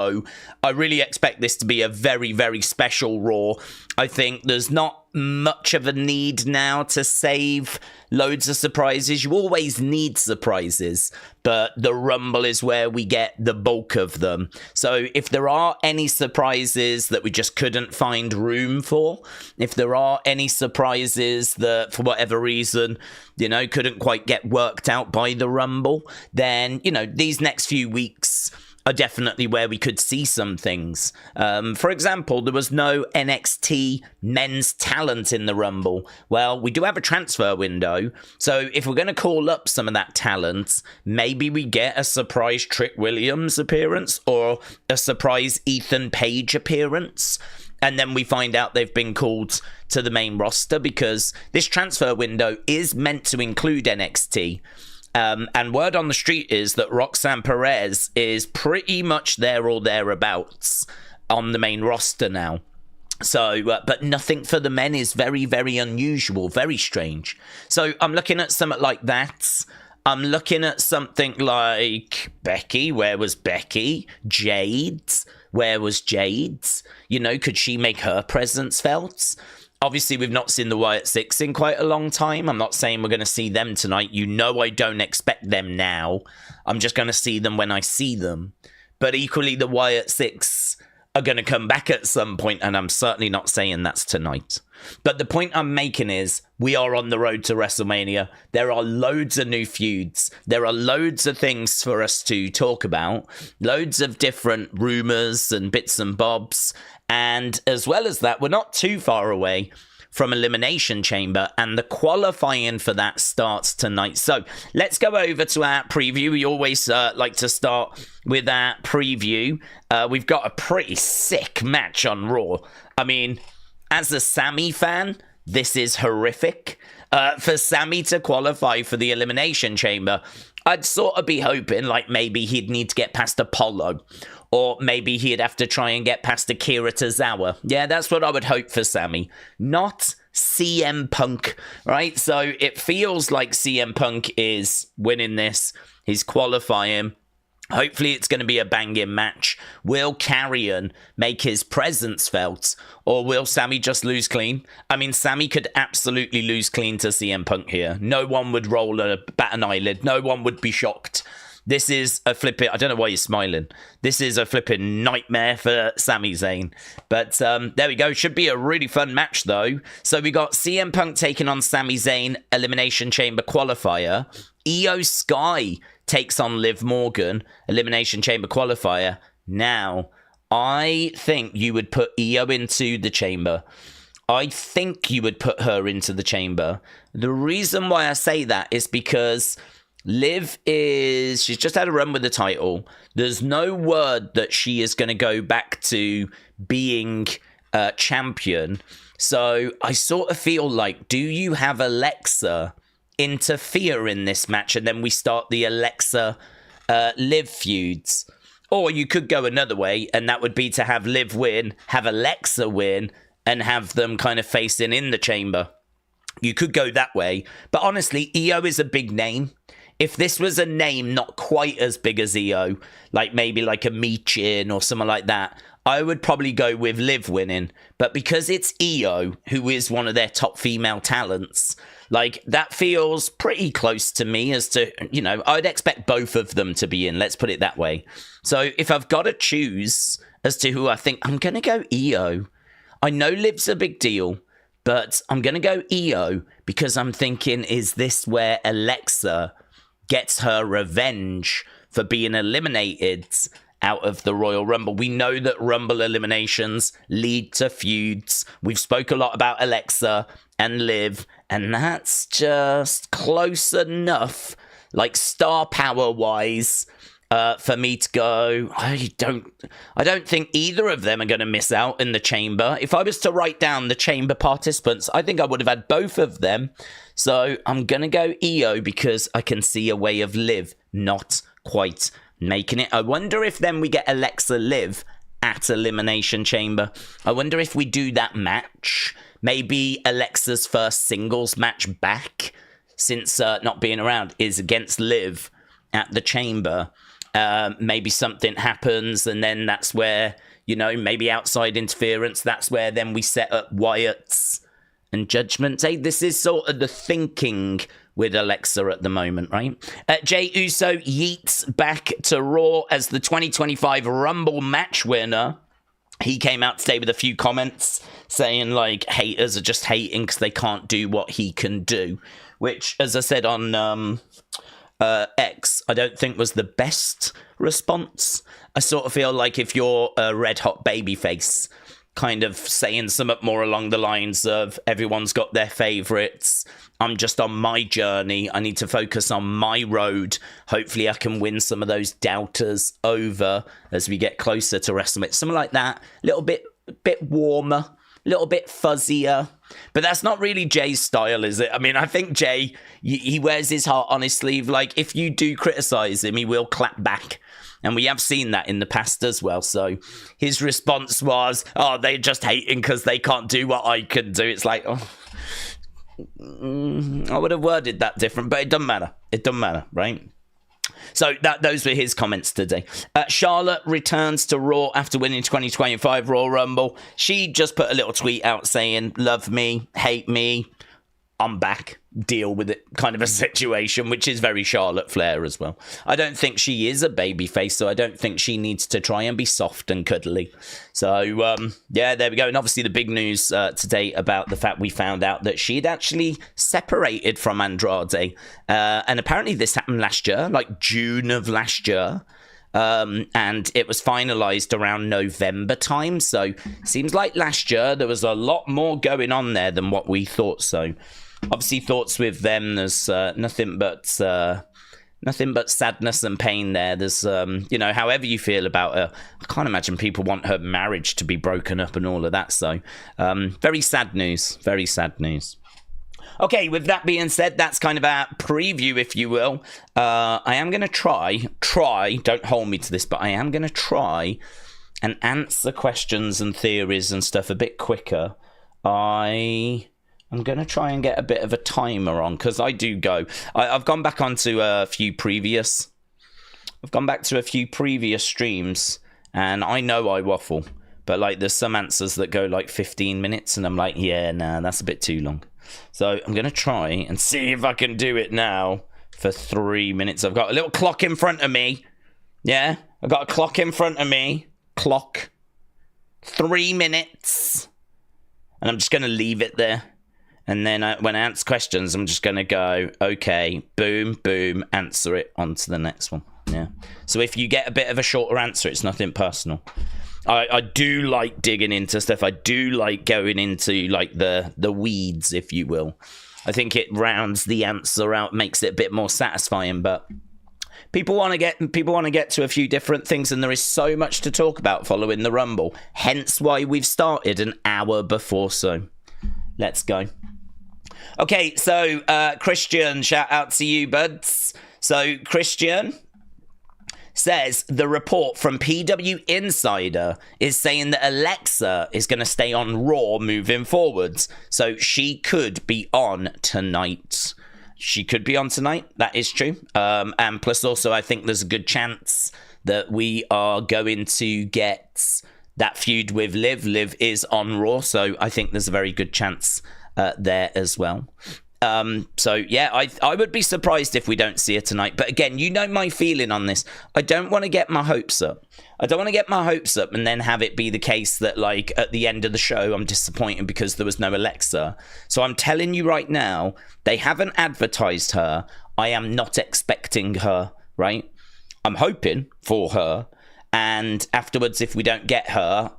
I really expect this to be a very, very special Raw. I think there's not much of a need now to save loads of surprises. You always need surprises, but the Rumble is where we get the bulk of them. So if there are any surprises that we just couldn't find room for, if there are any surprises that for whatever reason, couldn't quite get worked out by the Rumble, then, these next few weeks are definitely where we could see some things. For example, there was no NXT men's talent in the Rumble. Well, we do have a transfer window, so if we're going to call up some of that talent, maybe we get a surprise Trick Williams appearance or a surprise Ethan Page appearance. And then we find out they've been called to the main roster because this transfer window is meant to include NXT. And word on the street is that Roxanne Perez is pretty much there or thereabouts on the main roster now. So, but nothing for the men is very, very unusual, very strange. So I'm looking at something like that. I'm looking at something like Becky. Where was Becky? Jade. Where was Jade? Could she make her presence felt? Obviously, we've not seen the Wyatt Six in quite a long time. I'm not saying we're going to see them tonight. I don't expect them now. I'm just going to see them when I see them. But equally, the Wyatt Six are going to come back at some point, and I'm certainly not saying that's tonight. But the point I'm making is we are on the road to WrestleMania. There are loads of new feuds. There are loads of things for us to talk about. Loads of different rumors and bits and bobs. And as well as that, we're not too far away from Elimination Chamber, and the qualifying for that starts tonight. So let's go over to our preview. We always like to start with our preview. We've got a pretty sick match on Raw. I mean, as a Sami fan, this is horrific. For Sami to qualify for the Elimination Chamber, I'd sort of be hoping like maybe he'd need to get past Apollo, or maybe he'd have to try and get past Akira Tozawa. Yeah, that's what I would hope for Sami. Not CM Punk, right? So it feels like CM Punk is winning this. He's qualifying. Hopefully it's going to be a banging match. Will Carrion make his presence felt? Or will Sami just lose clean? I mean, Sami could absolutely lose clean to CM Punk here. No one would roll a bat an eyelid. No one would be shocked. This is a flipping... I don't know why you're smiling. This is a flipping nightmare for Sami Zayn. But there we go. Should be a really fun match, though. So we got CM Punk taking on Sami Zayn, Elimination Chamber qualifier. Io Sky takes on Liv Morgan, Elimination Chamber qualifier. Now, I think you would put Io into the chamber. I think you would put her into the chamber. The reason why I say that is because Liv she's just had a run with the title. There's no word that she is going to go back to being champion. So I sort of feel like, do you have Alexa interfere in this match and then we start the Alexa Liv feuds? Or you could go another way, and that would be to have Liv win, have Alexa win, and have them kind of facing in the chamber. You could go that way. But honestly, Io is a big name. If this was a name not quite as big as Io, like maybe like a Michin or something like that, I would probably go with Liv winning. But because it's Io, who is one of their top female talents, like that feels pretty close to me as to, I'd expect both of them to be in. Let's put it that way. So if I've got to choose as to who I think, I'm going to go Io. I know Liv's a big deal, but I'm going to go Io because I'm thinking, is this where Alexa gets her revenge for being eliminated out of the Royal Rumble? We know that Rumble eliminations lead to feuds. We've spoke a lot about Alexa and Liv, and that's just close enough, like star power wise, for me to go. I don't think either of them are going to miss out in the chamber. If I was to write down the chamber participants, I think I would have had both of them. So I'm going to go Io because I can see a way of Liv not quite making it. I wonder if then we get Alexa Liv at Elimination Chamber. I wonder if we do that match. Maybe Alexa's first singles match back since not being around is against Liv at the Chamber. Maybe something happens, and then that's where, maybe outside interference, that's where then we set up Wyatt's and Judgment Day. This is sort of the thinking with Alexa at the moment, right? Jey Uso yeets back to Raw as the 2025 Rumble match winner. He came out today with a few comments saying, like, haters are just hating because they can't do what he can do, which, as I said on X, I don't think was the best response. I sort of feel like if you're a red-hot babyface, kind of saying something more along the lines of everyone's got their favourites, I'm just on my journey, I need to focus on my road, hopefully I can win some of those doubters over as we get closer to WrestleMania. Something like that, a little bit warmer, a little bit fuzzier. But that's not really Jay's style, is it? I mean, I think Jay, he wears his heart on his sleeve. Like, if you do criticise him, he will clap back. And we have seen that in the past as well. So his response was, oh, they're just hating because they can't do what I can do. It's like, oh, I would have worded that different, but it doesn't matter. It doesn't matter, right? So those were his comments today. Charlotte returns to Raw after winning 2025 Royal Rumble. She just put a little tweet out saying, love me, hate me, I'm back, deal with it, kind of a situation, which is very Charlotte Flair as well. I don't think she is a babyface, so I don't think she needs to try and be soft and cuddly. So, yeah, there we go. And obviously the big news today about the fact we found out that she'd actually separated from Andrade. And apparently this happened last year, like June of last year. And it was finalized around November time. So seems like last year there was a lot more going on there than what we thought. So obviously thoughts with them, there's nothing but sadness and pain there. There's however you feel about her, I can't imagine people want her marriage to be broken up and all of that. So very sad news. Okay, with that being said, that's kind of our preview, if you will. I am going to try, don't hold me to this, but I am going to try and answer questions and theories and stuff a bit quicker. I'm going to try and get a bit of a timer on, because I do go. I've gone back onto a few previous streams, and I know I waffle, but like there's some answers that go like 15 minutes, and I'm like, yeah, nah, that's a bit too long. So I'm going to try and see if I can do it now for 3 minutes. I've got a little clock in front of me. Yeah, I've got a clock in front of me. Clock. 3 minutes. And I'm just going to leave it there. And then when I answer questions, I'm just going to go, okay, boom, boom, answer it, on to the next one. Yeah. So if you get a bit of a shorter answer, it's nothing personal. I do like digging into stuff. I do like going into like the weeds, if you will. I think it rounds the answer out, makes it a bit more satisfying. But people want to get to a few different things, and there is so much to talk about following the Rumble. Hence why we've started an hour before. So let's go. Okay, so Christian, shout out to you, buds. So Christian says the report from PW Insider is saying that Alexa is going to stay on Raw moving forwards. So she could be on tonight. That is true. And plus also, I think there's a good chance that we are going to get that feud with Liv. Liv is on Raw, so I think there's a very good chance there as well. So yeah, I would be surprised if we don't see her tonight. But again, you know my feeling on this. I don't want to get my hopes up. And then have it be the case that like at the end of the show I'm disappointed because there was no Alexa. So I'm telling you right now, they haven't advertised her. I am not expecting her, right? I'm hoping for her. And afterwards, if we don't get her,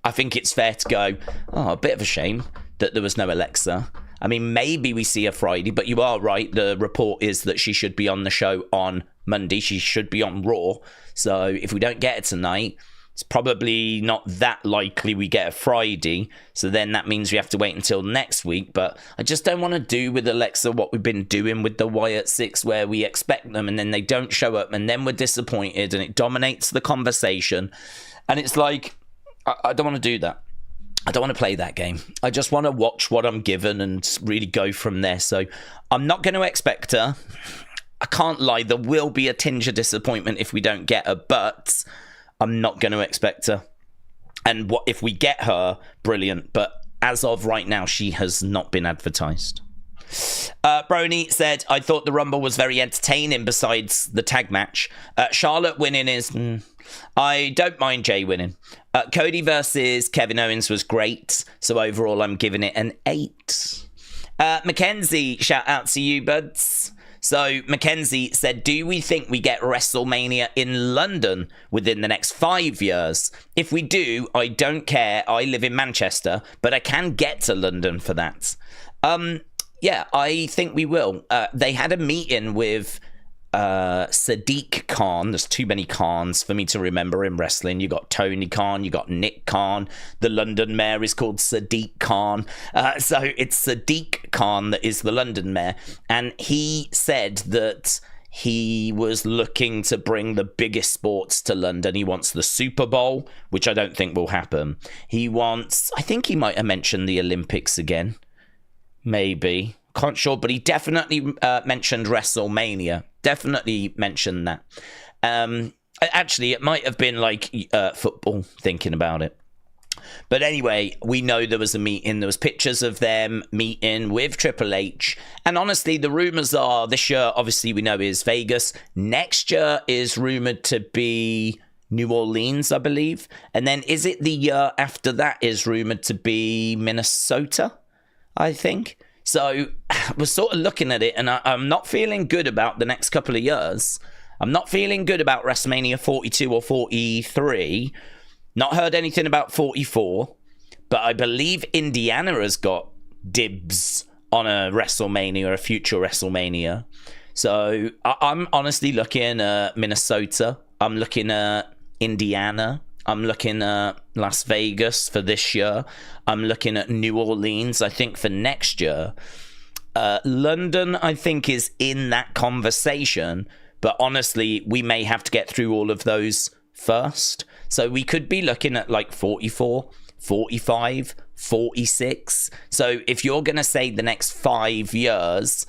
I think it's fair to go, oh, a bit of a shame that there was no Alexa. I mean, maybe we see her Friday, but you are right. The report is that she should be on the show on Monday. She should be on Raw. So if we don't get her tonight, it's probably not that likely we get her Friday. So then that means we have to wait until next week. But I just don't want to do with Alexa what we've been doing with the Wyatt Six, where we expect them and then they don't show up and then we're disappointed and it dominates the conversation. And it's like, I don't want to do that. I don't want to play that game. I just want to watch what I'm given and really go from there. So I'm not going to expect her. I can't lie, there will be a tinge of disappointment if we don't get her, but I'm not going to expect her. And what if we get her, brilliant. But as of right now, she has not been advertised. Brony said, I thought the Rumble was very entertaining besides the tag match. Charlotte winning is... I don't mind Jay winning. Cody versus Kevin Owens was great. So overall, I'm giving it an 8. Mackenzie, shout out to you, buds. So Mackenzie said, do we think we get WrestleMania in London within the next 5 years? If we do, I don't care. I live in Manchester, but I can get to London for that. Yeah, I think we will. They had a meeting with Sadiq Khan. There's too many Khans for me to remember in wrestling. You got Tony Khan, you got Nick Khan. The London mayor is called Sadiq Khan. So it's Sadiq Khan that is the London mayor. And he said that he was looking to bring the biggest sports to London. He wants the Super Bowl, which I don't think will happen. He wants, I think he might have mentioned the Olympics again. Maybe. Can't sure, but he definitely mentioned WrestleMania. Definitely mentioned that. Actually, it might have been like football, thinking about it. But anyway, we know there was a meeting. There was pictures of them meeting with Triple H. And honestly, the rumors are this year, obviously, we know is Vegas. Next year is rumored to be New Orleans, I believe. And then is it the year after that is rumored to be Minnesota, I think. So we're sort of looking at it, and I'm not feeling good about the next couple of years. I'm not feeling good about WrestleMania 42 or 43. Not heard anything about 44, but I believe Indiana has got dibs on a WrestleMania, a future WrestleMania. So I'm honestly looking at Minnesota. I'm looking at Indiana. I'm looking at Las Vegas for this year. I'm looking at New Orleans, I think, for next year. London, I think, is in that conversation. But honestly, we may have to get through all of those first. So we could be looking at like 44, 45, 46. So if you're going to say the next 5 years,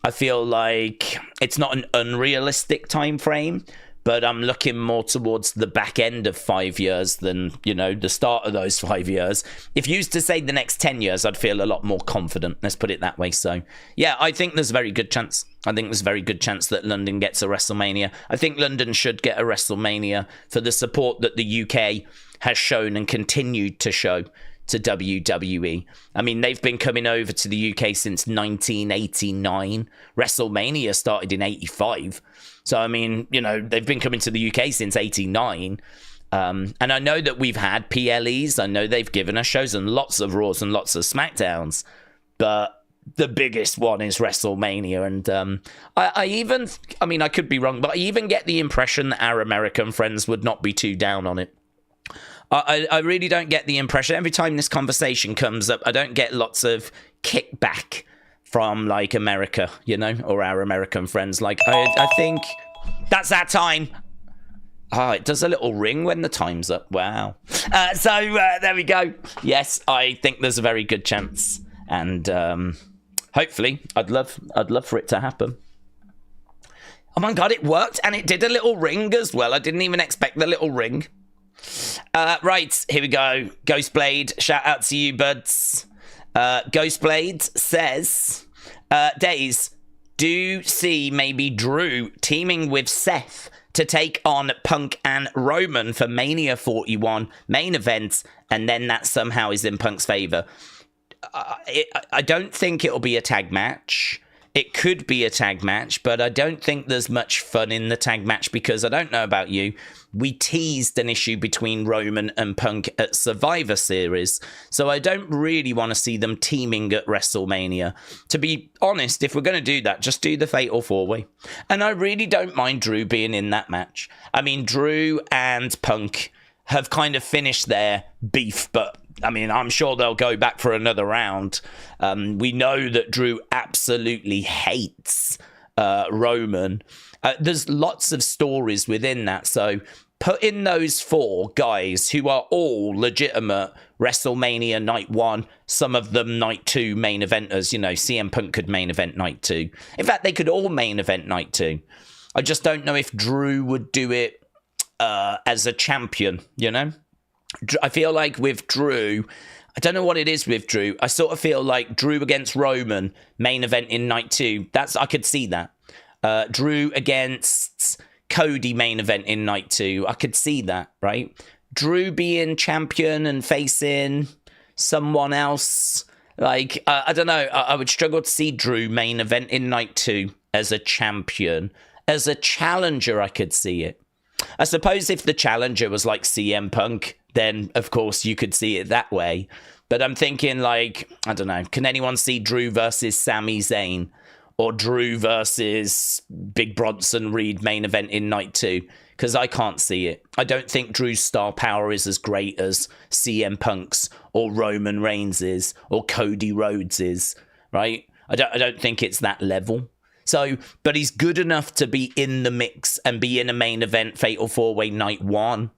I feel like it's not an unrealistic time frame. But I'm looking more towards the back end of 5 years than, you know, the start of those 5 years. If you used to say the next 10 years, I'd feel a lot more confident. Let's put it that way. So, yeah, I think there's a very good chance. I think there's a very good chance that London gets a WrestleMania. I think London should get a WrestleMania for the support that the UK has shown and continued to show to WWE. I mean, they've been coming over to the UK since 1989. WrestleMania started in 85. So, I mean, you know, they've been coming to the UK since 89. And I know that we've had PLEs. I know they've given us shows and lots of Raws and lots of SmackDowns. But the biggest one is WrestleMania. And I mean, I could be wrong, but I even get the impression that our American friends would not be too down on it. I really don't get the impression. Every time this conversation comes up, I don't get lots of kickback from, like, America, you know, or our American friends. Like, I think that's our time. Oh, it does a little ring when the time's up. Wow. So there we go. Yes, I think there's a very good chance. And hopefully, I'd love for it to happen. Oh, my God, it worked. And it did a little ring as well. I didn't even expect the little ring. Right, here we go. Ghostblade, shout out to you, buds. Ghostblade says, Daze, do see maybe Drew teaming with Seth to take on Punk and Roman for Mania 41 main event, and then that somehow is in Punk's favor. I don't think it'll be a tag match. It could be a tag match, but I don't think there's much fun in the tag match because I don't know about you. We teased an issue between Roman and Punk at Survivor Series, so I don't really want to see them teaming at WrestleMania. To be honest, if we're going to do that, just do the Fatal 4-Way. And I really don't mind Drew being in that match. I mean, Drew and Punk have kind of finished their beef, but I mean, I'm sure they'll go back for another round. We know that Drew absolutely hates Roman. There's lots of stories within that, so put in those 4 guys who are all legitimate WrestleMania night 1, some of them night 2 main eventers. You know, CM Punk could main event night 2. In fact, they could all main event night 2. I just don't know if Drew would do it as a champion, you know? I feel like with Drew, I don't know what it is with Drew. I sort of feel like Drew against Roman, main event in night 2. I could see that. Drew against Cody, main event in night 2. I could see that, right? Drew being champion and facing someone else. Like, I don't know. I would struggle to see Drew main event in night 2 as a champion. As a challenger, I could see it. I suppose if the challenger was like CM Punk, then of course you could see it that way. But I'm thinking like, I don't know, can anyone see Drew versus Sami Zayn? Or Drew versus Big Bronson Reed main event in night 2? Because I can't see it. I don't think Drew's star power is as great as CM Punk's or Roman Reigns' or Cody Rhodes', right? I don't think it's that level. So, but he's good enough to be in the mix and be in a main event Fatal 4-Way night 1.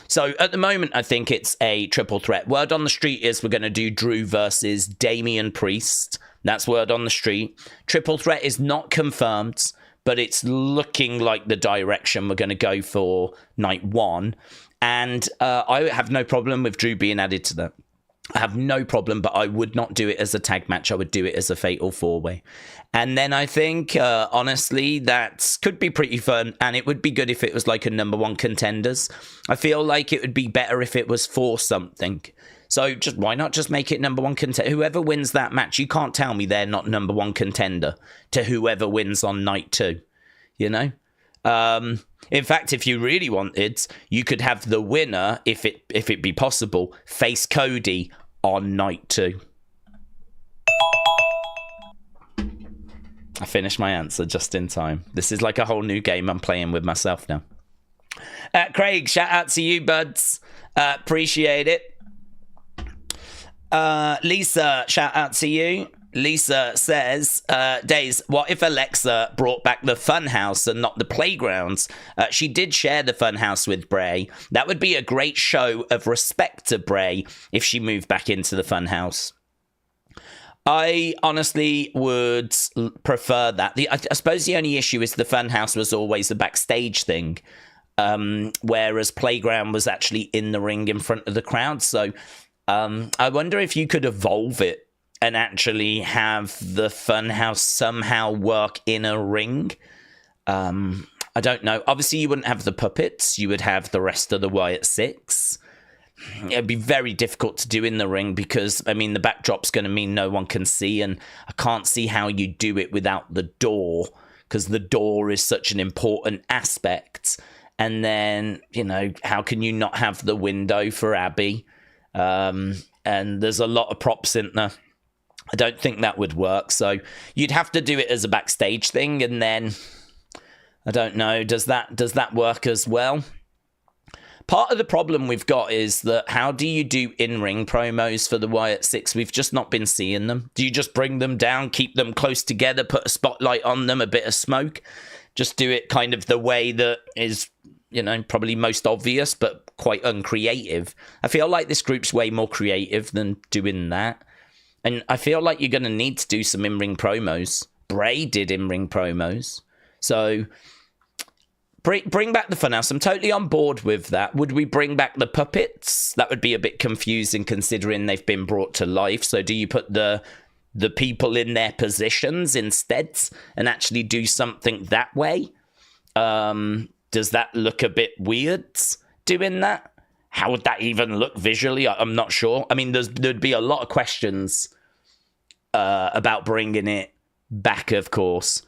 So at the moment, I think it's a triple threat. Word on the street is we're going to do Drew versus Damian Priest. That's word on the street. Triple threat is not confirmed, but it's looking like the direction we're going to go for night 1. And I have no problem with Drew being added to that. I have no problem, but I would not do it as a tag match. I would do it as a Fatal 4-Way. And then I think, honestly, that could be pretty fun. And it would be good if it was like a number 1 contenders. I feel like it would be better if it was for something. So just why not just make it number 1 contender? Whoever wins that match, you can't tell me they're not number 1 contender to whoever wins on night 2, you know? In fact, if you really wanted, you could have the winner, if it be possible, face Cody on night 2. I finished my answer just in time. This is like a whole new game I'm playing with myself now. Craig, shout out to you, buds. Appreciate it. Lisa, shout out to you. Lisa says, Daze, what if Alexa brought back the Funhouse and not the playgrounds? She did share the Funhouse with Bray. That would be a great show of respect to Bray if she moved back into the Funhouse. I honestly would prefer that. I suppose the only issue is the Funhouse was always a backstage thing, whereas Playground was actually in the ring in front of the crowd. So I wonder if you could evolve it and actually have the Funhouse somehow work in a ring. I don't know. Obviously, you wouldn't have the puppets. You would have the rest of the Wyatt Six. It'd be very difficult to do in the ring because, I mean, the backdrop's going to mean no one can see, and I can't see how you do it without the door, because the door is such an important aspect. And then, you know, how can you not have the window for Abby? And there's a lot of props in there. I don't think that would work. So you'd have to do it as a backstage thing, and then I don't know, does that work as well? Part of the problem we've got is that how do you do in-ring promos for the Wyatt Six? We've just not been seeing them. Do you just bring them down, keep them close together, put a spotlight on them, a bit of smoke? Just do it kind of the way that is, you know, probably most obvious, but quite uncreative. I feel like this group's way more creative than doing that. And I feel like you're going to need to do some in-ring promos. Bray did in-ring promos. So bring back the Funhouse. I'm totally on board with that. Would we bring back the puppets? That would be a bit confusing considering they've been brought to life. So do you put the people in their positions instead and actually do something that way? Does that look a bit weird doing that? How would that even look visually? I'm not sure. I mean, there'd be a lot of questions about bringing it back, of course.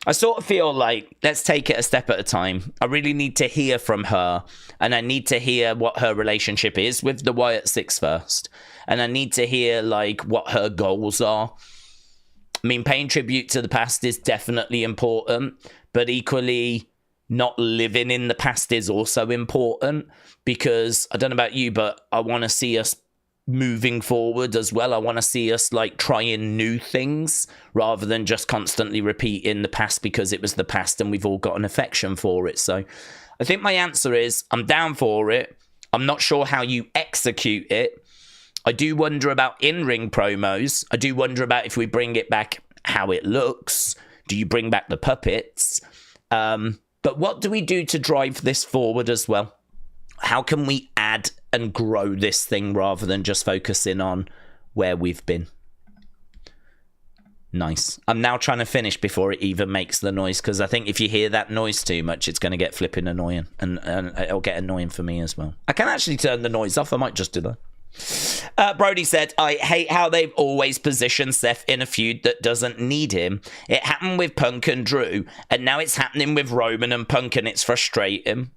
I sort of feel like, let's take it a step at a time. I really need to hear from her, and I need to hear what her relationship is with the Wyatt Six first. And I need to hear, like, what her goals are. I mean, paying tribute to the past is definitely important, but equally, not living in the past is also important, because, I don't know about you, but I want to see us moving forward as well. I want to see us like trying new things rather than just constantly repeating the past because it was the past and we've all got an affection for it. So I think my answer is I'm down for it. I'm not sure how you execute it. I do wonder about in-ring promos. I do wonder about if we bring it back, how it looks. Do you bring back the puppets? But what do we do to drive this forward as well? How can we add and grow this thing rather than just focusing on where we've been? Nice. I'm now trying to finish before it even makes the noise, because I think if you hear that noise too much, it's going to get flipping annoying, and it'll get annoying for me as well. I can actually turn the noise off. I might just do that. Brody said, I hate how they've always positioned Seth in a feud that doesn't need him. It happened with Punk and Drew, and now it's happening with Roman and Punk, and it's frustrating.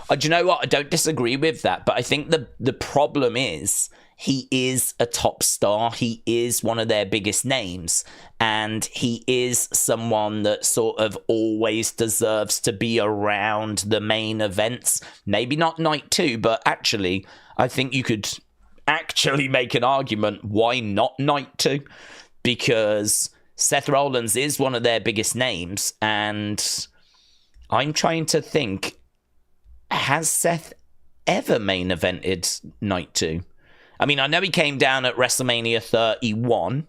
Do you know what? I don't disagree with that, but I think the problem is he is a top star. He is one of their biggest names, and he is someone that sort of always deserves to be around the main events. Maybe not night 2, but actually, I think you could actually make an argument, why not night 2? Because Seth Rollins is one of their biggest names, and I'm trying to think, has Seth ever main evented night 2? I mean, I know he came down at WrestleMania 31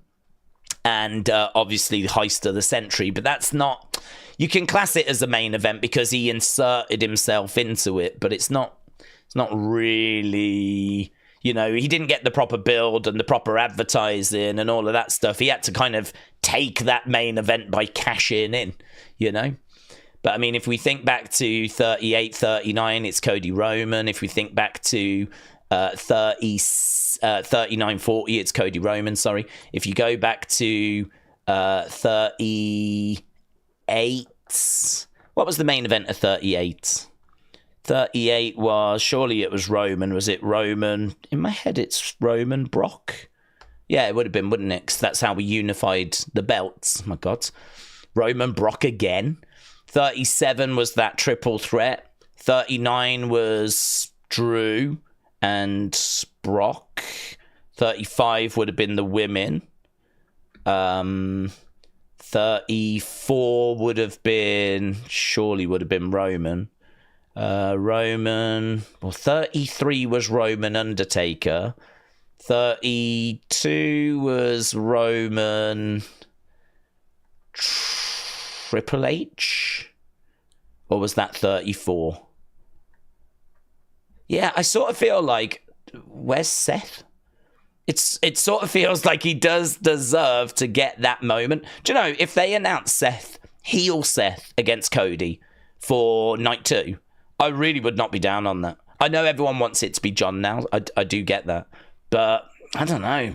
and obviously the Heist of the Century, but that's not... You can class it as a main event because he inserted himself into it, but it's not really... You know, he didn't get the proper build and the proper advertising and all of that stuff. He had to kind of take that main event by cashing in, you know? But, I mean, if we think back to 38, 39, it's Cody Roman. If we think back to 39, 40, it's Cody Roman, sorry. If you go back to 38, what was the main event of 38? 38 was, surely it was Roman. Was it Roman? In my head, it's Roman Brock. Yeah, it would have been, wouldn't it? 'Cause that's how we unified the belts. Oh my God. Roman Brock again. 37 was that triple threat. 39 was Drew and Brock. 35 would have been the women. 34 would have been, surely would have been Roman. Roman, well, 33 was Roman Undertaker. 32 was Roman Triple H. Or was that 34? Yeah, I sort of feel like, where's Seth? It sort of feels like he does deserve to get that moment. Do you know, if they announce Seth, heel Seth against Cody for night 2, I really would not be down on that. I know everyone wants it to be John now. I do get that. But I don't know.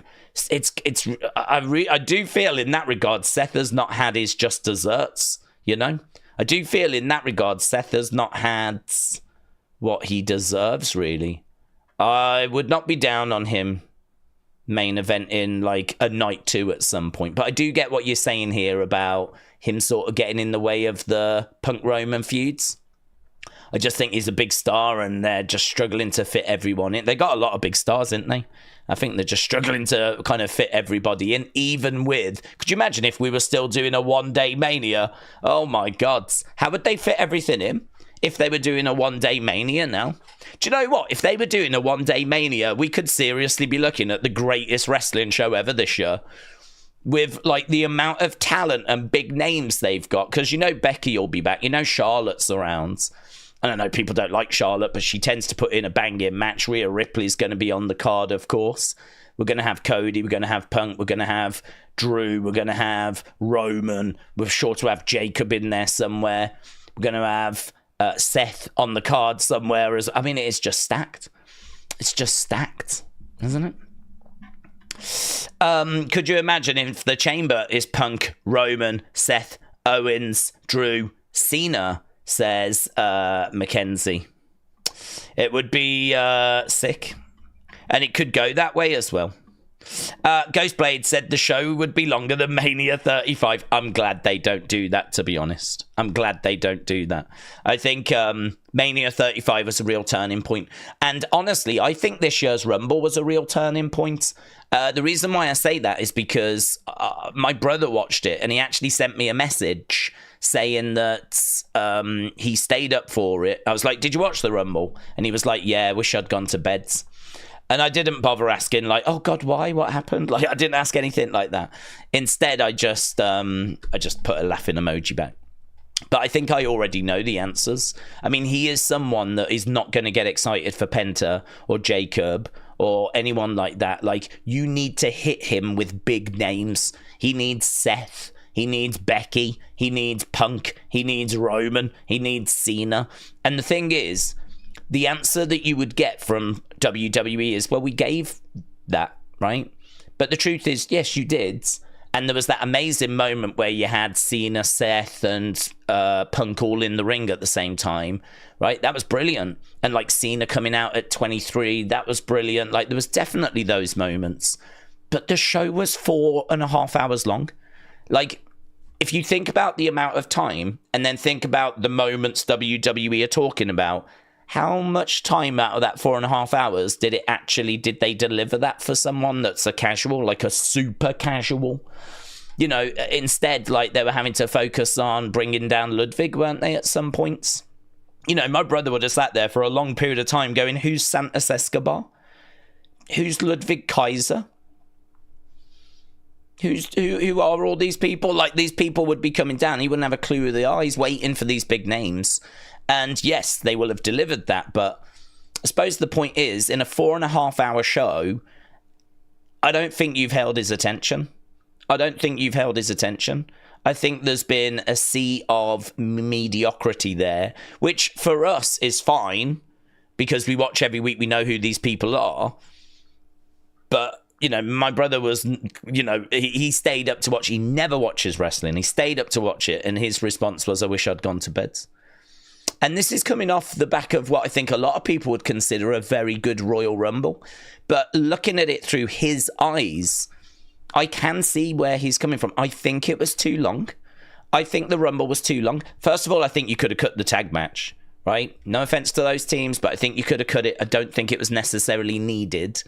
I do feel in that regard, Seth has not had his just desserts, you know? I do feel in that regard, Seth has not had what he deserves, really. I would not be down on him main event in like a night 2 at some point. But I do get what you're saying here about him sort of getting in the way of the Punk Roman feuds. I just think he's a big star and they're just struggling to fit everyone in. They got a lot of big stars, didn't they? I think they're just struggling to kind of fit everybody in, even with... Could you imagine if we were still doing a one-day Mania? Oh, my God. How would they fit everything in if they were doing a one-day Mania now? Do you know what? If they were doing a one-day Mania, we could seriously be looking at the greatest wrestling show ever this year. With, like, the amount of talent and big names they've got. Because you know Becky will be back. You know Charlotte's around. I don't know, people don't like Charlotte, but she tends to put in a banging match. Rhea Ripley's going to be on the card, of course. We're going to have Cody. We're going to have Punk. We're going to have Drew. We're going to have Roman. We're sure to have Jacob in there somewhere. We're going to have Seth on the card somewhere. I mean, it is just stacked. It's just stacked, isn't it? Could you imagine if the Chamber is Punk, Roman, Seth, Owens, Drew, Cena, says Mackenzie. It would be sick. And it could go that way as well. Ghostblade said the show would be longer than Mania 35. I'm glad they don't do that, to be honest. I'm glad they don't do that. I think Mania 35 was a real turning point. And honestly, I think this year's Rumble was a real turning point. The reason why I say that is because my brother watched it and he actually sent me a message saying that he stayed up for it. I was like, did you watch the Rumble? And he was like, yeah, wish I'd gone to bed. And I didn't bother asking, like, oh, God, why? What happened? Like, I didn't ask anything like that. Instead, I just put a laughing emoji back. But I think I already know the answers. I mean, he is someone that is not going to get excited for Penta or Jacob or anyone like that. Like, you need to hit him with big names. He needs Seth. He needs Becky. He needs Punk. He needs Roman. He needs Cena. And the thing is, the answer that you would get from WWE is, well, we gave that, right? But the truth is, yes, you did. And there was that amazing moment where you had Cena, Seth, and Punk all in the ring at the same time, right? That was brilliant. And like Cena coming out at 23, that was brilliant. Like, there was definitely those moments. But the show was 4.5 hours long. Like, if you think about the amount of time and then think about the moments WWE are talking about, how much time out of that 4.5 hours did they deliver that for someone that's a casual, like a super casual? You know, instead, like, they were having to focus on bringing down Ludwig, weren't they, at some points? You know, my brother would have sat there for a long period of time going, who's Santos Escobar? Who's Ludwig Kaiser? Who are all these people? Like, these people would be coming down. He wouldn't have a clue who they are. He's waiting for these big names. And yes, they will have delivered that. But I suppose the point is, in a 4.5 hour show, I don't think you've held his attention. I think there's been a sea of mediocrity there, which for us is fine because we watch every week. We know who these people are. But, you know, my brother was, you know, he stayed up to watch. He never watches wrestling. He stayed up to watch it. And his response was, I wish I'd gone to bed. And this is coming off the back of what I think a lot of people would consider a very good Royal Rumble. But looking at it through his eyes, I can see where he's coming from. I think it was too long. I think the Rumble was too long. First of all, I think you could have cut the tag match, right? No offense to those teams, but I think you could have cut it. I don't think it was necessarily needed.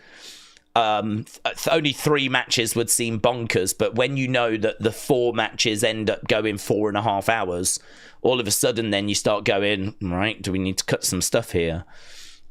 Only 3 matches would seem bonkers, but when you know that the 4 matches end up going 4.5 hours, all of a sudden then you start going, right, do we need to cut some stuff here?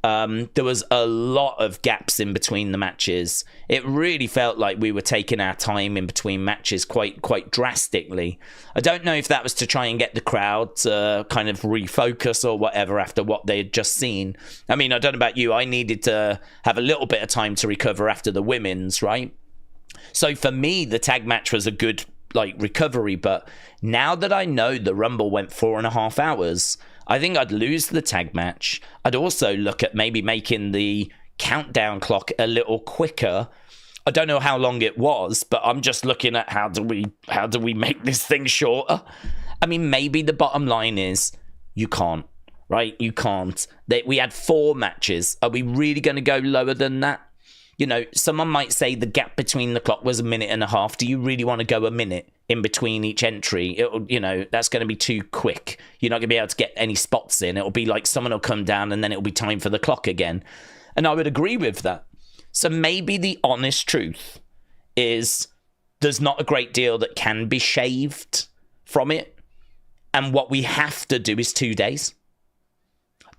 There was a lot of gaps in between the matches. It really felt like we were taking our time in between matches quite drastically. I don't know if that was to try and get the crowd to kind of refocus or whatever after what they had just seen. I mean, I don't know about you. I needed to have a little bit of time to recover after the women's, right? So for me, the tag match was a good recovery. But now that I know the Rumble went 4.5 hours, I think I'd lose the tag match. I'd also look at maybe making the countdown clock a little quicker. I don't know how long it was, but I'm just looking at how do we make this thing shorter? I mean, maybe the bottom line is you can't, right? You can't. We had 4 matches. Are we really going to go lower than that? You know, someone might say the gap between the clock was 1.5 minutes. Do you really want to go a minute in between each entry? It'll, you know, that's going to be too quick. You're not going to be able to get any spots in. It'll be like someone will come down and then it'll be time for the clock again. And I would agree with that. So maybe the honest truth is there's not a great deal that can be shaved from it. And what we have to do is 2 days.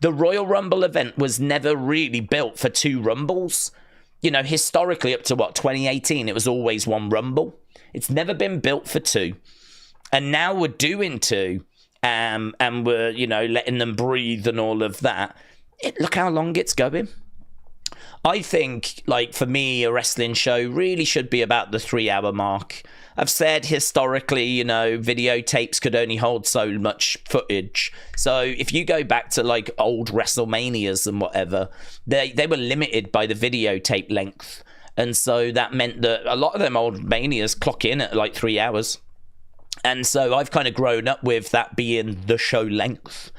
The Royal Rumble event was never really built for 2 Rumbles. You know, historically up to 2018, it was always 1 Rumble. It's never been built for 2. And now we're doing 2. And we're, you know, letting them breathe and all of that. Look how long it's going. I think, like, for me, a wrestling show really should be about the 3-hour mark. I've said historically, you know, videotapes could only hold so much footage. So if you go back to like old WrestleManias and whatever, they were limited by the videotape length. And so that meant that a lot of them old Manias clock in at like 3 hours. And so I've kind of grown up with that being the show length,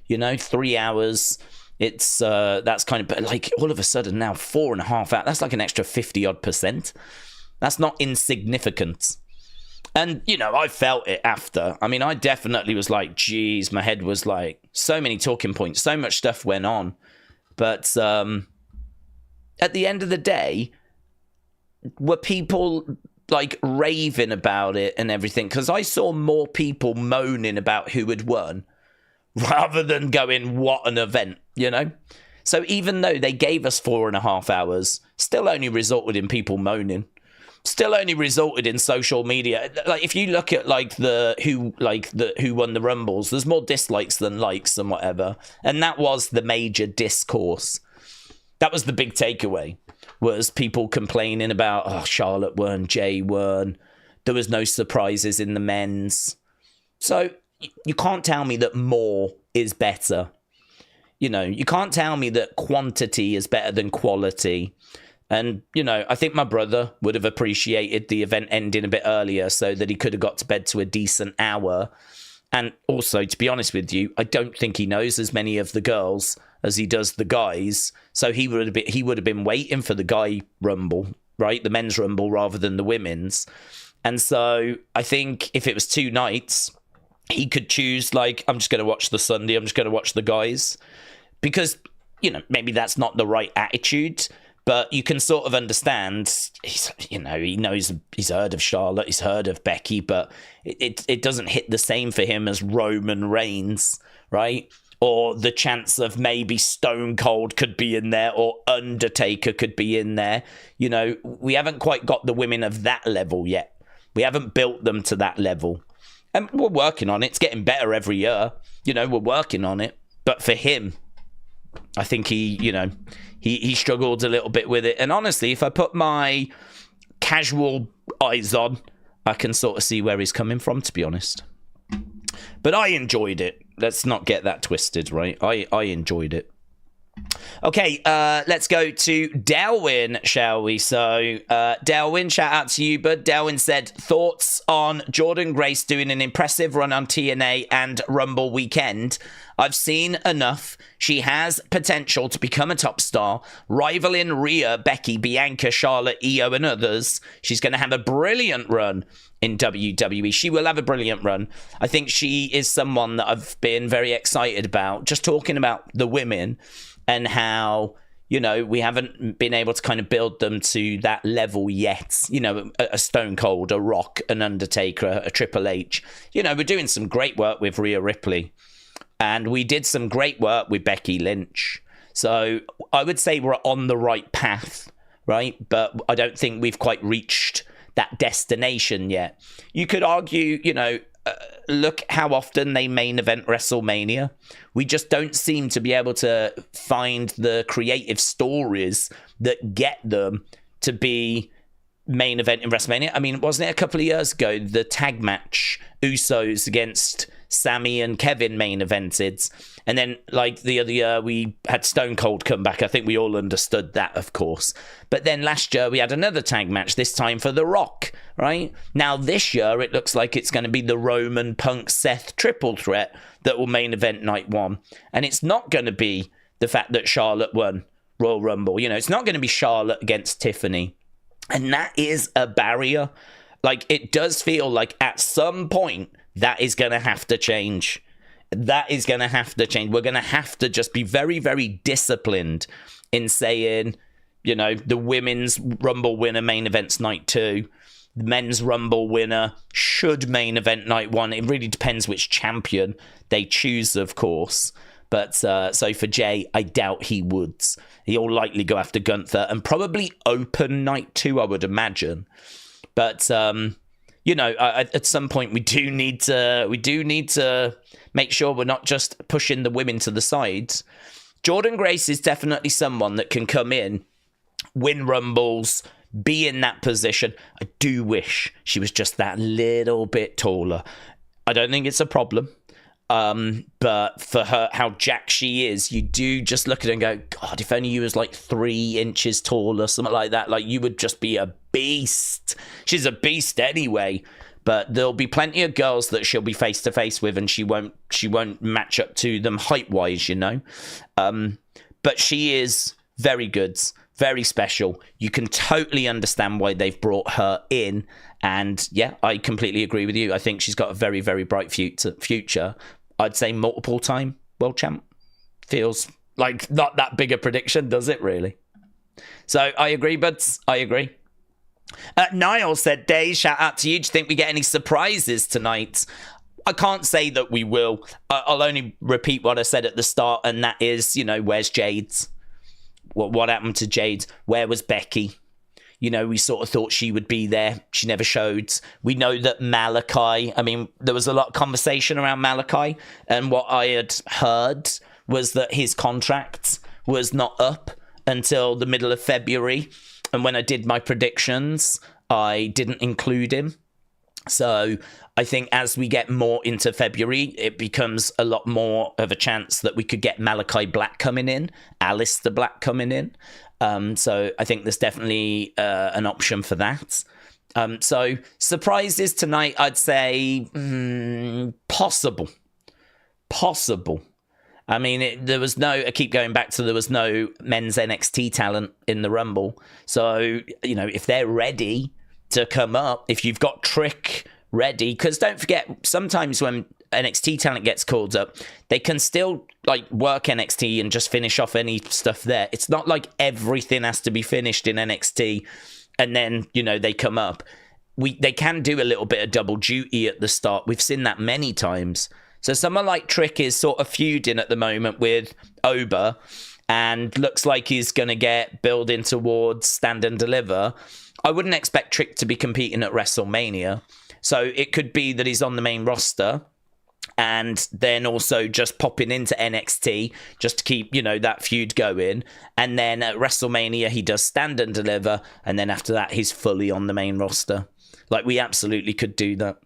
you know, 3 hours. It's that's kind of, but like all of a sudden now 4.5 hours, that's like an extra 50% odd. That's not insignificant. And, you know, I felt it after. I mean, I definitely was like, geez, my head was like, so many talking points, so much stuff went on. But at the end of the day, were people like raving about it and everything, because I saw more people moaning about who had won rather than going, what an event, you know? So even though they gave us 4.5 hours, still only resulted in people moaning. Still only resulted in social media. Like, if you look at who won the Rumbles, there's more dislikes than likes and whatever. And that was the major discourse. That was the big takeaway, was people complaining about, oh, Charlotte won, Jay won. There was no surprises in the men's. So you can't tell me that more is better. You know, you can't tell me that quantity is better than quality. And, you know, I think my brother would have appreciated the event ending a bit earlier so that he could have got to bed to a decent hour. And also, to be honest with you, I don't think he knows as many of the girls as he does the guys. So he would have been waiting for the guy rumble, right? The men's rumble rather than the women's. And so I think if it was 2 nights, he could choose, like, I'm just going to watch the Sunday, I'm just going to watch the guys. Because, you know, maybe that's not the right attitude. But you can sort of understand, he knows, he's heard of Charlotte, he's heard of Becky, but it doesn't hit the same for him as Roman Reigns, right? Or the chance of maybe Stone Cold could be in there, or Undertaker could be in there. You know, we haven't quite got the women of that level yet. We haven't built them to that level. And we're working on it. It's getting better every year. You know, we're working on it. But for him, I think he struggled a little bit with it. And honestly, if I put my casual eyes on, I can sort of see where he's coming from, to be honest. But I enjoyed it. Let's not get that twisted, right? I enjoyed it. Okay, let's go to Delwyn, shall we? So, Delwyn, shout out to you, bud. Delwyn said, thoughts on Jordynne Grace doing an impressive run on TNA and Rumble weekend? I've seen enough. She has potential to become a top star, rivaling Rhea, Becky, Bianca, Charlotte, Io, and others. She's going to have a brilliant run in WWE. She will have a brilliant run. I think she is someone that I've been very excited about, just talking about the women and how, you know, we haven't been able to kind of build them to that level yet. You know, a Stone Cold, a Rock, an Undertaker, a Triple H. You know, we're doing some great work with Rhea Ripley. And we did some great work with Becky Lynch. So I would say we're on the right path, right? But I don't think we've quite reached that destination yet. You could argue, you know, look how often they main event WrestleMania. We just don't seem to be able to find the creative stories that get them to be main event in WrestleMania. I mean, wasn't it a couple of years ago, the tag match, Usos against Sammy and Kevin main evented, and then like the other year we had Stone Cold come back. I think we all understood that, of course. But then last year we had another tag match, this time for The Rock, right? Now this year it looks like it's going to be the Roman Punk Seth triple threat that will main event night 1, and it's not going to be the fact that Charlotte won Royal Rumble. You know, it's not going to be Charlotte against Tiffany, and that is a barrier. Like, it does feel like at some point that is going to have to change. That is going to have to change. We're going to have to just be very, very disciplined in saying, you know, the women's Rumble winner main events night 2. The men's Rumble winner should main event night 1. It really depends which champion they choose, of course. But so for Jay, I doubt he would. He'll likely go after Gunther and probably open night 2, I would imagine. But you know, at some point we do need to make sure we're not just pushing the women to the sides. Jordynne Grace is definitely someone that can come in, win Rumbles, be in that position. I do wish she was just that little bit taller. I don't think it's a problem. But for her, how jacked she is, you do just look at her and go, God, if only you was like 3 inches taller, something like that, like you would just be a beast. She's a beast anyway, but there'll be plenty of girls that she'll be face to face with and she won't match up to them height wise, you know. But she is very good, very special. You can totally understand why they've brought her in. And yeah, I completely agree with you. I think she's got a very, very bright future. I'd say multiple time world champ. Feels like not that big a prediction, does it really? So I agree, buds. I agree. Niall said, Daze, shout out to you. Do you think we get any surprises tonight? I can't say that we will. I'll only repeat what I said at the start, and that is, where's Jade's? What happened to Jade? Where was Becky? We sort of thought she would be there. She never showed. We know that Malachi, there was a lot of conversation around Malachi, and what I had heard was that his contract was not up until the middle of February. And when I did my predictions, I didn't include him. So I think as we get more into February, it becomes a lot more of a chance that we could get Malachi Black coming in, Aleister Black coming in. So I think there's definitely an option for that. So surprises tonight, I'd say possible. There was I keep going back to there was no men's NXT talent in the Rumble. So, if they're ready to come up, if you've got Trick ready, because don't forget, sometimes when NXT talent gets called up, they can still work NXT and just finish off any stuff there. It's not like everything has to be finished in NXT and then, they come up. They can do a little bit of double duty at the start. We've seen that many times. So someone like Trick is sort of feuding at the moment with Oba and looks like he's going to get building towards Stand and Deliver. I wouldn't expect Trick to be competing at WrestleMania. So it could be that he's on the main roster and then also just popping into NXT just to keep, that feud going. And then at WrestleMania, he does Stand and Deliver. And then after that, he's fully on the main roster. We absolutely could do that.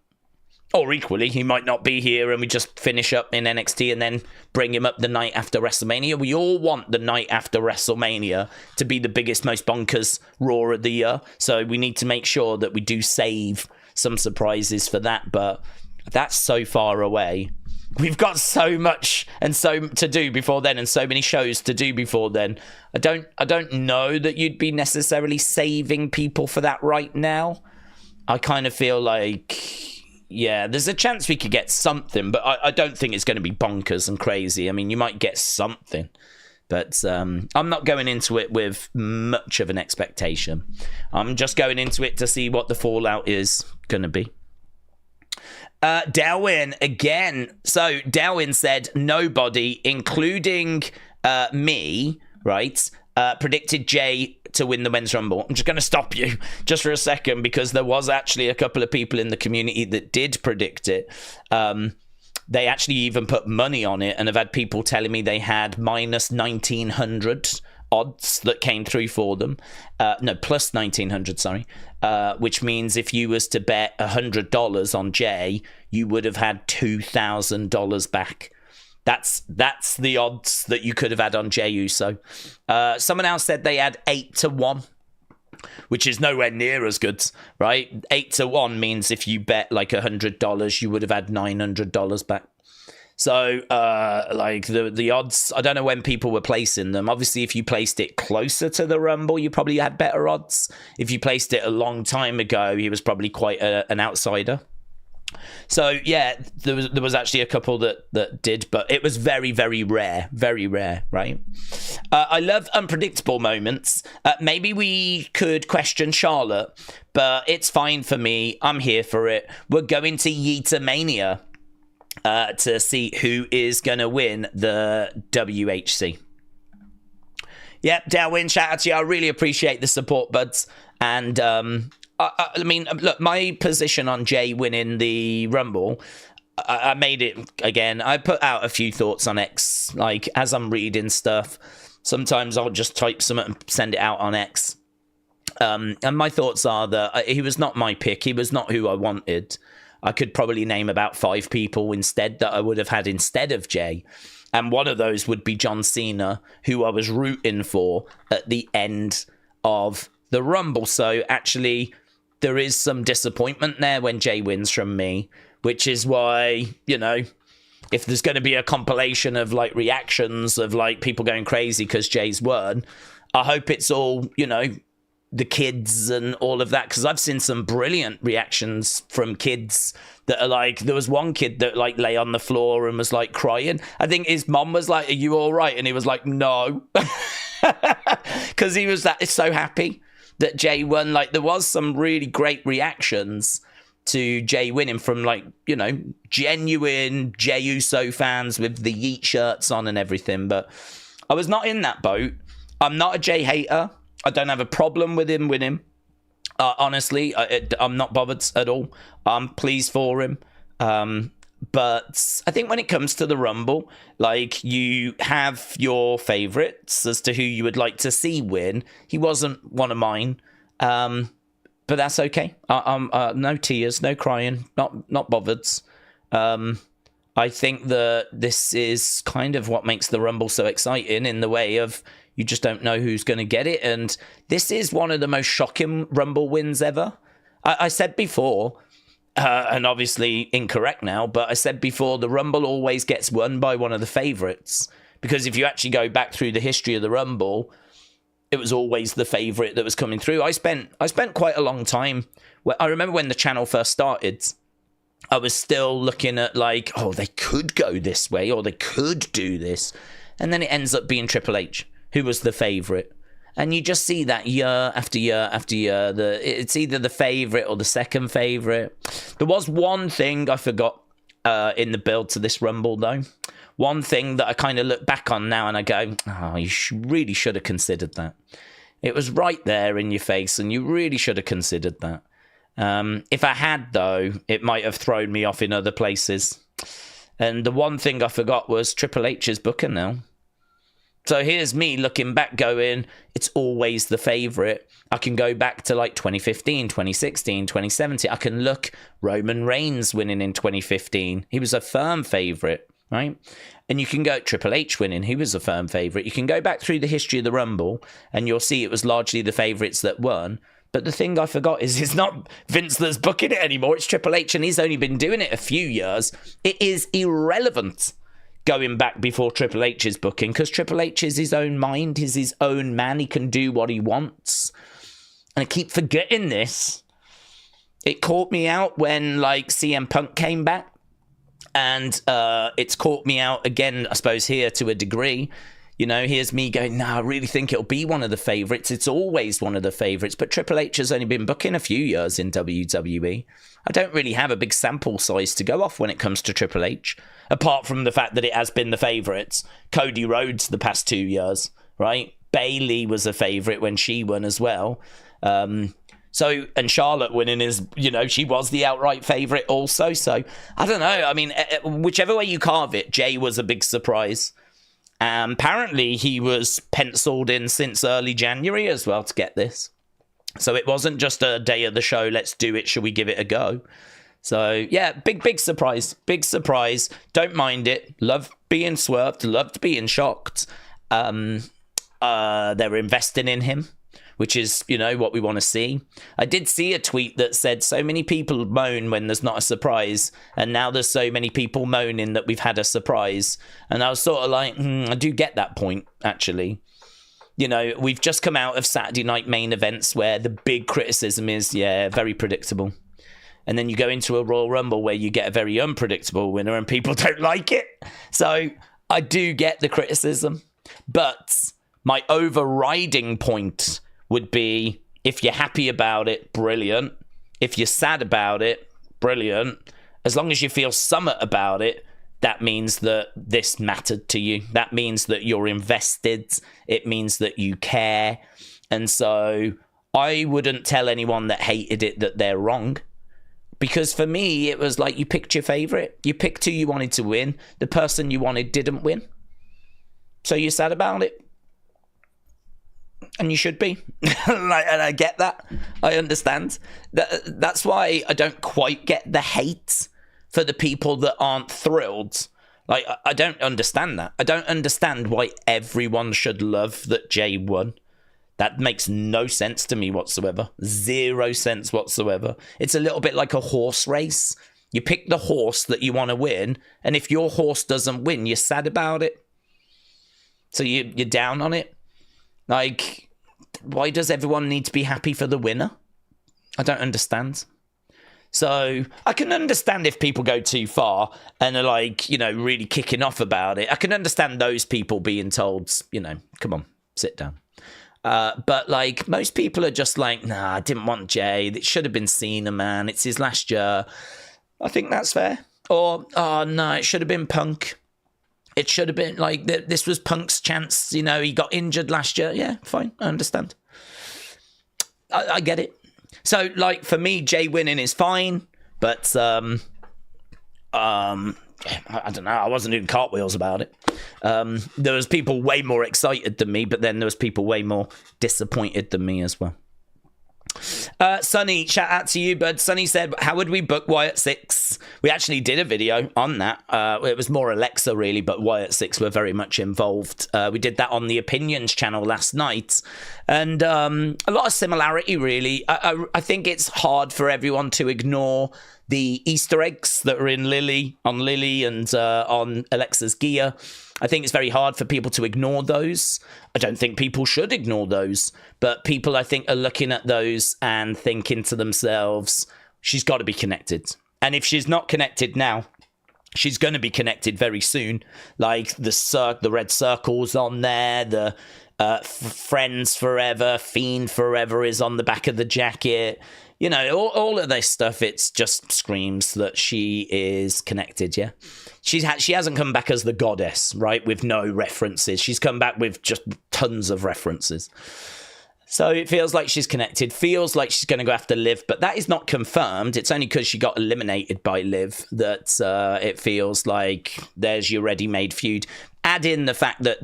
Or equally, he might not be here and we just finish up in NXT and then bring him up the night after WrestleMania. We all want the night after WrestleMania to be the biggest, most bonkers Raw of the year. So we need to make sure that we do save some surprises for that. But that's so far away. We've got so much and so to do before then and so many shows to do before then. I don't know that you'd be necessarily saving people for that right now. I kind of feel like... yeah, there's a chance we could get something, but I don't think it's going to be bonkers and crazy. You might get something, but I'm not going into it with much of an expectation. I'm just going into it to see what the fallout is going to be. Darwin again. So Darwin said nobody, including me, right, predicted Jey to win the Men's Rumble. I'm just going to stop you just for a second because there was actually a couple of people in the community that did predict it. They actually even put money on it and have had people telling me they had minus 1900 odds that came through for them. Plus 1900, sorry. Which means if you was to bet $100 on Jey, you would have had $2,000 back. That's the odds that you could have had on Jey Uso. Someone else said they had 8-1, which is nowhere near as good, right? 8-1 means if you bet $100, you would have had $900 back. So, the odds, I don't know when people were placing them. Obviously, if you placed it closer to the Rumble, you probably had better odds. If you placed it a long time ago, he was probably quite an outsider. So yeah, there was actually a couple that did, but it was very, very rare, right? I love unpredictable moments. Maybe we could question Charlotte, but it's fine for me. I'm here for it. We're going to Yeetamania to see who is going to win the WHC. Yep, Darwin, shout out to you. I really appreciate the support, buds. And look, my position on Jey winning the Rumble, I made it again. I put out a few thoughts on X, as I'm reading stuff. Sometimes I'll just type something and send it out on X. And my thoughts are that he was not my pick. He was not who I wanted. I could probably name about 5 people instead that I would have had instead of Jey. And one of those would be John Cena, who I was rooting for at the end of the Rumble. So actually, there is some disappointment there when Jey wins from me, which is why, if there's going to be a compilation of reactions of people going crazy because Jey's won, I hope it's all, the kids and all of that, because I've seen some brilliant reactions from kids that are there was one kid that lay on the floor and was crying. I think his mom was like, "Are you all right?" And he was like, "No," because he was so happy. that Jey won. Like, there was some really great reactions to Jey winning from, like, you know, genuine Jey Uso fans with the Yeet shirts on and everything. But I was not in that boat. I'm not a Jey hater. I don't have a problem with him winning. Honestly, I'm not bothered at all. I'm pleased for him. But I think when it comes to the Rumble, like, you have your favourites as to who you would like to see win. He wasn't one of mine. But that's okay. No tears, no crying, not bothered. I think that this is kind of what makes the Rumble so exciting, in the way of you just don't know who's going to get it. And this is one of the most shocking Rumble wins ever. I said before, and obviously incorrect now, but I said before, the Rumble always gets won by one of the favourites. Because if you actually go back through the history of the Rumble, it was always the favourite that was coming through. I spent quite a long time. I remember when the channel first started, I was still looking at, like, oh, they could go this way, or they could do this. And then it ends up being Triple H, who was the favourite. And you just see that year after year after year. It's either the favourite or the second favourite. There was one thing I forgot in the build to this Rumble, though. One thing that I kind of look back on now and I go, oh, you really should have considered that. It was right there in your face, and you really should have considered that. If I had, though, it might have thrown me off in other places. And the one thing I forgot was Triple H's booker now. So here's me looking back going, it's always the favourite. I can go back to like 2015, 2016, 2017. I can look Roman Reigns winning in 2015. He was a firm favourite, right? And you can go Triple H winning. He was a firm favourite. You can go back through the history of the Rumble and you'll see it was largely the favourites that won. But the thing I forgot is it's not Vince that's booking it anymore. It's Triple H, and he's only been doing it a few years. It is irrelevant going back before Triple H's booking, because Triple H is his own mind, he's his own man, he can do what he wants. And I keep forgetting this. It caught me out when, like, CM Punk came back, and it's caught me out again, I suppose, here to a degree. You know, here's me going, no, I really think it'll be one of the favourites. It's always one of the favourites. But Triple H has only been booking a few years in WWE. I don't really have a big sample size to go off when it comes to Triple H, apart from the fact that it has been the favourites. Cody Rhodes the past 2 years, right? Bayley was a favourite when she won as well. And Charlotte winning is, you know, she was the outright favourite also. So, I don't know. I mean, whichever way you carve it, Jey was a big surprise. Apparently, he was penciled in since early January as well to get this. So it wasn't just a day of the show, let's do it, shall we give it a go? So, yeah, big surprise. Big surprise. Don't mind it. Love being swerved. Loved being shocked. They're investing in him, which is, you know, what we want to see. I did see a tweet that said so many people moan when there's not a surprise, and now there's so many people moaning that we've had a surprise. And I was sort of like, I do get that point, actually. You know, we've just come out of Saturday night main events where the big criticism is, yeah, very predictable. And then you go into a Royal Rumble where you get a very unpredictable winner and people don't like it. So I do get the criticism. But my overriding point would be, if you're happy about it, brilliant. If you're sad about it, brilliant. As long as you feel somewhat about it, that means that this mattered to you. That means that you're invested. It means that you care. And so I wouldn't tell anyone that hated it that they're wrong. Because for me, it was like you picked your favourite. You picked who you wanted to win. The person you wanted didn't win. So you're sad about it. And you should be. And I get that. I understand. That's why I don't quite get the hate for the people that aren't thrilled. Like, I don't understand that. I don't understand why everyone should love that Jey won. That makes no sense to me whatsoever. 0 sense whatsoever. It's a little bit like a horse race. You pick the horse that you want to win, and if your horse doesn't win, you're sad about it. So you're down on it. Like, why does everyone need to be happy for the winner? I don't understand. So I can understand if people go too far and are like, you know, really kicking off about it. I can understand those people being told, you know, come on, sit down. But like most people are just like, nah, I didn't want Jey. It should have been Cena, man. It's his last year. I think that's fair. Or, oh no, it should have been Punk. It should have been like this was Punk's chance. You know, he got injured last year. Yeah, fine. I understand. I get it. So like for me, Jey winning is fine. But I don't know. I wasn't doing cartwheels about it. There was people way more excited than me, but then there was people way more disappointed than me as well. Sonny, shout out to you, bud. Sonny said, how would we book Wyatt 6? We actually did a video on that. It was more Alexa, really, but Wyatt 6 were very much involved. We did that on the Opinions channel last night. And a lot of similarity, really. I think it's hard for everyone to ignore the Easter eggs that are in Lily and on Alexa's gear. I think it's very hard for people to ignore those. I don't think people should ignore those, but people, I think, are looking at those and thinking to themselves, she's got to be connected. And if she's not connected now, she's going to be connected very soon. Like the red circles on there, the Friends Forever, Fiend Forever is on the back of the jacket. You know, all of this stuff, it's just screams that she is connected, yeah? She hasn't come back as the goddess, right, with no references. She's come back with just tons of references. So it feels like she's connected, feels like she's going to go after Liv, but that is not confirmed. It's only because she got eliminated by Liv that it feels like there's your ready-made feud. Add in the fact that,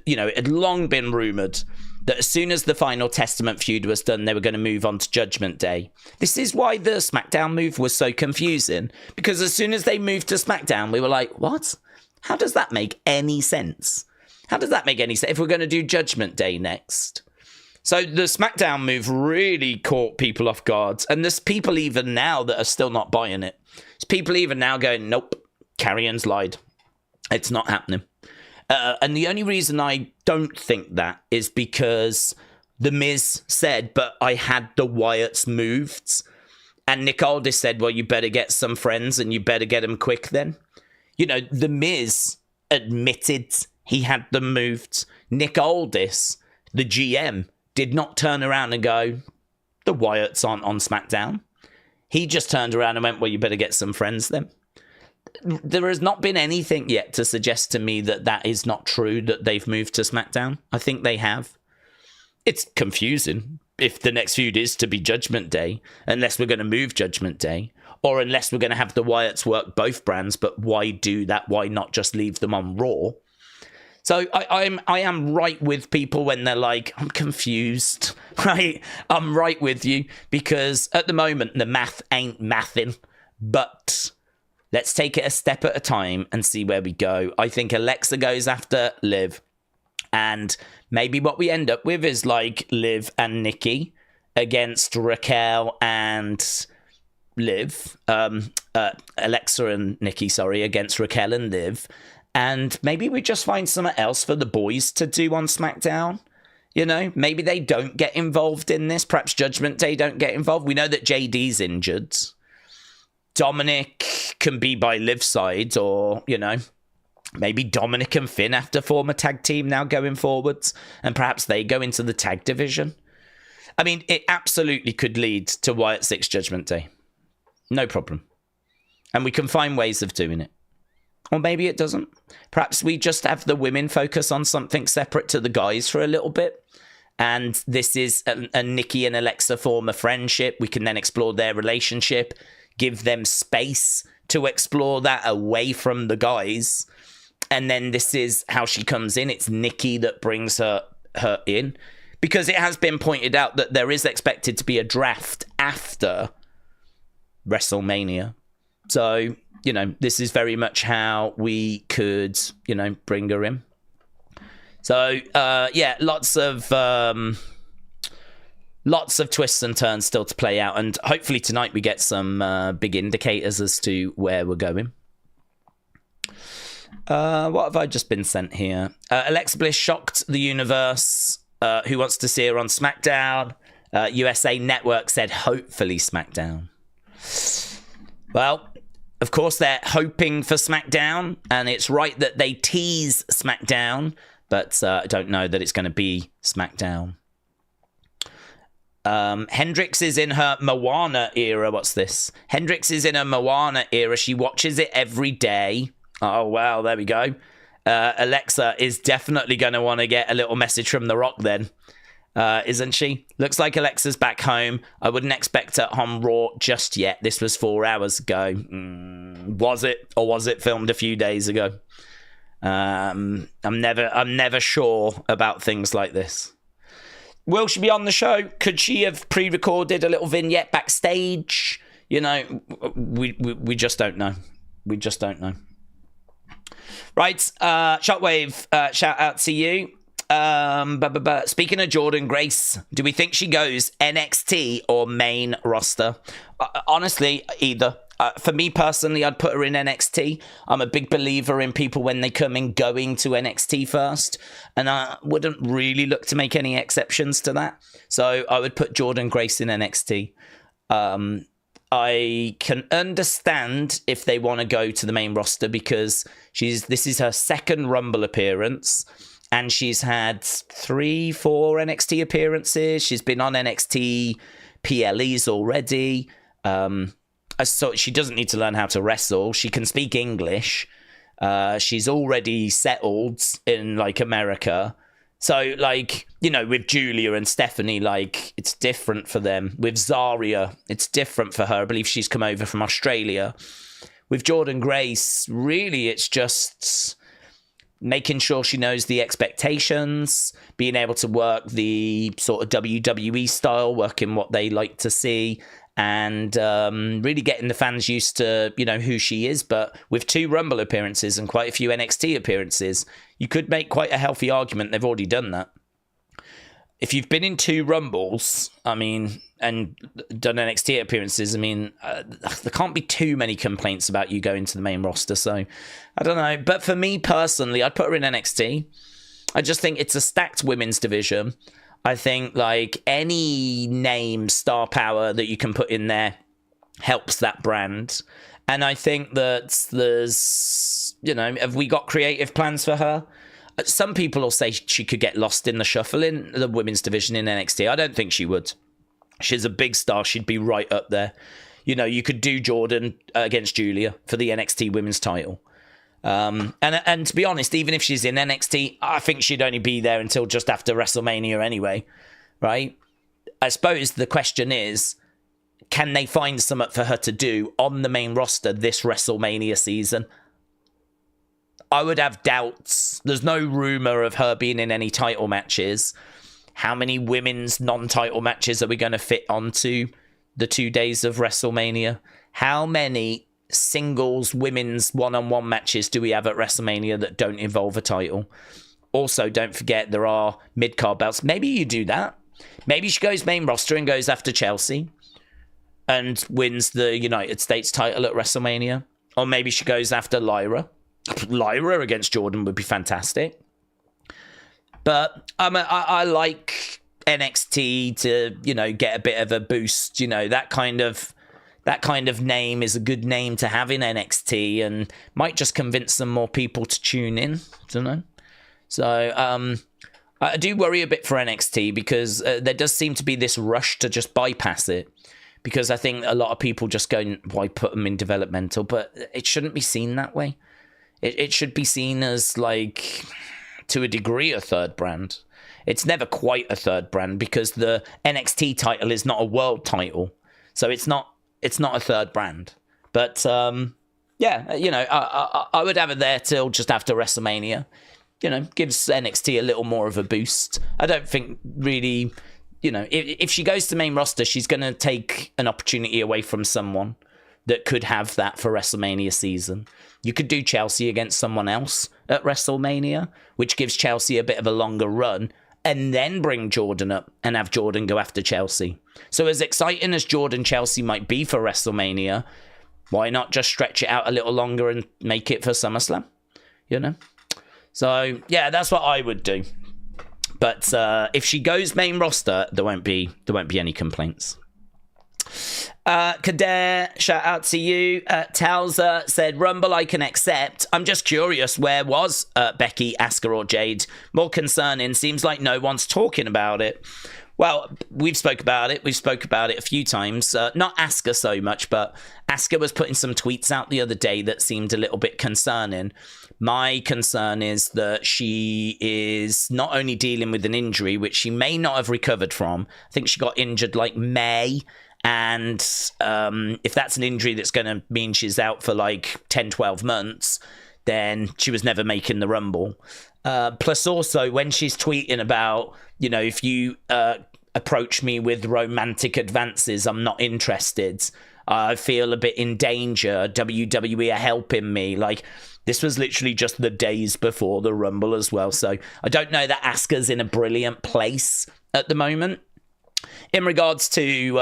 you know, it had long been rumoured that as soon as the Final Testament feud was done, they were going to move on to Judgment Day. This is why the SmackDown move was so confusing, because as soon as they moved to SmackDown, we were like, what? How does that make any sense? How does that make any sense if we're going to do Judgment Day next? So the SmackDown move really caught people off guard, and there's people even now that are still not buying it. There's people even now going, nope, Carrion's lied. It's not happening. And the only reason I don't think that is because The Miz said, but I had the Wyatts moved. And Nick Aldis said, well, you better get some friends and you better get them quick then. You know, The Miz admitted he had them moved. Nick Aldis, the GM, did not turn around and go, the Wyatts aren't on SmackDown. He just turned around and went, well, you better get some friends then. There has not been anything yet to suggest to me that that is not true, that they've moved to SmackDown. I think they have. It's confusing if the next feud is to be Judgment Day, unless we're going to move Judgment Day, or unless we're going to have the Wyatts work both brands, but why do that? Why not just leave them on Raw? So I am right with people when they're like, I'm confused, right? I'm right with you, because at the moment, the math ain't mathing, but let's take it a step at a time and see where we go. I think Alexa goes after Liv, and maybe what we end up with is like Liv and Nikki against Raquel and Liv. Alexa and Nikki, against Raquel and Liv. And maybe we just find something else for the boys to do on SmackDown. You know, maybe they don't get involved in this. Perhaps Judgment Day don't get involved. We know that JD's injured. Dominic can be by Liv's side, or, you know, maybe Dominic and Finn have to form a tag team now going forwards, and perhaps they go into the tag division. I mean, it absolutely could lead to Wyatt 6 Judgment Day. No problem. And we can find ways of doing it. Or maybe it doesn't. Perhaps we just have the women focus on something separate to the guys for a little bit. And this is a Nikki and Alexa form a friendship. We can then explore their relationship, give them space to explore that away from the guys. And then this is how she comes in. It's Nikki that brings her in. Because it has been pointed out that there is expected to be a draft after WrestleMania. So, you know, this is very much how we could, you know, bring her in. So, yeah, lots of twists and turns still to play out. And hopefully tonight we get some big indicators as to where we're going. What have I just been sent here? Alexa Bliss shocked the universe. Who wants to see her on SmackDown? USA Network said, hopefully SmackDown. Well, of course, they're hoping for SmackDown, and it's right that they tease SmackDown, but I don't know that it's going to be SmackDown. Hendrix is in her Moana era. What's this? Hendrix is in her Moana era. She watches it every day. Oh, wow. There we go. Alexa is definitely going to want to get a little message from The Rock then. Isn't she? Looks like Alexa's back home. I wouldn't expect her on Raw just yet. This was 4 hours ago. Was it? Or was it filmed a few days ago? I'm never sure about things like this. Will she be on the show? Could she have pre-recorded a little vignette backstage? You know, we just don't know. We just don't know. Right, Shockwave, shout out to you. Speaking of Jordynne Grace, do we think she goes NXT or main roster? Honestly, either. For me personally, I'd put her in NXT. I'm a big believer in people when they come in going to NXT first, and I wouldn't really look to make any exceptions to that. So I would put Jordynne Grace in NXT. I can understand if they want to go to the main roster because this is her second Rumble appearance, and she's had 3-4 NXT appearances. She's been on NXT PLEs already. So she doesn't need to learn how to wrestle. She can speak English. She's already settled in like America. So like, you know, with Julia and Stephanie, like it's different for them. With Zarya, it's different for her. I believe she's come over from Australia. With Jordynne Grace, really it's just making sure she knows the expectations, being able to work the sort of WWE style, working what they like to see, and really getting the fans used to, you know, who she is. But with 2 Rumble appearances and quite a few NXT appearances, you could make quite a healthy argument they've already done that. If you've been in 2 Rumbles, I mean, and done NXT appearances, I mean, there can't be too many complaints about you going to the main roster. So, I don't know. But for me personally, I'd put her in NXT. I just think it's a stacked women's division. I think like any name, star power that you can put in there helps that brand. And I think that there's, you know, have we got creative plans for her? Some people will say she could get lost in the shuffle in the women's division in NXT. I don't think she would. She's a big star. She'd be right up there. You know, you could do Jordan against Julia for the NXT women's title. And to be honest, even if she's in NXT, I think she'd only be there until just after WrestleMania anyway, right? I suppose the question is, can they find something for her to do on the main roster this WrestleMania season? I would have doubts. There's no rumor of her being in any title matches. How many women's non-title matches are we going to fit onto the 2 days of WrestleMania? How many singles women's one-on-one matches do we have at WrestleMania that don't involve a title? Also, don't forget there are mid-card belts. Maybe you do that. Maybe she goes main roster and goes after Chelsea and wins the United States title at WrestleMania. Or maybe she goes after Lyra. Lyra against Jordan would be fantastic. But I like NXT to, you know, get a bit of a boost. You know, that kind of name is a good name to have in NXT and might just convince some more people to tune in. I don't know. So I do worry a bit for NXT because there does seem to be this rush to just bypass it. Because I think a lot of people just go, why put them in developmental? But it shouldn't be seen that way. It should be seen as, like, to a degree, a third brand. It's never quite a third brand because the NXT title is not a world title. So it's not a third brand. But, yeah, you know, I would have it there till just after WrestleMania. You know, gives NXT a little more of a boost. I don't think really, you know, if she goes to main roster, she's going to take an opportunity away from someone that could have that for WrestleMania season. You could do Chelsea against someone else at WrestleMania, which gives Chelsea a bit of a longer run, and then bring Jordan up and have Jordan go after Chelsea. So as exciting as Jordan Chelsea might be for WrestleMania, why not just stretch it out a little longer and make it for SummerSlam? You know? So, yeah, that's what I would do. But if she goes main roster, there won't be any complaints. Kader, shout out to you. Towser said, Rumble I can accept. I'm just curious, where was Becky, Asuka or Jade? More concerning, seems like no one's talking about it. Well, we've spoke about it. We've spoke about it a few times. Not Asuka so much, but Asuka was putting some tweets out the other day that seemed a little bit concerning. My concern is that she is not only dealing with an injury, which she may not have recovered from. I think she got injured like May. And if that's an injury that's going to mean she's out for like 10, 12 months, then she was never making the Rumble. Plus also when she's tweeting about, you know, if you approach me with romantic advances, I'm not interested. I feel a bit in danger. WWE are helping me. Like, this was literally just the days before the Rumble as well. So I don't know that Asuka's in a brilliant place at the moment. In regards to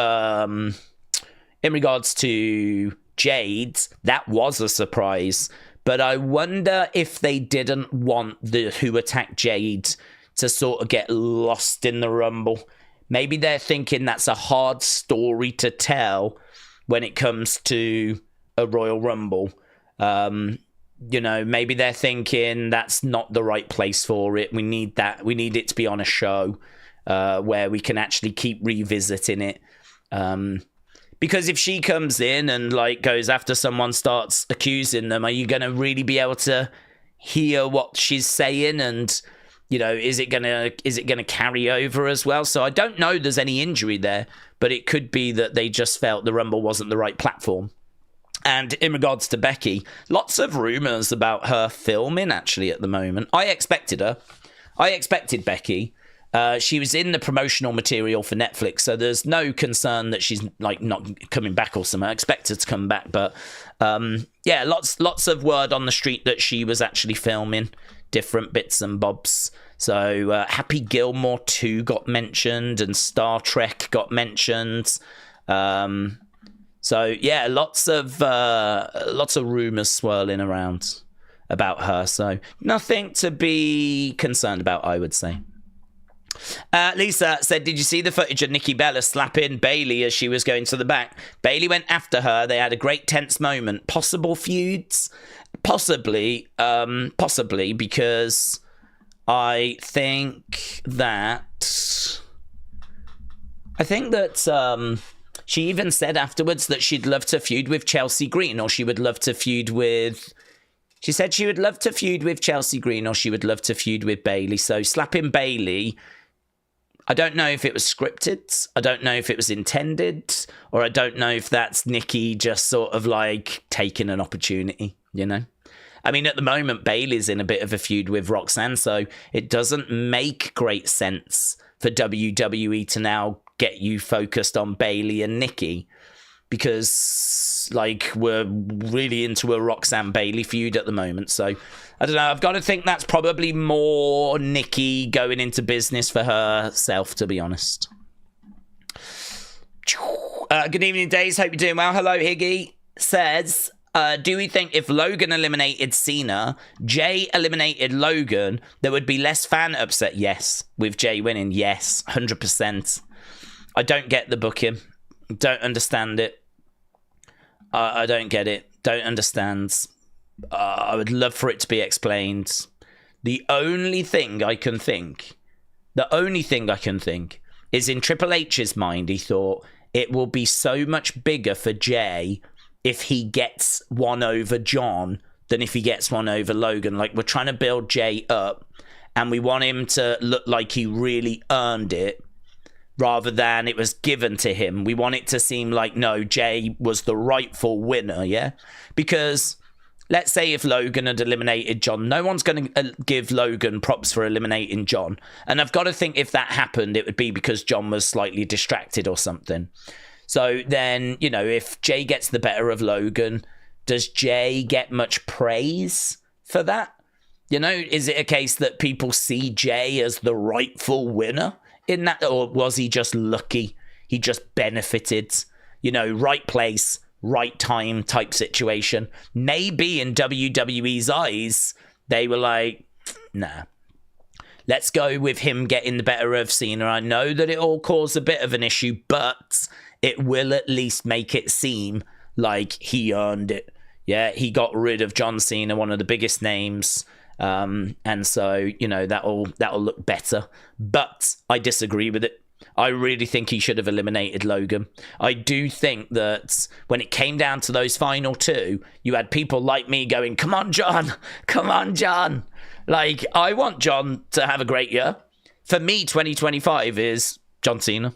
Jade, that was a surprise. But I wonder if they didn't want the Who Attacked Jade to sort of get lost in the Rumble. Maybe they're thinking that's a hard story to tell when it comes to a Royal Rumble. You know, maybe they're thinking that's not the right place for it. We need that. We need it to be on a show where we can actually keep revisiting it. Because if she comes in and like goes after someone, starts accusing them, are you going to really be able to hear what she's saying? And, you know, is it gonna carry over as well? So I don't know there's any injury there, but it could be that they just felt the Rumble wasn't the right platform. And in regards to Becky, lots of rumors about her filming actually at the moment. I expected Becky. She was in the promotional material for Netflix, so there's no concern that she's like not coming back or something. I expect her to come back, but yeah, lots of word on the street that she was actually filming different bits and bobs. So Happy Gilmore 2 got mentioned, and Star Trek got mentioned. So yeah, lots of rumors swirling around about her. So nothing to be concerned about, I would say. Lisa said, did you see the footage of Nikki Bella slapping Bayley as she was going to the back? Bayley went after her. They had a great tense moment. Possible feuds? Possibly because I think that she even said afterwards that she'd love to feud with Chelsea Green, or she would love to feud with... She said she would love to feud with Chelsea Green, or she would love to feud with Bayley. So slapping Bayley, I don't know if it was scripted. I don't know if it was intended, or I don't know if that's Nikki just sort of like taking an opportunity, you know? I mean, at the moment, Bayley's in a bit of a feud with Roxanne, so it doesn't make great sense for WWE to now get you focused on Bayley and Nikki, because like we're really into a Roxanne Bayley feud at the moment. So I don't know, I've got to think that's probably more Nikki going into business for herself, to be honest. Good evening, Daze, hope you're doing well. Hello, Higgy says, do we think if Logan eliminated Cena, Jey eliminated Logan, there would be less fan upset? Yes. With Jey winning, yes, 100%. I don't get the booking. Don't understand it. I don't get it. Don't understand. I would love for it to be explained. The only thing I can think is in Triple H's mind, he thought it will be so much bigger for Jey if he gets one over John than if he gets one over Logan. Like, we're trying to build Jey up, and we want him to look like he really earned it, rather than it was given to him. We want it to seem like, no, Jey was the rightful winner, yeah? Because let's say if Logan had eliminated John, no one's going to give Logan props for eliminating John. And I've got to think if that happened, it would be because John was slightly distracted or something. So then, you know, if Jey gets the better of Logan, does Jey get much praise for that? You know, is it a case that people see Jey as the rightful winner in that, or was he just lucky? He just benefited, you know, right place, right time type situation. Maybe in WWE's eyes, they were like, nah, let's go with him getting the better of Cena. I know that it all caused a bit of an issue, but it will at least make it seem like he earned it. Yeah, he got rid of John Cena, one of the biggest names. And so, you know, that'll look better. But I disagree with it. I really think he should have eliminated Logan. I do think that when it came down to those final two, you had people like me going, come on, John. Come on, John. Like, I want John to have a great year. For me, 2025 is John Cena.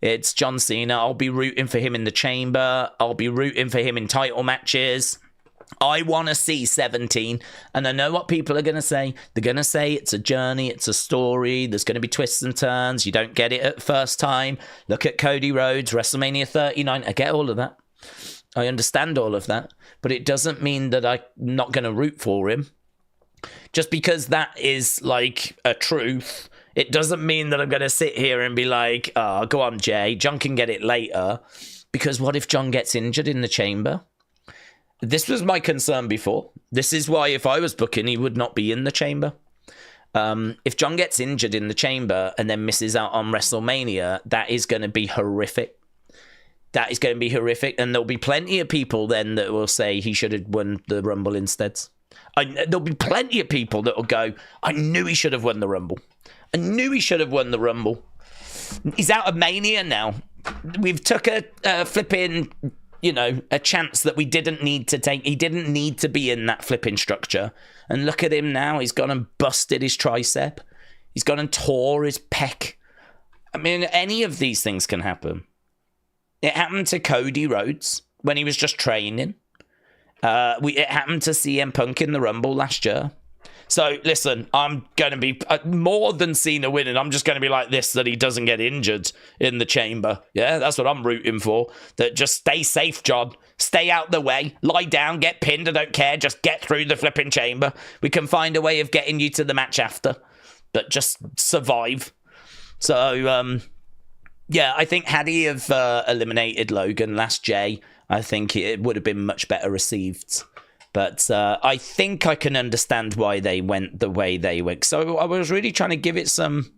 It's John Cena. I'll be rooting for him in the chamber. I'll be rooting for him in title matches. I want to see 17, and I know what people are going to say. They're going to say it's a journey, it's a story, there's going to be twists and turns, you don't get it at first time. Look at Cody Rhodes, WrestleMania 39. I get all of that. I understand all of that, but it doesn't mean that I'm not going to root for him. Just because that is like a truth, it doesn't mean that I'm going to sit here and be like, oh, go on, Jay, John can get it later. Because what if John gets injured in the chamber? This was my concern before. This is why if I was booking, he would not be in the chamber. If John gets injured in the chamber and then misses out on WrestleMania, that is going to be horrific. That is going to be horrific. And there'll be plenty of people then that will say he should have won the Rumble instead. There'll be plenty of people that will go, I knew he should have won the Rumble. I knew he should have won the Rumble. He's out of Mania now. We've took a flipping... a chance that we didn't need to take. He didn't need to be in that flipping structure. And look at him now. He's gone and busted his tricep. He's gone and tore his pec. I mean, any of these things can happen. It happened to Cody Rhodes when he was just training. It happened to CM Punk in the Rumble last year. So, listen, I'm going to be more than Cena winning. I'm just going to be like this, that he doesn't get injured in the chamber. Yeah, that's what I'm rooting for. That just stay safe, John. Stay out the way. Lie down, get pinned. I don't care. Just get through the flipping chamber. We can find a way of getting you to the match after. But just survive. So, yeah, I think had he have eliminated Logan last Jay, I think it would have been much better received. But I think I can understand why they went the way they went. So I was really trying to give it some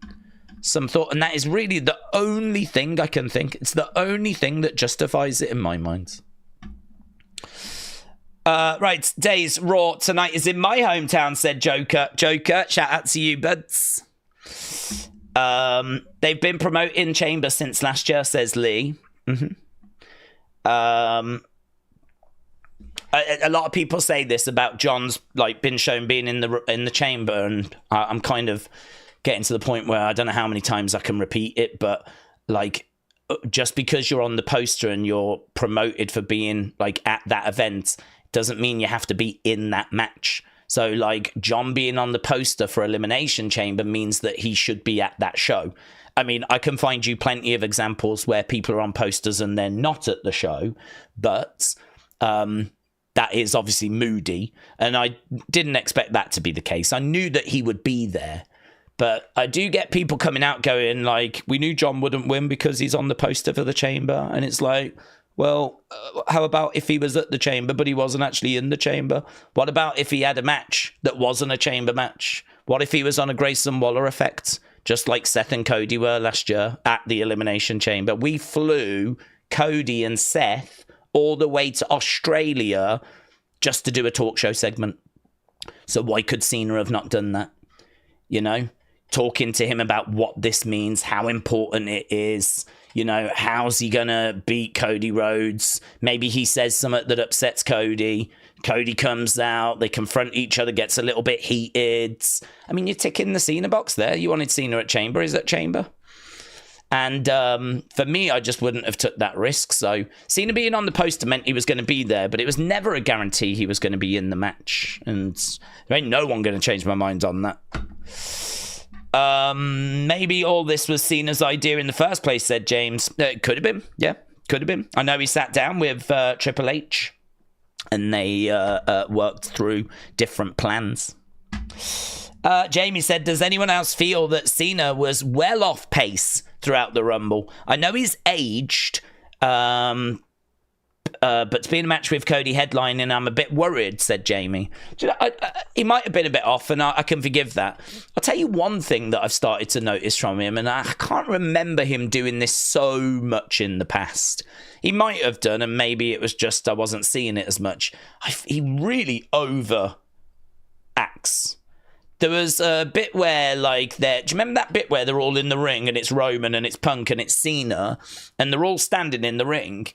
thought. And that is really the only thing I can think. It's the only thing that justifies it in my mind. Right, Daze, Raw tonight is in my hometown, said Joker. Joker, shout out to you, buds. They've been promoting Chamber since last year, says Lee. A lot of people say this about John's been shown being in the chamber, and I'm kind of getting to the point where I don't know how many times I can repeat it, but just because you're on the poster and you're promoted for being at that event doesn't mean you have to be in that match. So John being on the poster for Elimination Chamber means that he should be at that show. I mean, I can find you plenty of examples where people are on posters and they're not at the show, but that is obviously moody, and I didn't expect that to be the case. I knew that he would be there, but I do get people coming out going we knew John wouldn't win because he's on the poster for the chamber, and it's well, how about if he was at the chamber but he wasn't actually in the chamber? What about if he had a match that wasn't a chamber match? What if he was on a Grayson Waller effect, just like Seth and Cody were last year at the Elimination Chamber? We flew Cody and Seth all the way to Australia just to do a talk show segment. So why could Cena have not done that? Talking to him about what this means, how important it is, how's he gonna beat Cody Rhodes? Maybe he says something that upsets Cody. Cody comes out, they confront each other, gets a little bit heated. I mean, you're ticking the Cena box there. You wanted Cena at Chamber, is that Chamber? And for me, I just wouldn't have took that risk. So Cena being on the poster meant he was going to be there, but it was never a guarantee he was going to be in the match. And there ain't no one going to change my mind on that. Maybe all this was Cena's idea in the first place, said James. It could have been. Yeah, could have been. I know he sat down with Triple H and they worked through different plans. Jamie said, does anyone else feel that Cena was well off pace throughout the Rumble? I know he's aged, but to be in a match with Cody headlining, I'm a bit worried, said Jamie. He might have been a bit off, and I can forgive that. I'll tell you one thing that I've started to notice from him, and I can't remember him doing this so much in the past. He might have done, and maybe it was just I wasn't seeing it as much. He really overacts. there was a bit where, like, do you remember that bit where they're all in the ring and it's Roman and it's Punk and it's Cena and they're all standing in the ring?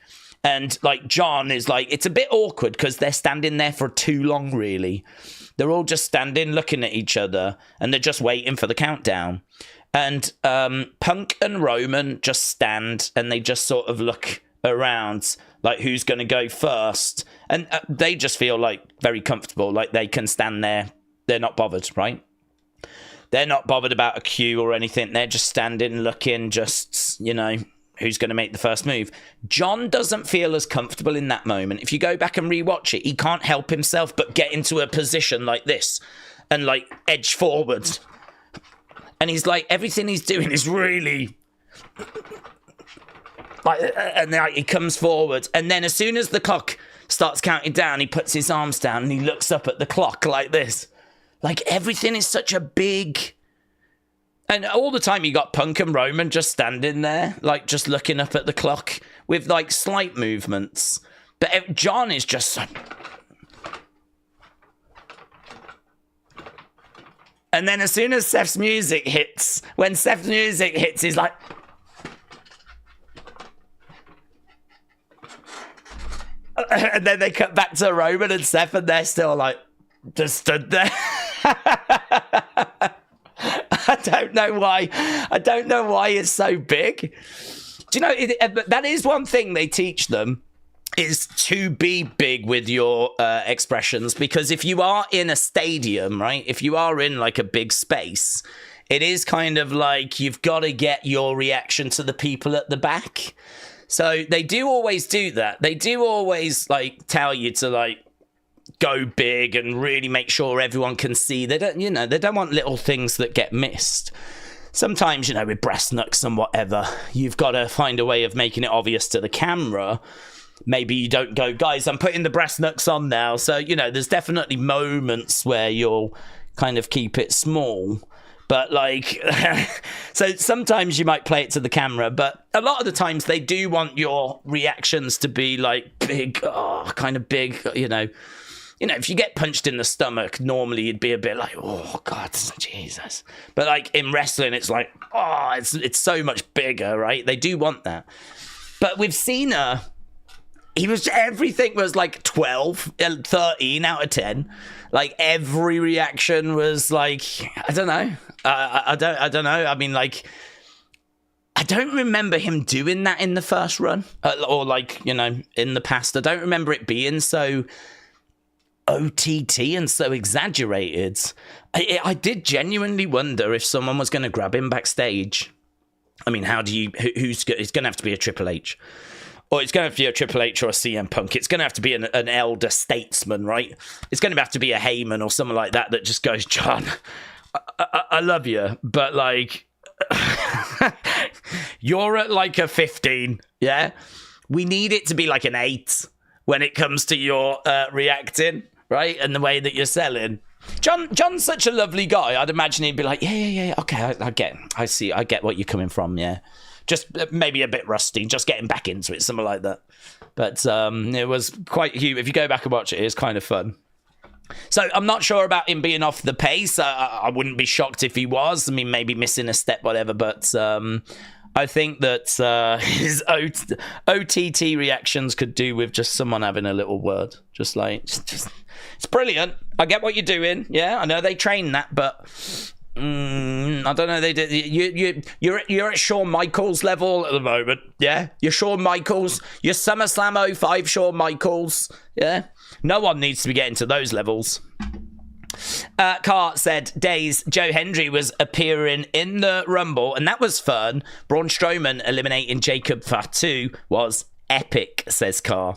And, like, John is like, it's a bit awkward because they're standing there for too long, really. They're all just standing, looking at each other, and they're just waiting for the countdown. And Punk and Roman just stand, and they just sort of look around, like, who's going to go first. And they just feel, like, very comfortable, like they can stand there. They're not bothered, right? They're not bothered about a cue or anything. They're just standing, looking, just, you know, who's going to make the first move. John doesn't feel as comfortable in that moment. If you go back and rewatch it, he can't help himself but get into a position like this and, like, edge forward. And he's like, everything he's doing is really... like, and then he comes forward. And then as soon as the clock starts counting down, he puts his arms down and he looks up at the clock like this. Like, everything is such a big... And all the time you got Punk and Roman just standing there, like, just looking up at the clock with, like, slight movements. But John is just so... And then as soon as Seth's music hits, when Seth's music hits, he's like... And then they cut back to Roman and Seth, and they're still, like, just stood there. I don't know why. I don't know why it's so big. Do you know, that is one thing they teach them, is to be big with your expressions. Because if you are in a stadium, right, if you are in, like, a big space, it is kind of like you've got to get your reaction to the people at the back. So they do always do that. They do always, like, tell you to, like, go big and really make sure everyone can see. They don't, you know, they don't want little things that get missed. Sometimes, you know, with breast knucks and whatever, you've got to find a way of making it obvious to the camera. Maybe you don't go, guys, I'm putting the breast knucks on now. So, you know, there's definitely moments where you'll kind of keep it small. But, like, so sometimes you might play it to the camera, but a lot of the times they do want your reactions to be, like, big, kind of big, you know. You know, if you get punched in the stomach, normally you'd be a bit like, oh, God, Jesus. But, like, in wrestling, it's like, oh, it's so much bigger, right? They do want that. But with Cena, everything was like 12, 13 out of 10. Like, every reaction was like, I don't know. I don't know. I mean, like, I don't remember him doing that in the first run. Or, like, you know, in the past. I don't remember it being so OTT and so exaggerated. I did genuinely wonder if someone was going to grab him backstage. I mean, it's going to have to be a Triple H. Or it's going to have to be a Triple H or a CM Punk. It's going to have to be an elder statesman, right? It's going to have to be a Heyman or someone like that just goes, John, I love you, but, like, you're at, like, a 15, yeah? We need it to be like an 8 when it comes to your reacting, right? And the way that you're selling. John's such a lovely guy. I'd imagine he'd be like, yeah, okay, I get what you're coming from, yeah. Just maybe a bit rusty, just getting back into it, something like that. But it was quite huge. If you go back and watch it, it's kind of fun. So I'm not sure about him being off the pace. I wouldn't be shocked if he was. I mean, maybe missing a step, whatever. But I think that his OTT reactions could do with just someone having a little word. Just like, it's brilliant. I get what you're doing. Yeah, I know they train that, but... I don't know. They did. You're at Shawn Michaels level at the moment. Yeah, you're Shawn Michaels. You're SummerSlam 05 Shawn Michaels. Yeah, no one needs to be getting to those levels. Carr said, Daze, Joe Hendry was appearing in the Rumble, and that was fun. Braun Strowman eliminating Jacob Fatu was epic, says Carr.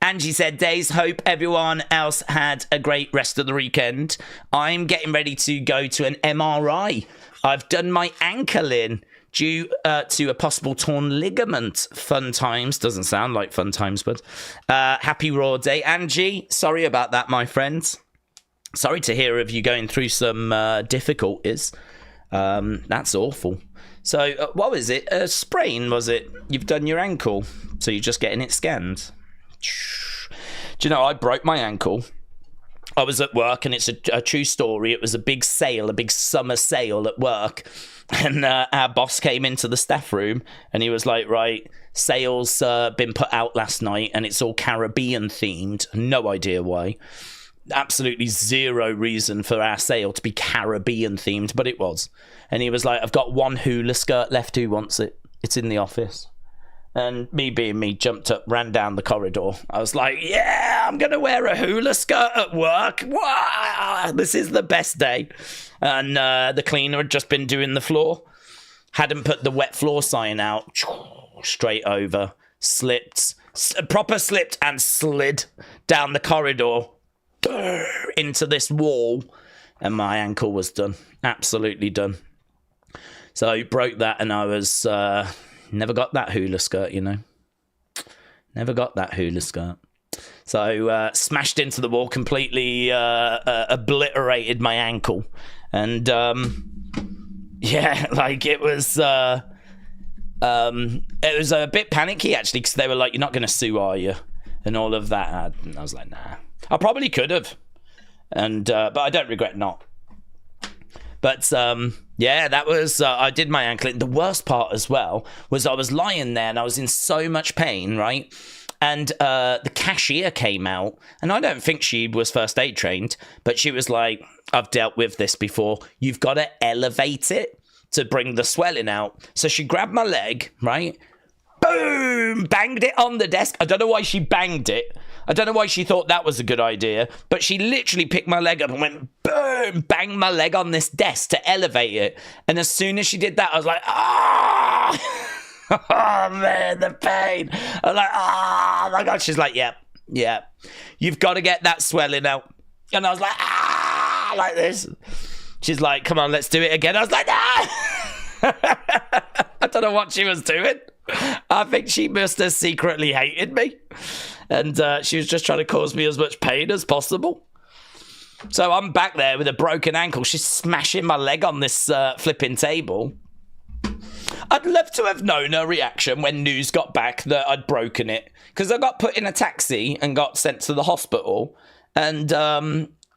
Angie said, Days, hope everyone else had a great rest of the weekend. I'm getting ready to go to an MRI. I've done my ankle in due to a possible torn ligament. Fun times. Doesn't sound like fun times, but happy Raw Day. Angie, sorry about that, my friends. Sorry to hear of you going through some difficulties. That's awful. So what was it? A sprain, was it? You've done your ankle, so you're just getting it scanned. Do you know, I broke my ankle I was at work, and it's a true story. It was a big sale, a big summer sale at work. And our boss came into the staff room, and he was like, right, sales been put out last night, and it's all Caribbean themed. No idea why. Absolutely zero reason for our sale to be Caribbean themed, but it was. And he was like, I've got one hula skirt left. Who wants it? It's in the office. And me being me, jumped up, ran down the corridor. I was like, yeah, I'm going to wear a hula skirt at work. Wow, this is the best day. And the cleaner had just been doing the floor. Hadn't put the wet floor sign out. Straight over. Slipped. Proper slipped and slid down the corridor into this wall. And my ankle was done. Absolutely done. So I broke that, and I was... never got that hula skirt, you know. Never got that hula skirt. So smashed into the wall, completely obliterated my ankle. And yeah, like it was a bit panicky, actually, because they were like, you're not going to sue, are you? And all of that. And I was like, nah. I probably could have. And but I don't regret not. But yeah, that was, I did my ankle. The worst part as well was I was lying there and I was in so much pain, right? And the cashier came out, and I don't think she was first aid trained, but she was like, I've dealt with this before. You've got to elevate it to bring the swelling out. So she grabbed my leg, right? Boom! Banged it on the desk. I don't know why she banged it. I don't know why she thought that was a good idea, but she literally picked my leg up and went, boom, banged my leg on this desk to elevate it. And as soon as she did that, I was like, ah! Oh, man, the pain. I was like, ah, oh, my God. She's like, yeah. You've got to get that swelling out. And I was like, ah, like this. She's like, come on, let's do it again. I was like, ah! I don't know what she was doing. I think she must have secretly hated me. And she was just trying to cause me as much pain as possible. So I'm back there with a broken ankle. She's smashing my leg on this flipping table. I'd love to have known her reaction when news got back that I'd broken it. Because I got put in a taxi and got sent to the hospital. And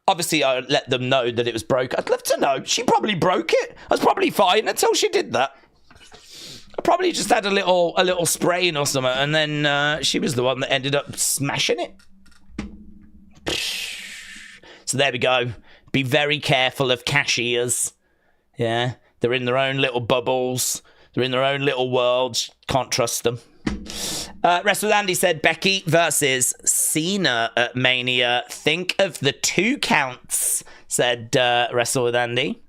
obviously I let them know that it was broke. I'd love to know. She probably broke it. I was probably fine until she did that. I probably just had a little sprain or something, and then she was the one that ended up smashing it. So there we go. Be very careful of cashiers. Yeah, they're in their own little bubbles. They're in their own little worlds. Can't trust them. Wrestle Andy said Becky versus Cena at Mania. Think of the 2 counts, said Wrestle with Andy.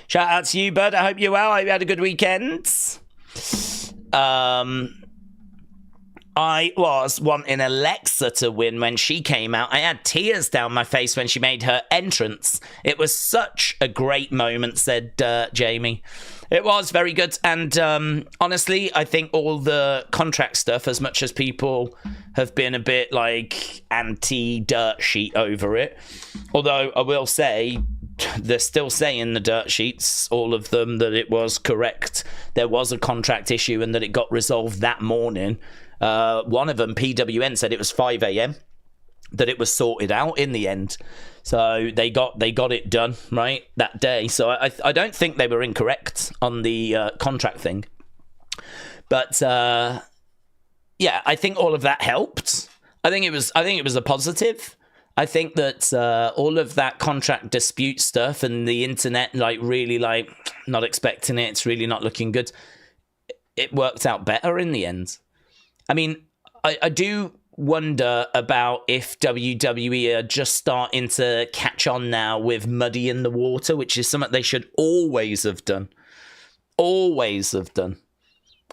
Shout out to you, bud. I hope you're well. I hope you had a good weekend. I was wanting Alexa to win when she came out. I had tears down my face when she made her entrance. It was such a great moment, said Jamie. It was very good. And honestly, I think all the contract stuff, as much as people have been a bit like anti-dirt sheet over it, although I will say, they're still saying the dirt sheets, all of them, that it was correct. There was a contract issue and that it got resolved that morning. One of them, PWN, said it was 5 a.m. that it was sorted out in the end. So they got it done, right, that day. So I don't think they were incorrect on the contract thing. But yeah, I think all of that helped. I think it was a positive. I think that all of that contract dispute stuff and the internet, like, really, like, not expecting it, it's really not looking good, it worked out better in the end. I mean, I do wonder about if WWE are just starting to catch on now with muddying the water, which is something they should always have done. Always have done.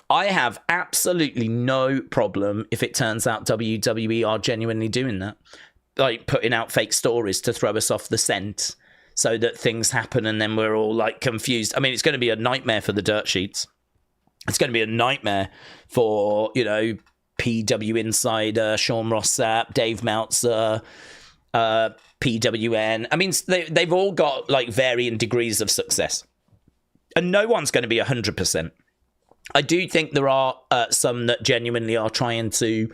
I have absolutely no problem if it turns out WWE are genuinely doing that. Like, putting out fake stories to throw us off the scent so that things happen and then we're all, like, confused. I mean, it's going to be a nightmare for the dirt sheets. It's going to be a nightmare for, you know, PW Insider, Sean Ross Sapp, Dave Meltzer, PWN. I mean, they've all got, like, varying degrees of success. And no one's going to be 100%. I do think there are some that genuinely are trying to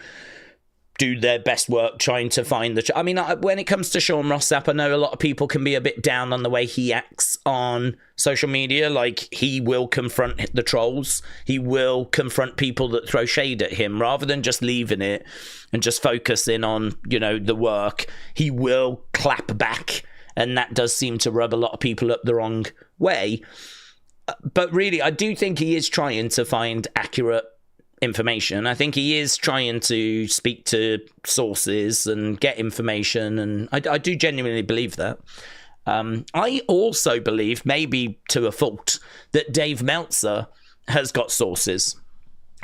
do their best work trying to find the... I mean, when it comes to Sean Ross Sapp, I know a lot of people can be a bit down on the way he acts on social media. Like, he will confront the trolls. He will confront people that throw shade at him. Rather than just leaving it and just focusing on, you know, the work, he will clap back. And that does seem to rub a lot of people up the wrong way. But really, I do think he is trying to find accurate information. I think he is trying to speak to sources and get information, and I do genuinely believe that. I also believe, maybe to a fault, that Dave Meltzer has got sources.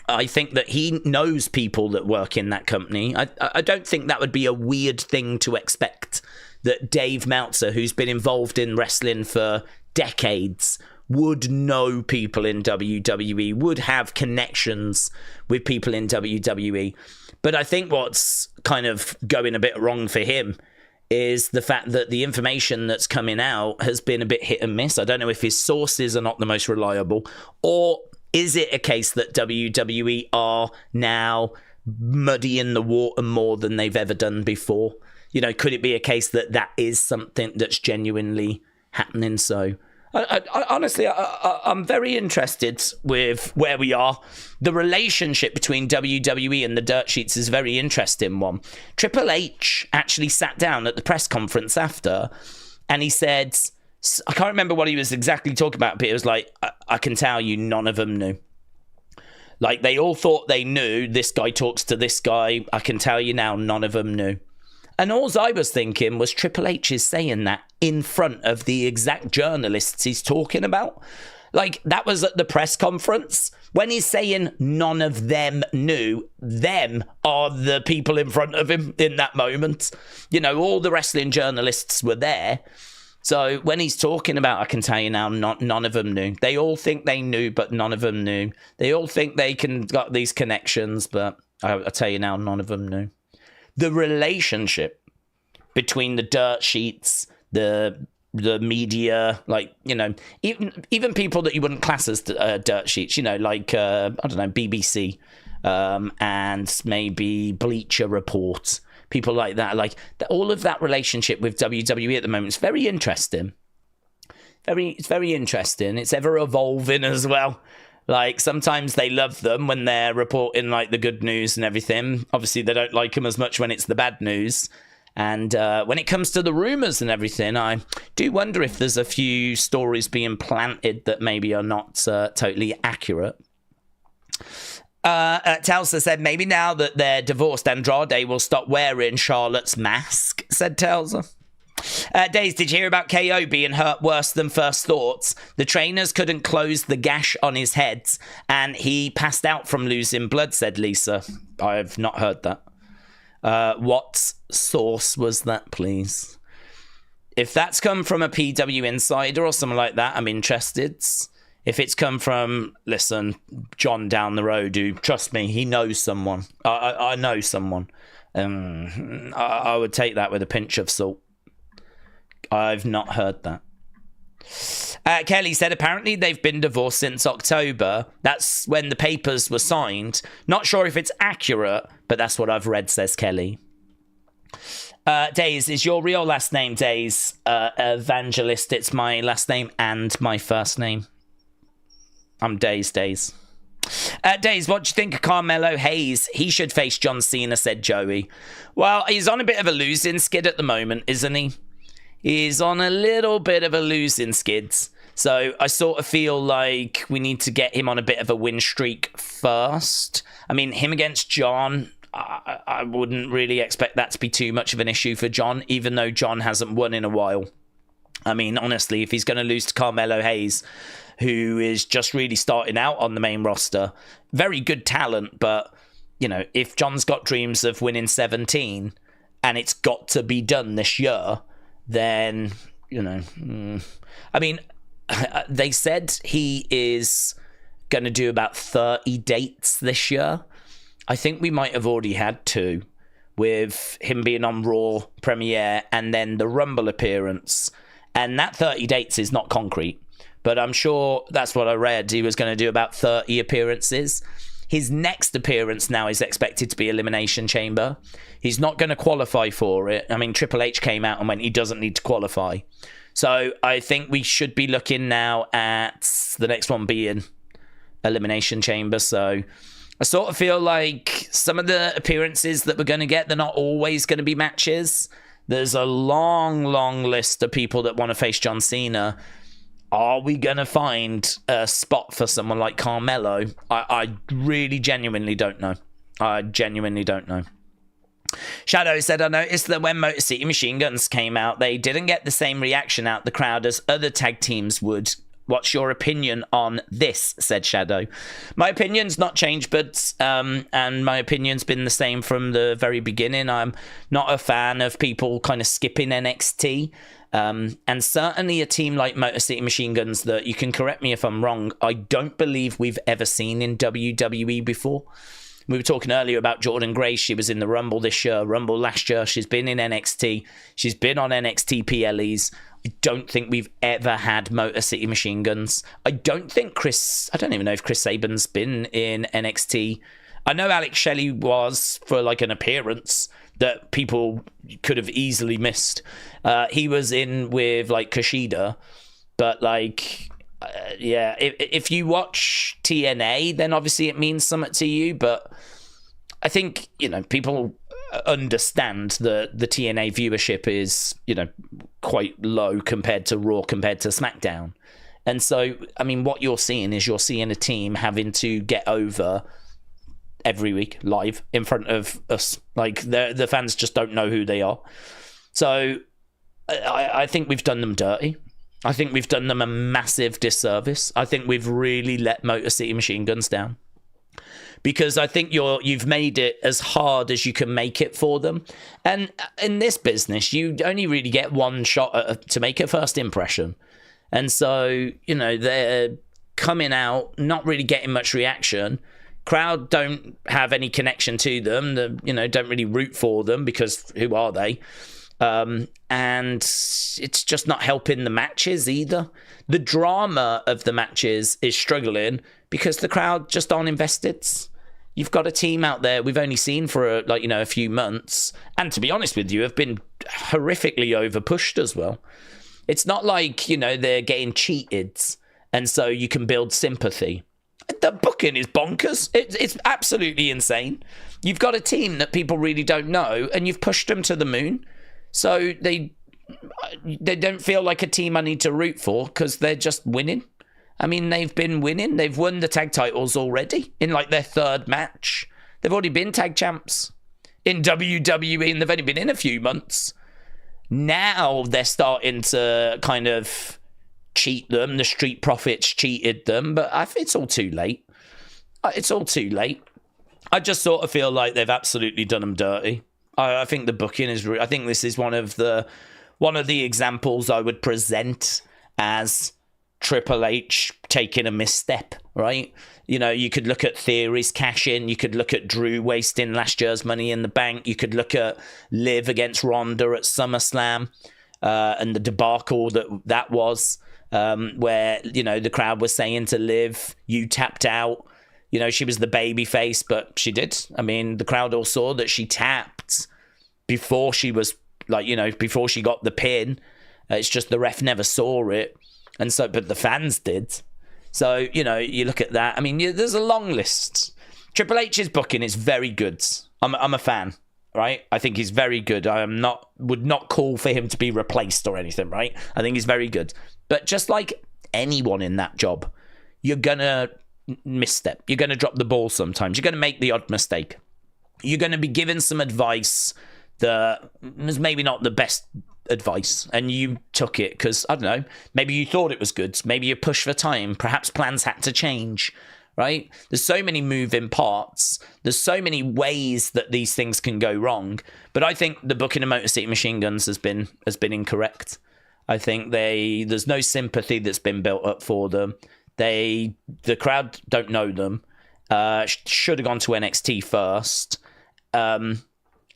I think that he knows people that work in that company. I don't think that would be a weird thing to expect, that Dave Meltzer, who's been involved in wrestling for decades, would know people in WWE, would have connections with people in WWE. But I think what's kind of going a bit wrong for him is the fact that the information that's coming out has been a bit hit and miss. I don't know if his sources are not the most reliable, or is it a case that WWE are now muddying the water more than they've ever done before? You know, could it be a case that that is something that's genuinely happening? So honestly, I'm very interested with where we are. The relationship between WWE and the Dirt Sheets is a very interesting one. Triple H actually sat down at the press conference after, and he said, I can't remember what he was exactly talking about, but it was like, I can tell you none of them knew. Like, they all thought they knew. This guy talks to this guy. I can tell you now, none of them knew. And all I was thinking was Triple H is saying that in front of the exact journalists he's talking about. Like, that was at the press conference. When he's saying none of them knew, them are the people in front of him in that moment. You know, all the wrestling journalists were there. So when he's talking about, I can tell you now, none of them knew. They all think they knew, but none of them knew. They all think they got these connections, but I tell you now, none of them knew. The relationship between the Dirt Sheets, the media, like, you know, even people that you wouldn't class as Dirt Sheets, you know, like, I don't know, BBC, and maybe Bleacher Report, people like that, like, all of that relationship with WWE at the moment is very interesting. It's very interesting. It's ever evolving as well. Like, sometimes they love them when they're reporting, like, the good news and everything. Obviously, they don't like them as much when it's the bad news. And when it comes to the rumours and everything, I do wonder if there's a few stories being planted that maybe are not totally accurate. Telsa said, maybe now that they're divorced, Andrade will stop wearing Charlotte's mask, said Telsa. Daze, did you hear about KO being hurt worse than first thoughts? The trainers couldn't close the gash on his head, and he passed out from losing blood, said Lisa. I have not heard that. What source was that, please? If that's come from a PW Insider or something like that, I'm interested. If it's come from, listen, John down the road, who, trust me, he knows someone. I know someone. I would take that with a pinch of salt. I've not heard that. Kelly said apparently they've been divorced since October. That's when the papers were signed. Not sure if it's accurate, but that's what I've read, says Kelly. Daze, is your real last name Daze? Evangelist, it's my last name and my first name. I'm Daze. Daze, what do you think of Carmelo Hayes? He should face John Cena, said Joey. Well, he's on a bit of a losing skid at the moment, isn't he? He's on a little bit of a losing skids. So I sort of feel like we need to get him on a bit of a win streak first. I mean, him against John, I wouldn't really expect that to be too much of an issue for John, even though John hasn't won in a while. I mean, honestly, if he's going to lose to Carmelo Hayes, who is just really starting out on the main roster, very good talent, but, you know, if John's got dreams of winning 17 and it's got to be done this year, then, you know, I mean, they said he is going to do about 30 dates this year. I think we might have already had 2, with him being on Raw premiere and then the Rumble appearance. And that 30 dates is not concrete, but I'm sure that's what I read. He was going to do about 30 appearances. His next appearance now is expected to be Elimination Chamber. He's not going to qualify for it. I mean, Triple H came out and went, he doesn't need to qualify. So I think we should be looking now at the next one being Elimination Chamber. So I sort of feel like some of the appearances that we're going to get, they're not always going to be matches. There's a long, long list of people that want to face John Cena. Are we going to find a spot for someone like Carmelo? I really genuinely don't know. I genuinely don't know. Shadow said, I noticed that when Motor City Machine Guns came out, they didn't get the same reaction out the crowd as other tag teams would. What's your opinion on this? Said Shadow. My opinion's not changed, but and my opinion's been the same from the very beginning. I'm not a fan of people kind of skipping NXT. And certainly a team like Motor City Machine Guns that, you can correct me if I'm wrong, I don't believe we've ever seen in WWE before. We were talking earlier about Jordynne Grace. She was in the Rumble this year, Rumble last year. She's been in NXT. She's been on NXT PLEs. I don't think we've ever had Motor City Machine Guns. I don't even know if Chris Sabin's been in NXT. I know Alex Shelley was for like an appearance that people could have easily missed. He was in with like Kushida, but like, yeah, if you watch TNA, then obviously it means something to you. But I think, people understand that the TNA viewership is, quite low compared to Raw, compared to SmackDown. And so, I mean, what you're seeing is a team having to get over every week live in front of us. Like, the fans just don't know who they are. So I think we've done them dirty. I think we've done them a massive disservice. I think we've really let Motor City Machine Guns down. Because I think you've made it as hard as you can make it for them. And in this business, you only really get one shot to make a first impression. And so, they're coming out, not really getting much reaction. Crowd don't have any connection to them. Don't really root for them because who are they? And it's just not helping the matches either. The drama of the matches is struggling because the crowd just aren't invested. You've got a team out there we've only seen for a few months, and to be honest with you, have been horrifically overpushed as well. It's not like, they're getting cheated and so you can build sympathy. The booking is bonkers. It's absolutely insane. You've got a team that people really don't know and you've pushed them to the moon. So they don't feel like a team I need to root for because they're just winning. I mean, they've been winning. They've won the tag titles already in like their third match. They've already been tag champs in WWE and they've only been in a few months. Now they're starting to kind of cheat them. The Street Profits cheated them, but it's all too late. It's all too late. I just sort of feel like they've absolutely done them dirty. I think the booking is. I think this is one of the examples I would present as Triple H taking a misstep. Right? You could look at Theory's cash in. You could look at Drew wasting last year's Money in the Bank. You could look at Liv against Ronda at SummerSlam and the debacle that was, where the crowd was saying to Liv, "You tapped out." She was the baby face, but she did. I mean, the crowd all saw that she tapped before she was before she got the pin. It's just the ref never saw it. And so, but the fans did. So, you look at that. I mean, there's a long list. Triple H's booking is very good. I'm a fan, right? I think he's very good. Would not call for him to be replaced or anything, right? I think he's very good. But just like anyone in that job, you're going to misstep. You're going to drop the ball sometimes. You're going to make the odd mistake. You're going to be given some advice that was maybe not the best advice, and you took it because, I don't know, maybe you thought it was good. Maybe you pushed for time. Perhaps plans had to change, right? There's so many moving parts. There's so many ways that these things can go wrong. But I think the booking of Motor City Machine Guns has been incorrect. I think there's no sympathy that's been built up for them. The crowd don't know them. Should have gone to NXT first.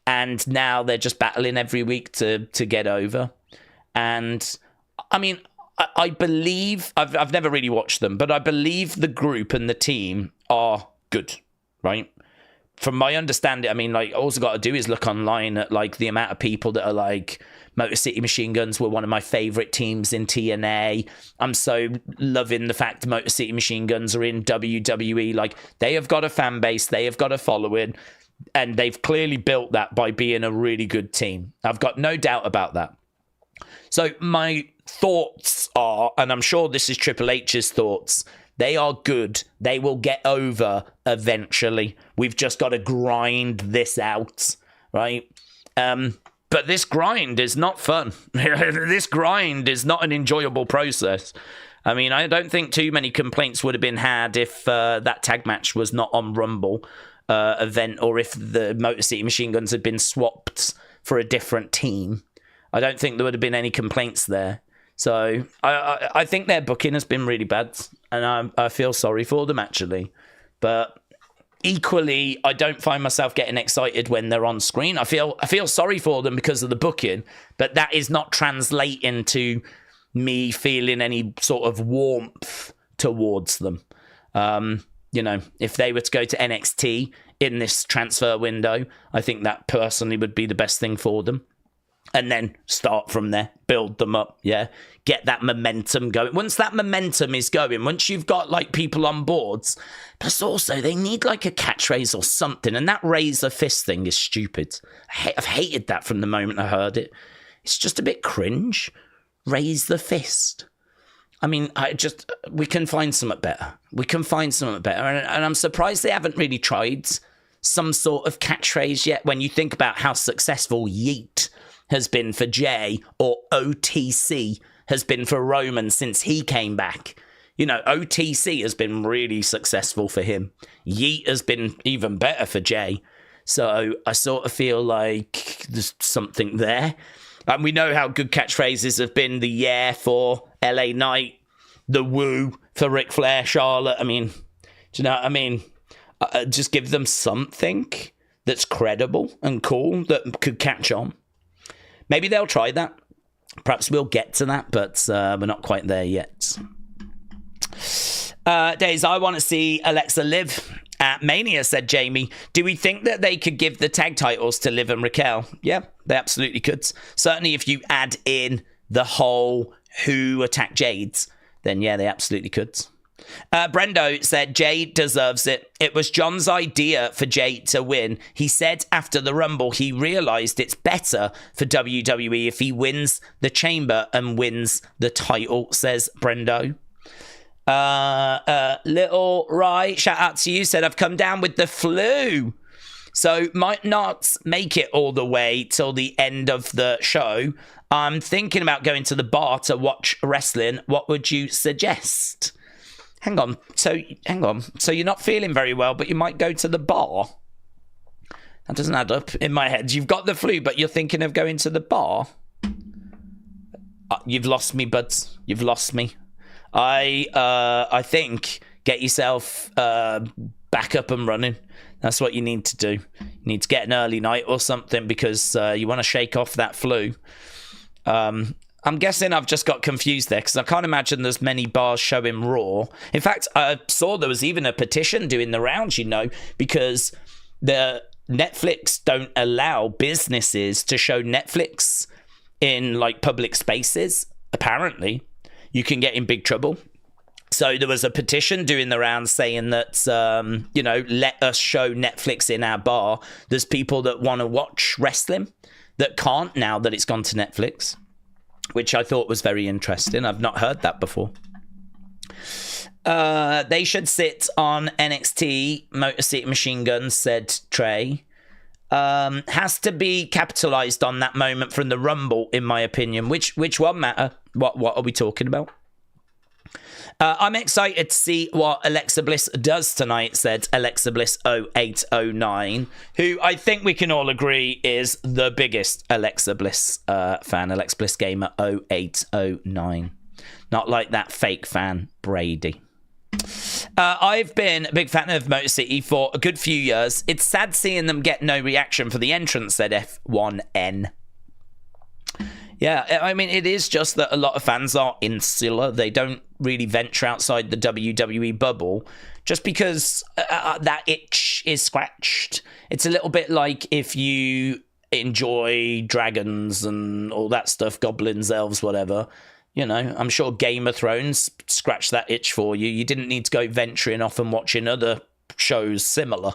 And now they're just battling every week to get over. And I mean, I believe I've never really watched them, but I believe the group and the team are good. right? From my understanding, I mean, like, all I got to do is look online at, like, the amount of people that are like, Motor City Machine Guns were one of my favorite teams in TNA. I'm so loving the fact Motor City Machine Guns are in WWE. Like, they have got a fan base, they have got a following, and they've clearly built that by being a really good team. I've got no doubt about that. So my thoughts are, and I'm sure this is Triple H's thoughts, they are good. They will get over eventually. We've just got to grind this out, right? But this grind is not fun. This grind is not an enjoyable process. I mean, I don't think too many complaints would have been had if that tag match was not on Rumble event, or if the Motor City Machine Guns had been swapped for a different team. I don't think there would have been any complaints there. So I think their booking has been really bad, and I feel sorry for them, actually. But equally, I don't find myself getting excited when they're on screen. I feel sorry for them because of the booking, but that is not translating to me feeling any sort of warmth towards them. You know, if they were to go to NXT in this transfer window, I think that personally would be the best thing for them. And then start from there, build them up, yeah? Get that momentum going. Once that momentum is going, once you've got, like, people on boards, plus also they need, like, a catchphrase or something, and that raise a fist thing is stupid. I've hated that from the moment I heard it. It's just a bit cringe. Raise the fist. I mean, we can find something better. We can find something better, and I'm surprised they haven't really tried some sort of catchphrase yet. When you think about how successful Yeet has been for Jay, or OTC has been for Roman since he came back. You know, OTC has been really successful for him. Yeet has been even better for Jay. So I sort of feel like there's something there. And we know how good catchphrases have been. The yeah for LA Knight, the woo for Ric Flair, Charlotte. I mean, do you know what I mean? Just give them something that's credible and cool that could catch on. Maybe they'll try that. Perhaps we'll get to that, but we're not quite there yet. Daze, I want to see Alexa Liv at Mania, said Jamie. Do we think that they could give the tag titles to Liv and Raquel? Yeah, they absolutely could. Certainly if you add in the whole who attacked Jades, then yeah, they absolutely could. Brendo said Jay deserves it. It was John's idea for Jay to win. He said after the Rumble he realised it's better for WWE if he wins the Chamber and wins the title, says Brendo. Little Rye, shout out to you, said I've come down with the flu, so might not make it all the way till the end of the show. I'm thinking about going to the bar to watch wrestling. What would you suggest? Hang on. So you're not feeling very well, but you might go to the bar? That doesn't add up in my head. You've got the flu, but you're thinking of going to the bar? You've lost me, buds. You've lost me. I think get yourself back up and running. That's what you need to do. You need to get an early night or something because you want to shake off that flu. I'm guessing I've just got confused there because I can't imagine there's many bars showing Raw. In fact, I saw there was even a petition doing the rounds, you know, because the Netflix don't allow businesses to show Netflix in, like, public spaces. Apparently, you can get in big trouble. So there was a petition doing the rounds saying that, you know, let us show Netflix in our bar. There's people that want to watch wrestling that can't now that it's gone to Netflix, which I thought was very interesting. I've not heard that before. They should sit on NXT Motor City Machine Guns, said Trey. Has to be capitalized on that moment from the Rumble, in my opinion. Which one matter? What are we talking about? I'm excited to see what Alexa Bliss does tonight, said Alexa Bliss 0809, who I think we can all agree is the biggest Alexa Bliss fan. Alexa Bliss Gamer 0809. Not like that fake fan, Brady. I've been a big fan of Motor City for a good few years. It's sad seeing them get no reaction for the entrance, said F1N. Yeah, I mean, it is just that a lot of fans are insular. They don't really venture outside the WWE bubble just because that itch is scratched. It's a little bit like if you enjoy dragons and all that stuff, goblins, elves, whatever. You know, I'm sure Game of Thrones scratched that itch for you. You didn't need to go venturing off and watching other shows similar,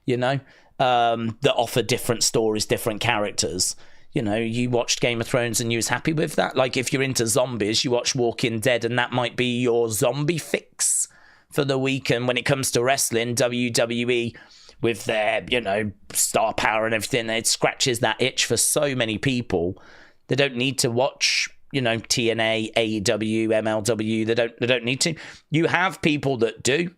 you know, that offer different stories, different characters. You know, you watched Game of Thrones and you was happy with that. Like if you're into zombies, you watch Walking Dead and that might be your zombie fix for the week. And when it comes to wrestling, WWE with their, you know, star power and everything, it scratches that itch for so many people. They don't need to watch, you know, TNA, AEW, MLW. They don't need to. You have people that do,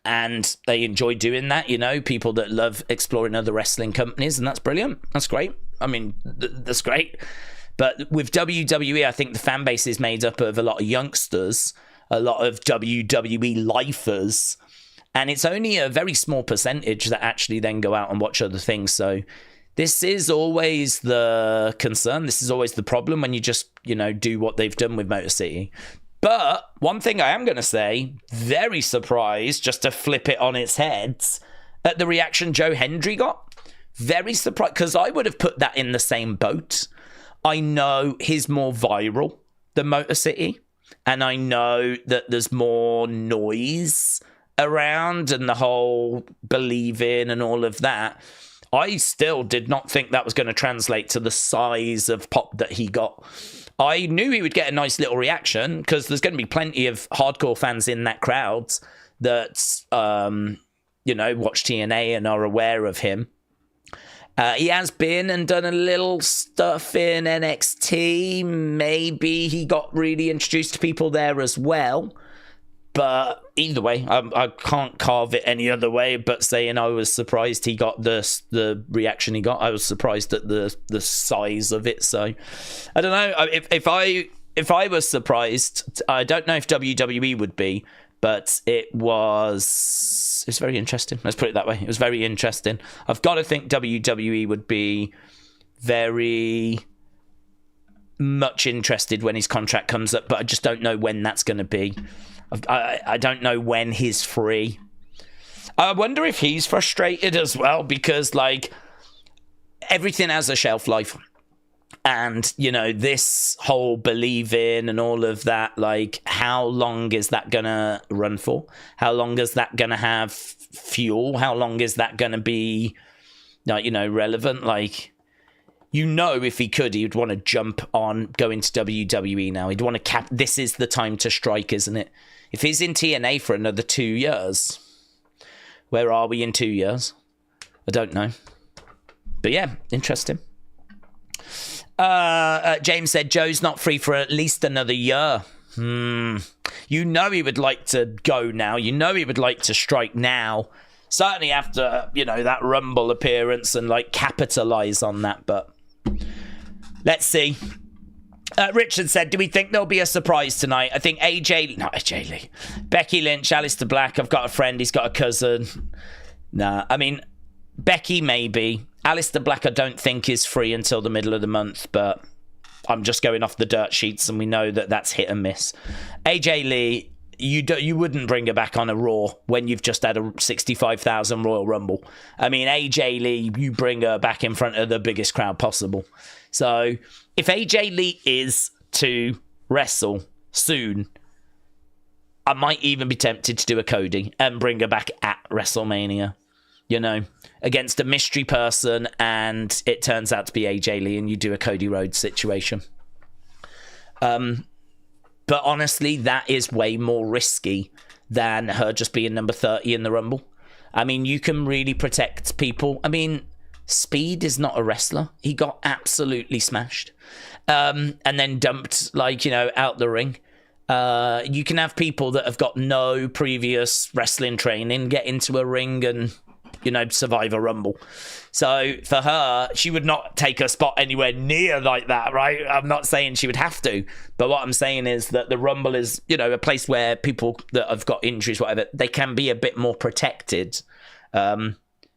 and they enjoy doing that, you know, people that love exploring other wrestling companies, and that's brilliant. That's great. I mean, that's great. But with WWE, I think the fan base is made up of a lot of youngsters, a lot of WWE lifers, and it's only a very small percentage that actually then go out and watch other things. So this is always the concern. This is always the problem when you just, you know, do what they've done with Motor City. But one thing I am going to say, very surprised, just to flip it on its head, at the reaction Joe Hendry got. Very surprised, because I would have put that in the same boat. I know he's more viral than Motor City, and I know that there's more noise around and the whole believe in and all of that. I still did not think that was going to translate to the size of pop that he got. I knew he would get a nice little reaction because there's going to be plenty of hardcore fans in that crowd that, you know, watch TNA and are aware of him. He has been and done a little stuff in NXT. Maybe he got really introduced to people there as well. But either way, I can't carve it any other way but saying I was surprised he got the reaction he got. I was surprised at the size of it. So I don't know. If I was surprised, I don't know if WWE would be, but it's very interesting. Let's put it that way. It was very interesting. I've got to think WWE would be very much interested when his contract comes up, but I just don't know when that's going to be. I don't know when he's free. I wonder if he's frustrated as well because, like, everything has a shelf life. And, you know, this whole believe in and all of that, like, how long is that going to run for? How long is that going to have fuel? How long is that going to be, like, you know, relevant? Like, you know, if he could, he would want to jump on going to WWE now. He'd want to this is the time to strike, isn't it? If he's in TNA for another 2 years, where are we in 2 years? I don't know. But yeah, interesting. James said, Joe's not free for at least another year. You know he would like to go now. You know he would like to strike now. Certainly after, you know, that Rumble appearance and, like, capitalize on that. But let's see. Richard said, do we think there'll be a surprise tonight? I think AJ Lee. Becky Lynch, Aleister Black. I've got a friend. He's got a cousin. Nah, I mean, Becky maybe. Aleister Black I don't think is free until the middle of the month, but I'm just going off the dirt sheets and we know that that's hit and miss. AJ Lee, you wouldn't bring her back on a Raw when you've just had a 65,000 Royal Rumble. I mean, AJ Lee, you bring her back in front of the biggest crowd possible. So if AJ Lee is to wrestle soon, I might even be tempted to do a Cody and bring her back at WrestleMania, you know, against a mystery person, and it turns out to be AJ Lee and you do a Cody Rhodes situation. But honestly, that is way more risky than her just being number 30 in the Rumble. I mean, you can really protect people. I mean, Speed is not a wrestler. He got absolutely smashed. And then dumped, like, you know, out the ring. You can have people that have got no previous wrestling training get into a ring and, you know, survive a Rumble. So for her, she would not take a spot anywhere near like that, right? I'm not saying she would have to, but what I'm saying is that the Rumble is, you know, a place where people that have got injuries, whatever, they can be a bit more protected.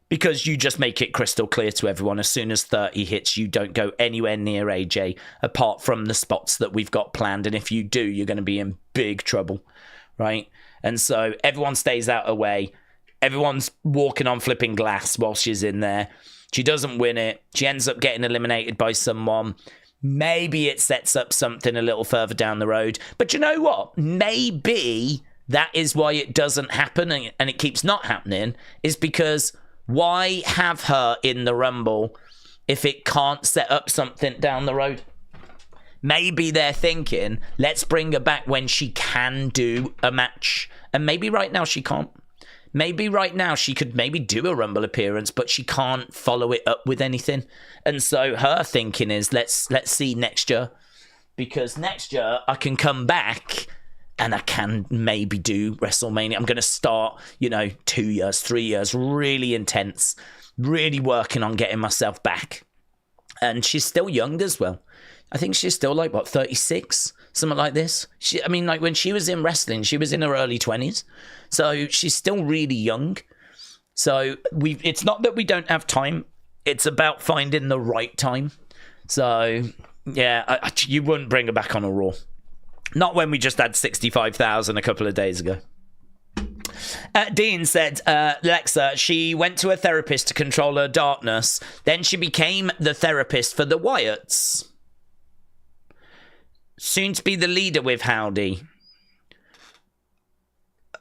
Because you just make it crystal clear to everyone, as soon as 30 hits, you don't go anywhere near AJ, apart from the spots that we've got planned. And if you do, you're going to be in big trouble, right? And so everyone stays out of the way. Everyone's walking on flipping glass while she's in there. She doesn't win it. She ends up getting eliminated by someone. Maybe it sets up something a little further down the road. But you know what? Maybe that is why it doesn't happen and it keeps not happening, is because why have her in the Rumble if it can't set up something down the road? Maybe they're thinking, let's bring her back when she can do a match. And maybe right now she can't. Maybe right now she could maybe do a Rumble appearance, but she can't follow it up with anything. And so her thinking is, let's see next year. Because next year I can come back and I can maybe do WrestleMania. I'm going to start, 2 years, 3 years, really intense, really working on getting myself back. And she's still young as well. I think she's still 36, something like this. When she was in wrestling, she was in her early 20s. So she's still really young. So it's not that we don't have time. It's about finding the right time. So, yeah, you wouldn't bring her back on a Raw. Not when we just had 65,000 a couple of days ago. Dean said, Alexa, she went to a therapist to control her darkness. Then she became the therapist for the Wyatts. Soon to be the leader with Howdy.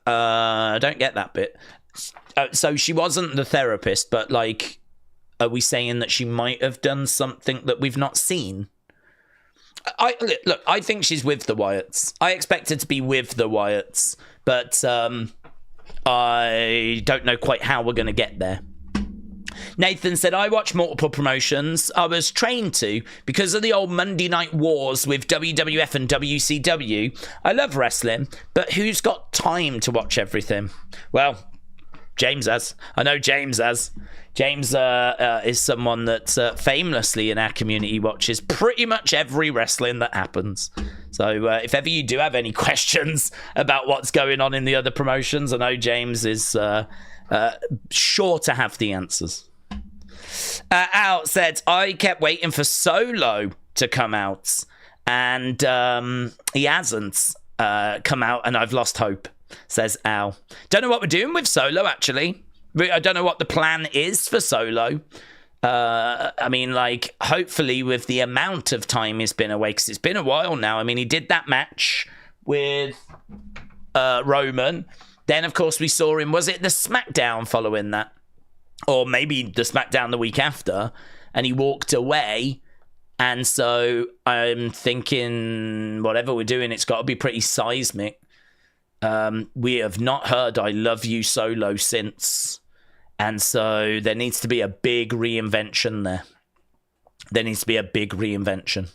I don't get that bit. So she wasn't the therapist, but are we saying that she might have done something that we've not seen? I think she's with the Wyatts. I expect her to be with the Wyatts, but I don't know quite how we're going to get there. Nathan said, I watch multiple promotions. I was trained to because of the old Monday Night Wars with WWF and WCW. I love wrestling, but who's got time to watch everything? Well, James has. I know James has. James is someone that famously in our community watches pretty much every wrestling that happens. So if ever you do have any questions about what's going on in the other promotions, I know James is sure to have the answers. Al said, I kept waiting for Solo to come out, and he hasn't come out, and I've lost hope, says Al. Don't know what we're doing with Solo, actually. I don't know what the plan is for Solo. Hopefully with the amount of time he's been away, because it's been a while now. He did that match with Roman. Then, of course, we saw him, was it the SmackDown following that? Or maybe the SmackDown the week after, and he walked away. And so I'm thinking, whatever we're doing, it's got to be pretty seismic. We have not heard I Love You Solo since. And so there needs to be a big reinvention there. There needs to be a big reinvention.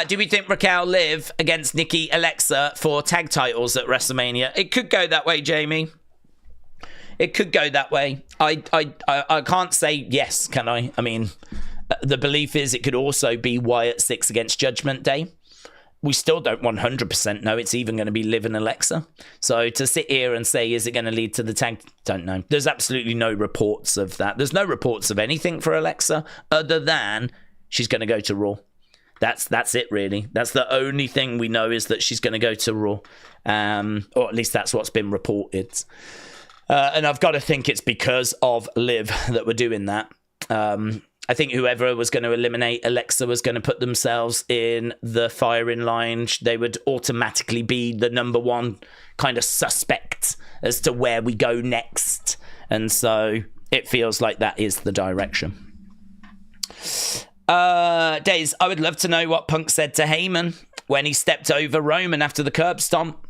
Do we think Raquel Liv against Nikki Alexa for tag titles at WrestleMania? It could go that way, Jamie. It could go that way. I can't say yes, can I? The belief is it could also be Wyatt 6 against Judgment Day. We still don't 100% know it's even going to be Liv and Alexa. So to sit here and say, is it going to lead to the tag? Don't know. There's absolutely no reports of that. There's no reports of anything for Alexa other than she's going to go to Raw. That's it, really. That's the only thing we know, is that she's going to go to Raw. Or at least that's what's been reported. And I've got to think it's because of Liv that we're doing that. I think whoever was going to eliminate Alexa was going to put themselves in the firing line. They would automatically be the number one kind of suspect as to where we go next. And so it feels like that is the direction. Daze, I would love to know what Punk said to Heyman when he stepped over Roman after the curb stomp.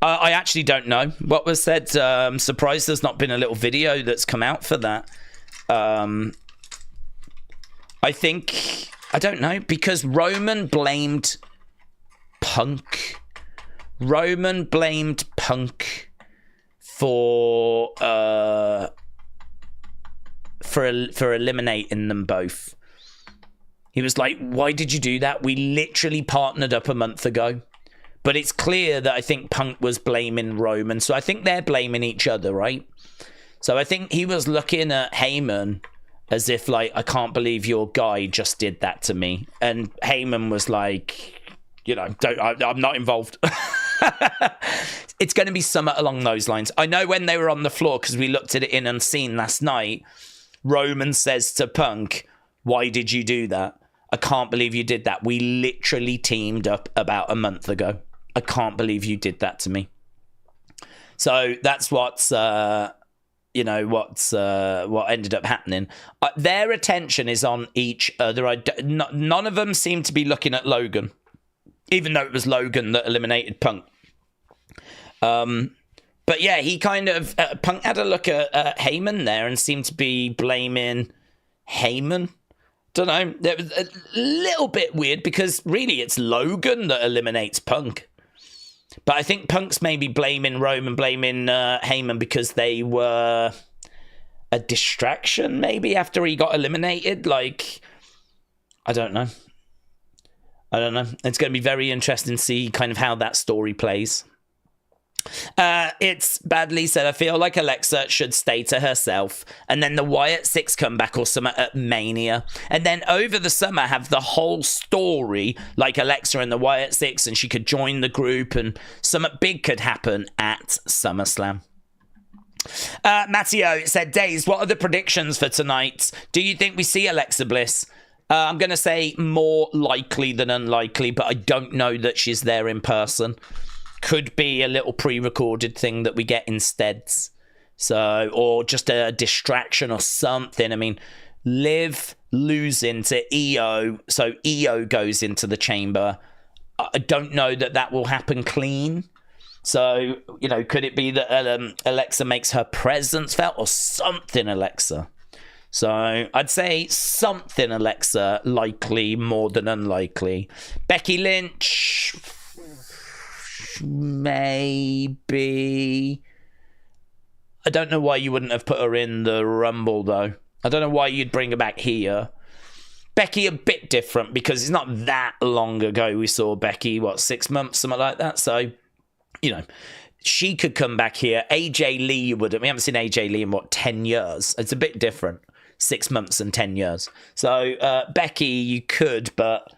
I actually don't know what was said. I'm surprised there's not been a little video that's come out for that. I think, I don't know, because Roman blamed Punk. Roman blamed Punk for eliminating them both. He was like, why did you do that? We literally partnered up a month ago. But it's clear that I think Punk was blaming Roman. So I think they're blaming each other, right? So I think he was looking at Heyman as if, like, I can't believe your guy just did that to me. And Heyman was like, I'm not involved. It's going to be something along those lines. I know when they were on the floor, because we looked at it in Unseen last night, Roman says to Punk, why did you do that? I can't believe you did that. We literally teamed up about a month ago. I can't believe you did that to me. So that's what ended up happening. Their attention is on each other. None of them seem to be looking at Logan, even though it was Logan that eliminated Punk. But yeah, he kind of Punk had a look at Heyman there and seemed to be blaming Heyman. Don't know. It was a little bit weird because really it's Logan that eliminates Punk. But I think Punk's maybe blaming Roman, blaming Heyman because they were a distraction maybe after he got eliminated. Like, I don't know. It's going to be very interesting to see kind of how that story plays. It's Badly said, I feel like Alexa should stay to herself and then the Wyatt 6 comeback or something at Mania, and then over the summer have the whole story like Alexa and the Wyatt 6 and she could join the group and something big could happen at SummerSlam. Matteo said, Daze, what are the predictions for tonight? Do you think we see Alexa Bliss? I'm going to say more likely than unlikely, but I don't know that she's there in person. Could be a little pre-recorded thing that we get instead. So, or just a distraction or something. I mean, Liv losing to EO, so EO goes into the chamber. I don't know that will happen clean. So, could it be that Alexa makes her presence felt or something, Alexa? So I'd say something, Alexa, likely more than unlikely. Becky Lynch, maybe. I don't know why you wouldn't have put her in the Rumble, though. I don't know why you'd bring her back here. Becky, a bit different, because it's not that long ago we saw Becky, 6 months, something like that. So, she could come back here. AJ Lee we haven't seen AJ Lee in, 10 years? It's a bit different. 6 months and 10 years. So, Becky, you could, but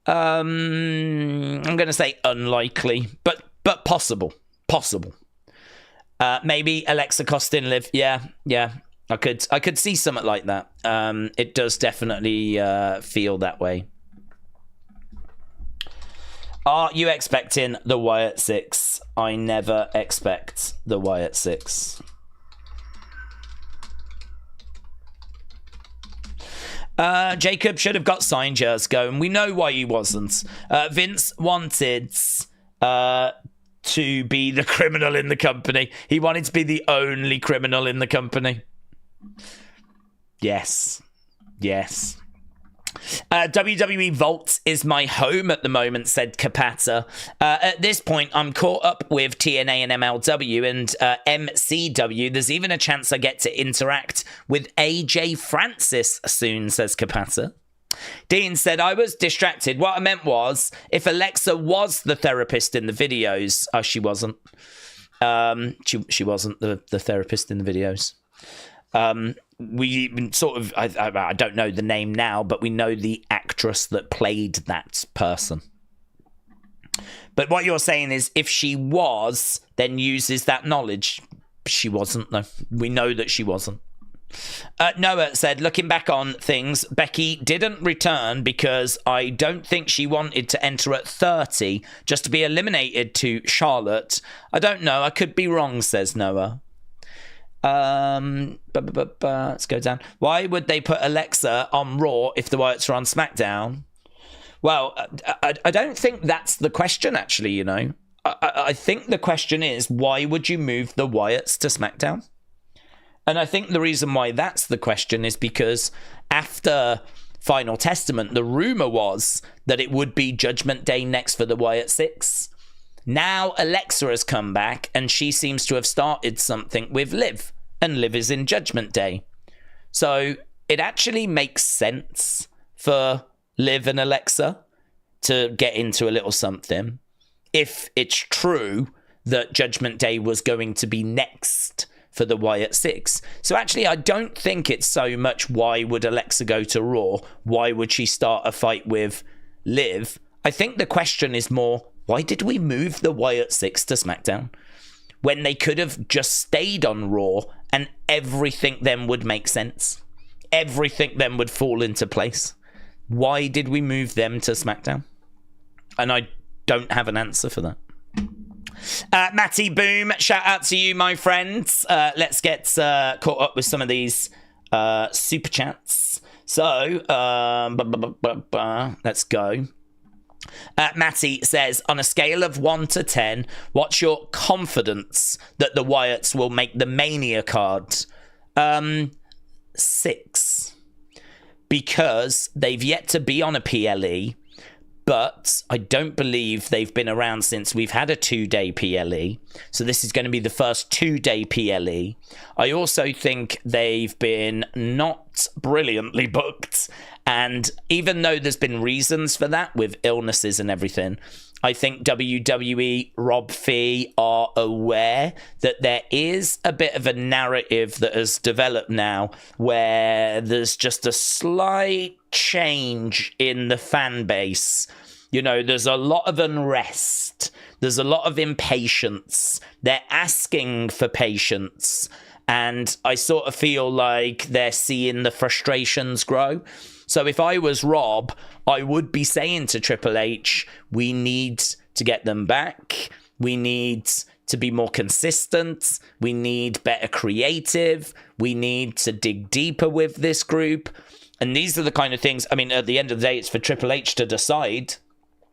I'm going to say unlikely, but possible. Maybe Alexa costing Liv. Yeah. I could see something like that. It does definitely feel that way. Are you expecting the Wyatt 6? I never expect the Wyatt 6. Jacob should have got signed years ago, and we know why he wasn't. Vince wanted to be the criminal in the company. He wanted to be the only criminal in the company. Yes. WWE Vault is my home at the moment, said Capata. At this point, I'm caught up with TNA and MLW and MCW. There's even a chance I get to interact with AJ Francis soon, says Capata. Dean said, I was distracted. What I meant was, if Alexa was the therapist in the videos... Oh, she wasn't. She wasn't the therapist in the videos. We sort of, I don't know the name now, but we know the actress that played that person. But what you're saying is, if she was, then uses that knowledge. She wasn't, though. We know that she wasn't. Noah said, looking back on things, Becky didn't return because I don't think she wanted to enter at 30 just to be eliminated to Charlotte. I don't know. I could be wrong, says Noah. Let's go down. Why would they put Alexa on Raw if the Wyatts are on SmackDown? Well, I don't think that's the question, actually, I think the question is, why would you move the Wyatts to SmackDown? And I think the reason why that's the question is because after Final Testament, the rumor was that it would be Judgment Day next for the Wyatt 6. Now Alexa has come back and she seems to have started something with Liv, and Liv is in Judgment Day. So it actually makes sense for Liv and Alexa to get into a little something if it's true that Judgment Day was going to be next for the Wyatt Six. So actually, I don't think it's so much why would Alexa go to Raw? Why would she start a fight with Liv? I think the question is more, why did we move the Wyatt Six to SmackDown? When they could have just stayed on Raw and everything then would make sense. Everything then would fall into place. Why did we move them to SmackDown? And I don't have an answer for that. Matty Boom, shout out to you, my friends. Let's get caught up with some of these super chats. So, let's go. Matty says, on a scale of 1 to 10, what's your confidence that the Wyatts will make the Mania card? 6. Because they've yet to be on a PLE, but I don't believe they've been around since we've had a 2-day PLE. So this is going to be the first 2-day PLE. I also think they've been not brilliantly booked. And even though there's been reasons for that with illnesses and everything, I think WWE, Rob Fee are aware that there is a bit of a narrative that has developed now where there's just a slight change in the fan base. You know, there's a lot of unrest. There's a lot of impatience. They're asking for patience. And I sort of feel like they're seeing the frustrations grow. So if I was Rob, I would be saying to Triple H, we need to get them back. We need to be more consistent. We need better creative. We need to dig deeper with this group. And these are the kind of things, I mean, at the end of the day, it's for Triple H to decide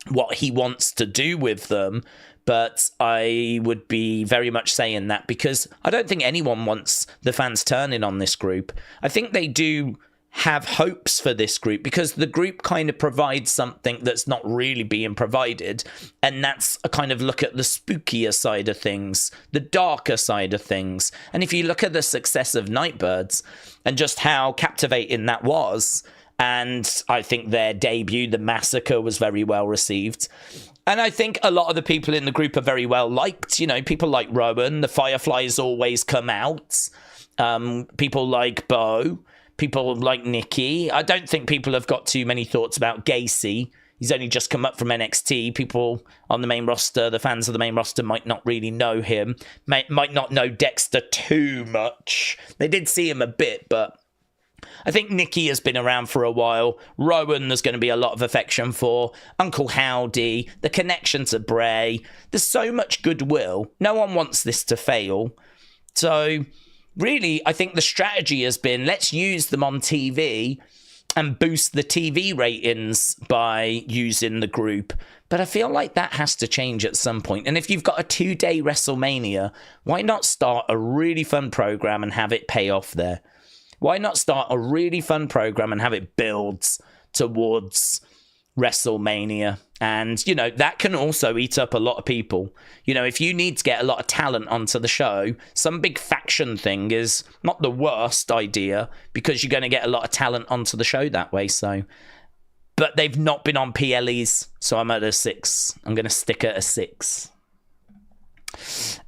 what he wants to do with them. But I would be very much saying that because I don't think anyone wants the fans turning on this group. I think they do have hopes for this group because the group kind of provides something that's not really being provided, and that's a kind of look at the spookier side of things, the darker side of things. And if you look at the success of Nightbirds and just how captivating that was, and I think their debut, The Massacre, was very well received. And I think a lot of the people in the group are very well liked. You know, people like Rowan, the Fireflies always come out. People like Bo. People like Nikki. I don't think people have got too many thoughts about Gacy. He's only just come up from NXT. People on the main roster, the fans of the main roster, might not really know him. Might not know Dexter too much. They did see him a bit, but I think Nikki has been around for a while. Rowan, there's going to be a lot of affection for. Uncle Howdy, the connection to Bray. There's so much goodwill. No one wants this to fail. So really, I think the strategy has been, let's use them on TV and boost the TV ratings by using the group. But I feel like that has to change at some point. And if you've got a 2-day WrestleMania, why not start a really fun program and have it pay off there? Why not start a really fun program and have it build towards WrestleMania? And, you know, that can also eat up a lot of people. You know, if you need to get a lot of talent onto the show, some big faction thing is not the worst idea because you're going to get a lot of talent onto the show that way. So, but they've not been on PLEs, so I'm at a 6. I'm going to stick at a 6.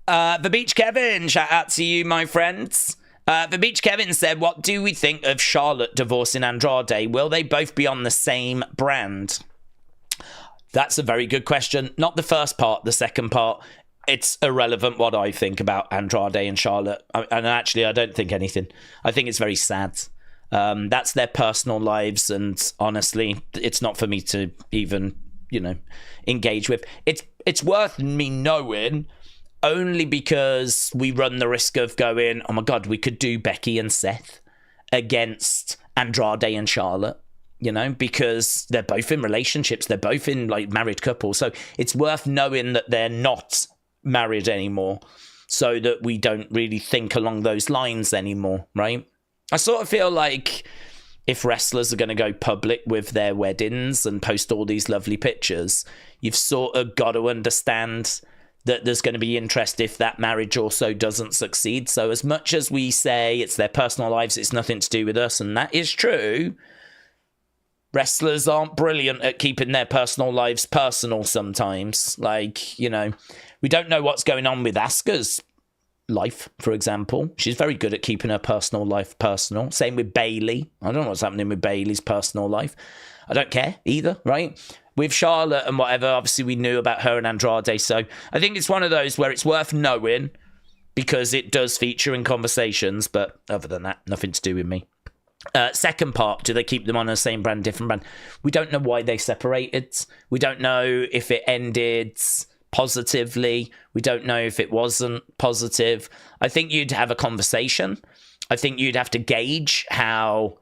The Beach Kevin, shout out to you, my friends. The Beach Kevin said, what do we think of Charlotte divorcing Andrade? Will they both be on the same brand? That's a very good question. Not the first part, the second part. It's irrelevant what I think about Andrade and Charlotte. And actually, I don't think anything. I think it's very sad. That's their personal lives. And honestly, it's not for me to even, you know, engage with. It's worth me knowing only because we run the risk of going, oh my God, we could do Becky and Seth against Andrade and Charlotte. You know, because they're both in relationships. They're both in, like, married couples. So it's worth knowing that they're not married anymore so that we don't really think along those lines anymore, right? I sort of feel like if wrestlers are going to go public with their weddings and post all these lovely pictures, you've sort of got to understand that there's going to be interest if that marriage also doesn't succeed. So as much as we say it's their personal lives, it's nothing to do with us, and that is true, wrestlers aren't brilliant at keeping their personal lives personal sometimes. Like, you know, we don't know what's going on with Asuka's life, for example. She's very good at keeping her personal life personal. Same with Bayley. I don't know what's happening with Bayley's personal life. I don't care either, right? With Charlotte and whatever, obviously we knew about her and Andrade. So I think it's one of those where it's worth knowing because it does feature in conversations. But other than that, nothing to do with me. Second part, do they keep them on the same brand, different brand? We don't know why they separated. We don't know if it ended positively. We don't know if it wasn't positive. I think you'd have a conversation. I think you'd have to gauge how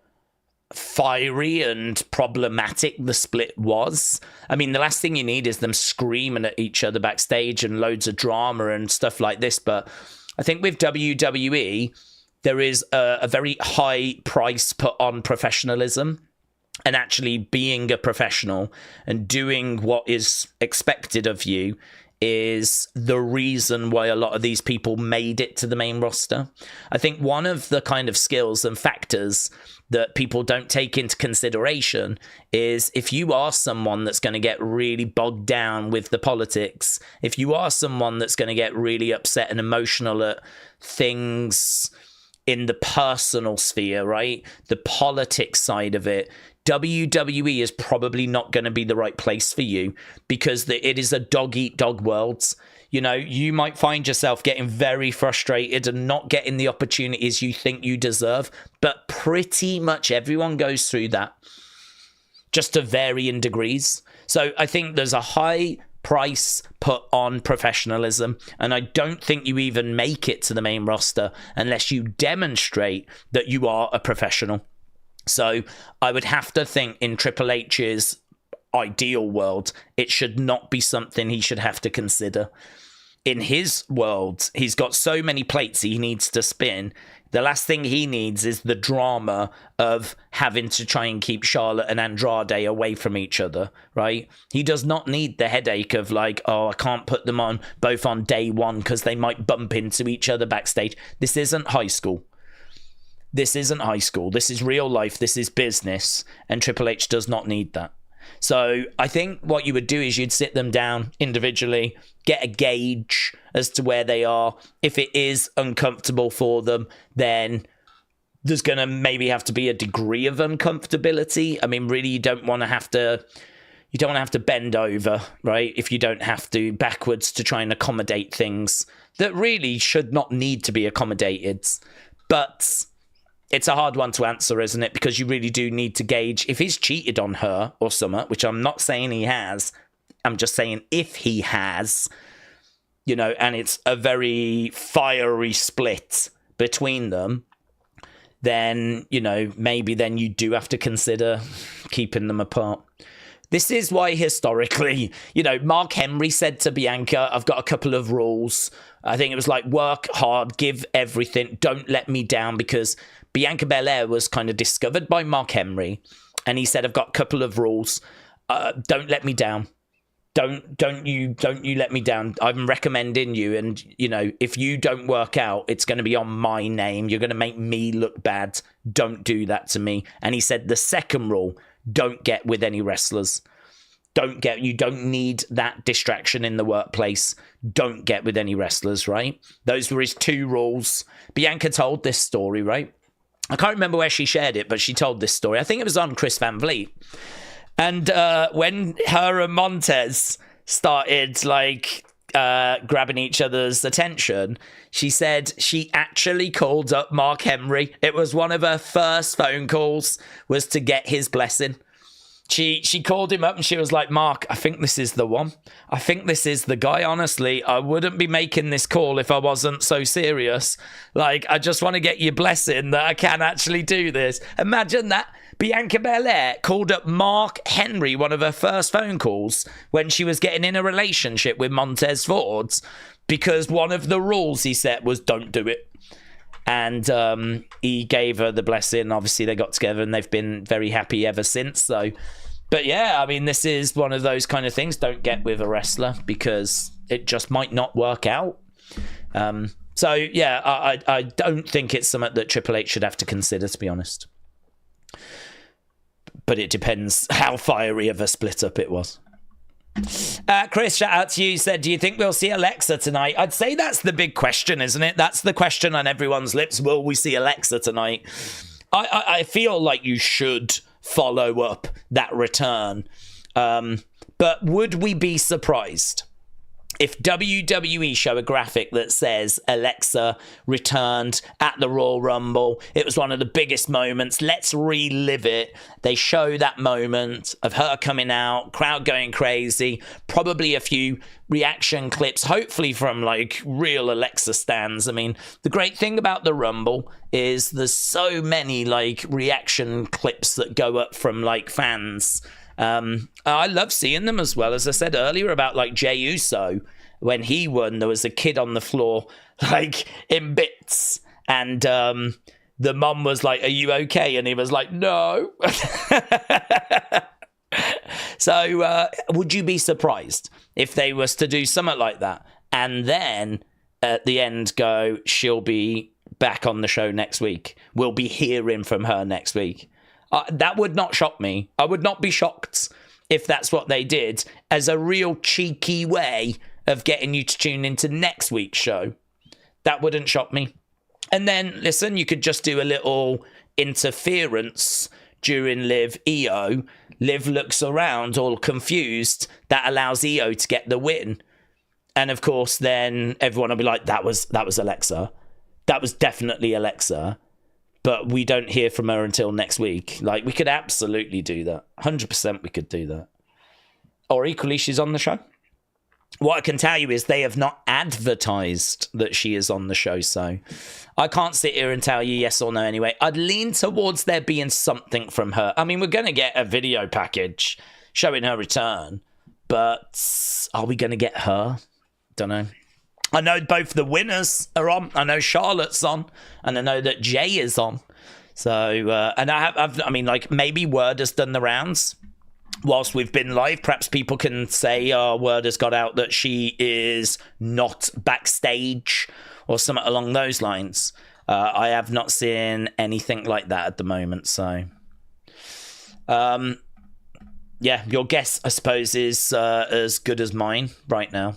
fiery and problematic the split was. I mean, the last thing you need is them screaming at each other backstage and loads of drama and stuff like this. But I think with WWE, there is a very high price put on professionalism and actually being a professional and doing what is expected of you is the reason why a lot of these people made it to the main roster. I think one of the kind of skills and factors that people don't take into consideration is if you are someone that's going to get really bogged down with the politics, if you are someone that's going to get really upset and emotional at things in the personal sphere, right? The politics side of it, WWE is probably not going to be the right place for you because it is a dog-eat-dog world. You know, you might find yourself getting very frustrated and not getting the opportunities you think you deserve, but pretty much everyone goes through that, just to varying degrees. So I think there's a high price put on professionalism, and I don't think you even make it to the main roster unless you demonstrate that you are a professional. So I would have to think in Triple H's ideal world, it should not be something he should have to consider. In his world, he's got so many plates he needs to spin. The last thing he needs is the drama of having to try and keep Charlotte and Andrade away from each other, right? He does not need the headache of like, oh, I can't put them on both on day one because they might bump into each other backstage. This isn't high school. This isn't high school. This is real life. This is business. And Triple H does not need that. So I think what you would do is you'd sit them down individually, get a gauge as to where they are. If it is uncomfortable for them, then there's going to maybe have to be a degree of uncomfortability. I mean, really, you don't want to have to bend over, right? If you don't have to, backwards to try and accommodate things that really should not need to be accommodated. But it's a hard one to answer, isn't it? Because you really do need to gauge if he's cheated on her or something, which I'm not saying he has. I'm just saying if he has, you know, and it's a very fiery split between them, then, you know, maybe then you do have to consider keeping them apart. This is why historically, you know, Mark Henry said to Bianca, I've got a couple of rules. I think it was like work hard, give everything, don't let me down, because Bianca Belair was kind of discovered by Mark Henry, and he said, I've got a couple of rules. Don't let me down. Don't you let me down. I'm recommending you, and you know, if you don't work out, it's going to be on my name. You're going to make me look bad. Don't do that to me. And he said the second rule, don't get with any wrestlers. You don't need that distraction in the workplace. Don't get with any wrestlers, right? Those were his two rules. Bianca told this story, right? I can't remember where she shared it, but she told this story. I think it was on Chris Van Vliet. And when her and Montez started like grabbing each other's attention, she said she actually called up Mark Henry. It was one of her first phone calls, was to get his blessing. She called him up and she was like, Mark, I think this is the one. I think this is the guy. Honestly, I wouldn't be making this call if I wasn't so serious. Like, I just want to get your blessing that I can actually do this. Imagine that. Bianca Belair called up Mark Henry, one of her first phone calls, when she was getting in a relationship with Montez Ford, because one of the rules he set was don't do it. And he gave her the blessing. Obviously, they got together and they've been very happy ever since. So, but yeah, I mean, this is one of those kind of things. Don't get with a wrestler because it just might not work out. So, yeah, I don't think it's something that Triple H should have to consider, to be honest. But it depends how fiery of a split up it was. Chris, shout out to you, said, do you think we'll see Alexa tonight? I'd say that's the big question, isn't it? That's the question on everyone's lips. Will we see Alexa tonight? I feel like you should follow up that return. But would we be surprised if WWE show a graphic that says Alexa returned at the Royal Rumble? It was one of the biggest moments. Let's relive it. They show that moment of her coming out, crowd going crazy, probably a few reaction clips, hopefully from like real Alexa stands. I mean, the great thing about the Rumble is there's so many like reaction clips that go up from like fans. I love seeing them as well. As I said earlier about like Jey Uso, when he won, there was a kid on the floor like in bits, and the mum was like, are you okay? And he was like, no. So would you be surprised if they was to do something like that and then at the end go, she'll be back on the show next week, we'll be hearing from her next week? That would not shock me. I would not be shocked if that's what they did, as a real cheeky way of getting you to tune into next week's show. That wouldn't shock me. And then, listen, you could just do a little interference during Liv EO. Liv looks around all confused. That allows EO to get the win. And of course, then everyone will be like, that was Alexa. That was definitely Alexa. But we don't hear from her until next week. Like, we could absolutely do that. 100% we could do that. Or equally, she's on the show. What I can tell you is they have not advertised that she is on the show, so I can't sit here and tell you yes or no anyway. I'd lean towards there being something from her. I mean, we're going to get a video package showing her return, but are we going to get her? Don't know. I know both the winners are on. I know Charlotte's on, and I know that Jay is on. So, and I mean, like, maybe word has done the rounds whilst we've been live. Perhaps people can say, word has got out that she is not backstage or something along those lines. I have not seen anything like that at the moment. So, yeah, your guess, I suppose, is as good as mine right now.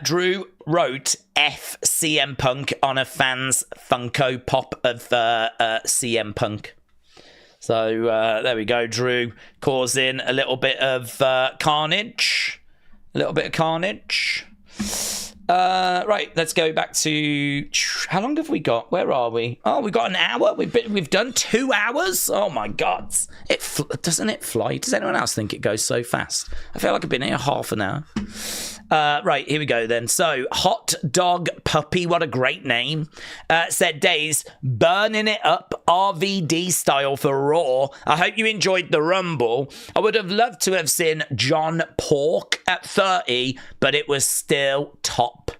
Drew wrote F CM Punk on a fan's Funko Pop of CM Punk. So there we go, Drew causing a little bit of carnage. A little bit of carnage. Right, let's go back to... How long have we got? Where are we? Oh, we've got an hour. We've done 2 hours. Oh, my God. Doesn't it fly? Does anyone else think it goes so fast? I feel like I've been here half an hour. Right, here we go then. So, Hot Dog Puppy, what a great name, said Daze, burning it up RVD style for Raw. I hope you enjoyed the Rumble. I would have loved to have seen John Pork at 30, but it was still top.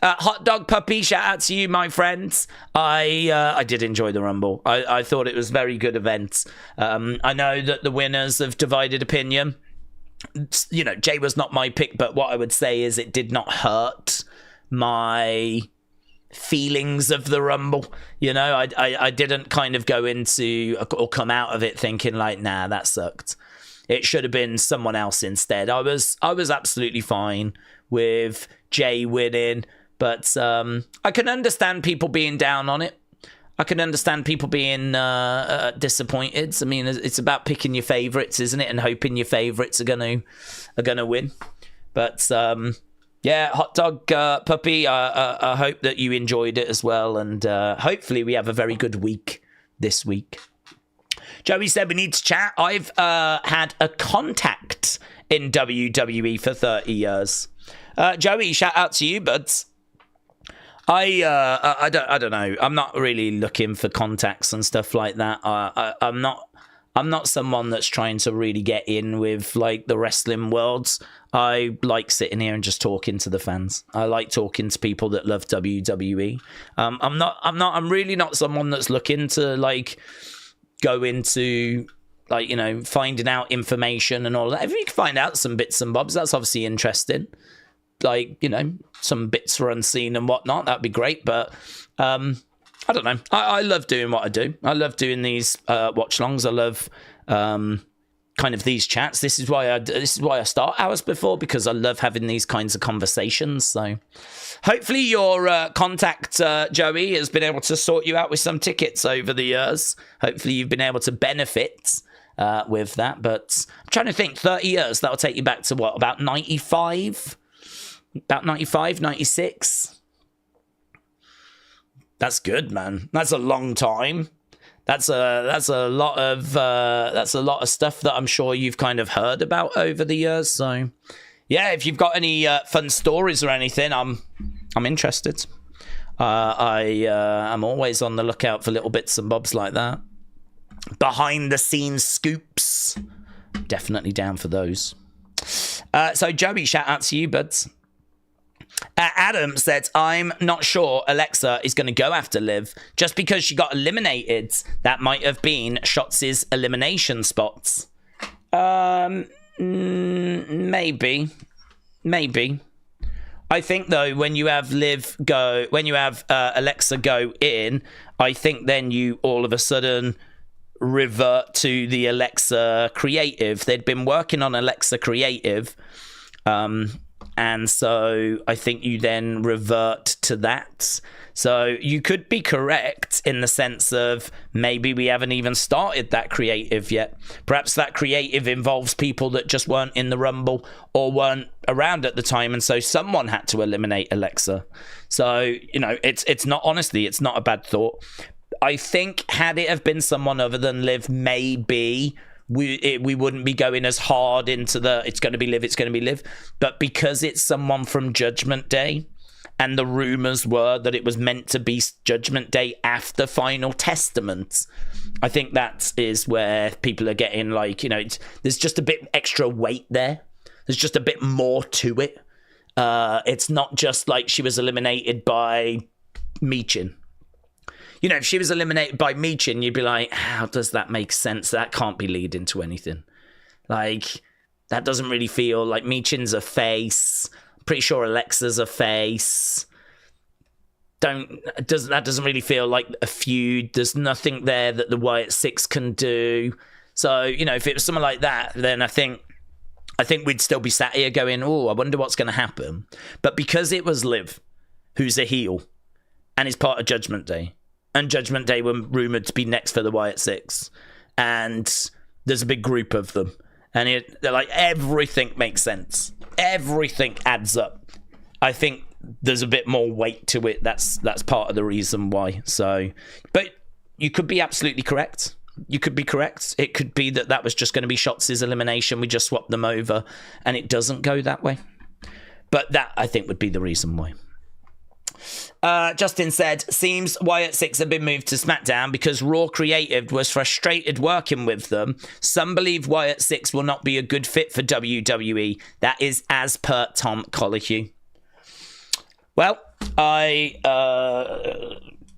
Hot Dog Puppy, shout out to you, my friends. I did enjoy the Rumble. I thought it was a very good event. I know that the winners have divided opinion. You know, Jay was not my pick, but what I would say is it did not hurt my feelings of the Rumble. You know, I didn't kind of go into or come out of it thinking like, nah, that sucked. It should have been someone else instead. I was absolutely fine with Jay winning, but I can understand people being down on it. I can understand people being disappointed. I mean, it's about picking your favourites, isn't it? And hoping your favourites are gonna win. But yeah, Hot Dog Puppy, I hope that you enjoyed it as well. And hopefully we have a very good week this week. Joey said we need to chat. I've had a contact in WWE for 30 years. Joey, shout out to you, but I don't know. I'm not really looking for contacts and stuff like that. I'm not someone that's trying to really get in with like the wrestling worlds. I like sitting here and just talking to the fans. I like talking to people that love WWE. I'm really not someone that's looking to like go into like, you know, finding out information and all that. If you can find out some bits and bobs, that's obviously interesting. Like, you know, some bits for unseen and whatnot, that'd be great. But I don't know. I love doing what I do. I love doing these watch longs. I love kind of these chats. This is why I start hours before, because I love having these kinds of conversations. So hopefully your contact, Joey, has been able to sort you out with some tickets over the years. Hopefully you've been able to benefit with that. But I'm trying to think, 30 years, that'll take you back to what, about 95? About 95, 96? That's good, man. That's a long time. That's a lot of stuff that I'm sure you've kind of heard about over the years. So, yeah, if you've got any fun stories or anything, I'm interested. I'm always on the lookout for little bits and bobs like that. Behind the scenes scoops, definitely down for those. So, Joey, shout out to you, buds. Adam said, I'm not sure Alexa is going to go after Liv just because she got eliminated. That might have been Shotzi's elimination spots. Maybe. I think, though, when you have Alexa go in, I think then you all of a sudden revert to the Alexa creative. They'd been working on Alexa creative. And so I think you then revert to that. So you could be correct in the sense of maybe we haven't even started that creative yet. Perhaps that creative involves people that just weren't in the Rumble or weren't around at the time. And so someone had to eliminate Alexa. So, it's not, honestly, it's not a bad thought. I think had it have been someone other than Liv, maybe we wouldn't be going as hard into it's going to be Liv. But because it's someone from Judgment Day, and the rumors were that it was meant to be Judgment Day after Final Testament, I think that is where people are getting there's just a bit extra weight there. There's just a bit more to it. It's not just like she was eliminated by Michin. If she was eliminated by Michin, you'd be like, how does that make sense? That can't be leading to anything. That doesn't really feel like Michin's a face. I'm pretty sure Alexa's a face. That doesn't really feel like a feud. There's nothing there that the Wyatt Six can do. So, if it was something like that, then I think we'd still be sat here going, oh, I wonder what's going to happen. But because it was Liv, who's a heel, and is part of Judgment Day, and Judgment Day were rumoured to be next for the Wyatt Six. And there's a big group of them. And they're like, everything makes sense. Everything adds up. I think there's a bit more weight to it. That's part of the reason why. So, but you could be absolutely correct. You could be correct. It could be that was just going to be Shotzi's elimination. We just swapped them over. And it doesn't go that way. But that, I think, would be the reason why. Justin said, seems Wyatt Six have been moved to SmackDown because Raw Creative was frustrated working with them. Some believe Wyatt Six will not be a good fit for WWE. That is as per Tom Colohue. Well, I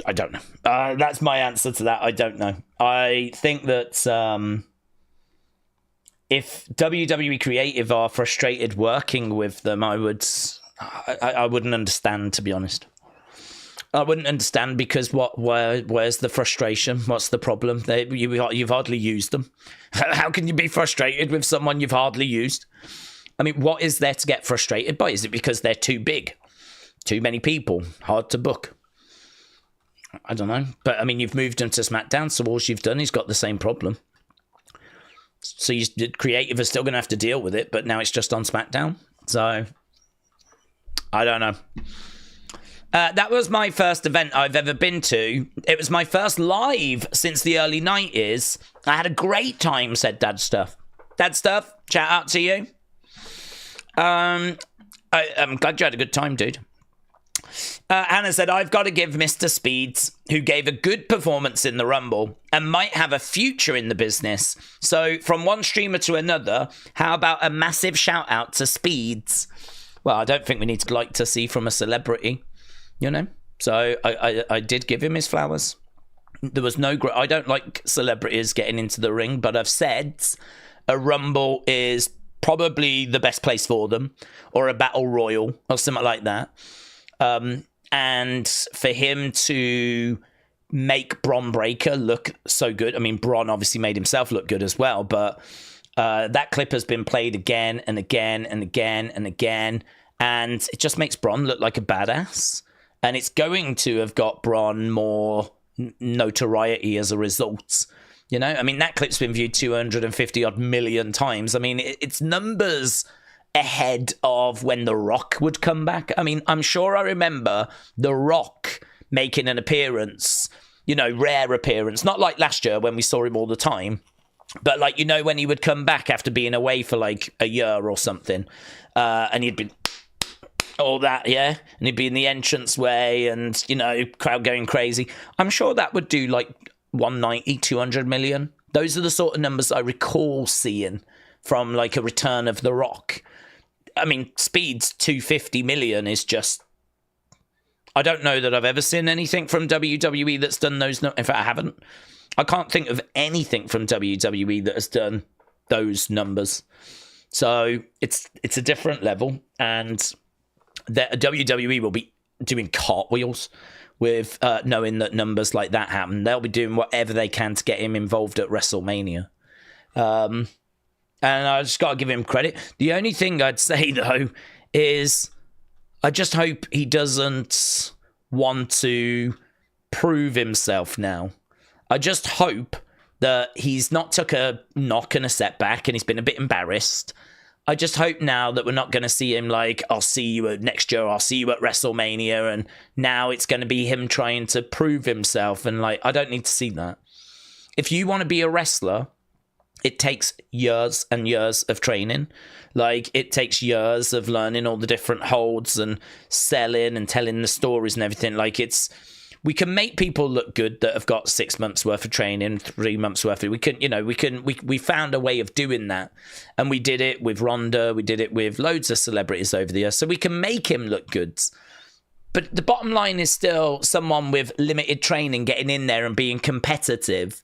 don't know. That's my answer to that. I don't know. I think that if WWE Creative are frustrated working with them, I wouldn't understand, to be honest. I wouldn't understand because where's the frustration? What's the problem? You've hardly used them. How can you be frustrated with someone you've hardly used? I mean, what is there to get frustrated by? Is it because they're too big? Too many people? Hard to book? I don't know. But, I mean, you've moved him to SmackDown, so all you've done is got the same problem. So the creative is still going to have to deal with it, but now it's just on SmackDown. So, I don't know. That was my first event I've ever been to. It was my first live since the early 90s. I had a great time, said Dad Stuff. Dad Stuff, shout out to you. I'm glad you had a good time, dude. Hannah said, I've got to give Mr. Speeds, who gave a good performance in the Rumble and might have a future in the business. So from one streamer to another, how about a massive shout out to Speeds? Well, I don't think we need to like to see from a celebrity, So I did give him his flowers. There was no... I don't like celebrities getting into the ring, but I've said a Rumble is probably the best place for them, or a Battle Royal, or something like that. And for him to make Bron Breakker look so good, I mean, Bron obviously made himself look good as well, but That clip has been played again and again and again and again, and it just makes Braun look like a badass. And it's going to have got Braun more notoriety as a result. You know, I mean, that clip's been viewed 250 odd million times. I mean, it's numbers ahead of when The Rock would come back. I mean, I'm sure I remember The Rock making an appearance, you know, rare appearance, not like last year when we saw him all the time, but like, you know, when he would come back after being away for like a year or something, and he'd been all that, yeah, and he'd be in the entrance way and, you know, crowd going crazy. I'm sure that would do like 190, 200 million. Those are the sort of numbers I recall seeing from like a return of The Rock. I mean, Speed's 250 million is just, I don't know that I've ever seen anything from WWE that's done those. In fact, I haven't. I can't think of anything from WWE that has done those numbers. So it's a different level, and WWE will be doing cartwheels with knowing that numbers like that happen. They'll be doing whatever they can to get him involved at WrestleMania. And I just got to give him credit. The only thing I'd say, though, is I just hope he doesn't want to prove himself now. I just hope that he's not took a knock and a setback and he's been a bit embarrassed. I just hope now that we're not going to see him like, I'll see you next year, I'll see you at WrestleMania, and now it's going to be him trying to prove himself, and like, I don't need to see that. If you want to be a wrestler, it takes years and years of training. Like, it takes years of learning all the different holds and selling and telling the stories and everything. Like, we can make people look good that have got 6 months worth of training, 3 months worth of, we found a way of doing that. And we did it with Ronda, we did it with loads of celebrities over the years. So we can make him look good. But the bottom line is still someone with limited training getting in there and being competitive.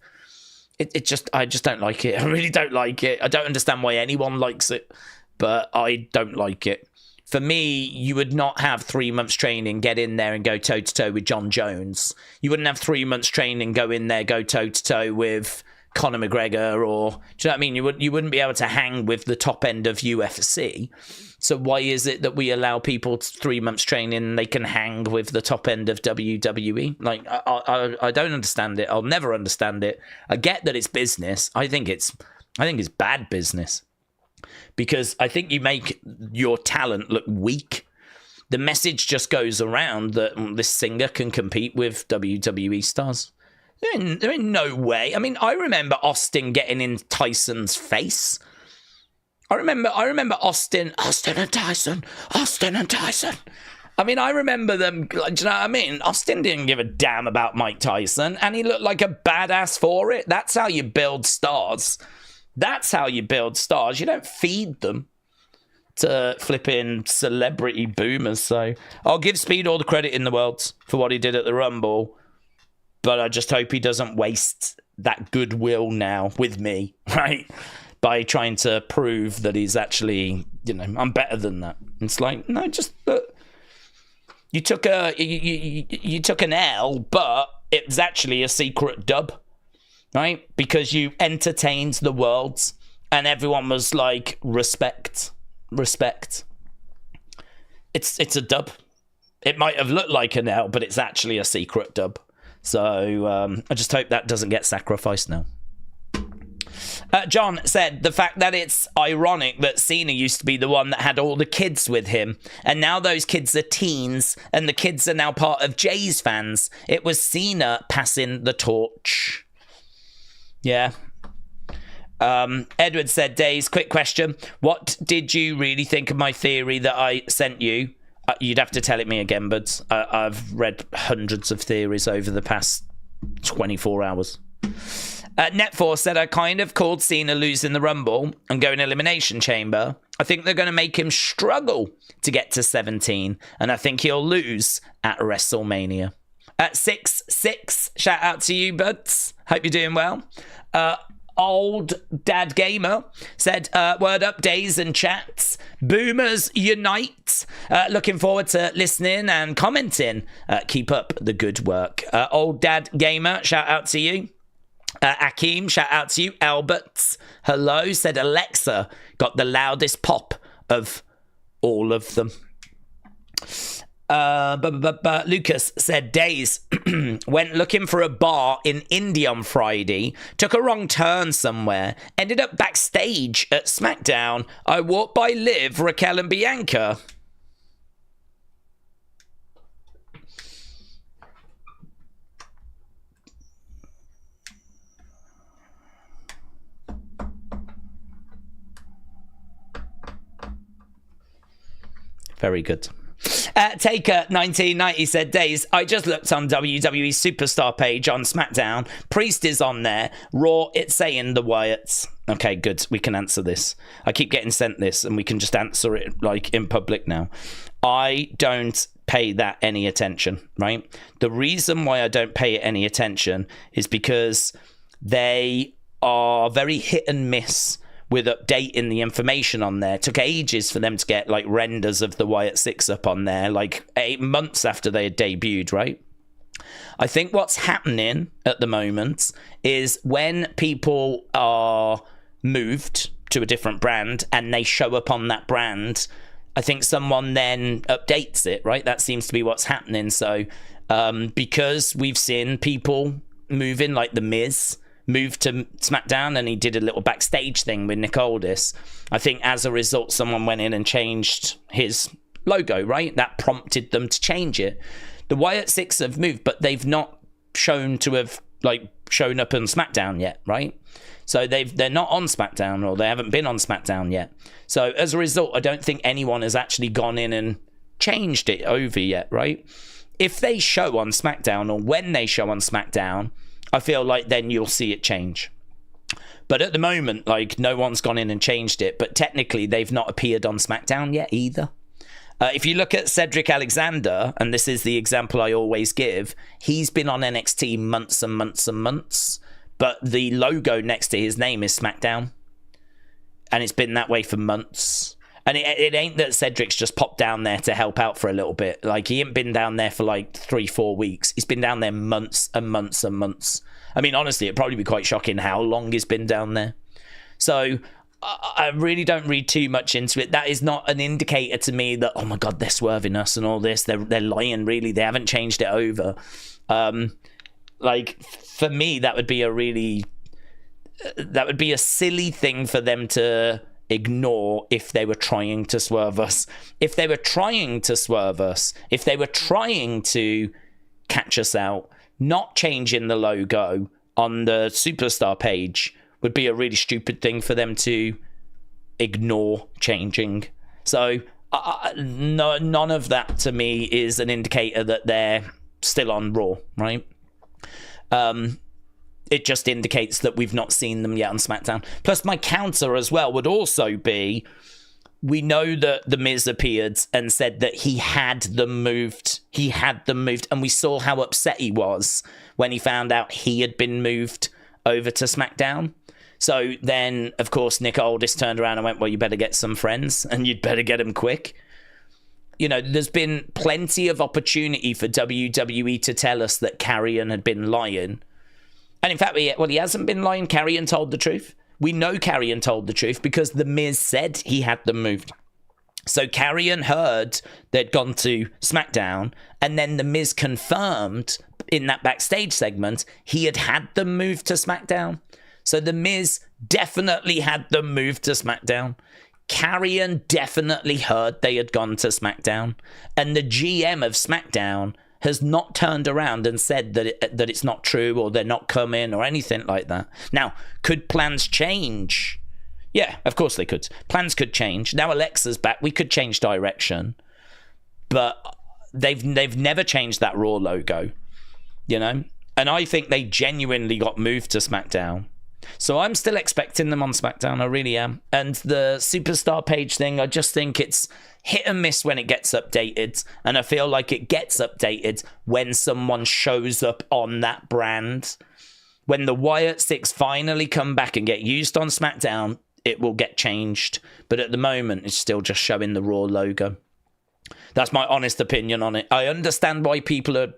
I just don't like it. I really don't like it. I don't understand why anyone likes it, but I don't like it. For me, you would not have 3 months training, get in there and go toe-to-toe with John Jones. You wouldn't have 3 months training, go in there, go toe-to-toe with Conor McGregor, or, do you know what I mean? You wouldn't be able to hang with the top end of UFC. So why is it that we allow people 3 months training and they can hang with the top end of WWE? Like, I don't understand it. I'll never understand it. I get that it's business. I think it's bad business. Because I think you make your talent look weak. The message just goes around that this singer can compete with WWE stars. There ain't no way. I mean, I remember Austin getting in Tyson's face. I remember Austin and Tyson. I mean, I remember them, do you know what I mean? Austin didn't give a damn about Mike Tyson, and he looked like a badass for it. That's how you build stars. That's how you build stars. You don't feed them to flipping celebrity boomers. So I'll give Speed all the credit in the world for what he did at the Rumble, but I just hope he doesn't waste that goodwill now with me, right? By trying to prove that he's actually, you know, I'm better than that. It's like, no, just look. You took an L, but it was actually a secret dub. Right? Because you entertained the world and everyone was like, respect. It's a dub. It might have looked like an L, but it's actually a secret dub. So I just hope that doesn't get sacrificed now. John said the fact that it's ironic that Cena used to be the one that had all the kids with him, and now those kids are teens, and the kids are now part of Jay's fans. It was Cena passing the torch. Yeah. Edward said, Daze, quick question. What did you really think of my theory that I sent you? You'd have to tell it me again, but I've read hundreds of theories over the past 24 hours. Netforce said, I kind of called Cena losing the Rumble and going Elimination Chamber. I think they're going to make him struggle to get to 17, and I think he'll lose at WrestleMania. 6-6, shout out to you, buds. Hope you're doing well. Old Dad Gamer said, word up, Days and chats. Boomers unite. Looking forward to listening and commenting. Keep up the good work. Old Dad Gamer, shout out to you. Akeem, shout out to you. Albert, hello, said Alexa got the loudest pop of all of them. Lucas said Daze went looking for a bar in India on Friday, took a wrong turn somewhere, ended up backstage at SmackDown. I walked by Liv, Raquel and Bianca. Very good. Taker 1990 said, Daze, I just looked on WWE Superstar page on SmackDown. Priest is on there. Raw, it's saying the Wyatts. Okay, good. We can answer this. I keep getting sent this and we can just answer it like in public now. I don't pay that any attention, right? The reason why I don't pay it any attention is because they are very hit and miss with updating the information on there. It took ages for them to get like renders of the Wyatt 6 up on there, like 8 months after they had debuted, right? I think what's happening at the moment is when people are moved to a different brand and they show up on that brand, I think someone then updates it, right? That seems to be what's happening. So because we've seen people moving, like The Miz moved to SmackDown and he did a little backstage thing with Nick Aldis. I think as a result, someone went in and changed his logo, right? That prompted them to change it. The Wyatt 6 have moved, but they've not shown to have like shown up on SmackDown yet, right? So they're not on SmackDown, or they haven't been on SmackDown yet. So as a result, I don't think anyone has actually gone in and changed it over yet, right? If they show on SmackDown, or when they show on SmackDown, I feel like then you'll see it change. But at the moment, like, no one's gone in and changed it. But technically, they've not appeared on SmackDown yet either. If you look at Cedric Alexander, and this is the example I always give, he's been on NXT months and months and months. But the logo next to his name is SmackDown. And it's been that way for months. And it ain't that Cedric's just popped down there to help out for a little bit. Like, he ain't been down there for like 3-4 weeks. He's been down there months and months and months. I mean, honestly, it'd probably be quite shocking how long he's been down there. So I really don't read too much into it. That is not an indicator to me that, oh my God, they're swerving us and all this. They're lying, really. They haven't changed it over. Like, for me, that would be a silly thing for them to ignore if they were trying to swerve us. If they were trying to swerve us, if they were trying to catch us out, not changing the logo on the Superstar page would be a really stupid thing for them to ignore changing. So no, none of that to me is an indicator that they're still on Raw, right? It just indicates that we've not seen them yet on SmackDown. Plus, my counter as well would also be, we know that The Miz appeared and said that he had them moved. He had them moved. And we saw how upset he was when he found out he had been moved over to SmackDown. So then, of course, Nick Aldis turned around and went, well, you better get some friends and you'd better get them quick. You know, there's been plenty of opportunity for WWE to tell us that Karrion had been lying. And in fact, he hasn't been lying. Karrion told the truth. We know Karrion told the truth because The Miz said he had them moved. So Karrion heard they'd gone to SmackDown, and then The Miz confirmed in that backstage segment he had them moved to SmackDown. So The Miz definitely had them moved to SmackDown. Karrion definitely heard they had gone to SmackDown. And the GM of SmackDown has not turned around and said that it's not true or they're not coming or anything like that. Now, could plans change? Yeah, of course they could. Plans could change. Now Alexa's back. We could change direction. But they've never changed that Raw logo, you know? And I think they genuinely got moved to SmackDown. So I'm still expecting them on SmackDown. I really am. And the Superstar page thing, I just think it's hit and miss when it gets updated. And I feel like it gets updated when someone shows up on that brand. When the Wyatt 6 finally come back and get used on SmackDown, it will get changed. But at the moment, it's still just showing the Raw logo. That's my honest opinion on it. I understand why people are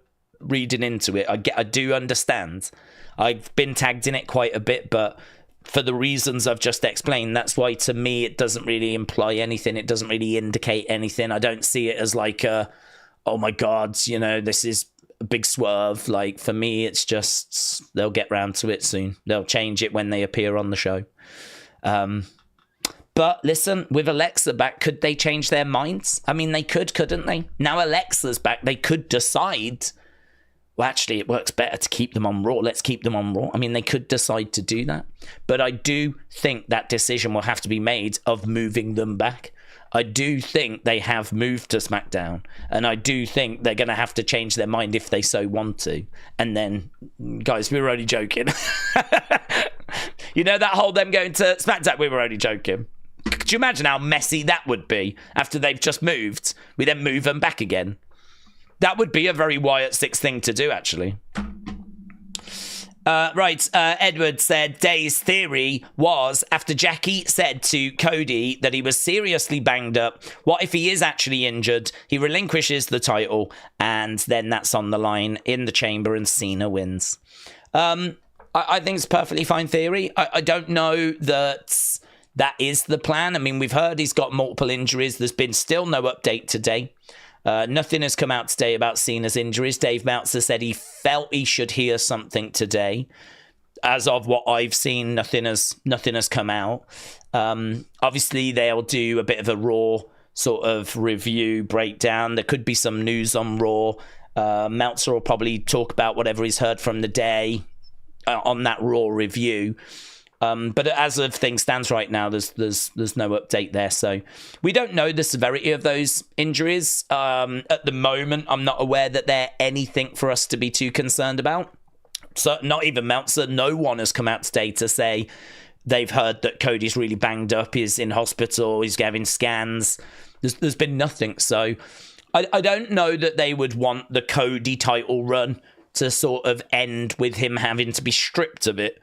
reading into it. I do understand. I've been tagged in it quite a bit, but for the reasons I've just explained, that's why to me it doesn't really imply anything. It doesn't really indicate anything. I don't see it as like oh my God, you know, this is a big swerve. Like, for me, it's just they'll get round to it soon. They'll change it when they appear on the show. But listen, with Alexa back, could they change their minds? I mean, they could, couldn't they? Now Alexa's back, they could decide, well, actually, it works better to keep them on Raw. Let's keep them on Raw. I mean, they could decide to do that. But I do think that decision will have to be made of moving them back. I do think they have moved to SmackDown. And I do think they're going to have to change their mind if they so want to. And then, guys, we were only joking. You know that whole them going to SmackDown? We were only joking. Could you imagine how messy that would be after they've just moved? We then move them back again. That would be a very Wyatt 6 thing to do, actually. Edward said, Daze's theory was, after Jackie said to Cody that he was seriously banged up, what if he is actually injured? He relinquishes the title, and then that's on the line in the chamber, and Cena wins. I think it's a perfectly fine theory. I don't know that is the plan. I mean, we've heard he's got multiple injuries. There's been still no update today. Nothing has come out today about Cena's injuries. Dave Meltzer said he felt he should hear something today. As of what I've seen, nothing has come out. Obviously, they'll do a bit of a Raw sort of review breakdown. There could be some news on Raw. Meltzer will probably talk about whatever he's heard from the day on that Raw review. But as of things stands right now, there's no update there. So we don't know the severity of those injuries. At the moment, I'm not aware that they're anything for us to be too concerned about. So not even Meltzer. No one has come out today to say they've heard that Cody's really banged up. He's in hospital. He's having scans. There's been nothing. So I don't know that they would want the Cody title run to sort of end with him having to be stripped of it.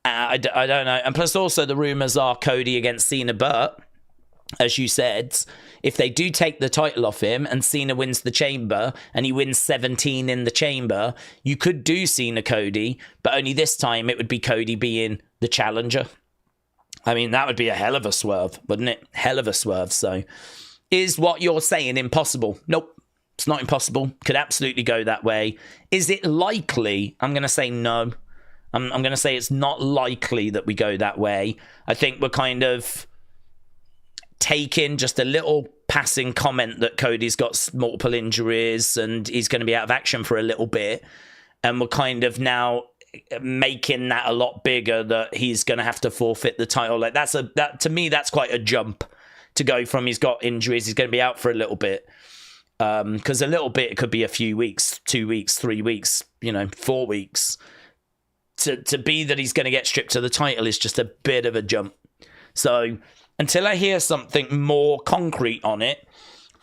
I don't know. And plus also the rumours are Cody against Cena, but as you said, if they do take the title off him and Cena wins the chamber and he wins 17 in the chamber, you could do Cena Cody, but only this time it would be Cody being the challenger. I mean, that would be a hell of a swerve, wouldn't it? Hell of a swerve. So is what you're saying impossible? Nope. It's not impossible. Could absolutely go that way. Is it likely? I'm going to say no. I'm going to say it's not likely that we go that way. I think we're kind of taking just a little passing comment that Cody's got multiple injuries and he's going to be out of action for a little bit. And we're kind of now making that a lot bigger, that he's going to have to forfeit the title. Like that to me, that's quite a jump to go from he's got injuries, he's going to be out for a little bit. Because a little bit, it could be a few weeks, 2 weeks, 3 weeks, 4 weeks. To be that he's going to get stripped of the title is just a bit of a jump. So until I hear something more concrete on it,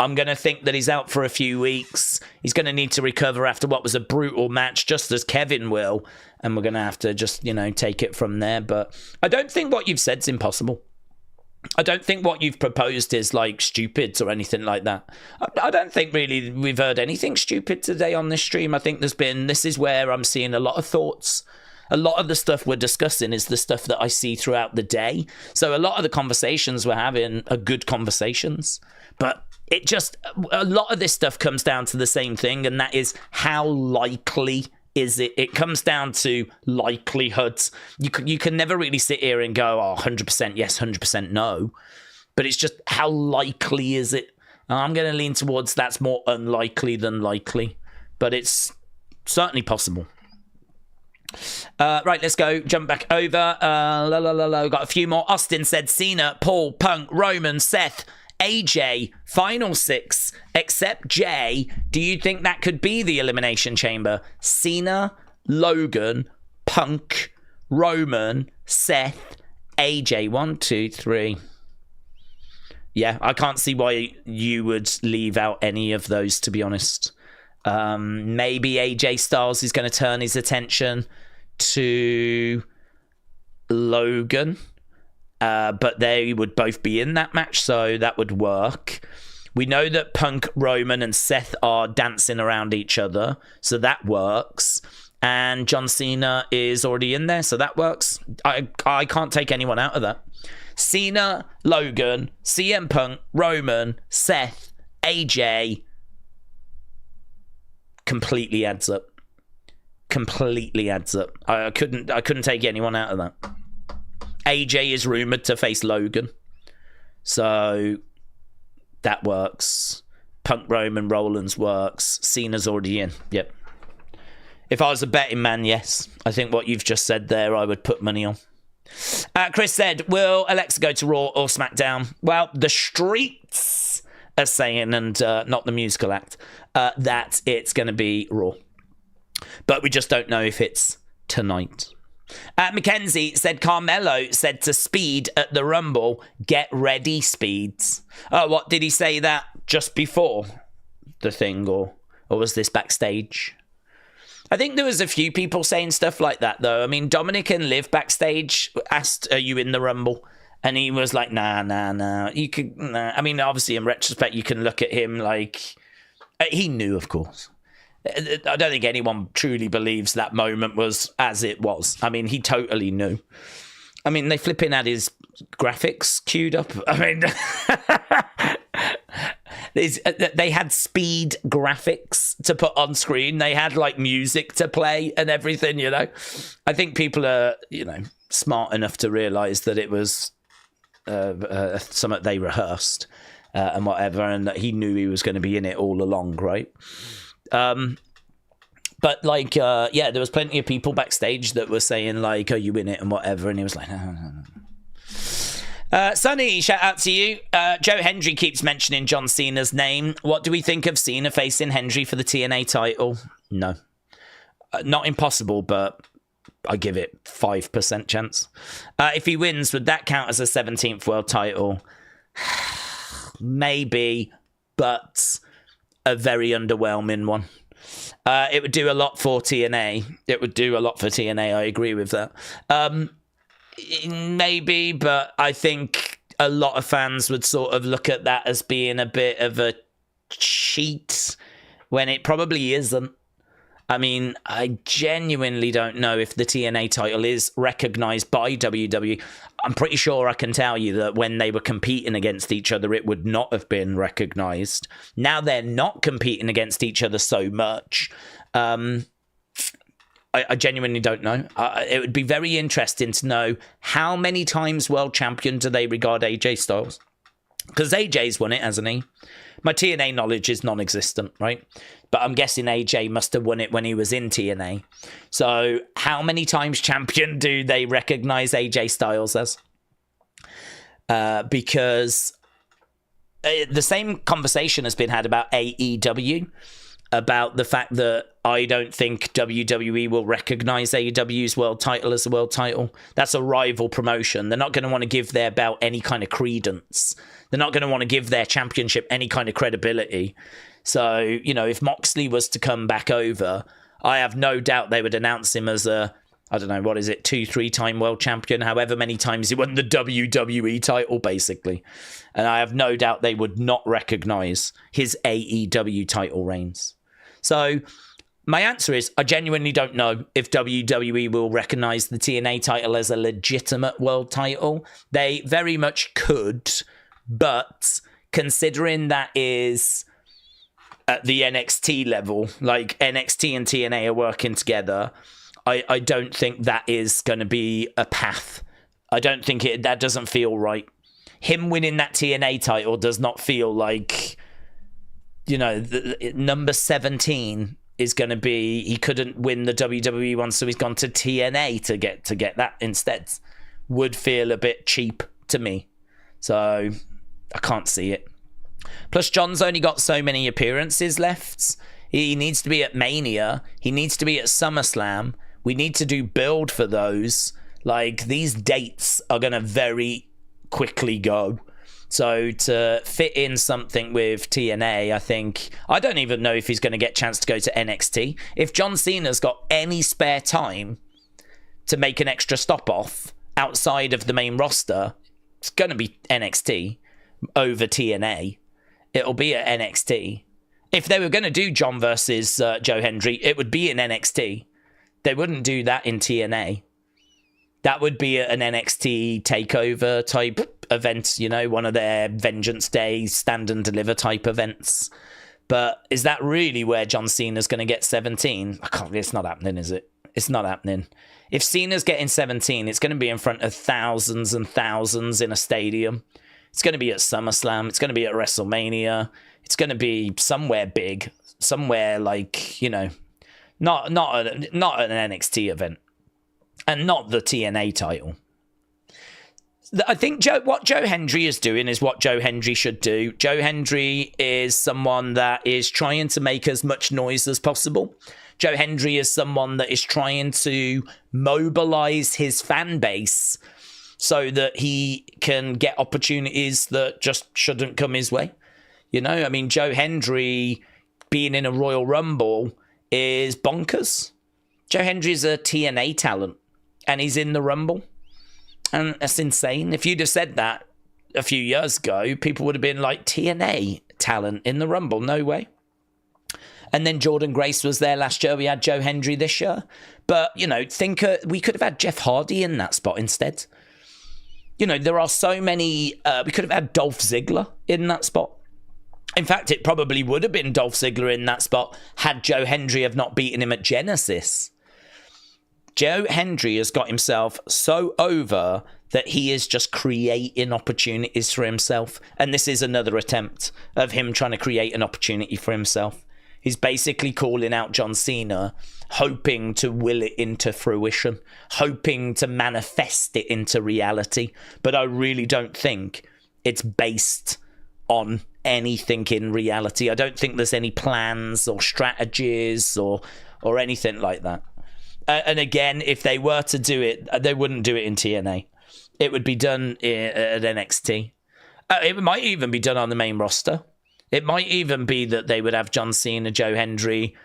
I'm going to think that he's out for a few weeks. He's going to need to recover after what was a brutal match, just as Kevin will. And we're going to have to just, take it from there. But I don't think what you've said is impossible. I don't think what you've proposed is like stupid or anything like that. I don't think really we've heard anything stupid today on this stream. I think this is where I'm seeing a lot of thoughts. A lot of the stuff we're discussing is the stuff that I see throughout the day. So a lot of the conversations we're having are good conversations. But a lot of this stuff comes down to the same thing, and that is how likely is it? It comes down to likelihoods. You can never really sit here and go, 100% yes, 100% no. But it's just how likely is it? And I'm going to lean towards that's more unlikely than likely. But it's certainly possible. Right, let's go. Jump back over. Got a few more. Austin said Cena, Paul, Punk, Roman, Seth, AJ, final 6, except Jay. Do you think that could be the Elimination Chamber? Cena, Logan, Punk, Roman, Seth, AJ. 1, 2, 3. Yeah, I can't see why you would leave out any of those, to be honest. Maybe AJ Styles is going to turn his attention to Logan, but they would both be in that match, so that would work. We know that Punk, Roman, and Seth are dancing around each other, so that works. And John Cena is already in there, so that works. I can't take anyone out of that. Cena, Logan, CM Punk, Roman, Seth, AJ, completely adds up. Completely adds up. I couldn't take anyone out of that. AJ is rumored to face Logan, so that works. Punk, Roman, Rollins works. Cena's already in. Yep. If I was a betting man, yes. I think what you've just said there, I would put money on. Chris said, will Alexa go to Raw or SmackDown? Well, the streets are saying, and not the musical act, that it's going to be Raw. But we just don't know if it's tonight. Mackenzie said Carmelo said to Speed at the Rumble, get ready, Speeds. Oh, what, did he say that just before the thing, or was this backstage? I think there was a few people saying stuff like that, though. I mean, Dominic and Liv backstage asked, are you in the Rumble? And he was like, nah. You could, nah. I mean, obviously, in retrospect, you can look at him like... he knew, of course. I don't think anyone truly believes that moment was as it was. I mean, he totally knew. I mean, they flipping had his graphics queued up. I mean... they had Speed graphics to put on screen. They had like music to play and everything, you know. I think people are, you know, smart enough to realise that it was something they rehearsed and whatever, and that he knew he was going to be in it all along, right? But like, yeah, there was plenty of people backstage that were saying like, are you in it and whatever, and he was like, no. Sonny, shout out to you. Joe Hendry keeps mentioning John Cena's name. What do we think of Cena facing Hendry for the TNA title? No. Not impossible, but I give it 5% chance. If he wins, would that count as a 17th world title? Maybe, but a very underwhelming one. It would do a lot for TNA. I agree with that. Maybe, but I think a lot of fans would sort of look at that as being a bit of a cheat when it probably isn't. I mean, I genuinely don't know if the TNA title is recognized by WWE. I'm pretty sure I can tell you that when they were competing against each other, it would not have been recognized. Now they're not competing against each other so much. I genuinely don't know. It would be very interesting to know how many times world champion do they regard AJ Styles? Because AJ's won it, hasn't he? My TNA knowledge is non-existent, right? But I'm guessing AJ must have won it when he was in TNA. So how many times champion do they recognize AJ Styles as? Because the same conversation has been had about AEW, about the fact that I don't think WWE will recognize AEW's world title as a world title. That's a rival promotion. They're not going to want to give their belt any kind of credence. They're not going to want to give their championship any kind of credibility. So, you know, if Moxley was to come back over, I have no doubt they would announce him as a, I don't know, what is it, 2-3-time world champion, however many times he won the WWE title, basically. And I have no doubt they would not recognize his AEW title reigns. So my answer is I genuinely don't know if WWE will recognize the TNA title as a legitimate world title. They very much could, but considering that is at the NXT level, like NXT and TNA are working together, I don't think that is going to be a path. I don't think that doesn't feel right. Him winning that TNA title does not feel like, you know, number 17 is going to be, he couldn't win the WWE one, so he's gone to TNA to get that instead. Would feel a bit cheap to me. So I can't see it. Plus, John's only got so many appearances left. He needs to be at Mania. He needs to be at SummerSlam. We need to do build for those. Like, these dates are going to very quickly go. So to fit in something with TNA, I don't even know if he's going to get a chance to go to NXT. If John Cena's got any spare time to make an extra stop off outside of the main roster, it's going to be NXT over TNA. it'll be at NXT. If they were going to do John versus Joe Hendry, it would be in NXT. They wouldn't do that in TNA. That would be an NXT takeover type event, you know, one of their Vengeance Day, Stand and Deliver type events. But is that really where John Cena's going to get 17? It's not happening, is it? It's not happening. If Cena's getting 17, it's going to be in front of thousands and thousands in a stadium. It's going to be at SummerSlam. It's going to be at WrestleMania. It's going to be somewhere big, somewhere like, you know, not an NXT event, and not the TNA title. I think what Joe Hendry is doing is what Joe Hendry should do. Joe Hendry is someone that is trying to make as much noise as possible. Joe Hendry is someone that is trying to mobilize his fan base so that he can get opportunities that just shouldn't come his way. You know, I mean, Joe Hendry being in a Royal Rumble is bonkers. Joe Hendry is a TNA talent, and he's in the Rumble. And that's insane. If you'd have said that a few years ago, people would have been like, TNA talent in the Rumble. No way. And then Jordynne Grace was there last year. We had Joe Hendry this year. But, you know, we could have had Jeff Hardy in that spot instead. You know, there are so many... we could have had Dolph Ziggler in that spot. In fact, it probably would have been Dolph Ziggler in that spot had Joe Hendry have not beaten him at Genesis. Joe Hendry has got himself so over that he is just creating opportunities for himself. And this is another attempt of him trying to create an opportunity for himself. He's basically calling out John Cena, hoping to will it into fruition, hoping to manifest it into reality. But I really don't think it's based on anything in reality. I don't think there's any plans or strategies or anything like that. And again, if they were to do it, they wouldn't do it in TNA. It would be done at NXT. It might even be done on the main roster. It might even be that they would have John Cena, Joe Hendry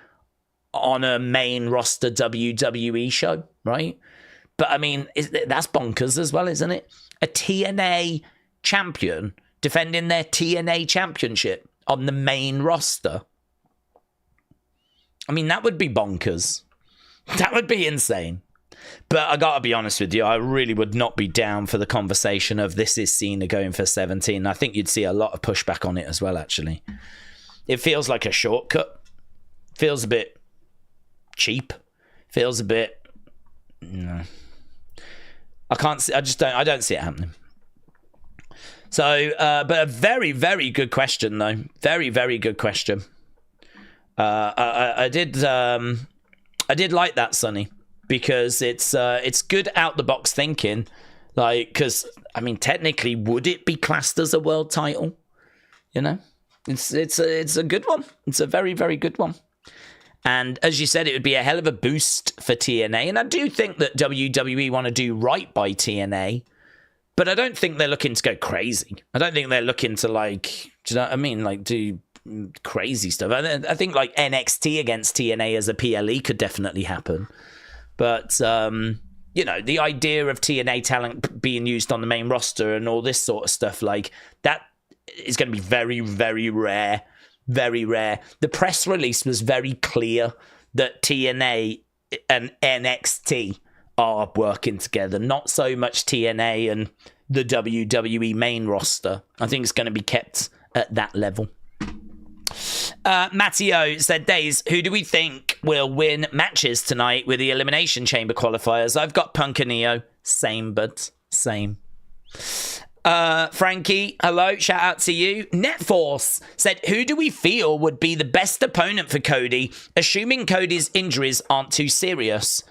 on a main roster WWE show, right? But I mean, that's bonkers as well, isn't it? A TNA champion defending their TNA championship on the main roster. I mean, that would be bonkers. That would be insane. But I gotta be honest with you, I really would not be down for the conversation of this is Cena going for 17. I think you'd see a lot of pushback on it as well, actually. It feels like a shortcut. Feels a bit cheap. Feels a bit... No. I don't see it happening. So, but a very, very good question, though. Very, very good question. I did like that, Sonny, because it's good out the box thinking. Like, because I mean, technically, would it be classed as a world title? You know, it's a good one. It's a very, very good one. And as you said, it would be a hell of a boost for TNA. And I do think that WWE want to do right by TNA. But I don't think they're looking to go crazy. I don't think they're looking to, like, do you know what I mean? Like, do crazy stuff. I think, like, NXT against TNA as a PLE could definitely happen. But, you know, the idea of TNA talent being used on the main roster and all this sort of stuff, like, that is going to be very, very rare. Very rare. The press release was very clear that TNA and NXT are working together, not so much TNA and the WWE main roster. I think it's going to be kept at that level. Matteo said, Daze, who do we think will win matches tonight with the Elimination Chamber qualifiers? I've got Punk and Neo. Same, bud. Same. Frankie, hello, shout out to you. Netforce said, who do we feel would be the best opponent for Cody, assuming Cody's injuries aren't too serious?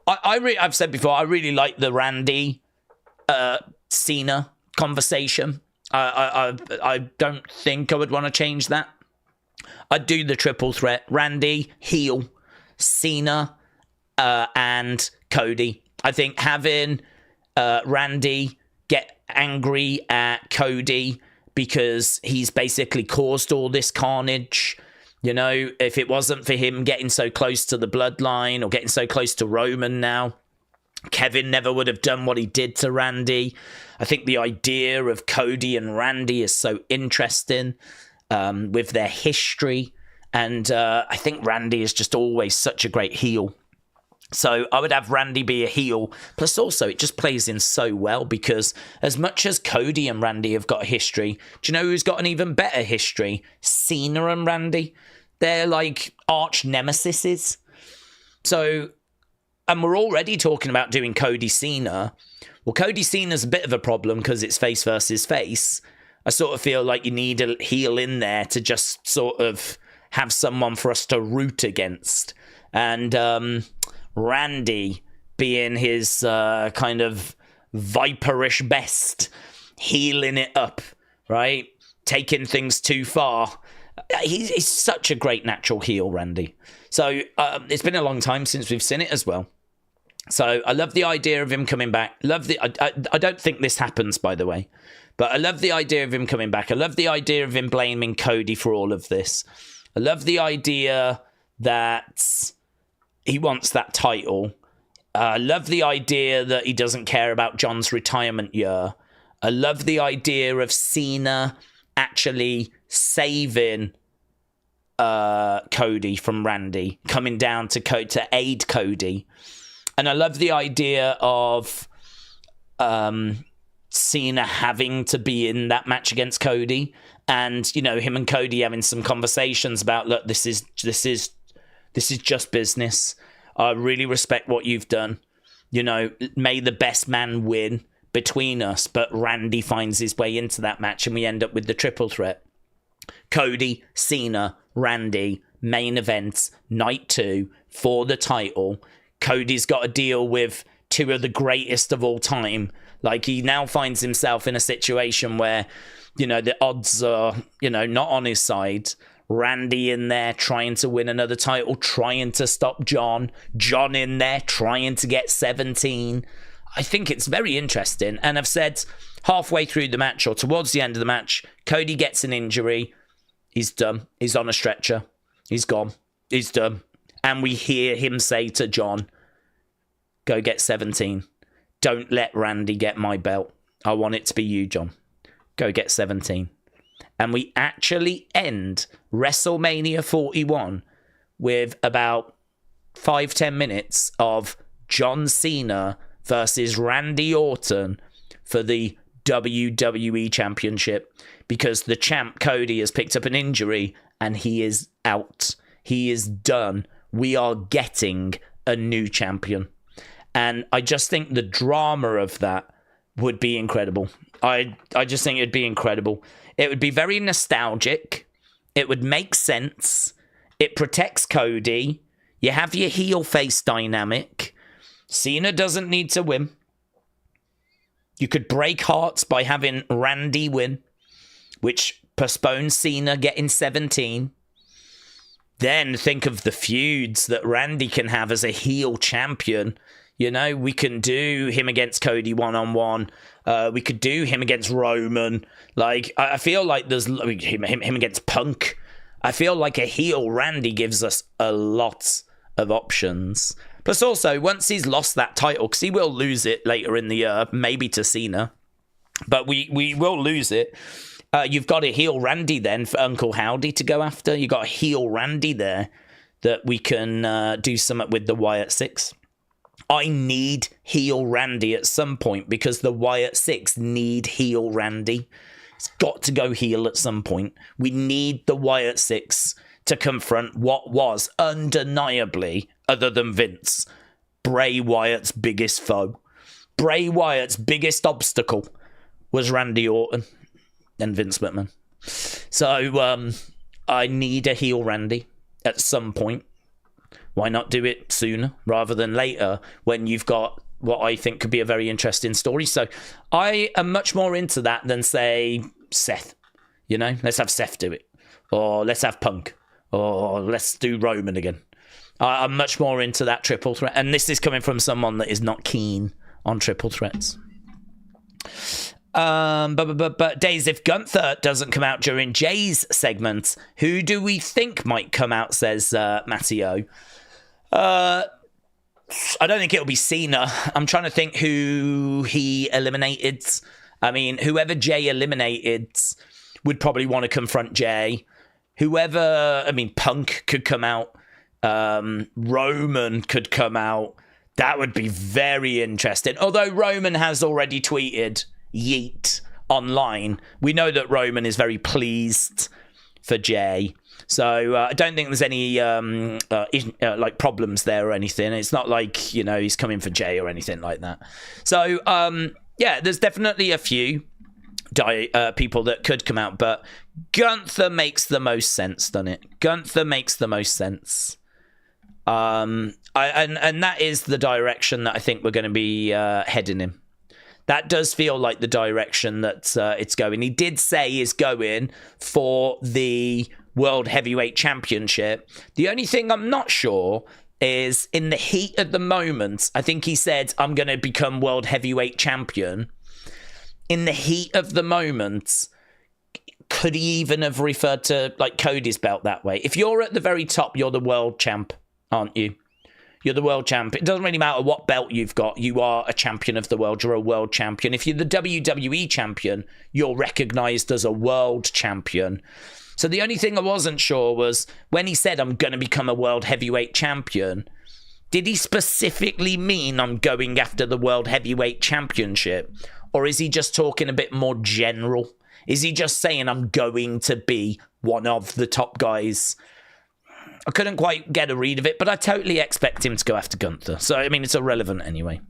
I've said before, I really like the Randy Cena conversation. I don't think I would want to change that. I'd do the triple threat. Randy, heel, Cena, and Cody. I think having Randy get angry at Cody because he's basically caused all this carnage. You know, if it wasn't for him getting so close to the bloodline or getting so close to Roman now, Kevin never would have done what he did to Randy. I think the idea of Cody and Randy is so interesting with their history. And I think Randy is just always such a great heel. So I would have Randy be a heel. Plus also it just plays in so well because as much as Cody and Randy have got a history, do you know who's got an even better history? Cena and Randy. They're like arch nemesises. So, and we're already talking about doing Cody Cena. Well, Cody Cena's a bit of a problem because it's face versus face. I sort of feel like you need a heel in there to just sort of have someone for us to root against. And Randy being his kind of viperish best, healing it up, right? Taking things too far. He's such a great natural heel, Randy. So it's been a long time since we've seen it as well. So I love the idea of him coming back. I don't think this happens, by the way. But I love the idea of him coming back. I love the idea of him blaming Cody for all of this. I love the idea that he wants that title. I love the idea that he doesn't care about John's retirement year. I love the idea of Cena actually saving Cody from Randy, coming down to aid Cody. And I love the idea of Cena having to be in that match against Cody, and you know, him and Cody having some conversations about, look, this is just business. I really respect what you've done. You know, may the best man win between us. But Randy finds his way into that match, and we end up with the triple threat: Cody, Cena, Randy, main event, night 2 for the title. Cody's got to deal with 2 of the greatest of all time. Like, he now finds himself in a situation where, you know, the odds are, you know, not on his side. Randy in there trying to win another title, trying to stop John. John in there trying to get 17. I think it's very interesting. And I've said halfway through the match or towards the end of the match, Cody gets an injury. He's done. He's on a stretcher. He's gone. He's done. And we hear him say to John, go get 17. Don't let Randy get my belt. I want it to be you, John. Go get 17. And we actually end WrestleMania 41 with about 5-10 minutes of John Cena versus Randy Orton for the WWE Championship, because the champ Cody has picked up an injury and he is out. He is done. We are getting a new champion. And I just think the drama of that would be incredible. I just think it'd be incredible. It would be very nostalgic. It would make sense. It protects Cody. You have your heel face dynamic. Cena doesn't need to win. You could break hearts by having Randy win, which postpones Cena getting 17. Then think of the feuds that Randy can have as a heel champion. You know, we can do him against Cody one-on-one. We could do him against Roman. Like, I feel like there's him against Punk. I feel like a heel Randy gives us a lot of options. Plus also, once he's lost that title, because he will lose it later in the year, maybe to Cena, but we will lose it. You've got a heel Randy then for Uncle Howdy to go after. You've got a heel Randy there that we can do something with the Wyatt 6. I need heel Randy at some point because the Wyatt 6 need heel Randy. It's got to go heel at some point. We need the Wyatt 6 to confront what was undeniably, other than Vince, Bray Wyatt's biggest foe. Bray Wyatt's biggest obstacle was Randy Orton and Vince McMahon. So I need a heel Randy at some point. Why not do it sooner rather than later when you've got what I think could be a very interesting story? So I am much more into that than, say, Seth. You know, let's have Seth do it. Or let's have Punk. Or let's do Roman again. I'm much more into that triple threat. And this is coming from someone that is not keen on triple threats. But Daze, if Gunther doesn't come out during Jay's segment, who do we think might come out, says Matteo. I don't think it'll be Cena. I'm trying to think who he eliminated. I mean, whoever Jey eliminated would probably want to confront Jey. Punk could come out. Roman could come out. That would be very interesting. Although Roman has already tweeted yeet online. We know that Roman is very pleased for Jey. So I don't think there's any problems there or anything. It's not like, he's coming for Jey or anything like that. So, there's definitely a few people that could come out, but Gunther makes the most sense, doesn't it? Gunther makes the most sense. And that is the direction that I think we're going to be heading in. That does feel like the direction that it's going. He did say he's going for the World Heavyweight Championship. The only thing I'm not sure is in the heat of the moment, I think he said, I'm going to become World Heavyweight Champion. In the heat of the moment, could he even have referred to like Cody's belt that way? If you're at the very top, you're the world champ, aren't you? You're the world champ. It doesn't really matter what belt you've got. You are a champion of the world. You're a world champion. If you're the WWE champion, you're recognized as a world champion. So the only thing I wasn't sure was when he said, I'm going to become a world heavyweight champion, did he specifically mean I'm going after the world heavyweight championship? Or is he just talking a bit more general? Is he just saying I'm going to be one of the top guys? I couldn't quite get a read of it, but I totally expect him to go after Gunther. So, I mean, it's irrelevant anyway.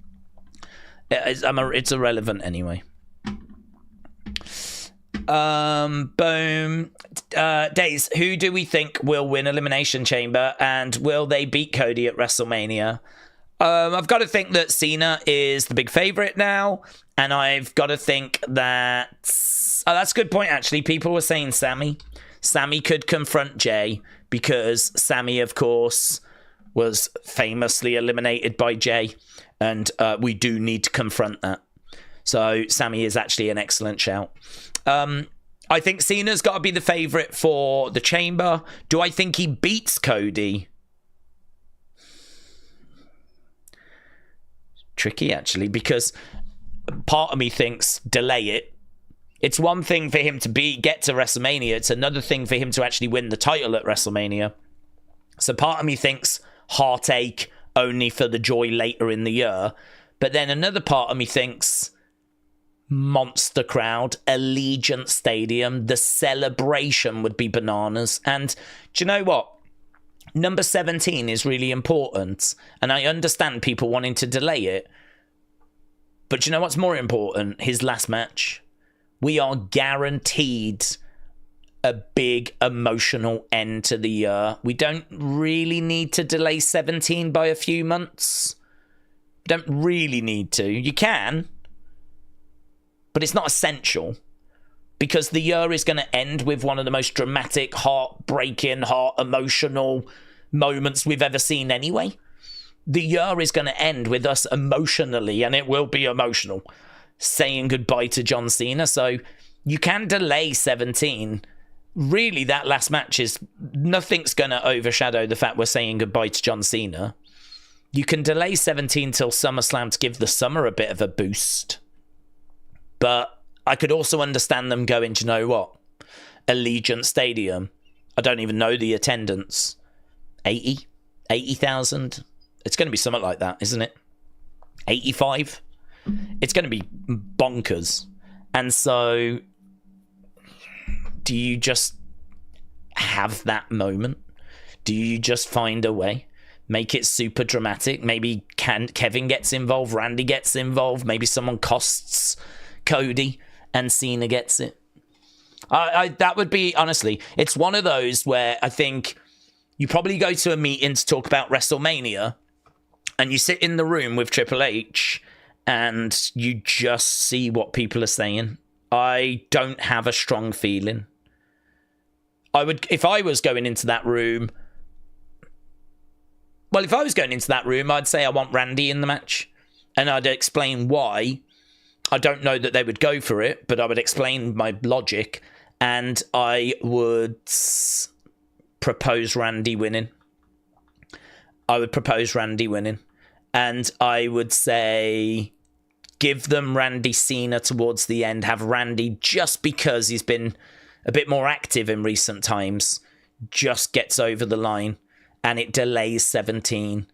It's irrelevant anyway. Boom. Daze, who do we think will win Elimination Chamber, and will they beat Cody at WrestleMania? I've got to think that Cena is the big favourite now, and I've got to think that... Oh, that's a good point, actually. People were saying Sammy. Sammy could confront Jey, because Sammy, of course, was famously eliminated by Jey, and we do need to confront that. So Sammy is actually an excellent shout. I think Cena's got to be the favourite for the Chamber. Do I think he beats Cody? Tricky, actually, because part of me thinks delay it. It's one thing for him to get to WrestleMania. It's another thing for him to actually win the title at WrestleMania. So part of me thinks heartache only for the joy later in the year. But then another part of me thinks monster crowd, Allegiant Stadium, the celebration would be bananas. And do you know what? Number 17 is really important. And I understand people wanting to delay it. But do you know what's more important? His last match. We are guaranteed a big emotional end to the year. We don't really need to delay 17 by a few months. Don't really need to. You can, but it's not essential, because the year is going to end with one of the most dramatic, heartbreaking, heart-emotional moments we've ever seen anyway. The year is going to end with us emotionally, and it will be emotional, saying goodbye to John Cena. So you can delay 17. Really, that last match is... nothing's going to overshadow the fact we're saying goodbye to John Cena. You can delay 17 till SummerSlam to give the summer a bit of a boost. But I could also understand them going, do you know what? Allegiant Stadium. I don't even know the attendance. 80,000? It's going to be something like that, isn't it? 85? It's going to be bonkers. And so, do you just have that moment? Do you just find a way? Make it super dramatic? Maybe Kevin gets involved, Randy gets involved, maybe someone costs Cody and Cena gets it. That would be, honestly, it's one of those where I think you probably go to a meeting to talk about WrestleMania, and you sit in the room with Triple H and you just see what people are saying. I don't have a strong feeling. If I was going into that room, I'd say I want Randy in the match, and I'd explain why. I don't know that they would go for it, but I would explain my logic, and I would propose Randy winning. And I would say give them Randy Cena towards the end. Have Randy, just because he's been a bit more active in recent times, just gets over the line, and it delays 17.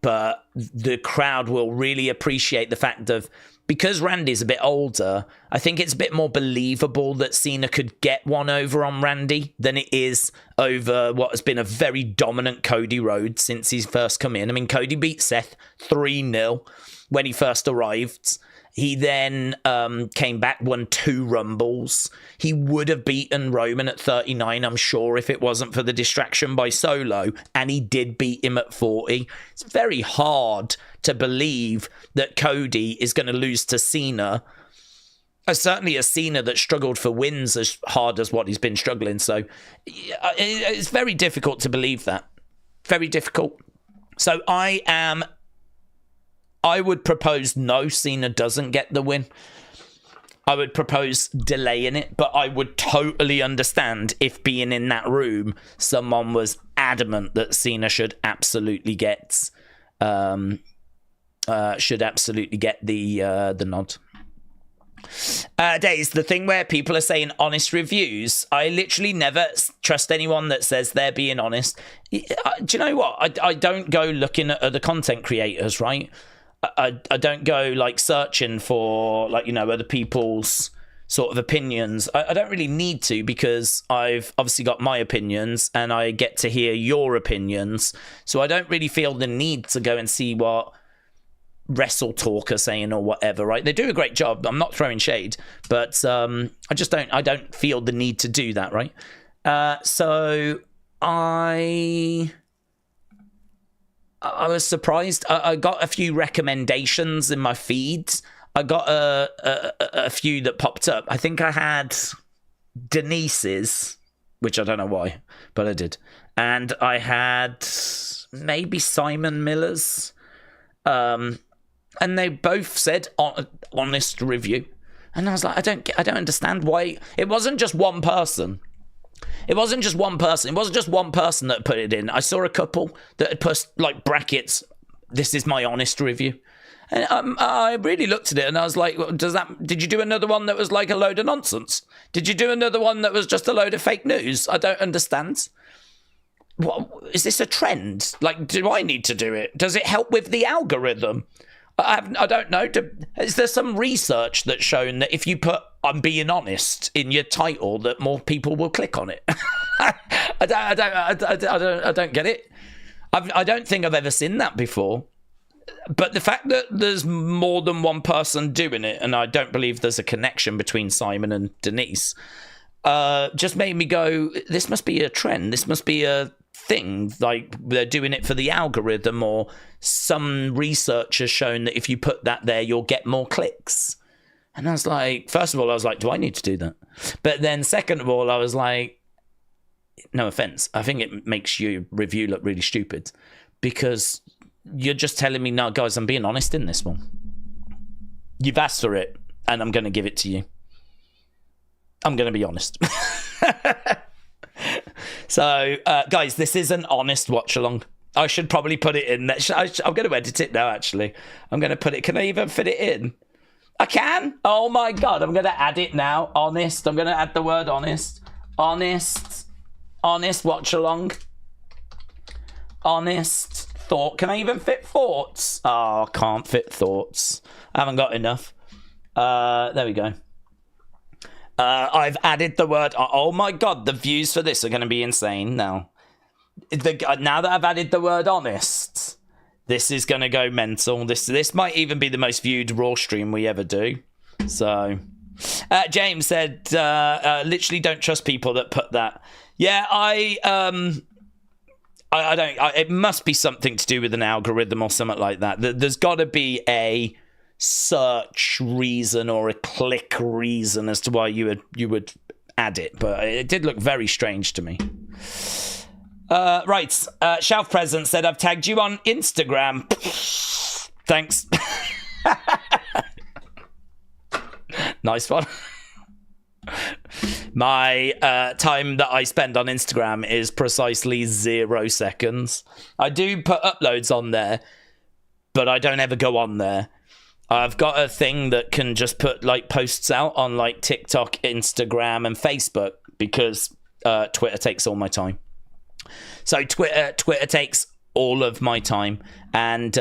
But the crowd will really appreciate the fact of, because Randy's a bit older, I think it's a bit more believable that Cena could get one over on Randy than it is over what has been a very dominant Cody Rhodes since he's first come in. I mean, Cody beat Seth 3-0 when he first arrived. He then came back, won 2 Rumbles. He would have beaten Roman at 39, I'm sure, if it wasn't for the distraction by Solo. And he did beat him at 40. It's very hard to believe that Cody is going to lose to Cena. Certainly a Cena that struggled for wins as hard as what he's been struggling. So it's very difficult to believe that. Very difficult. So I would propose no, Cena doesn't get the win. I would propose delaying it, but I would totally understand if, being in that room, someone was adamant that Cena should absolutely get the nod. Daze, the thing where people are saying honest reviews, I literally never trust anyone that says they're being honest. Do you know what? I don't go looking at other content creators, right? I don't go like searching for, like, you know, other people's sort of opinions. I don't really need to, because I've obviously got my opinions and I get to hear your opinions. So I don't really feel the need to go and see what Wrestle Talk are saying or whatever, right? They do a great job. I'm not throwing shade, but I don't feel the need to do that, right? So I was surprised. I got a few recommendations in my feeds. I got a few that popped up. I think I had Denise's, which I don't know why, but I did. And I had maybe Simon Miller's. And they both said honest review. And I was like, I don't understand why. It wasn't just one person. It wasn't just one person that put it in. I saw a couple that had put like brackets, "This is my honest review." And I really looked at it and I was like, did you do another one that was like a load of nonsense? Did you do another one that was just a load of fake news? I don't understand. What, is this a trend? Like, do I need to do it? Does it help with the algorithm? I don't know. Is there some research that's shown that if you put "I'm being honest" in your title, that more people will click on it? I don't get it. I don't think I've ever seen that before. But the fact that there's more than one person doing it, and I don't believe there's a connection between Simon and Denise, just made me go, this must be a trend. This must be a thing. Like, they're doing it for the algorithm, or some research has shown that if you put that there, you'll get more clicks. And I was like, first of all, I was like, do I need to do that? But then second of all, I was like, no offense, I think it makes your review look really stupid, because you're just telling me, no, guys, I'm being honest in this one. You've asked for it, and I'm going to give it to you. I'm going to be honest. So, guys, this is an honest watch-along. I should probably put it in. I'm going to edit it now, actually. I'm going to put it... Can I even fit it in? I can? Oh, my God. I'm going to add it now. Honest. I'm going to add the word honest. Honest. Honest watch-along. Honest thought. Can I even fit thoughts? Oh, I can't fit thoughts. I haven't got enough. There we go. I've added the word. Oh my God, the views for this are going to be insane now. Now that I've added the word honest, this is going to go mental. This might even be the most viewed Raw stream we ever do. So, James said, literally don't trust people that put that. Yeah, I don't. It must be something to do with an algorithm or something like that. There's got to be a search reason or a click reason as to why you would add it, but it did look very strange to me. Right, Shelf Present said, I've tagged you on Instagram. Thanks. Nice one. My time that I spend on Instagram is precisely 0 seconds. I do put uploads on there, but I don't ever go on there. I've got a thing that can just put like posts out on like TikTok, Instagram, and Facebook because Twitter takes all my time. So Twitter takes all of my time, and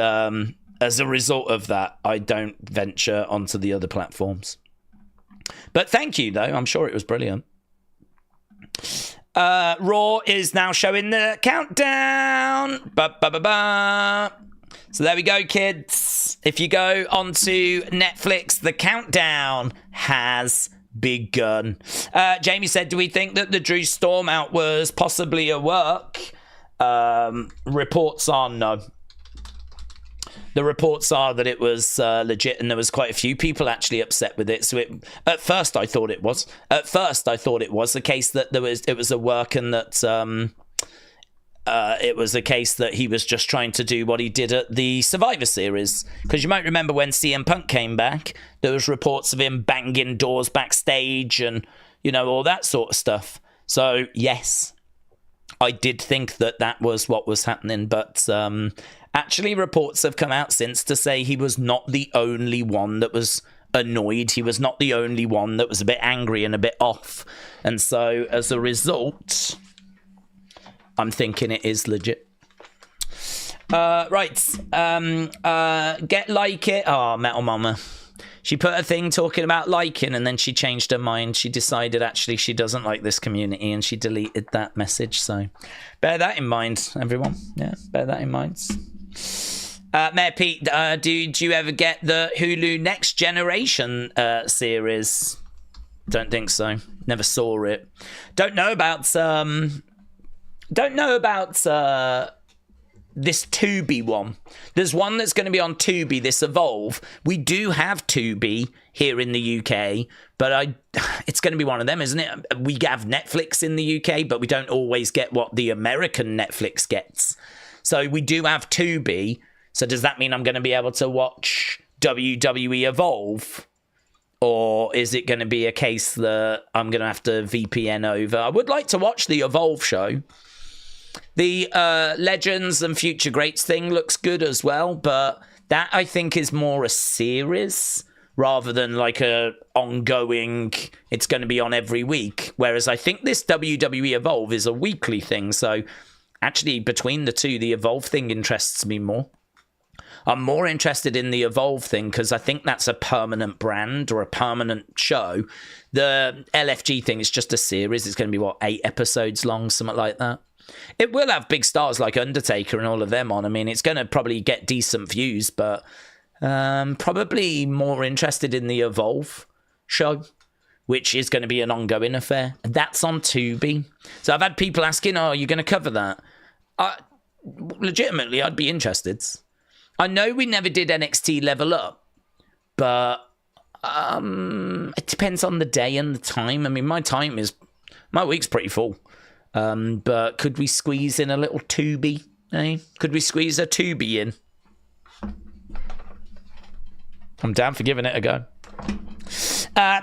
as a result of that, I don't venture onto the other platforms. But thank you, though. I'm sure it was brilliant. Raw is now showing the countdown. So there we go, kids. If you go onto Netflix, the countdown has begun. Jamie said, do we think that the Drew storm out was possibly a work? Reports are no. The reports are that it was legit, and there was quite a few people actually upset with it. So at first I thought it was. At first I thought it was the case that it was a work, and that it was a case that he was just trying to do what he did at the Survivor Series. Because you might remember when CM Punk came back, there was reports of him banging doors backstage and, you know, all that sort of stuff. So, yes, I did think that that was what was happening. But actually, reports have come out since to say he was not the only one that was annoyed. He was not the only one that was a bit angry and a bit off. And so, as a result, I'm thinking it is legit. Right. Get like it. Oh, Metal Mama. She put a thing talking about liking, and then she changed her mind. She decided actually she doesn't like this community, and she deleted that message. So bear that in mind, everyone. Yeah, bear that in mind. Mayor Pete, did you ever get the Hulu Next Generation series? Don't think so. Never saw it. Don't know about this Tubi one. There's one that's going to be on Tubi, this Evolve. We do have Tubi here in the UK, but it's going to be one of them, isn't it? We have Netflix in the UK, but we don't always get what the American Netflix gets. So we do have Tubi. So does that mean I'm going to be able to watch WWE Evolve? Or is it going to be a case that I'm going to have to VPN over? I would like to watch the Evolve show. The Legends and Future Greats thing looks good as well, but that I think is more a series rather than like a ongoing, it's going to be on every week. Whereas I think this WWE Evolve is a weekly thing. So actually between the two, the Evolve thing interests me more. I'm more interested in the Evolve thing because I think that's a permanent brand or a permanent show. The LFG thing is just a series. It's going to be, 8 episodes long, something like that. It will have big stars like Undertaker and all of them on. I mean, it's going to probably get decent views, but probably more interested in the Evolve show, which is going to be an ongoing affair. That's on Tubi. So I've had people asking, oh, you're going to cover that? Legitimately, I'd be interested. I know we never did NXT Level Up, but it depends on the day and the time. I mean, my week's pretty full. But could we squeeze in a little Tubi? Eh? Could we squeeze a Tubi in? I'm down for giving it a go.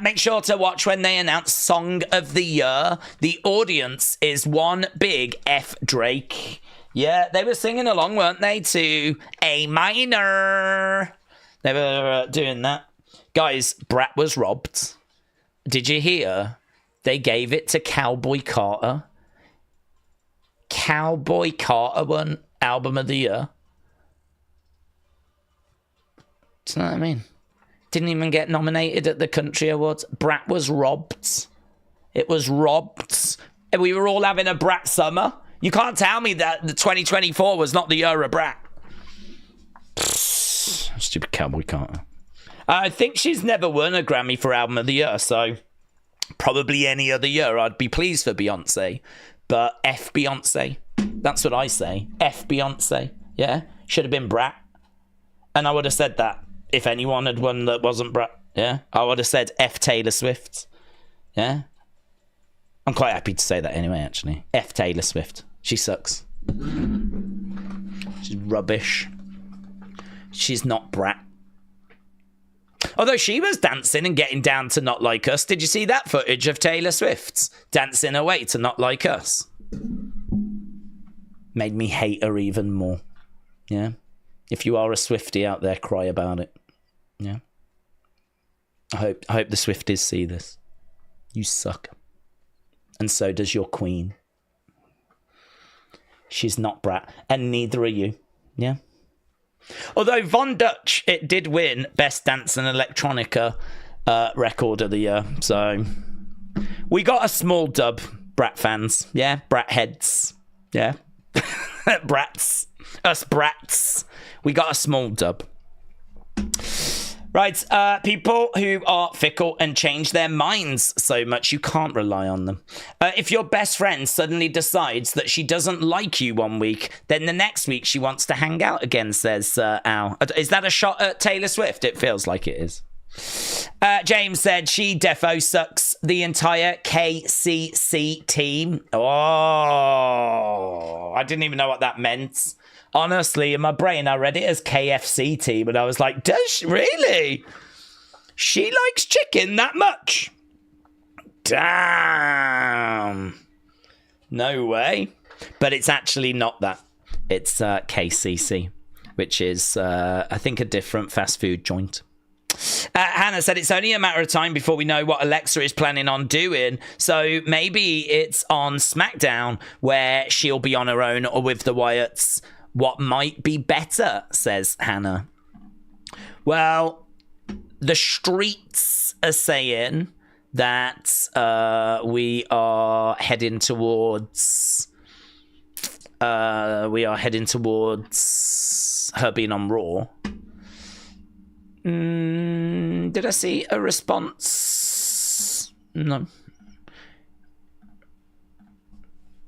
Make sure to watch when they announce Song of the Year. The audience is one big F Drake. Yeah, they were singing along, weren't they, to A Minor. They were doing that. Guys, Brat was robbed. Did you hear? They gave it to Cowboy Carter. Cowboy Carter won Album of the Year. Do you know what I mean? Didn't even get nominated at the Country Awards. Brat was robbed. It was robbed. And we were all having a Brat summer. You can't tell me that the 2024 was not the year of Brat. Stupid Cowboy Carter. I think she's never won a Grammy for Album of the Year, so probably any other year I'd be pleased for Beyonce. But F Beyonce. That's what I say. F Beyonce. Yeah? Should have been Brat. And I would have said that if anyone had won that wasn't Brat. Yeah? I would have said F Taylor Swift. Yeah? I'm quite happy to say that anyway, actually. F Taylor Swift. She sucks. She's rubbish. She's not Brat. Although she was dancing and getting down to Not Like Us. Did you see that footage of Taylor Swift dancing away to Not Like Us? Made me hate her even more. Yeah. If you are a Swiftie out there, cry about it. Yeah. I hope the Swifties see this. You suck. And so does your queen. She's not brat. And neither are you. Yeah. Although Von Dutch, it did win Best Dance and Electronica Record of the Year. So we got a small dub, Brat fans. Yeah. Brat heads. Yeah. Brats. Us brats. We got a small dub. Right, people who are fickle and change their minds so much you can't rely on them. If your best friend suddenly decides that she doesn't like you one week, then the next week she wants to hang out again, says Al. Is that a shot at Taylor Swift? It feels like it is. James said she defo sucks the entire KCC team. Oh, I didn't even know what that meant. Honestly, in my brain, I read it as KFC team, and I was like, does she really? She likes chicken that much? Damn. No way. But it's actually not that. It's KCC, which is, I think, a different fast food joint. Hannah said it's only a matter of time before we know what Alexa is planning on doing. So maybe it's on SmackDown where she'll be on her own or with the Wyatts. What might be better, says Hannah. Well, the streets are saying that we are heading towards her being on Raw. Did I see a response? No.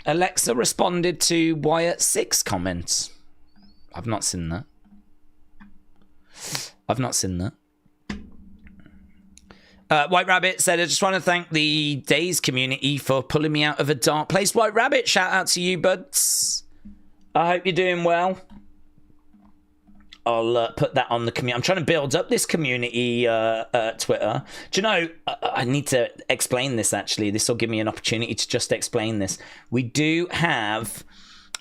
Alexa responded to Wyatt's 6 comments. I've not seen that. White Rabbit said, I just want to thank the Daze community for pulling me out of a dark place. White Rabbit, shout out to you, buds. I hope you're doing well. I'll put that on the community. I'm trying to build up this community Twitter. Do you know, I need to explain this, actually. This will give me an opportunity to just explain this. We do have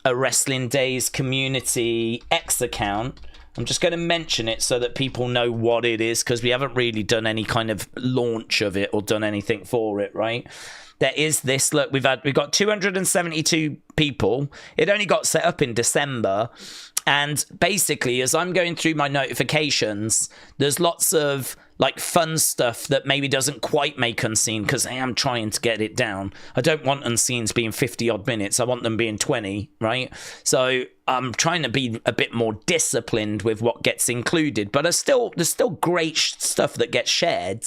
a Wrestling Daze community X account. I'm just going to mention it so that people know what it is, because we haven't really done any kind of launch of it or done anything for it, right? There is this, look, we've got 272 people. It only got set up in December. And basically, as I'm going through my notifications, there's lots of like fun stuff that maybe doesn't quite make Unseen, because I am trying to get it down. I don't want Unseens being 50 odd minutes. I want them being 20, right? So I'm trying to be a bit more disciplined with what gets included. But there's still great stuff that gets shared,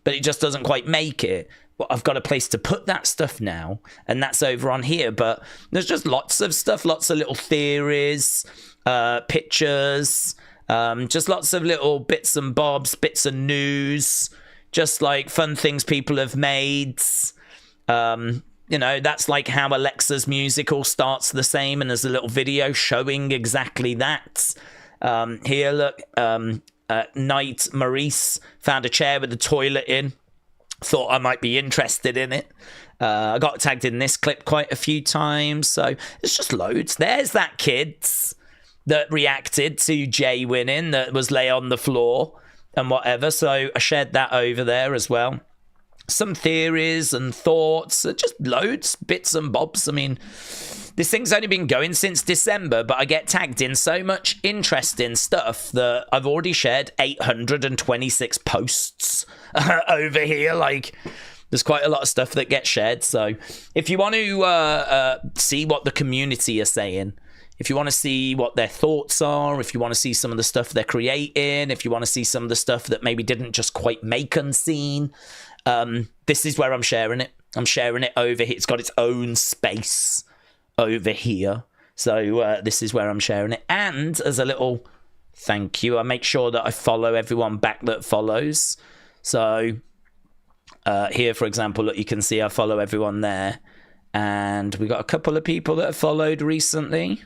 but it just doesn't quite make it. Well, I've got a place to put that stuff now, and that's over on here. But there's just lots of stuff, lots of little theories, pictures, just lots of little bits and bobs, bits of news, just like fun things people have made. You know, that's like how Alexa's music all starts the same, and there's a little video showing exactly that. Here, look, Knight Maurice found a chair with a toilet in. Thought I might be interested in it. I got tagged in this clip quite a few times, so it's just loads. There's that kids that reacted to Jay winning, that was lay on the floor and whatever, so I shared that over there as well. Some theories and thoughts, just loads, bits and bobs. I mean, this thing's only been going since December, but I get tagged in so much interesting stuff that I've already shared 826 posts over here. Like, there's quite a lot of stuff that gets shared. So if you want to see what the community are saying, if you want to see what their thoughts are, if you want to see some of the stuff they're creating, if you want to see some of the stuff that maybe didn't just quite make Unseen, this is where I'm sharing it. I'm sharing it over here. It's got its own space over here. So this is where I'm sharing it. And as a little thank you, I make sure that I follow everyone back that follows. So here, for example, look, you can see I follow everyone there. And we got a couple of people that have followed recently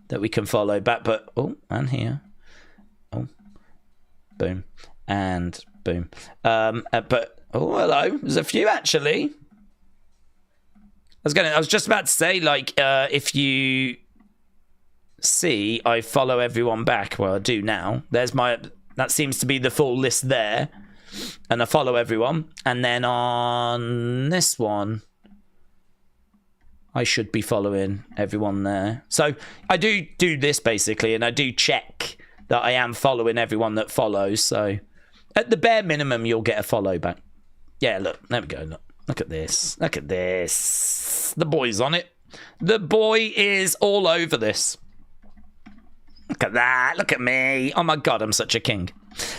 that we can follow back. But, oh, and here. Oh, boom. And boom. But, oh, hello. There's a few, actually. I was just about to say, like, if you see I follow everyone back. Well, I do now. There's my... That seems to be the full list there. And I follow everyone. And then on this one, I should be following everyone there. So I do this basically, and I do check that I am following everyone that follows. So at the bare minimum, you'll get a follow back. Yeah, look, there we go. Look at this. Look at this. The boy's on it. The boy is all over this. Look at that. Look at me. Oh my God, I'm such a king.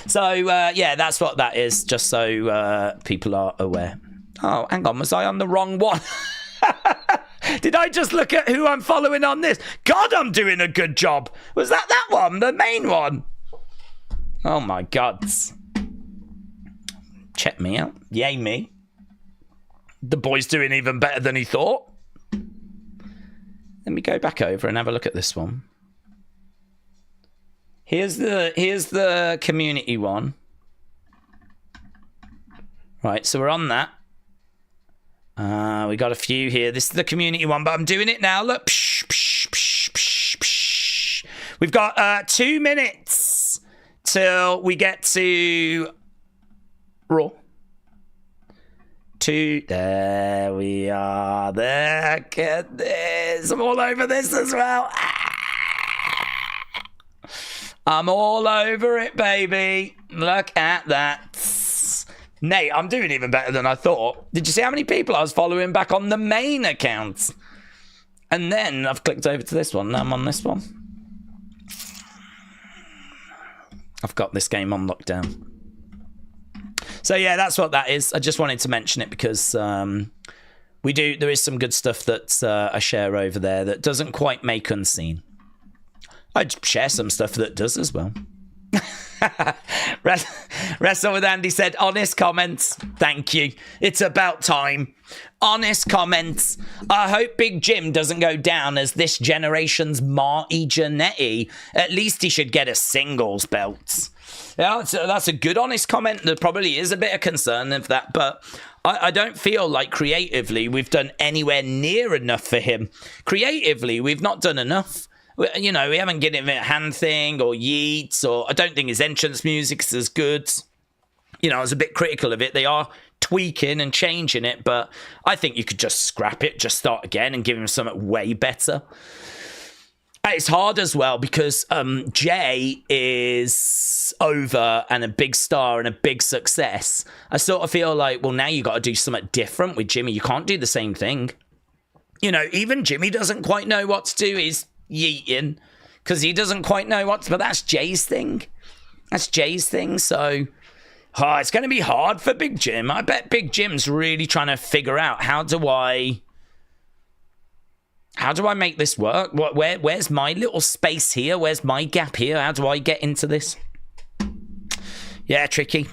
So, yeah, that's what that is, just so people are aware. Oh, hang on. Was I on the wrong one? Did I just look at who I'm following on this? God, I'm doing a good job. Was that one? The main one? Oh my God. Check me out. Yay me. The boy's doing even better than he thought. Let me go back over and have a look at this one. Here's the community one. Right, so we're on that. We got a few here. This is the community one, but I'm doing it now. Look. Psh, psh, psh, psh, psh. We've got 2 minutes till we get to Raw. There we are. There. Look at this. I'm all over this as well. I'm all over it, baby. Look at that. Nate, I'm doing even better than I thought. Did you see how many people I was following back on the main account? And then I've clicked over to this one. Now I'm on this one. I've got this game on lockdown. So yeah, that's what that is. I just wanted to mention it because there is some good stuff that I share over there that doesn't quite make unseen. I'd share some stuff that does as well. Wrestle with Andy said, honest comments. Thank you. It's about time. Honest comments. I hope Big Jim doesn't go down as this generation's Marty Jannetty. At least he should get a singles belt. Yeah, that's a good honest comment. There probably is a bit of concern of that, but I don't feel like creatively we've done anywhere near enough for him. Creatively, we've not done enough. You know, we haven't given him a hand thing or yeets, or I don't think his entrance music's as good. You know, I was a bit critical of it. They are tweaking and changing it, but I think you could just scrap it, just start again and give him something way better. It's hard as well because Jay is over and a big star and a big success. I sort of feel like, well, now you got to do something different with Jimmy. You can't do the same thing. You know, even Jimmy doesn't quite know what to do. He's yeeting because he doesn't quite know what to, but that's Jay's thing. That's Jay's thing. So it's going to be hard for Big Jim. I bet Big Jim's really trying to figure out how do I make this work? Where's my little space here? Where's my gap here? How do I get into this? Yeah, tricky.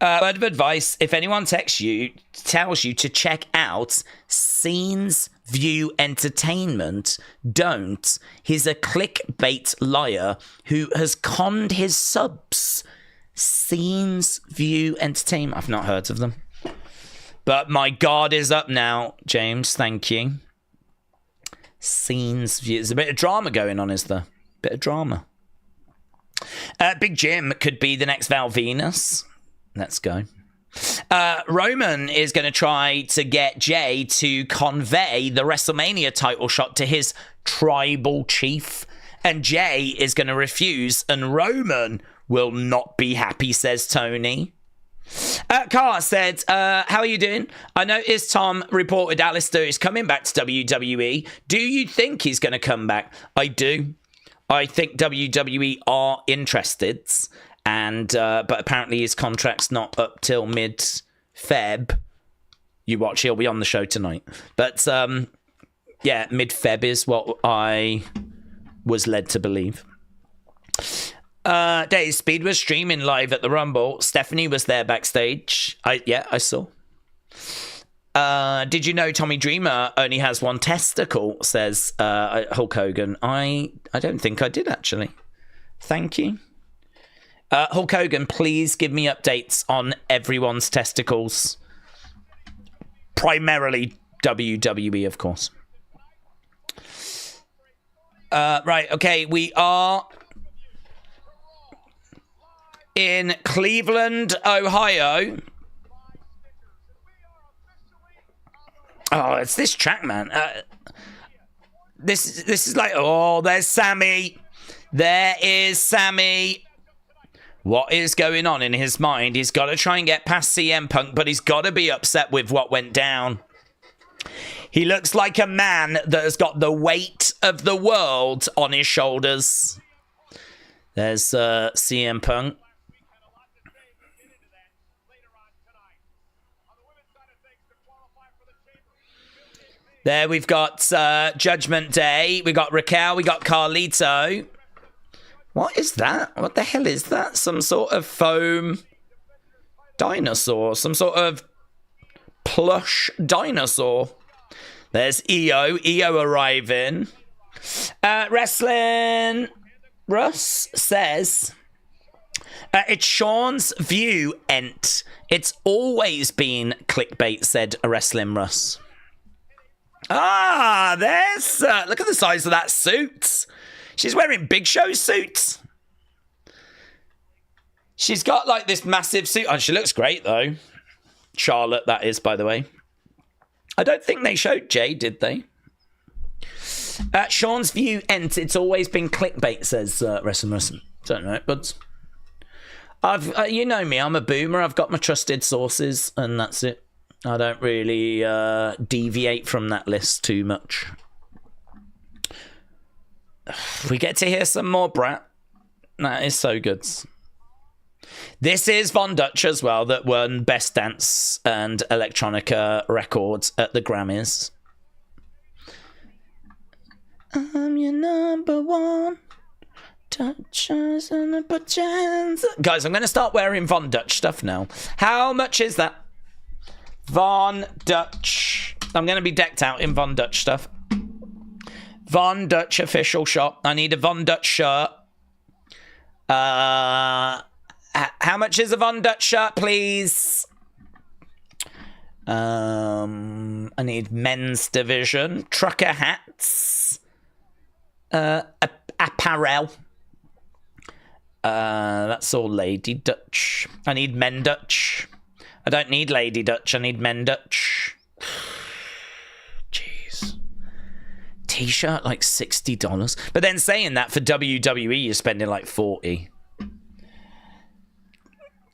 Word of advice, if anyone tells you to check out Scenes View Entertainment, don't. He's a clickbait liar who has conned his subs. Scenes View Entertainment. I've not heard of them. But my guard is up now, James. Thank you. Scenes View. There's a bit of drama going on, is there? Bit of drama. Big Jim could be the next Val Venus. Let's go. Roman is going to try to get Jay to convey the WrestleMania title shot to his tribal chief. And Jay is going to refuse. And Roman will not be happy, says Tony. Carr said, how are you doing? I noticed Tom reported Alistair is coming back to WWE. Do you think he's going to come back? I do. I think WWE are interested. And but apparently his contract's not up till mid-Feb. You watch, he'll be on the show tonight. But yeah, mid-Feb is what I was led to believe. Daze, Speed was streaming live at the Rumble. Stephanie was there backstage. I saw. Did you know Tommy Dreamer only has one testicle? Says Hulk Hogan. I don't think I did actually. Thank you. Hulk Hogan, please give me updates on everyone's testicles. Primarily WWE, of course. Right, okay, we are in Cleveland, Ohio. Oh, it's this track, man. This is like, oh, there's Sammy. There is Sammy. What is going on in his mind? He's got to try and get past CM Punk, but he's got to be upset with what went down. He looks like a man that has got the weight of the world on his shoulders. There's CM Punk. There we've got Judgment Day. We got Raquel. We got Carlito. What is that? What the hell is that? Some sort of foam dinosaur. Some sort of plush dinosaur. There's EO. EO arriving. Wrestling Russ says, it's Sean's view, Ent. It's always been clickbait, said Wrestling Russ. Ah, there's... look at the size of that suit. She's wearing Big Show suits. She's got, like, this massive suit. Oh, she looks great, though. Charlotte, that is, by the way. I don't think they showed Jay, did they? Sean's view, Ent. It's always been clickbait, says Wrestling. Don't know, but... you know me, I'm a boomer. I've got my trusted sources, and that's it. I don't really deviate from that list too much. We get to hear some more Brat. That is so good. This is Von Dutch as well, that won Best Dance and Electronica Records at the Grammys. I'm your number one. Touchers and the pajamas. Guys, I'm going to start wearing Von Dutch stuff now. How much is that? Von Dutch. I'm going to be decked out in Von Dutch stuff. Von Dutch official shop. I need a Von Dutch shirt. How much is a Von Dutch shirt, please? I need men's division. Trucker hats. Apparel. That's all Lady Dutch. I need men Dutch. I don't need Lady Dutch. I need men Dutch. Jeez. T-shirt like $60. But then saying that for WWE, you're spending like $40.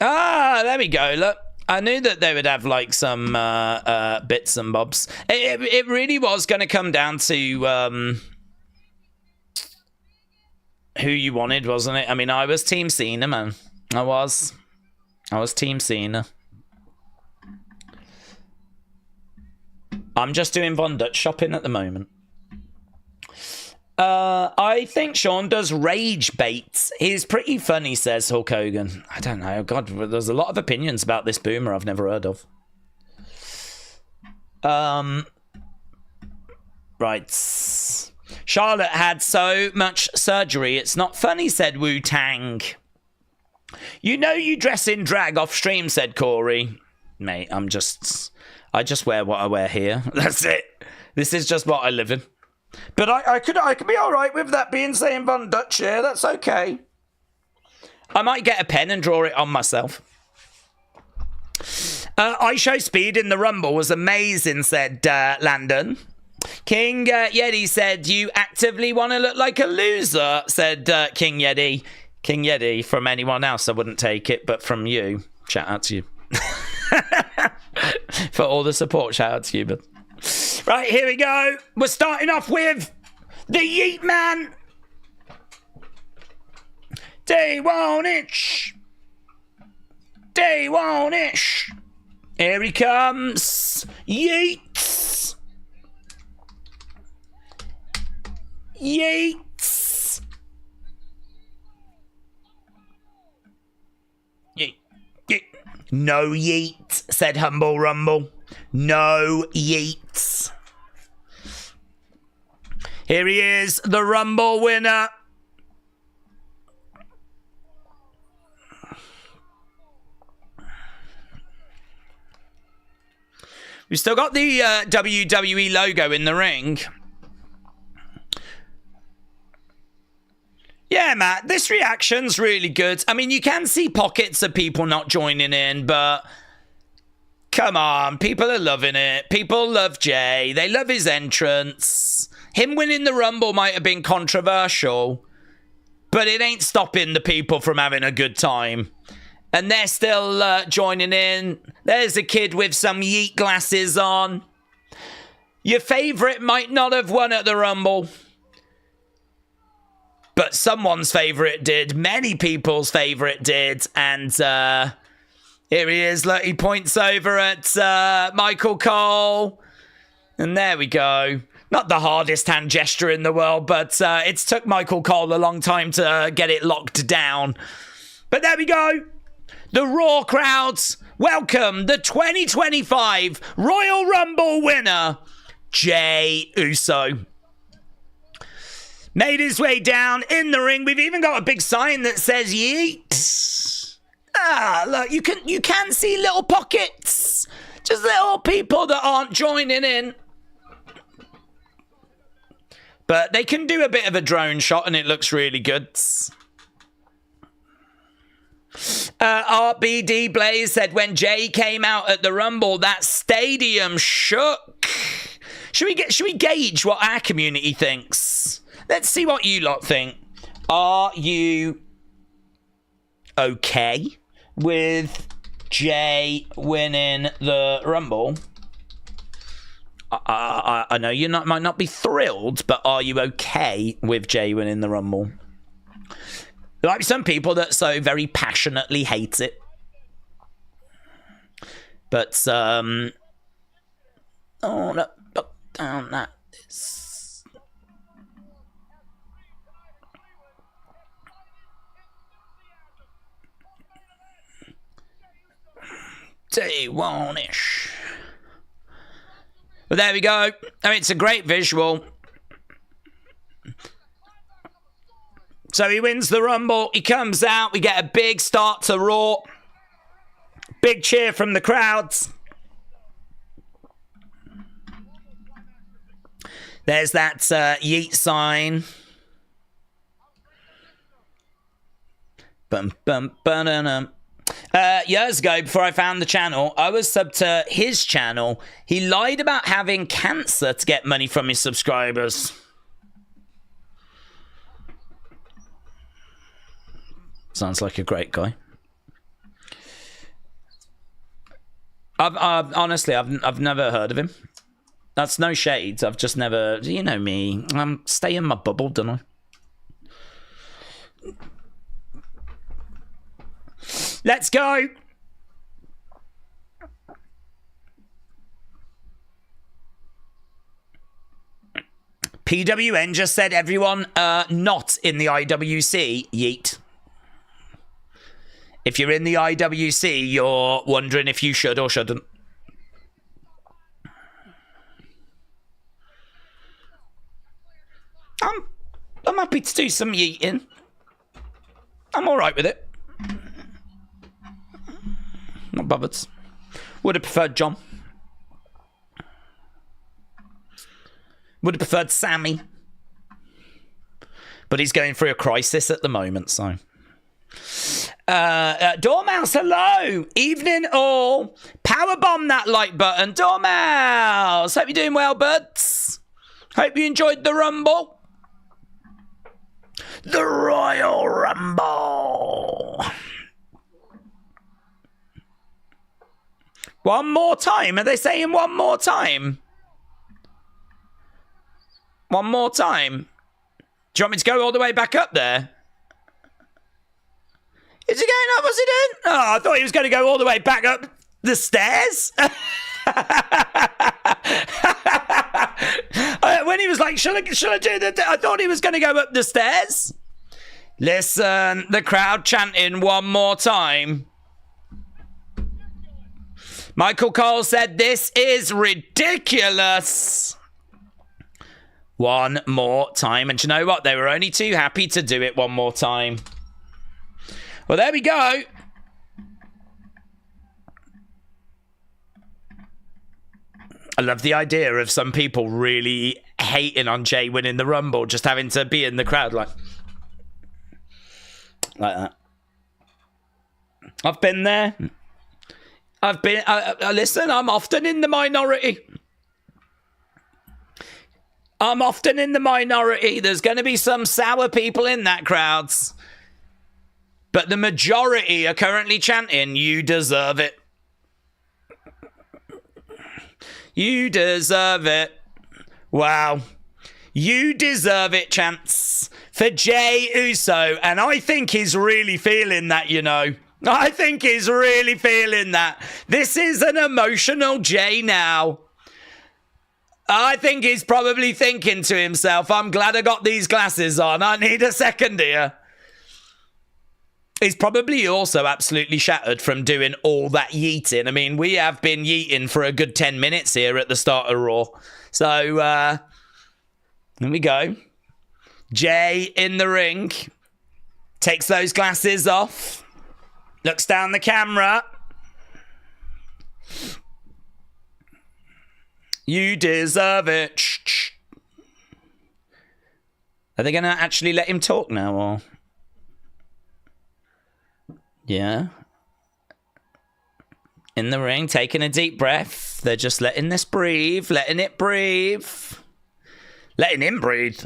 Ah, there we go. Look, I knew that they would have like some bits and bobs. It really was going to come down to who you wanted, wasn't it? I mean, I was Team Cena, man. I was Team Cena. I'm just doing Von Dutch shopping at the moment. I think Sean does rage baits. He's pretty funny, says Hulk Hogan. I don't know. God, there's a lot of opinions about this boomer I've never heard of. Right. Charlotte had so much surgery, it's not funny, said Wu-Tang. You know you dress in drag off stream, said Corey. Mate, I just wear what I wear here. That's it. This is just what I live in. But I could be all right with that being saying Von Dutch here. That's okay. I might get a pen and draw it on myself. I Show Speed in the Rumble was amazing, said Landon. King Yeti said, you actively want to look like a loser, said King Yeti. King Yeti, from anyone else, I wouldn't take it, but from you, shout out to you. For all the support, shout out to you. But right, here we go. We're starting off with the Yeet Man. Day one-ish. Day one-ish. Here he comes. Yeets. Yeets. Yeet. Yeet. No yeet, said Humble Rumble. No yeets. Here he is, the Rumble winner. We've still got the WWE logo in the ring. Matt, this reaction's really good. I mean, you can see pockets of people not joining in, but come on, people are loving it. People love Jey. They love his entrance. Him winning the Rumble might have been controversial, but it ain't stopping the people from having a good time. And they're still joining in. There's a kid with some Yeet glasses on. Your favourite might not have won at the Rumble, but someone's favourite did. Many people's favourite did. And here he is. Look, he points over at Michael Cole. And there we go. Not the hardest hand gesture in the world, but it's took Michael Cole a long time to get it locked down. But there we go. The Raw crowds welcome the 2025 Royal Rumble winner, Jey Uso. Made his way down in the ring. We've even got a big sign that says Yeet. Ah, look, you can see little pockets. Just little people that aren't joining in. But they can do a bit of a drone shot and it looks really good. RBD Blaze said when Jey came out at the Rumble, that stadium shook. Should we gauge what our community thinks? Let's see what you lot think. Are you okay with Jey winning the Rumble? I know you might not be thrilled, but are you okay with Jey winning the Rumble? There might be some people that so very passionately hate it. But, oh, look down that is. Day one-ish. But there we go. I mean, it's a great visual. So he wins the Rumble. He comes out. We get a big start to Raw. Big cheer from the crowds. There's that Yeet sign. Bum, bum, ba-da-dum. Years ago, before I found the channel, I was subbed to his channel. He lied about having cancer to get money from his subscribers. Sounds like a great guy. Honestly, I've never heard of him. That's no shades. I've just never, you know me. Stay in my bubble, don't I? Let's go. PWN just said everyone not in the IWC, yeet. If you're in the IWC, you're wondering if you should or shouldn't. I'm happy to do some yeeting. I'm all right with it. Not bothered. Would have preferred John. Would have preferred Sammy. But he's going through a crisis at the moment, so. Dormouse, hello. Evening all. Powerbomb that like button. Dormouse. Hope you're doing well, buds. Hope you enjoyed the Rumble. The Royal Rumble. One more time? Are they saying one more time? One more time? Do you want me to go all the way back up there? Is he going up? What's he doing? Oh, I thought he was going to go all the way back up the stairs. When he was like, should I do the... I thought he was going to go up the stairs. Listen, the crowd chanting one more time. Michael Cole said, this is ridiculous. One more time. And you know what? They were only too happy to do it one more time. Well, there we go. I love the idea of some people really hating on Jey winning the Rumble, just having to be in the crowd like... Like that. I've been there. Listen, I'm often in the minority. There's going to be some sour people in that crowds. But the majority are currently chanting, you deserve it. You deserve it. Wow. You deserve it, chants. For Jey Uso. And I think he's really feeling that, you know. I think he's really feeling that. This is an emotional Jey now. I think he's probably thinking to himself, I'm glad I got these glasses on. I need a second here. He's probably also absolutely shattered from doing all that yeeting. I mean, we have been yeeting for a good 10 minutes here at the start of Raw. So, here we go. Jey in the ring. Takes those glasses off. Looks down the camera. You deserve it. Shh. Are they going to actually let him talk now, or... Yeah. In the ring, taking a deep breath. They're just letting this breathe. Letting it breathe. Letting him breathe.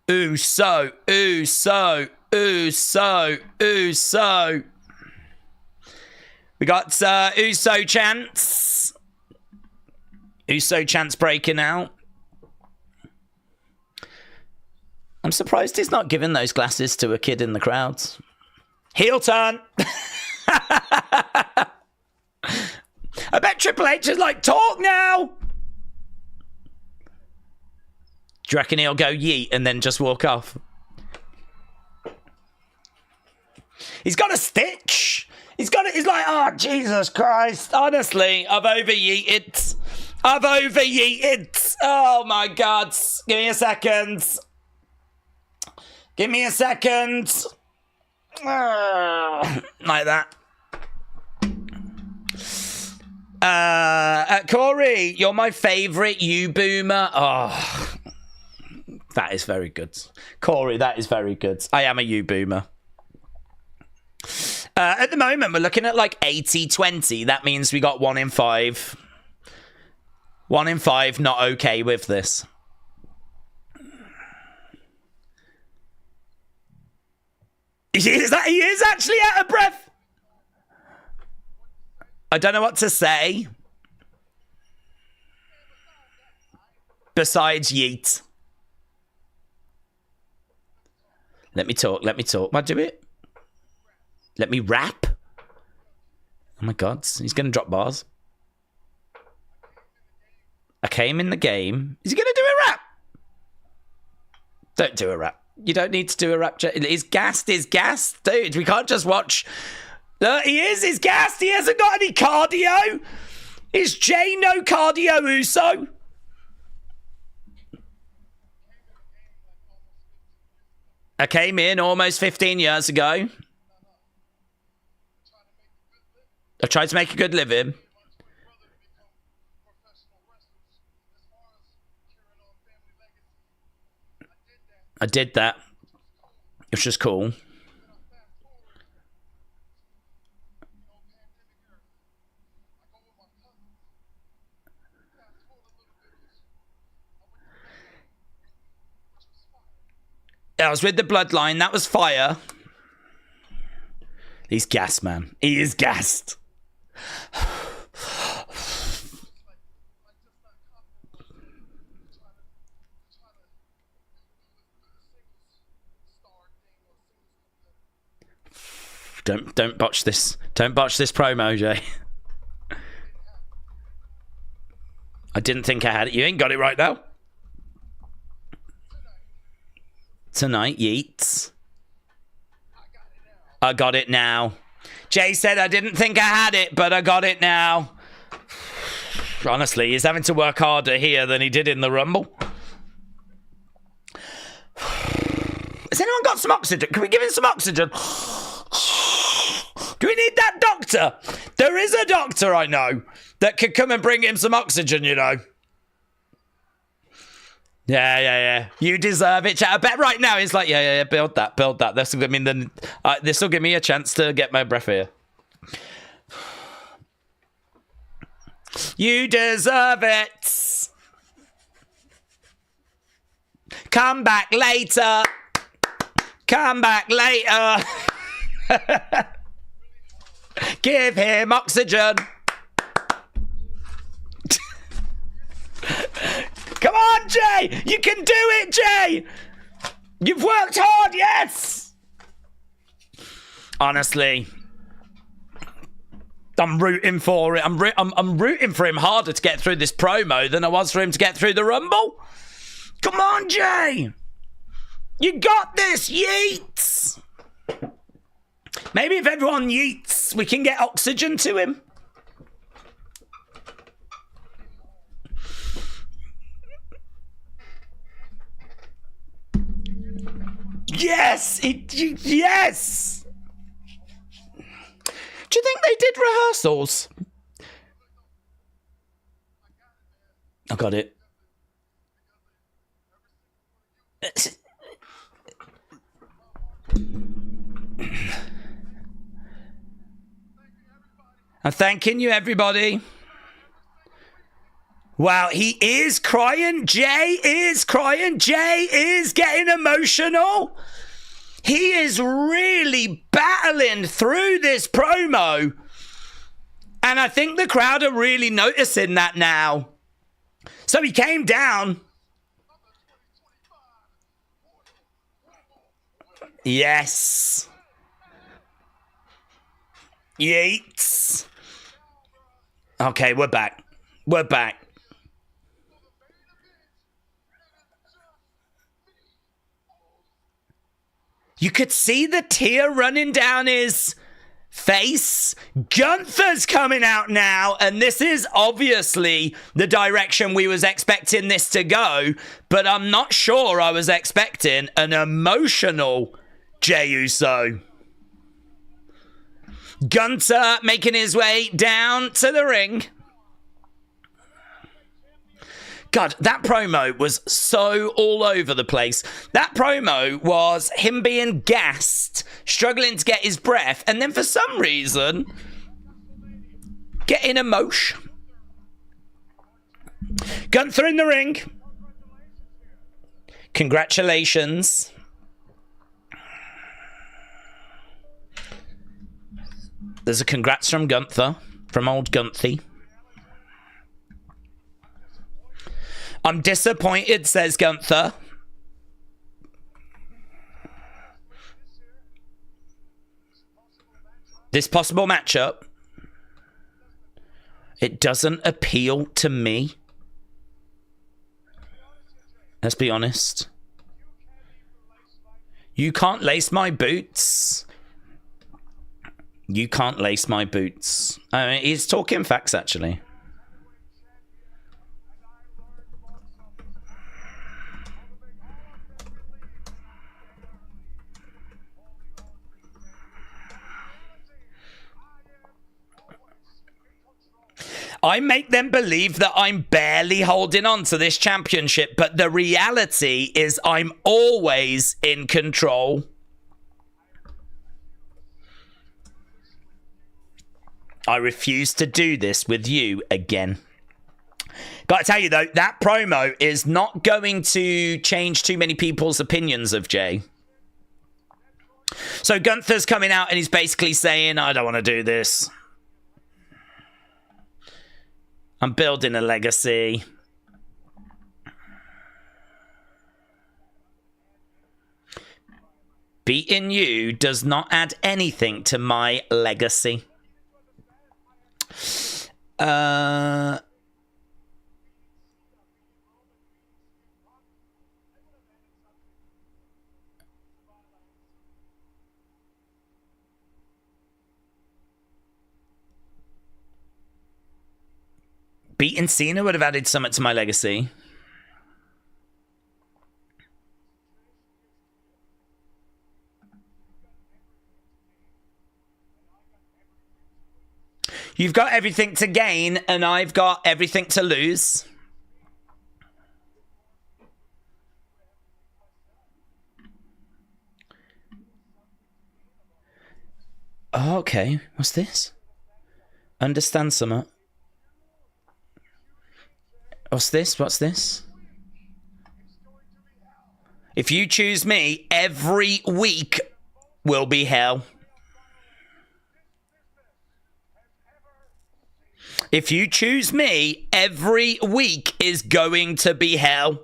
Uso. We got Uso chants. Uso chants breaking out. I'm surprised he's not giving those glasses to a kid in the crowds. Heel turn. I bet Triple H is like, talk now. Do you reckon he'll go yeet and then just walk off? He's got a stitch. He's like, oh, Jesus Christ. Honestly, I've overyeeted. Oh, my God. Give me a second. Like that. Corey, you're my favourite, you boomer. Oh, that is very good. Corey, that is very good. I am a you boomer. At the moment, we're looking at like 80-20. That means we got 1 in 5. 1 in 5 not okay with this. He is actually out of breath. I don't know what to say. Besides yeet. Let me talk. Might do it. Let me rap. Oh my God, he's going to drop bars. I came in the game. Is he going to do a rap? Don't do a rap. You don't need to do a rap. He's gassed. Dude, we can't just watch. He's gassed. He hasn't got any cardio. Is Jey no cardio Uso? I came in almost 15 years ago. I tried to make a good living. I did that. It's just cool. I was with the bloodline. That was fire. He's gassed, man. He is gassed. Don't botch this. Don't botch this promo, Jey. I didn't think I had it. You ain't got it right now. Tonight, yeets. I got it now. Jey said I didn't think I had it, but I got it now. Honestly, he's having to work harder here than he did in the Rumble. Has anyone got some oxygen? Can we give him some oxygen? Do we need that doctor? There is a doctor I know that could come and bring him some oxygen, you know. Yeah. You deserve it, chat. I bet right now he's like, yeah. Build that. This will give me a chance to get my breath here. You deserve it. Come back later. Give him oxygen. Come on, Jay! You can do it, Jay! You've worked hard, yes! Honestly, I'm rooting for it. I'm rooting for him harder to get through this promo than I was for him to get through the Rumble. Come on, Jay! You got this, yeets! Maybe if everyone yeets, we can get oxygen to him. Yes! Yes! Do you think they did rehearsals? I got it. I'm thanking you, everybody. Wow, he is crying. Jay is crying. Jay is getting emotional. He is really battling through this promo. And I think the crowd are really noticing that now. So he came down. Yes. Yeets. Okay, we're back. We're back. You could see the tear running down his face. Gunther's coming out now, and this is obviously the direction we was expecting this to go, but I'm not sure I was expecting an emotional Jey Uso. Gunther making his way down to the ring. God, that promo was so all over the place. That promo was him being gassed, struggling to get his breath, and then for some reason, getting emotion. Gunther in the ring. Congratulations. There's a congrats from Gunther, from old Gunthy. I'm disappointed, says Gunther. This possible matchup, it doesn't appeal to me. Let's be honest. You can't lace my boots. You can't lace my boots. I mean, he's talking facts, actually. I make them believe that I'm barely holding on to this championship, but the reality is I'm always in control. I refuse to do this with you again. Gotta tell you though, that promo is not going to change too many people's opinions of Jay. So Gunther's coming out and he's basically saying, I don't want to do this. I'm building a legacy. Beating you does not add anything to my legacy. Beating Cena would have added something to my legacy. You've got everything to gain, and I've got everything to lose. Oh, okay. What's this? Understand summer. What's this? What's this? If you choose me, every week will be hell. If you choose me, every week is going to be hell.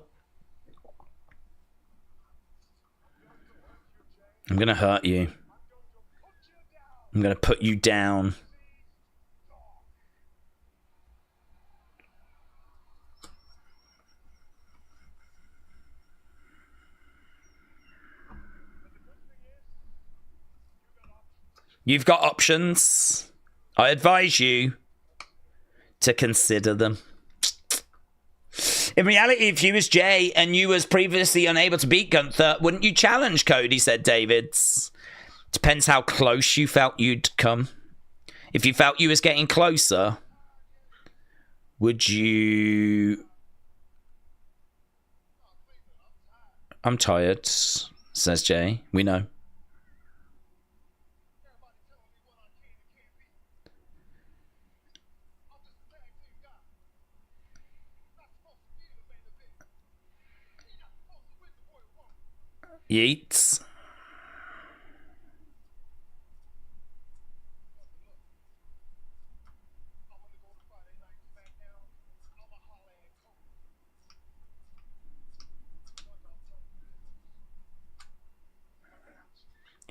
I'm going to hurt you. I'm going to put you down. You've got options. I advise you to consider them. In reality, if you was Jay and you was previously unable to beat Gunther, wouldn't you challenge Cody, said Davids. Depends how close you felt you'd come. If you felt you was getting closer, would you... I'm tired, says Jay. We know. Yeats.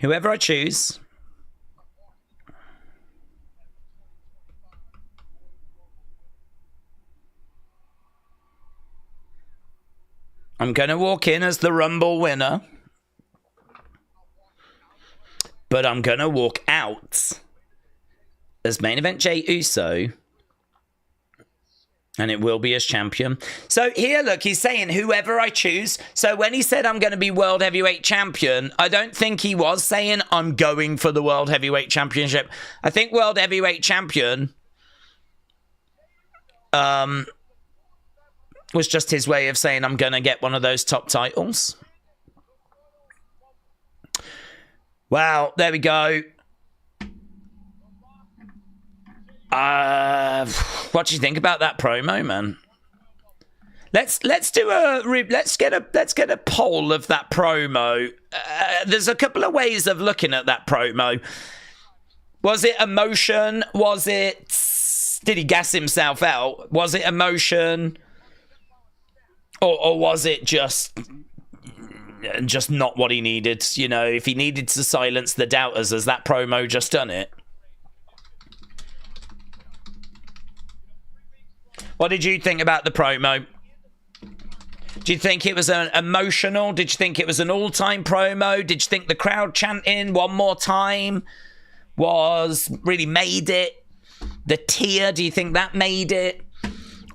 Whoever I choose. I'm going to walk in as the Rumble winner. But I'm going to walk out as main event Jey Uso. And it will be as champion. So here, look, he's saying whoever I choose. So when he said I'm going to be World Heavyweight Champion, I don't think he was saying I'm going for the World Heavyweight Championship. I think World Heavyweight Champion was just his way of saying I'm going to get one of those top titles. Wow, there we go. What do you think about that promo, man? Let's get a poll of that promo. There's a couple of ways of looking at that promo. Was it emotion? Did he gas himself out? Was it emotion? Or was it just not what he needed? You know, if he needed to silence the doubters, has that promo just done it? What did you think about the promo? Do you think it was emotional? Did you think it was an all-time promo? Did you think the crowd chanting one more time really made it? The tear, do you think that made it?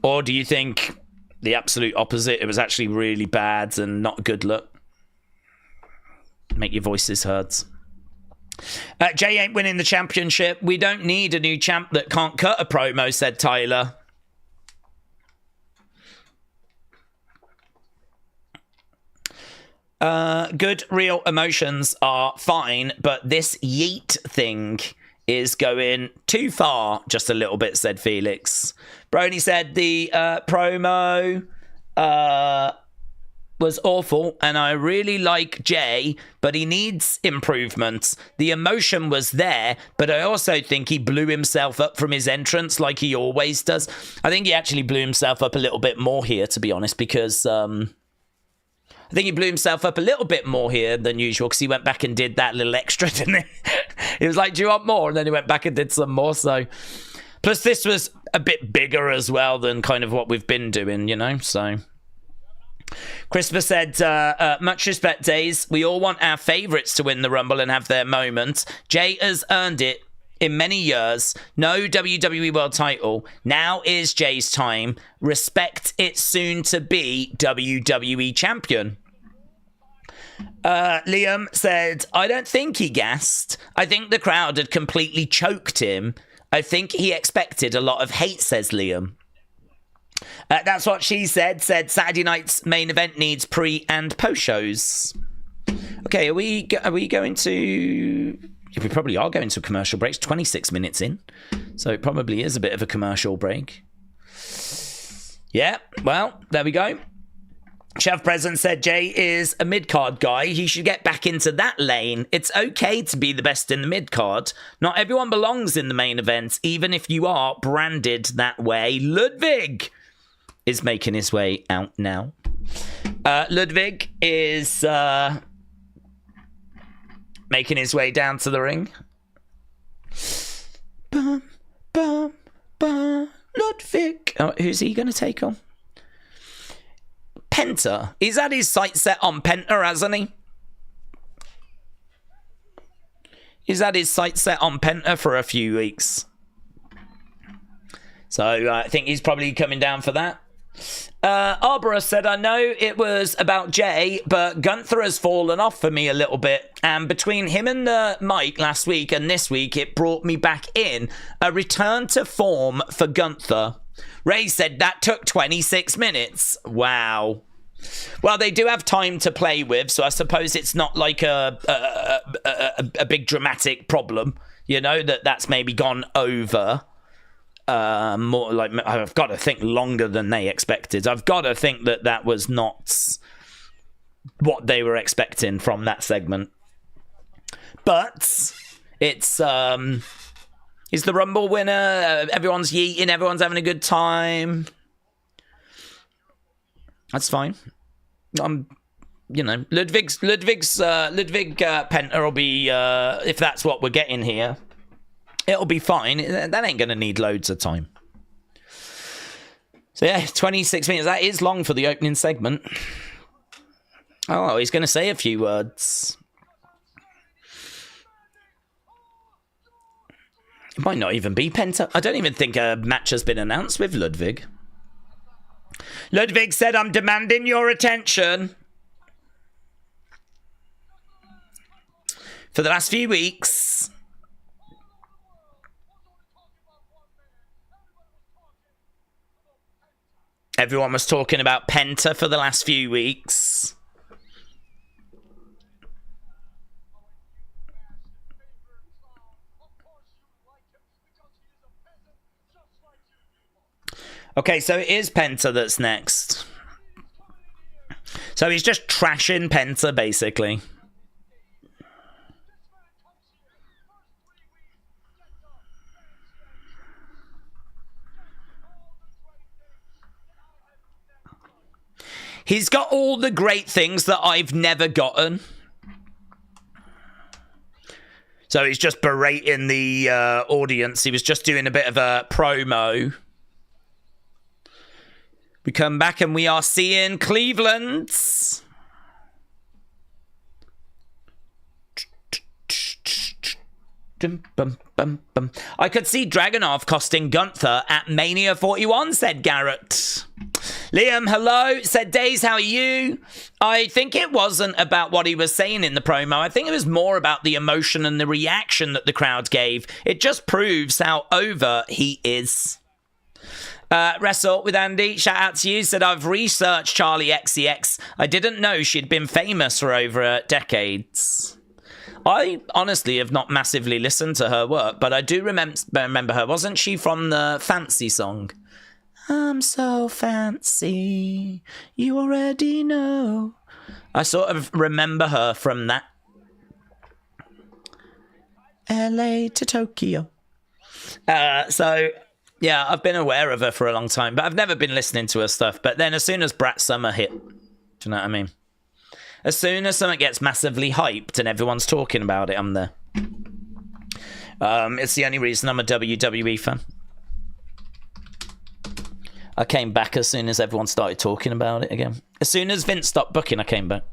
Or do you think the absolute opposite? It was actually really bad and not a good look. Make your voices heard. Jay ain't winning the championship. We don't need a new champ that can't cut a promo, said Tyler. Good real emotions are fine, but this yeet thing is going too far just a little bit, said Felix. Brony said the promo was awful, and I really like Jay, but he needs improvements. The emotion was there, but I also think he blew himself up from his entrance like he always does. I think he actually blew himself up a little bit more here, to be honest, because I think he blew himself up a little bit more here than usual because he went back and did that little extra, didn't he? He was like, do you want more? And then he went back and did some more. So, plus this was a bit bigger as well than kind of what we've been doing, you know? So, Christopher said, much respect, Daze. We all want our favourites to win the Rumble and have their moment. Jay has earned it in many years. No WWE World title. Now is Jay's time. Respect its soon to be WWE champion. Liam said, I don't think he gassed. I think the crowd had completely choked him I think he expected a lot of hate, says Liam. That's what she said. Said Saturday night's main event needs pre and post shows. Okay, are we going to? We probably are going to commercial breaks. 26 minutes in, so it probably is a bit of a commercial break. Yeah, well, there we go. Chef President said Jay is a mid-card guy. He should get back into that lane. It's okay to be the best in the mid-card. Not everyone belongs in the main event, even if you are branded that way. Ludwig is making his way out now. Ludwig is making his way down to the ring. Bum, bum, bum. Ludwig. Oh, who's he going to take on? Penta. He's had his sights set on Penta, hasn't he? He's had his sights set on Penta for a few weeks. So I think he's probably coming down for that. Arbora said, I know it was about Jay, but Gunther has fallen off for me a little bit. And between him and Mike last week and this week, it brought me back in. A return to form for Gunther. Ray said that took 26 minutes. Wow. Well, they do have time to play with, so I suppose it's not like a big dramatic problem, you know, that's maybe gone over. More like, I've got to think longer than they expected. I've got to think that was not what they were expecting from that segment. But it's he's the Rumble winner. Everyone's yeeting. Everyone's having a good time. That's fine. You know, Ludwig Penta will be if that's what we're getting here. It'll be fine. That ain't going to need loads of time. So yeah, 26 minutes. That is long for the opening segment. Oh, he's going to say a few words. It might not even be Penta. I don't even think a match has been announced with Ludwig. Ludwig said, I'm demanding your attention. For the last few weeks, everyone was talking about Penta for the last few weeks. Okay, so it is Penta that's next. So he's just trashing Penta, basically. He's got all the great things that I've never gotten. So he's just berating the audience. He was just doing a bit of a promo. We come back and we are seeing Cleveland. I could see Dragunov costing Gunther at Mania 41, said Garrett. Liam, hello, said Daze, how are you? I think it wasn't about what he was saying in the promo. I think it was more about the emotion and the reaction that the crowd gave. It just proves how over he is. Wrestle with Andy, shout out to you, said I've researched Charlie XCX. I didn't know she'd been famous for over decades. I honestly have not massively listened to her work, but I do remember her. Wasn't she from the Fancy song? I'm so fancy, you already know. I sort of remember her from that. LA to Tokyo. So... yeah, I've been aware of her for a long time, but I've never been listening to her stuff. But then as soon as Brat Summer hit, do you know what I mean? As soon as something gets massively hyped and everyone's talking about it, I'm there. It's the only reason I'm a WWE fan. I came back as soon as everyone started talking about it again. As soon as Vince stopped booking, I came back.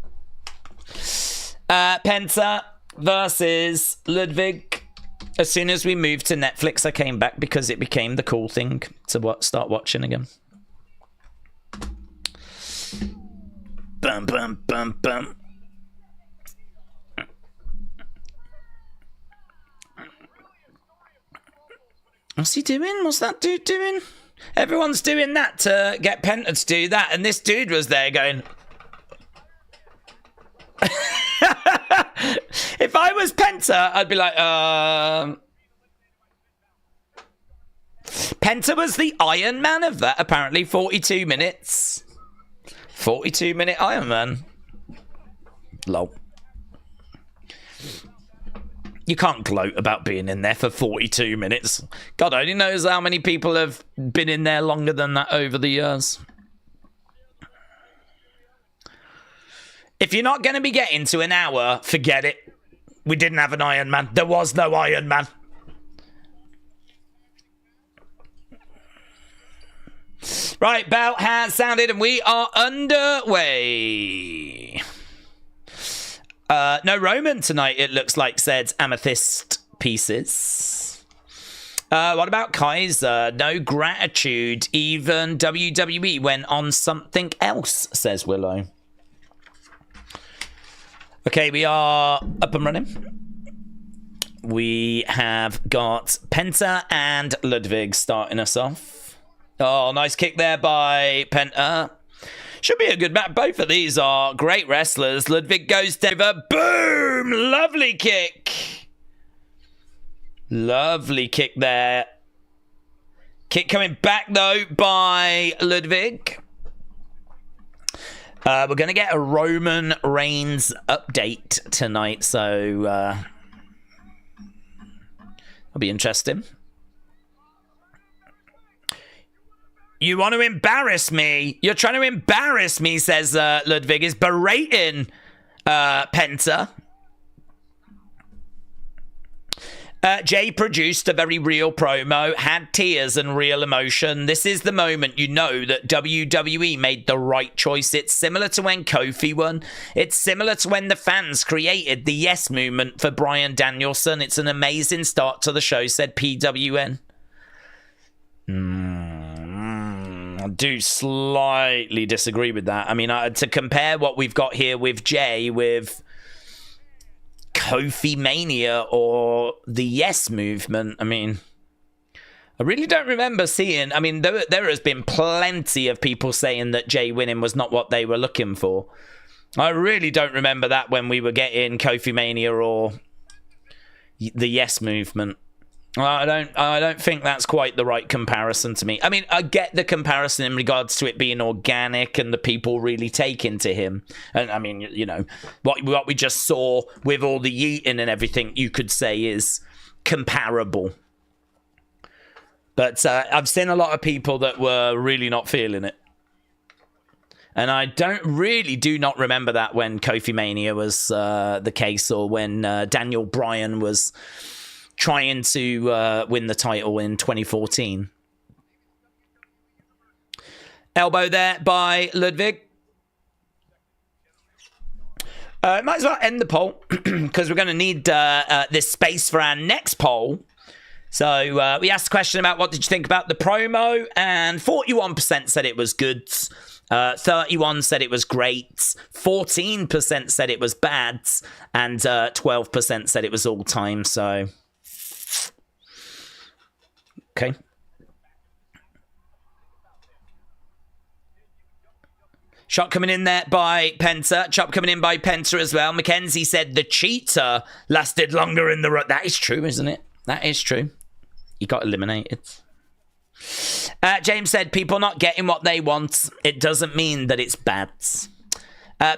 Penta versus Ludwig. As soon as we moved to Netflix, I came back because it became the cool thing to start watching again. Bum, bum, bum, bum. What's he doing? What's that dude doing? Everyone's doing that to get Penta to do that, and this dude was there going... If I was Penta, I'd be like, Penta was the Iron Man of that, apparently. 42 minutes. 42-minute Iron Man. Lol. You can't gloat about being in there for 42 minutes. God only knows how many people have been in there longer than that over the years. If you're not going to be getting to an hour, forget it. We didn't have an Iron Man. There was no Iron Man. Right, bell has sounded and we are underway. No Roman tonight, it looks like, said Amethyst Pieces. What about Kaiser? No gratitude. Even WWE went on something else, says Willow. Okay, we are up and running. We have got Penta and Ludwig starting us off. Oh, nice kick there by Penta. Should be a good match. Both of these are great wrestlers. Ludwig goes over. Boom! Lovely kick. Lovely kick there. Kick coming back, though, by Ludwig. We're going to get a Roman Reigns update tonight, so that'll be interesting. You want to embarrass me? You're trying to embarrass me, says Ludwig. Is berating Penta. Jey produced a very real promo, had tears and real emotion. This is the moment you know that WWE made the right choice. It's similar to when Kofi won. It's similar to when the fans created the Yes movement for Bryan Danielson. It's an amazing start to the show, said PWN. I do slightly disagree with that. I mean, to compare what we've got here with Jey with Kofi Mania or the Yes movement, I mean, I really don't remember seeing... I mean, there has been plenty of people saying that Jey winning was not what they were looking for. I really don't remember that when we were getting Kofi Mania or the Yes movement. I don't think that's quite the right comparison to me. I mean, I get the comparison in regards to it being organic and the people really taking to him. And I mean, you know, what we just saw with all the yeeting and everything, you could say is comparable. But I've seen a lot of people that were really not feeling it. And I do not remember that when Kofi Mania was the case, or when Daniel Bryan was trying to win the title in 2014. Elbow there by Ludwig. Might as well end the poll, because we're going to need this space for our next poll. So we asked a question about what did you think about the promo, and 41% said it was good. 31% said it was great. 14% said it was bad. And 12% said it was all time. So... okay. Shot coming in there by Penta. Chop coming in by Penta as well. Mackenzie said the cheater lasted longer in the run. That is true, isn't it? That is true. He got eliminated. James said people not getting what they want. It doesn't mean that it's bad.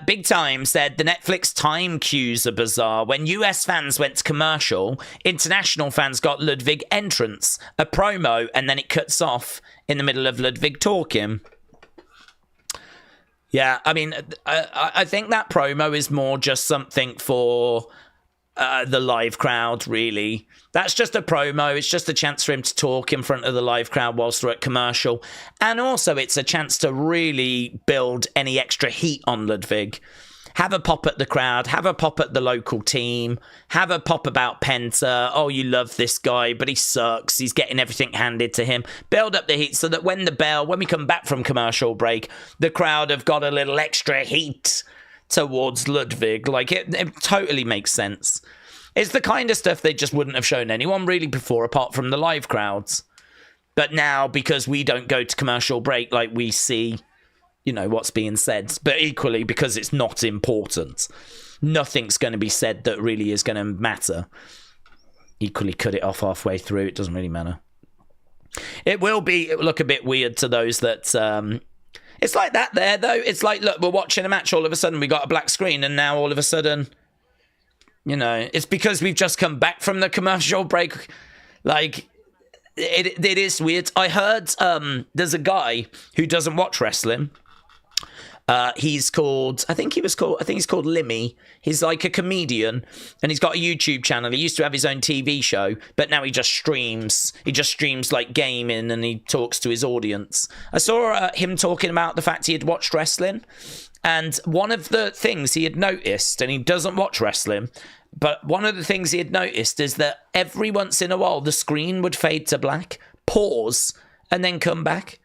Big Time said the Netflix time cues are bizarre. When US fans went to commercial, international fans got Ludwig entrance, a promo, and then it cuts off in the middle of Ludwig talking. Yeah, I mean, I think that promo is more just something for the live crowd, really. That's just a promo. It's just a chance for him to talk in front of the live crowd whilst they're at commercial. And also it's a chance to really build any extra heat on Ludwig. Have a pop at the crowd. Have a pop at the local team. Have a pop about Penta. Oh, you love this guy, but he sucks. He's getting everything handed to him. Build up the heat so that when we come back from commercial break, the crowd have got a little extra heat towards Ludwig. Like, it totally makes sense. It's the kind of stuff they just wouldn't have shown anyone really before, apart from the live crowds. But now, because we don't go to commercial break, like, we see, you know, what's being said. But equally, because it's not important, nothing's going to be said that really is going to matter. Equally, cut it off halfway through. It doesn't really matter. It will look a bit weird to those that... it's like that there, though. It's like, look, we're watching a match. All of a sudden, we got a black screen. And now, all of a sudden, you know, it's because we've just come back from the commercial break. Like, it is weird. I heard there's a guy who doesn't watch wrestling. He's called Limmy. He's like a comedian, and he's got a YouTube channel. He used to have his own TV show, but now he just streams. He just streams like gaming, and he talks to his audience. I saw him talking about the fact he had watched wrestling, and one of the things he had noticed, and he doesn't watch wrestling, but one of the things he had noticed is that every once in a while the screen would fade to black, pause, and then come back.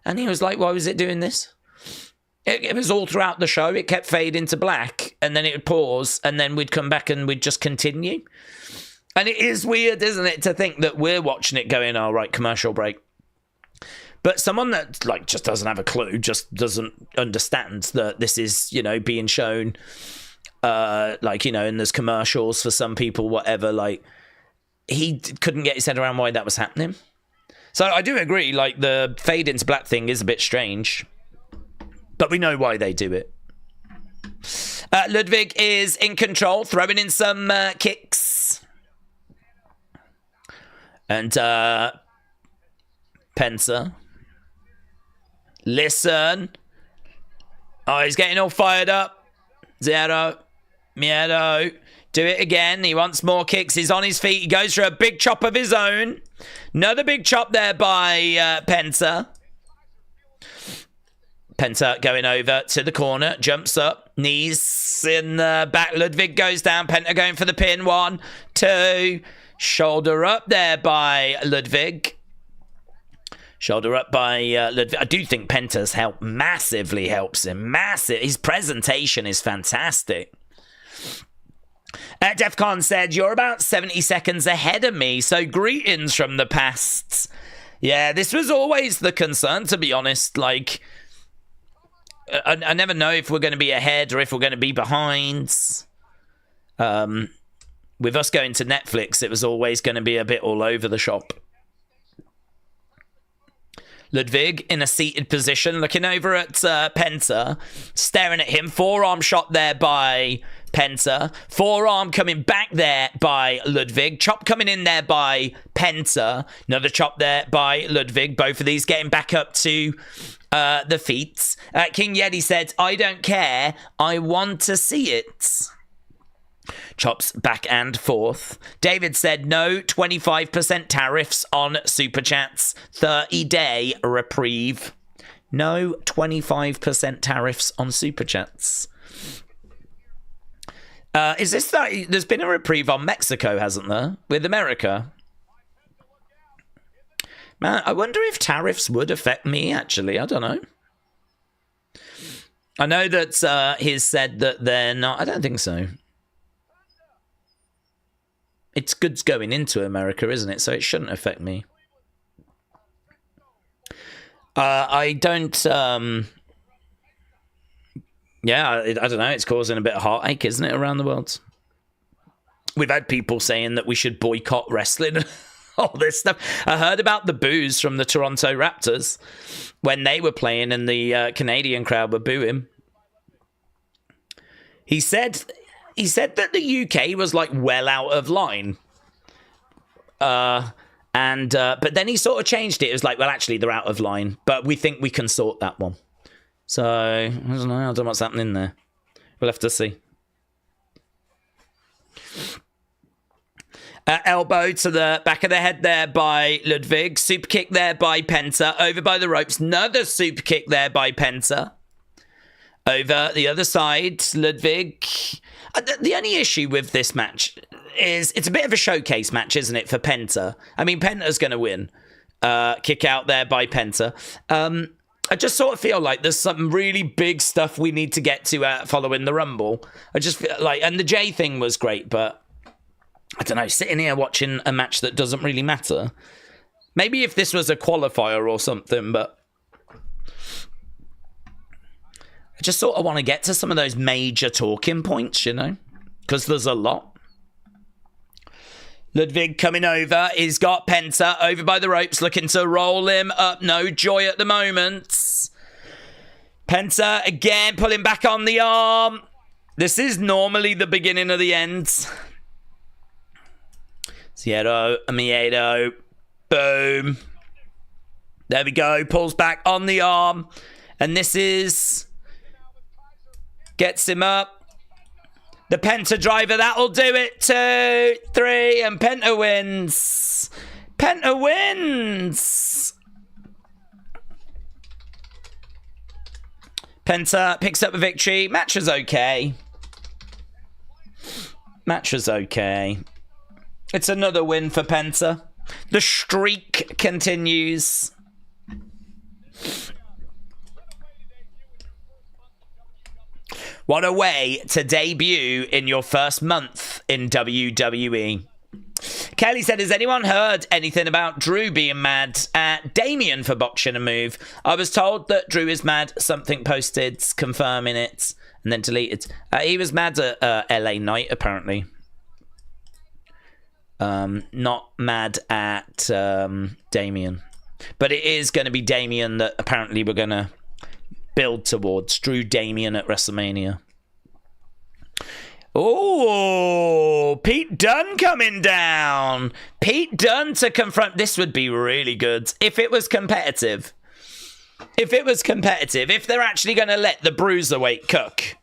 And he was like, why was it doing this? It was all throughout the show. It kept fading to black, and then it would pause, and then we'd come back and we'd just continue. And it is weird, isn't it, to think that we're watching it going, all right, commercial break. But someone that, like, just doesn't have a clue, just doesn't understand that this is, you know, being shown, like, you know, and there's commercials for some people, whatever, like, he couldn't get his head around why that was happening. So I do agree, like, the fade into black thing is a bit strange. But we know why they do it. Ludwig is in control, throwing in some kicks. And Penta. Listen. Oh, he's getting all fired up. Zero. Miedo. Do it again. He wants more kicks. He's on his feet. He goes for a big chop of his own. Another big chop there by Penta. Penta going over to the corner, jumps up, knees in the back. Ludwig goes down. Penta going for the pin. 1, 2. Shoulder up there by Ludwig. Shoulder up by Ludwig. I do think Penta's help massively helps him. Massive. His presentation is fantastic. Defcon said, you're about 70 seconds ahead of me, so greetings from the past. Yeah, this was always the concern, to be honest. Like, I never know if we're going to be ahead or if we're going to be behind. With us going to Netflix, it was always going to be a bit all over the shop. Ludwig in a seated position, looking over at Penta, staring at him. Forearm shot there by Penta. Forearm coming back there by Ludwig. Chop coming in there by Penta. Another chop there by Ludwig. Both of these getting back up to the feet. King Yeti said, I don't care. I want to see it. Chops back and forth. David said, no 25% tariffs on Super Chats. 30-day reprieve. No 25% tariffs on Super Chats. Is this that? There's been a reprieve on Mexico, hasn't there? With America. Man, I wonder if tariffs would affect me, actually. I don't know. I know that he's said that they're not. I don't think so. It's goods going into America, isn't it? So it shouldn't affect me. I don't... Yeah, I don't know. It's causing a bit of heartache, isn't it, around the world? We've had people saying that we should boycott wrestling and all this stuff. I heard about the boos from the Toronto Raptors when they were playing and the Canadian crowd were booing. He said that the UK was like well out of line. But then he sort of changed it. It was like, well, actually, they're out of line, but we think we can sort that one. So, I don't know what's happening there. We'll have to see. Elbow to the back of the head there by Ludwig. Super kick there by Penta. Over by the ropes. Another super kick there by Penta. Over the other side, Ludwig. The only issue with this match is it's a bit of a showcase match, isn't it, for Penta? I mean, Penta's going to win. Kick out there by Penta. I just sort of feel like there's some really big stuff we need to get to following the Rumble. I just feel like, and the Jay thing was great, but I don't know, sitting here watching a match that doesn't really matter, Maybe if this was a qualifier or something, but I just sort of want to get to some of those major talking points, you know, because there's a lot. Ludwig coming over. He's got Penta over by the ropes, looking to roll him up. No joy at the moment. Penta again pulling back on the arm. This is normally the beginning of the end. Cierto, Miedo. Boom. There we go. Pulls back on the arm. And this is... Gets him up. The Penta driver. That'll do it. 2, 3. And Penta wins. Penta wins. Penta picks up a victory. Match was okay. Match was okay. It's another win for Penta. The streak continues. What a way to debut in your first month in WWE. Kelly said, has anyone heard anything about Drew being mad at Damien for botching a move? I was told that Drew is mad. Something posted confirming it and then deleted. He was mad at LA Knight, apparently. Not mad at Damien. But it is going to be Damien that apparently we're going to build towards. Drew Damien at WrestleMania. Oh, Pete Dunne coming down. Pete Dunne to confront. This would be really good if it was competitive. If it was competitive. If they're actually going to let the Bruiserweight cook.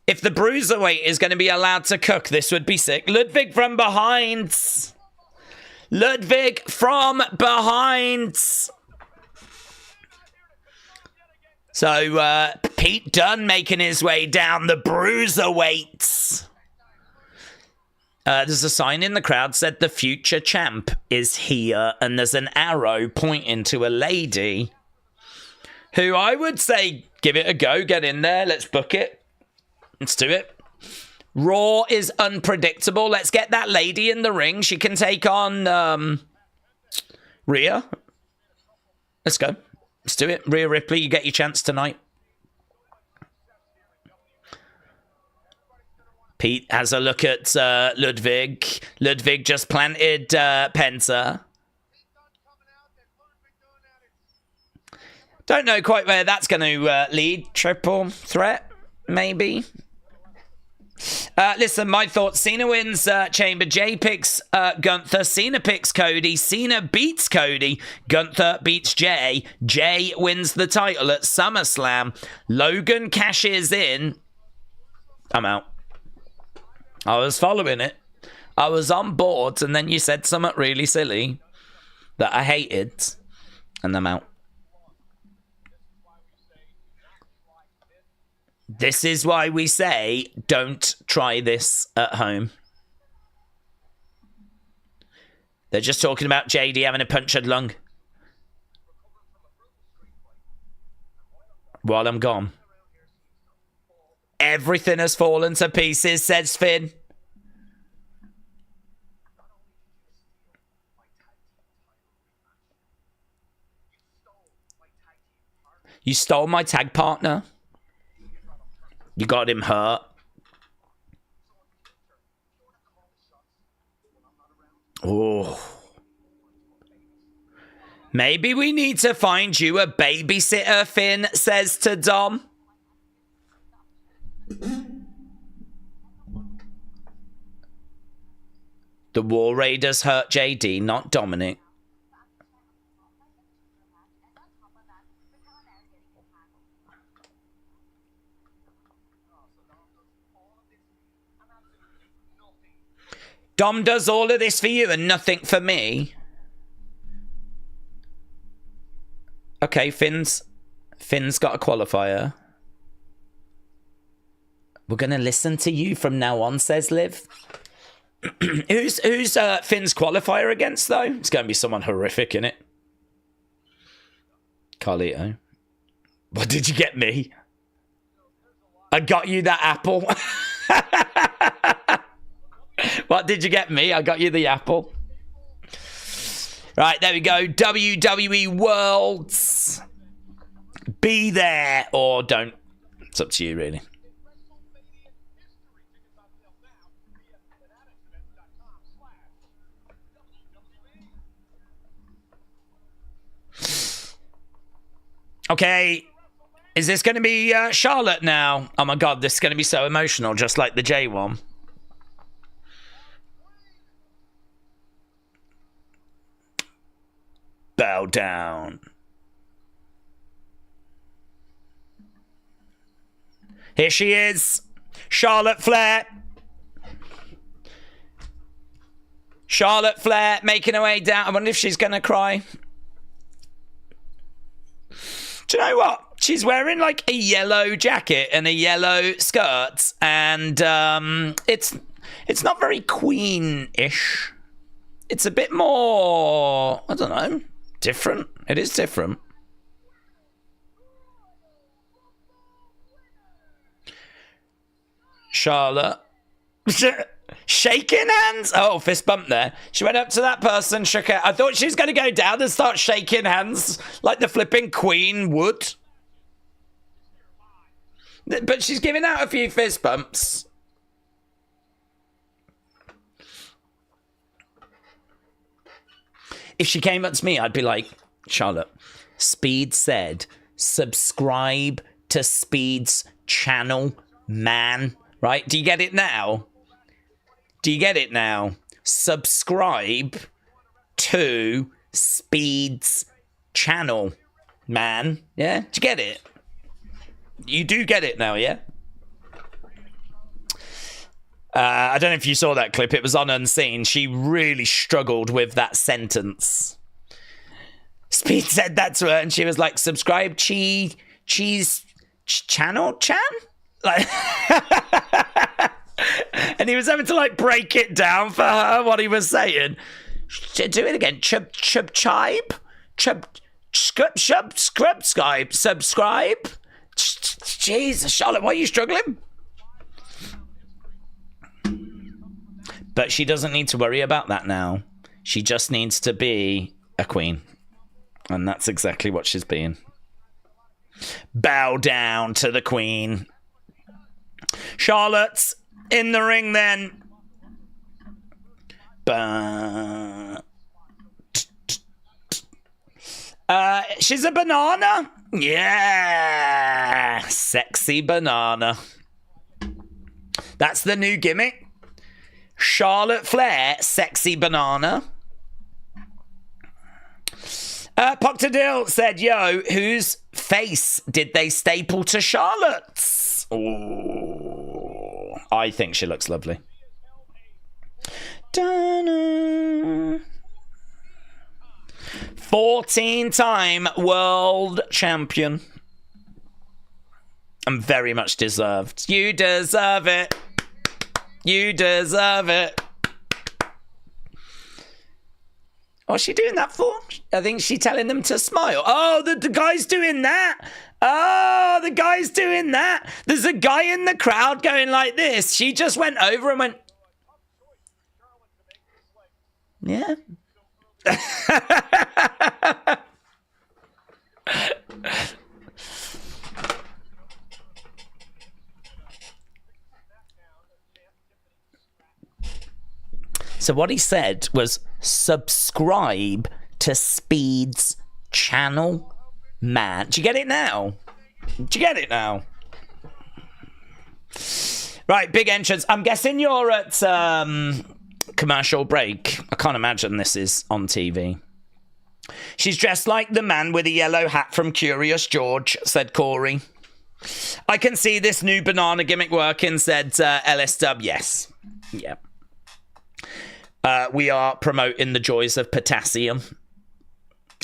If the Bruiserweight is going to be allowed to cook, this would be sick. Ludwig from behind. Ludwig from behind. So, Pete Dunne making his way down the Bruiserweights. There's a sign in the crowd said the future champ is here. And there's an arrow pointing to a lady. Who I would say, give it a go. Get in there. Let's book it. Let's do it. Raw is unpredictable. Let's get that lady in the ring. She can take on Rhea. Let's go. Let's do it. Rhea Ripley, you get your chance tonight. Pete has a look at Ludwig. Ludwig just planted Penta. Don't know quite where that's going to lead. Triple threat, maybe. Listen, my thoughts. Cena wins Chamber. Jay picks Gunther. Cena picks Cody. Cena beats Cody. Gunther beats Jay. Jay wins the title at SummerSlam. Logan cashes in. I'm out. I was following it. I was on board, and then you said something really silly that I hated, and I'm out. This is why we say, don't try this at home. They're just talking about JD having a punctured lung. While I'm gone. Everything has fallen to pieces, says Finn. You stole my tag partner. You got him hurt. Oh. Maybe we need to find you a babysitter, Finn says to Dom. The War Raiders hurt JD, not Dominic. Dom does all of this for you and nothing for me. Okay, Finn's got a qualifier. We're going to listen to you from now on, says Liv. Who's Finn's qualifier against, though? It's going to be someone horrific, innit? Carlito. What did you get me? I got you that apple. What did you get me? I got you the apple. Right, there we go. WWE Worlds. Be there or don't. It's up to you, really. Okay, is this going to be Charlotte now? Oh my god, this is going to be so emotional, just like the J one. Bow down. Here she is, Charlotte Flair. Charlotte Flair making her way down. I wonder if she's going to cry. Do you know what? She's wearing like a yellow jacket and a yellow skirt, and it's not very Queen-ish. It's a bit more, I don't know, different. It is different. Charlotte. Shaking hands. Oh, fist bump there. She went up to that person, shook her. I thought she was going to go down and start shaking hands like the flipping Queen would. But she's giving out a few fist bumps. If she came up to me, I'd be like, Charlotte, Speed said, subscribe to Speed's channel, man. Right? Do you get it now? Do you get it now? Subscribe to Speed's channel, man. Yeah? Do you get it? You do get it now, yeah? I don't know if you saw that clip. It was on Unseen. She really struggled with that sentence. Speed said that to her, and she was like, subscribe cheese channel, Chan? Like... And he was having to like break it down for her what he was saying. Do it again. Chub chibe. Subscribe. Jesus, Charlotte, why are you struggling? But she doesn't need to worry about that now. She just needs to be a queen. And that's exactly what she's being. Bow down to the queen. Charlotte's in the ring then. She's a banana. Yeah. Sexy banana. That's the new gimmick. Charlotte Flair, sexy banana. Poctadil said, yo, whose face did they staple to Charlotte's? Ooh, I think she looks lovely. 14-time world champion. And very much deserved. You deserve it. You deserve it. What's she doing that for? I think she's telling them to smile. Oh, the guy's doing that. Oh, the guy's doing that. There's a guy in the crowd going like this. She just went over and went... Yeah. So what he said was, subscribe to Speed's channel, man. Do you get it now? Do you get it now? Right, big entrance. I'm guessing you're at commercial break. I can't imagine this is on TV. She's dressed like the man with a yellow hat from Curious George, said Corey. I can see this new banana gimmick working, said LSW. Yes. Yeah. We are promoting the joys of potassium.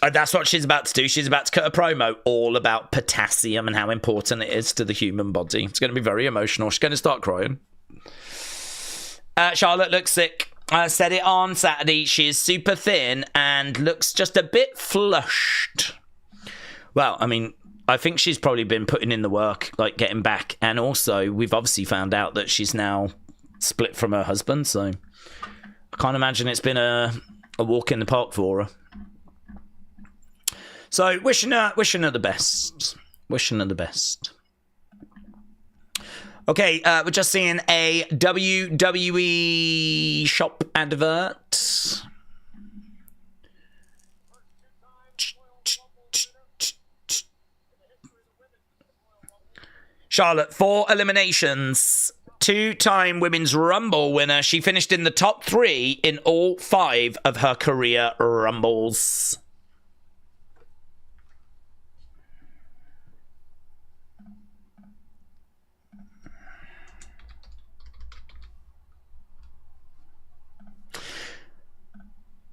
That's what she's about to do. She's about to cut a promo all about potassium and how important it is to the human body. It's going to be very emotional. She's going to start crying. Charlotte looks sick. I said it on Saturday. She is super thin and looks just a bit flushed. Well, I mean, I think she's probably been putting in the work, like getting back. And also, we've obviously found out that she's now split from her husband, so... I can't imagine it's been a walk in the park for her. So wishing her the best. Wishing her the best. Okay, we're just seeing a WWE shop advert. Charlotte, 4 eliminations, 2-time Women's Rumble winner. She finished in the top 3 in all 5 of her career Rumbles.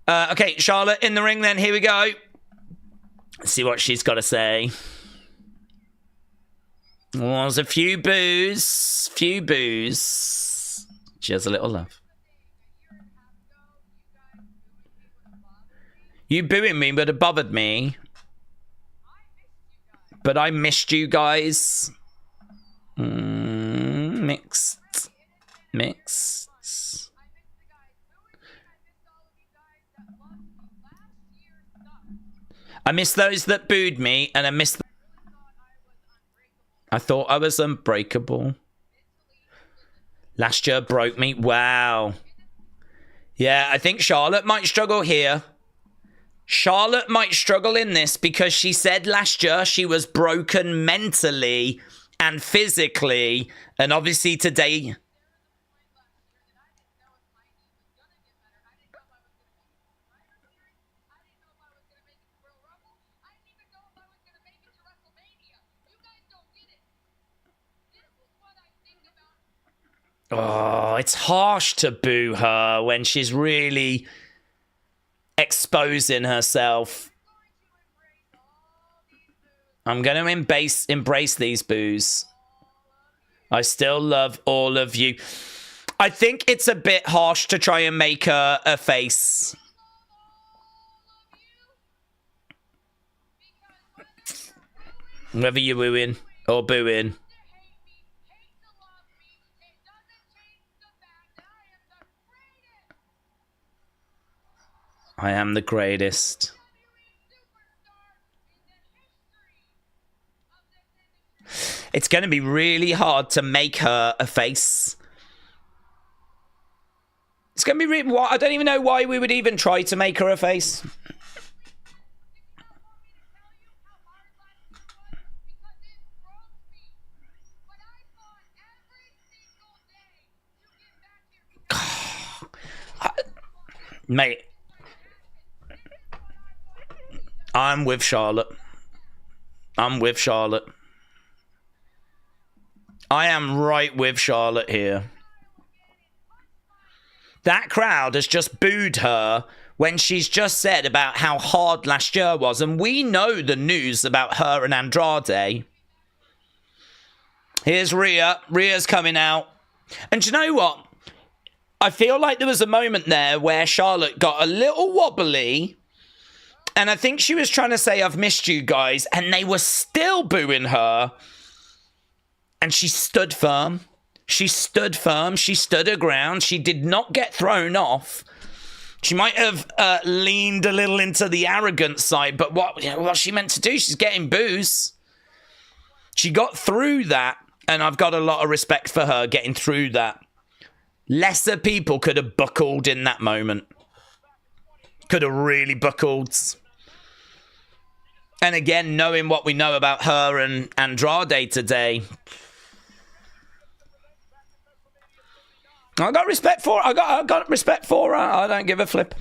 Okay, Charlotte in the ring then. Here we go. Let's see what she's got to say. Well, there's a few boos. Few boos. She has a little love. You booing me would have bothered me. But I missed you guys. Mixed. Mixed. I missed those that booed me, and I missed... I thought I was unbreakable. Last year broke me. Wow. Yeah, I think Charlotte might struggle here. Charlotte might struggle in this because she said last year she was broken mentally and physically. And obviously today... Oh, it's harsh to boo her when she's really exposing herself. I'm going to embrace these boos. I still love all of you. I think it's a bit harsh to try and make her a face. Whether you're wooing or booing. I am the greatest. It's going to be really hard to make her a face. It's going to be really... I don't even know why we would even try to make her a face. Mate. I'm with Charlotte. I'm with Charlotte. I am right with Charlotte here. That crowd has just booed her when she's just said about how hard last year was. And we know the news about her and Andrade. Here's Rhea. Rhea's coming out. And you know what? I feel like there was a moment there where Charlotte got a little wobbly. And I think she was trying to say, I've missed you guys. And they were still booing her. And she stood firm. She stood firm. She stood her ground. She did not get thrown off. She might have leaned a little into the arrogant side. But what she meant to do, she's getting boos. She got through that. And I've got a lot of respect for her getting through that. Lesser people could have buckled in that moment. Could have really buckled. And again, knowing what we know about her and Andrade today, I got respect for her. I got respect for her. I don't give a flip.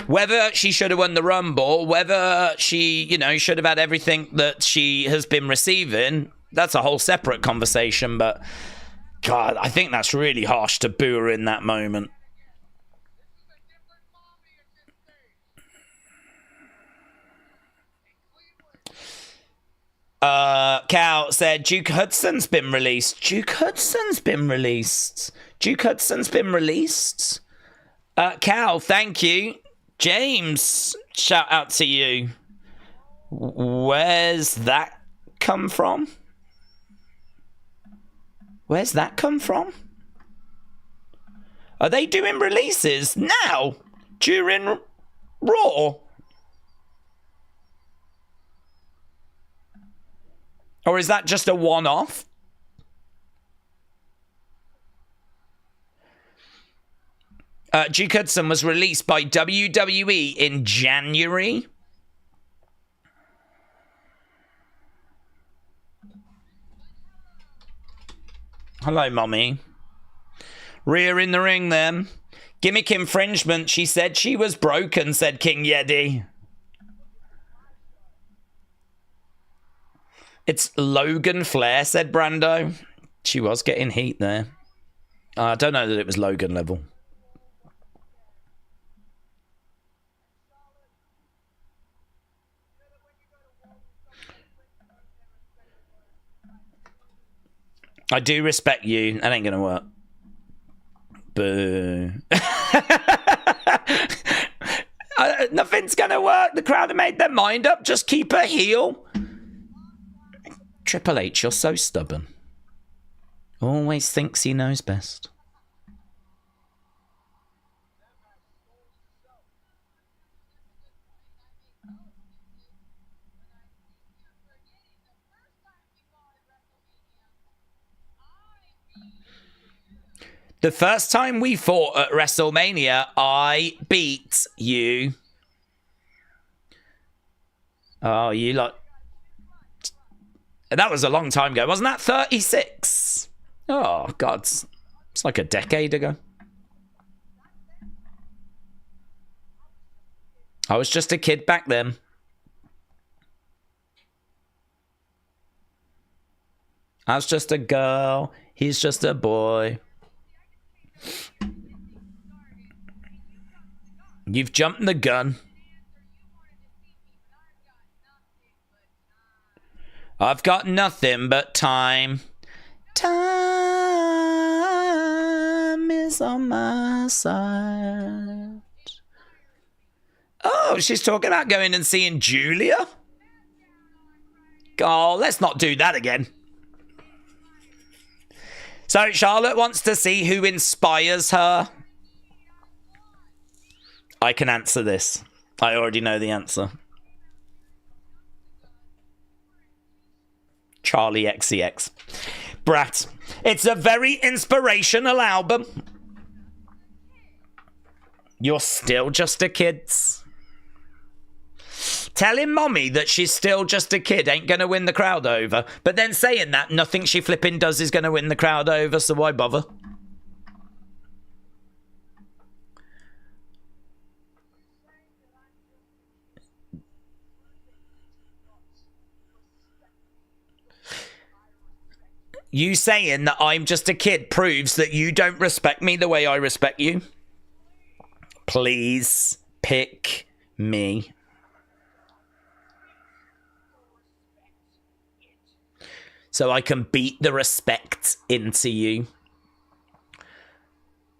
Whether she should have won the Rumble, whether she, should have had everything that she has been receiving, that's a whole separate conversation. But God, I think that's really harsh to boo her in that moment. Cal said Duke Hudson's been released. Duke Hudson's been released. Duke Hudson's been released. Cal, thank you. James, shout out to you. Where's that come from? Where's that come from? Are they doing releases now? During Raw? Or is that just a one-off? Duke Hudson was released by WWE in January. Hello, Mommy. Rhea in the ring, then. Gimmick infringement. She said she was broken, said King Yeti. It's Logan Flair, said Brando. She was getting heat there. I don't know that it was Logan level. I do respect you. That ain't gonna work. Boo. Nothing's gonna work. The crowd have made their mind up. Just keep her heel. Triple H, you're so stubborn. Always thinks he knows best. The first time we fought at WrestleMania, I beat you. Oh, you like... That was a long time ago. Wasn't that 36? Oh, God. It's like a decade ago. I was just a kid back then. I was just a girl. He's just a boy. You've jumped the gun. I've got nothing but time. Time is on my side. Oh, she's talking about going and seeing Julia? Oh, let's not do that again. So Charlotte wants to see who inspires her. I can answer this. I already know the answer. Charlie XCX. Brat. It's a very inspirational album. You're still just a kid. Telling mommy that she's still just a kid ain't going to win the crowd over. But then saying that, nothing she flipping does is going to win the crowd over, so why bother? You saying that I'm just a kid proves that you don't respect me the way I respect you. Please pick me. So I can beat the respect into you.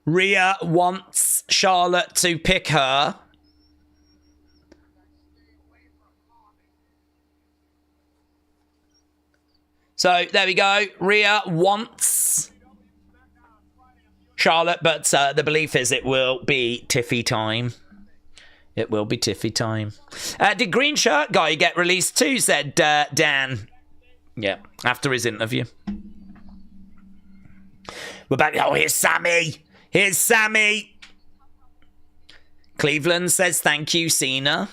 Rhea wants Charlotte to pick her. So there we go. Rhea wants Charlotte, but the belief is it will be Tiffy time. It will be Tiffy time. Did Green Shirt Guy get released too, said Dan. Yeah, after his interview. We're back. Oh, here's Sammy. Here's Sammy. Cleveland says thank you, Cena.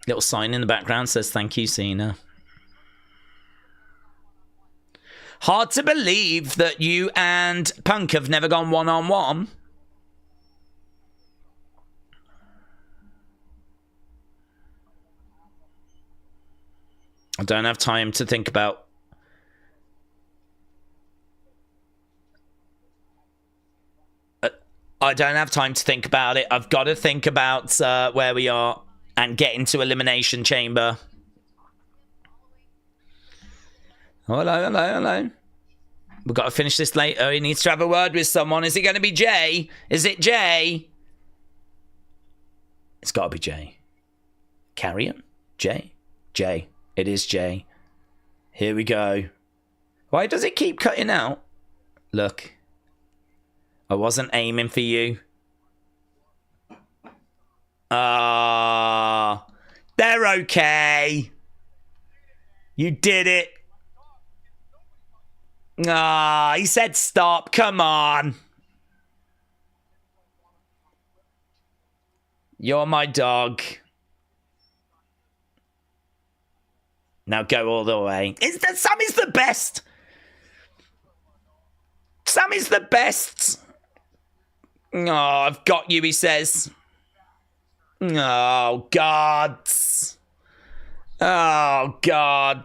Little sign in the background says thank you, Cena. Hard to believe that you and Punk have never gone one-on-one. I don't have time to think about... I don't have time to think about it. I've got to think about where we are and get into Elimination Chamber. Hello. We've got to finish this later. He needs to have a word with someone. Is it going to be Jay? Is it Jay? It's got to be Jay. Carrion? Jay? Jay. It is Jay. Here we go. Why does it keep cutting out? Look. I wasn't aiming for you. They're okay. You did it. Ah, he said stop. Come on. You're my dog. Now go all the way. Sammy's the best. Sammy's the best. Oh, I've got you, he says. Oh, God. Oh, God.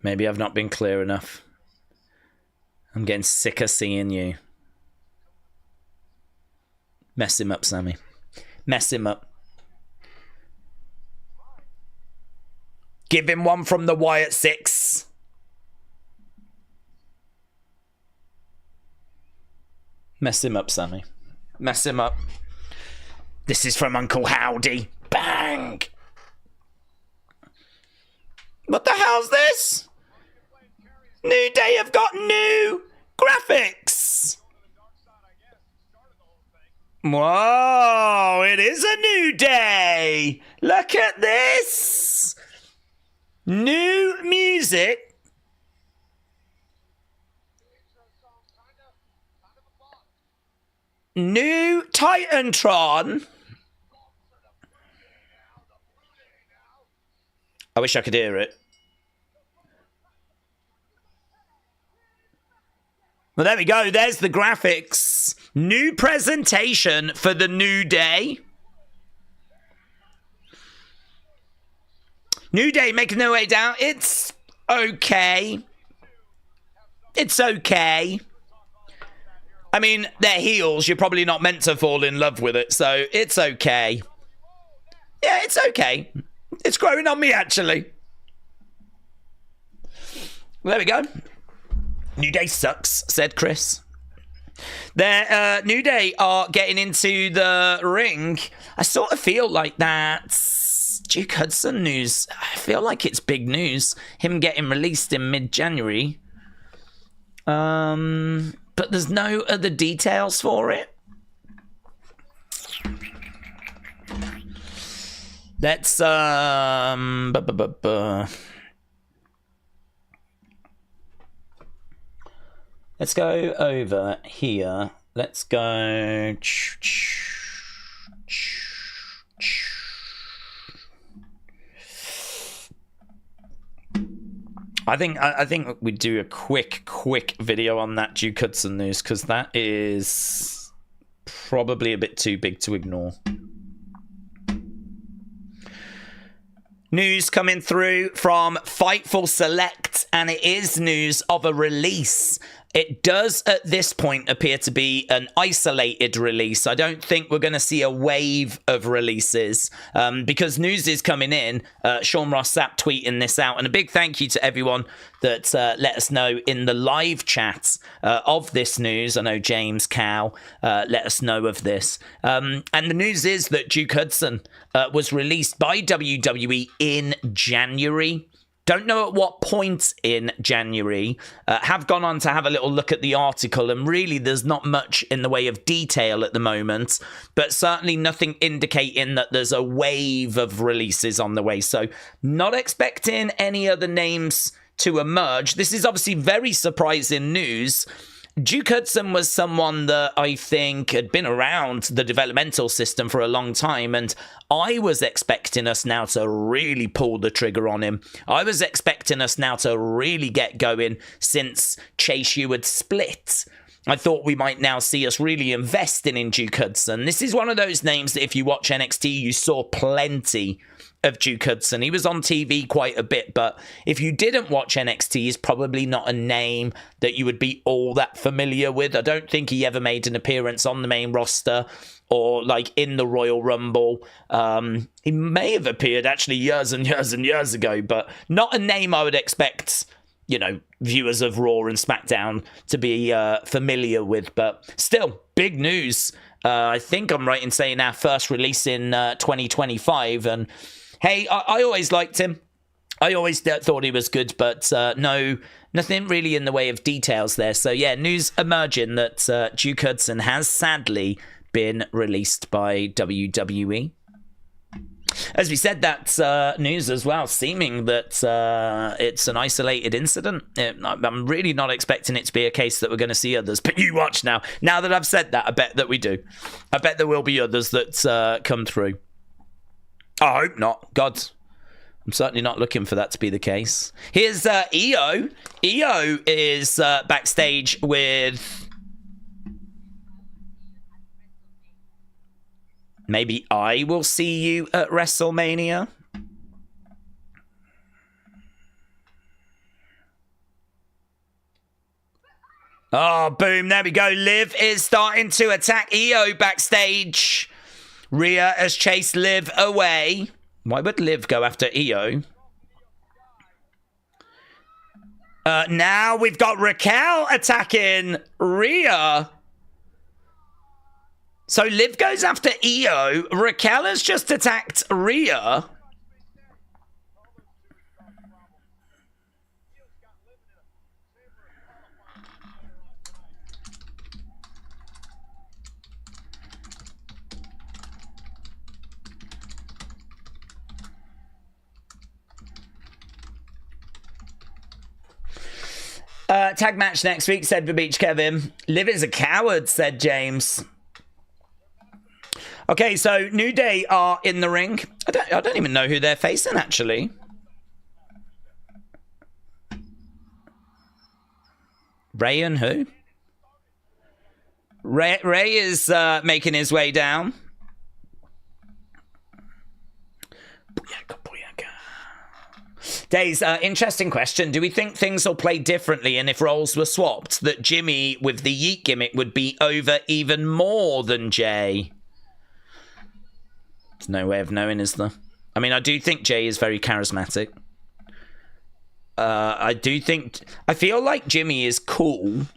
Maybe I've not been clear enough. I'm getting sick of seeing you. Mess him up, Sammy. Mess him up. Give him one from the Wyatt 6. Mess him up, Sammy. Mess him up. This is from Uncle Howdy. Bang! What the hell's this? New Day have got new graphics. Whoa, it is a new day. Look at this. New music. New Titantron. I wish I could hear it. Well, there we go. There's the graphics. New presentation for the New Day. New Day making their way down. It's okay. It's okay. I mean, they're heels. You're probably not meant to fall in love with it, so it's okay. Yeah, it's okay. It's growing on me, actually. There we go. New Day sucks, said Chris. Their New Day are getting into the ring. I sort of feel like that's Duke Hudson news. I feel like it's big news. Him getting released in mid-January. But there's no other details for it. Let's let's go over here. Let's go. I think we do a quick video on that Duke Hudson news, because that is probably a bit too big to ignore. News coming through from Fightful Select, and it is news of a release. It does at this point appear to be an isolated release. I don't think we're going to see a wave of releases because news is coming in. Sean Ross Sapp tweeting this out. And a big thank you to everyone that let us know in the live chat of this news. I know James Cow let us know of this. And the news is that Duke Hudson was released by WWE in January. Don't know at what point in January. Have gone on to have a little look at the article, and really there's not much in the way of detail at the moment, but certainly nothing indicating that there's a wave of releases on the way. So not expecting any other names to emerge. This is obviously very surprising news. Duke Hudson was someone that I think had been around the developmental system for a long time, and I was expecting us now to really pull the trigger on him. I was expecting us now to really get going since Chase U had split. I thought we might now see us really investing in Duke Hudson. This is one of those names that if you watch NXT, you saw plenty of Duke Hudson. He was on TV quite a bit, but if you didn't watch NXT, he's probably not a name that you would be all that familiar with. I don't think he ever made an appearance on the main roster or like in the Royal Rumble. He may have appeared actually years and years and years ago, but not a name I would expect, you know, viewers of Raw and SmackDown to be familiar with. But still, big news. I think I'm right in saying our first release in 2025, and hey, I always liked him. I always thought he was good, but no Nothing really in the way of details there. So yeah, news emerging that Duke Hudson has sadly been released by WWE. As we said, that's news as well, seeming that it's an isolated incident. I'm really not expecting it to be a case that we're going to see others. But you watch now. Now that I've said that, I bet that we do. I bet there will be others that come through. I hope not. God, I'm certainly not looking for that to be the case. Here's EO. EO is backstage with... Maybe I will see you at WrestleMania. Oh, boom. There we go. Liv is starting to attack EO backstage. Rhea has chased Liv away. Why would Liv go after EO? Now we've got Raquel attacking Rhea. So Liv goes after EO. Raquel has just attacked Rhea. Tag match next week, said the Beach Kevin. Liv is a coward, said James. Okay, so New Day are in the ring. I don't even know who they're facing, actually. Ray and who? Ray is making his way down. Daze, interesting question. Do we think things will play differently, and if roles were swapped, that Jimmy with the Yeet gimmick would be over even more than Jay? There's no way of knowing, is there? I mean, I do think Jay is very charismatic. I feel like Jimmy is cool.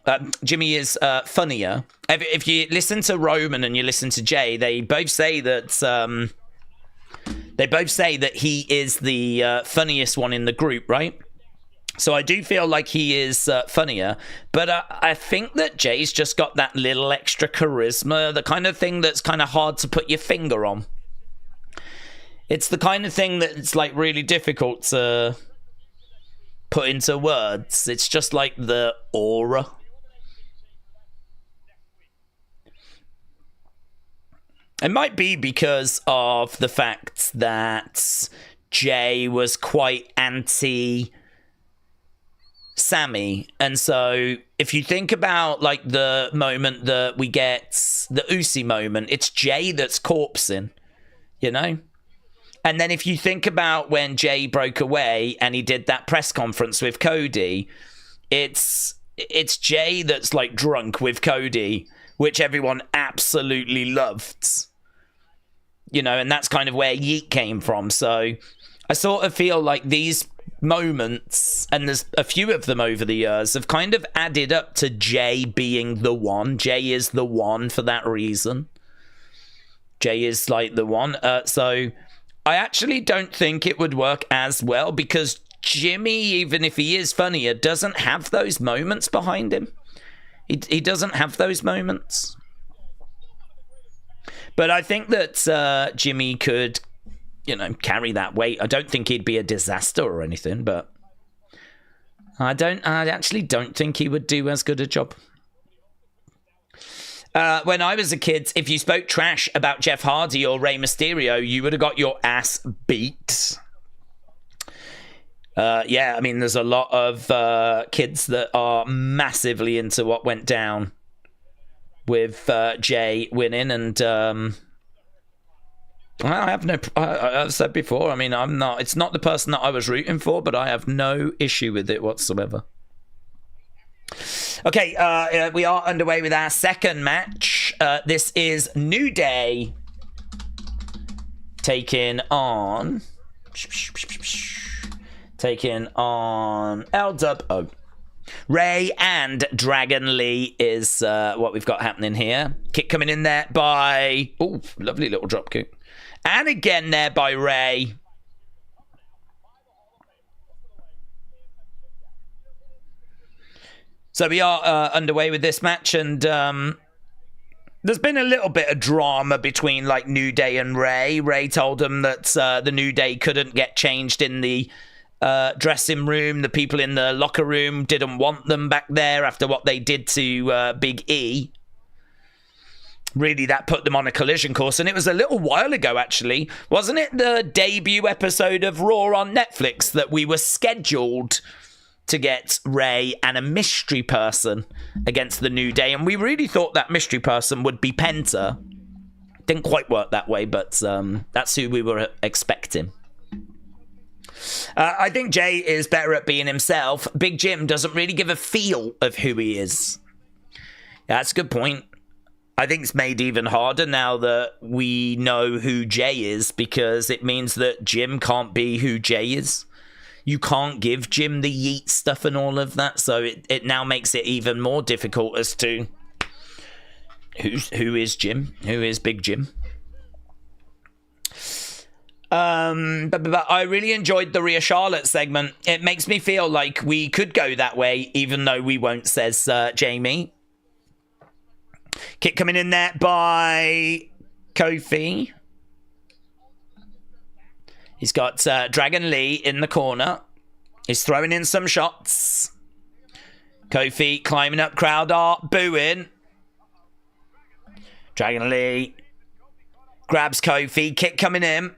Jimmy is funnier. If you listen to Roman and you listen to Jay, they both say that he is the funniest one in the group, right? So I do feel like he is funnier, but I think that Jay's just got that little extra charisma, the kind of thing that's kind of hard to put your finger on. It's the kind of thing that's like really difficult to put into words. It's just like the aura. It might be because of the fact that Jay was quite anti Sammy, and so if you think about like the moment that we get, the Usi moment, it's Jay that's corpsing, you know? And then if you think about when Jay broke away and he did that press conference with Cody, it's Jay that's like drunk with Cody, which everyone absolutely loved. You know, and that's kind of where Yeet came from. So I sort of feel like these moments, and there's a few of them over the years, have kind of added up to Jay being the one. Jay is the one for that reason. Jay is like the one. So I actually don't think it would work as well because Jimmy, even if he is funnier, doesn't have those moments behind him. He doesn't have those moments. But I think that Jimmy could, you know, carry that weight. I don't think he'd be a disaster or anything, but I actually don't think he would do as good a job. When I was a kid, if you spoke trash about Jeff Hardy or Rey Mysterio, you would have got your ass beat. Yeah, I mean, there's a lot of kids that are massively into what went down with Jay winning, and I have no. I've said before. I mean, I'm not. It's not the person that I was rooting for, but I have no issue with it whatsoever. Okay, we are underway with our second match. This is New Day taking on LWO. Ray and Dragon Lee is what we've got happening here. Kick coming in there by... Oh, lovely little drop kick. And again there by Ray. So we are underway with this match, and there's been a little bit of drama between like New Day and Ray. Ray told them that the New Day couldn't get changed in the dressing room. The people in the locker room didn't want them back there after what they did to Big E. Really, that put them on a collision course, and it was a little while ago, actually. Wasn't it the debut episode of Raw on Netflix that we were scheduled to get Ray and a mystery person against the New Day? And we really thought that mystery person would be Penta. Didn't quite work that way, but that's who we were expecting. I think Jay is better at being himself. Big Jim doesn't really give a feel of who he is. Yeah, that's a good point. I think it's made even harder now that we know who Jay is, because it means that Jim can't be who Jay is. You can't give Jim the yeet stuff and all of that, so it now makes it even more difficult as to who is Jim, who is Big Jim. But I really enjoyed the Rhea Charlotte segment. It makes me feel like we could go that way, even though we won't, says Jamie. Kick coming in there by Kofi. He's got Dragon Lee in the corner. He's throwing in some shots. Kofi climbing up, crowd are booing. Dragon Lee grabs Kofi, kick coming in.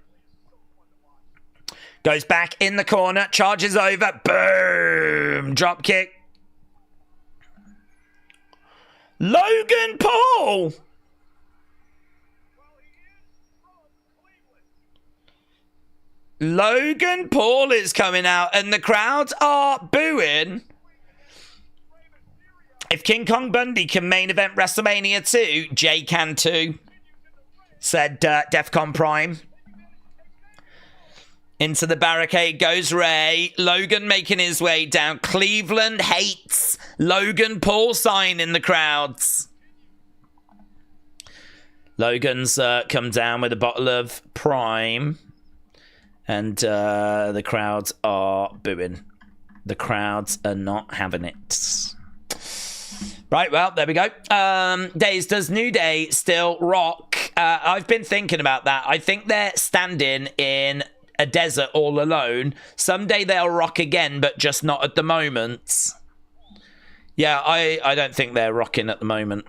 Goes back in the corner, charges over, boom, drop kick. Logan Paul! Logan Paul is coming out and the crowds are booing. If King Kong Bundy can main event WrestleMania 2, Jay can too, said Defcon Prime. Into the barricade goes Ray. Logan making his way down. Cleveland hates Logan Paul sign in the crowds. Logan's come down with a bottle of Prime. And the crowds are booing. The crowds are not having it. Right, well, there we go. Daze, does New Day still rock? I've been thinking about that. I think they're standing in a desert all alone. Someday they'll rock again, but just not at the moment. Yeah, I don't think they're rocking at the moment.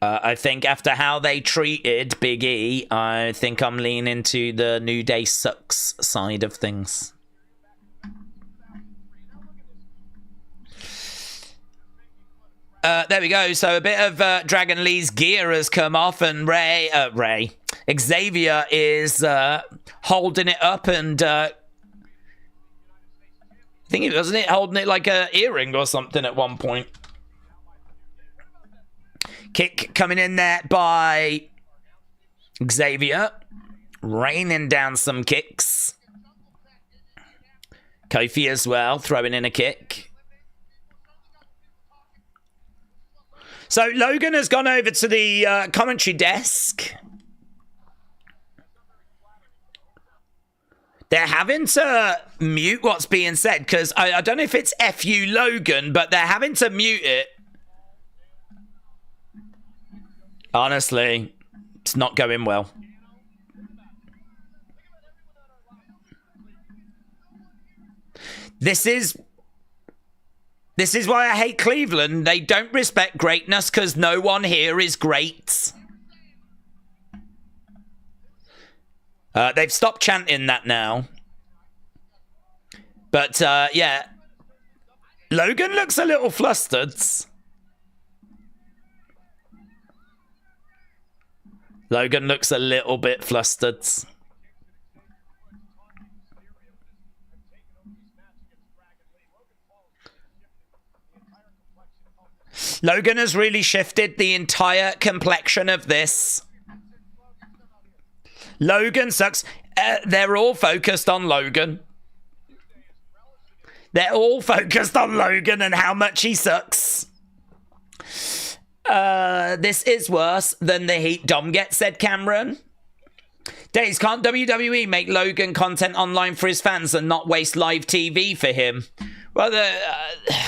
I think after how they treated Big E, I think I'm leaning to the New Day sucks side of things. There we go. So a bit of Dragon Lee's gear has come off, and Xavier is holding it up, and I think it wasn't it holding it like a earring or something at one point. Kick coming in there by Xavier, raining down some kicks. Kofi as well, throwing in a kick. So Logan has gone over to the commentary desk. They're having to mute what's being said, because I don't know if it's FU Logan, but they're having to mute it. Honestly, it's not going well. This is why I hate Cleveland. They don't respect greatness because no one here is great. They've stopped chanting that now. But, yeah. Logan looks a little flustered. Logan looks a little bit flustered. Logan has really shifted the entire complexion of this. Logan sucks. They're all focused on Logan. They're all focused on Logan and how much he sucks. This is worse than the heat Dom gets, said Cameron. Daze, can't WWE make Logan content online for his fans and not waste live TV for him? Well,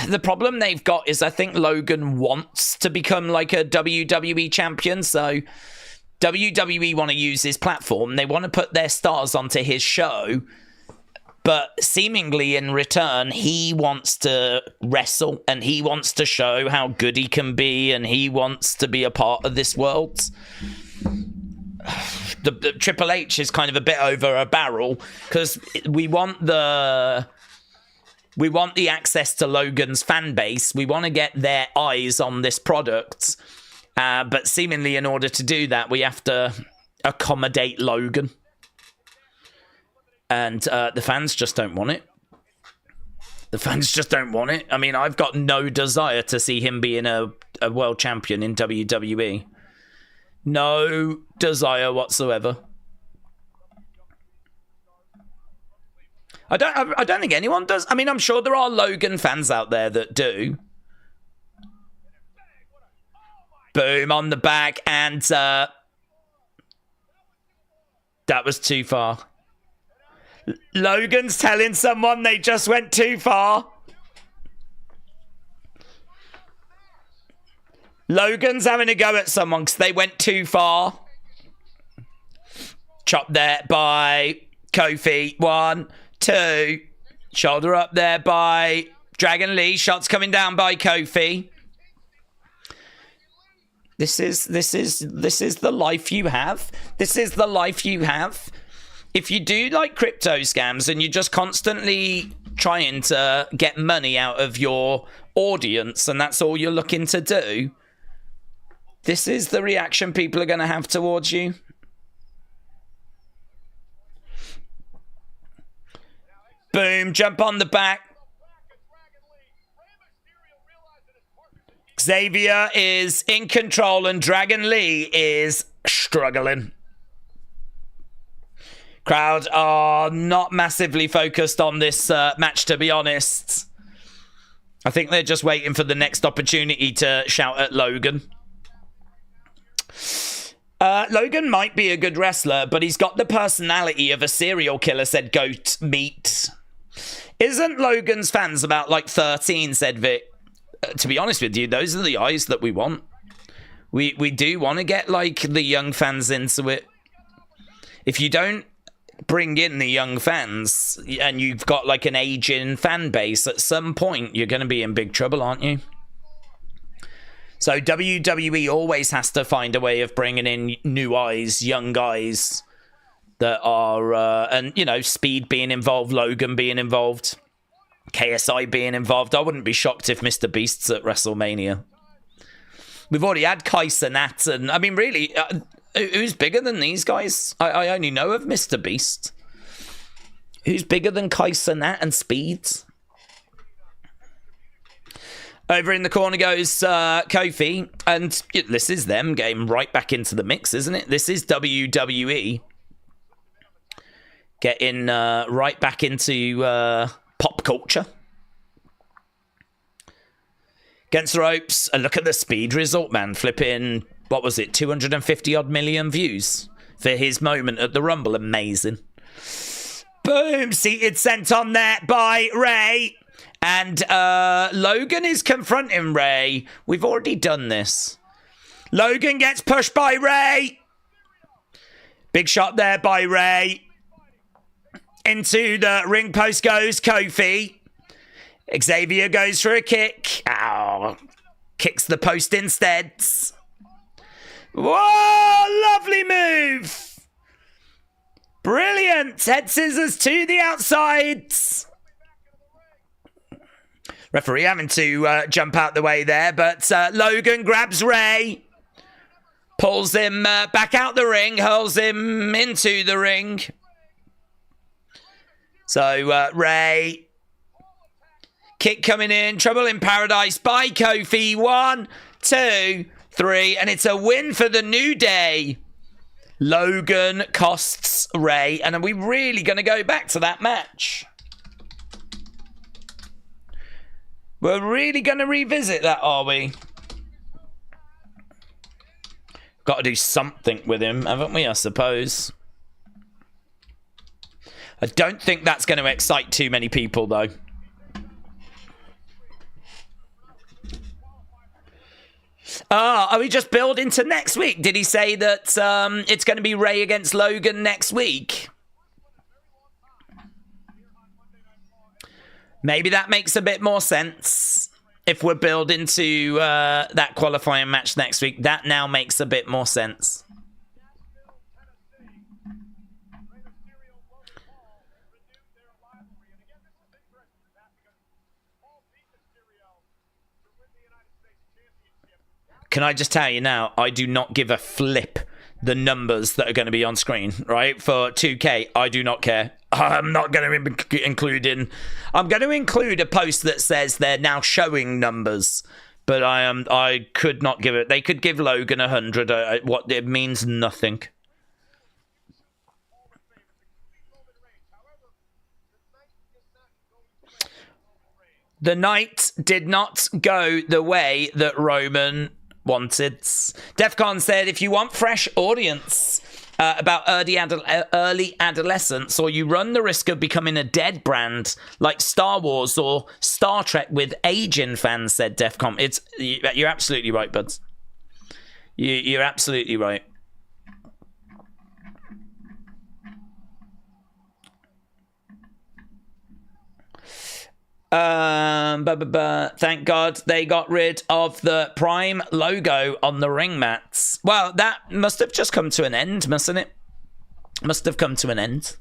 the problem they've got is I think Logan wants to become like a WWE champion, so WWE want to use his platform. They want to put their stars onto his show, but seemingly in return, he wants to wrestle and he wants to show how good he can be and he wants to be a part of this world. The Triple H is kind of a bit over a barrel because we want the access to Logan's fan base. We want to get their eyes on this product. But seemingly in order to do that, we have to accommodate Logan. And the fans just don't want it. The fans just don't want it. I mean, I've got no desire to see him being a world champion in WWE. No desire whatsoever. I don't think anyone does. I mean, I'm sure there are Logan fans out there that do. Boom on the back, and that was too far. Logan's telling someone they just went too far. Logan's having a go at someone because they went too far. Chopped there by Kofi. 1, 2. Shoulder up there by Dragon Lee. Shots coming down by Kofi. This is the life you have. This is the life you have. If you do like crypto scams and you're just constantly trying to get money out of your audience and that's all you're looking to do, this is the reaction people are going to have towards you. Boom, jump on the back. Xavier is in control and Dragon Lee is struggling. Crowd are not massively focused on this match, to be honest. I think they're just waiting for the next opportunity to shout at Logan. Logan might be a good wrestler, but he's got the personality of a serial killer, said Goat Meat. Isn't Logan's fans about like 13, said Vic? To be honest with you, those are the eyes that we want. We do want to get like the young fans into it. If you don't bring in the young fans and you've got like an aging fan base, at some point you're going to be in big trouble, aren't you? So WWE always has to find a way of bringing in new eyes, young guys that are, and you know, Speed being involved, Logan being involved, KSI being involved. I wouldn't be shocked if Mr. Beast's at WrestleMania. We've already had Kai Cenat, and I mean, really, who's bigger than these guys? I only know of Mr. Beast. Who's bigger than Kai Cenat and Speed? Over in the corner goes Kofi, and this is them getting right back into the mix, isn't it? This is WWE getting right back into pop culture. Against the ropes, and look at the Speed result, man. Flipping, what was it, 250 odd million views for his moment at the Rumble. Amazing. Boom, seated senton there by Ray. And Logan is confronting Ray. We've already done this. Logan gets pushed by Ray. Big shot there by Ray. Into the ring post goes Kofi. Xavier goes for a kick. Ow. Kicks the post instead. Whoa, lovely move. Brilliant. Head scissors to the outside. Referee having to jump out the way there, but Logan grabs Ray. Pulls him back out the ring. Hurls him into the ring. So Ray... Kick coming in. Trouble in Paradise by Kofi. 1, 2, 3. And it's a win for the New Day. Logan costs Ray. And are we really going to go back to that match? We're really going to revisit that, are we? Got to do something with him, haven't we, I suppose? I don't think that's going to excite too many people, though. Are we just building to next week? Did he say that it's going to be Rey against Logan next week? Maybe that makes a bit more sense. If we're building to that qualifying match next week, that now makes a bit more sense. Can I just tell you now, I do not give a flip the numbers that are going to be on screen, right? For 2K, I do not care. I'm not going to include I'm going to include a post that says they're now showing numbers, but I could not give it. They could give Logan 100. What it means nothing. The night did not go the way that Roman wanted. Defcon said, if you want fresh audience about early adolescence, or you run the risk of becoming a dead brand like Star Wars or Star Trek with aging fans, said Defcon. You're absolutely right, buds. You're absolutely right. Thank God they got rid of the Prime logo on the ring mats. Well, that must have just come to an end, mustn't it? Must have come to an end.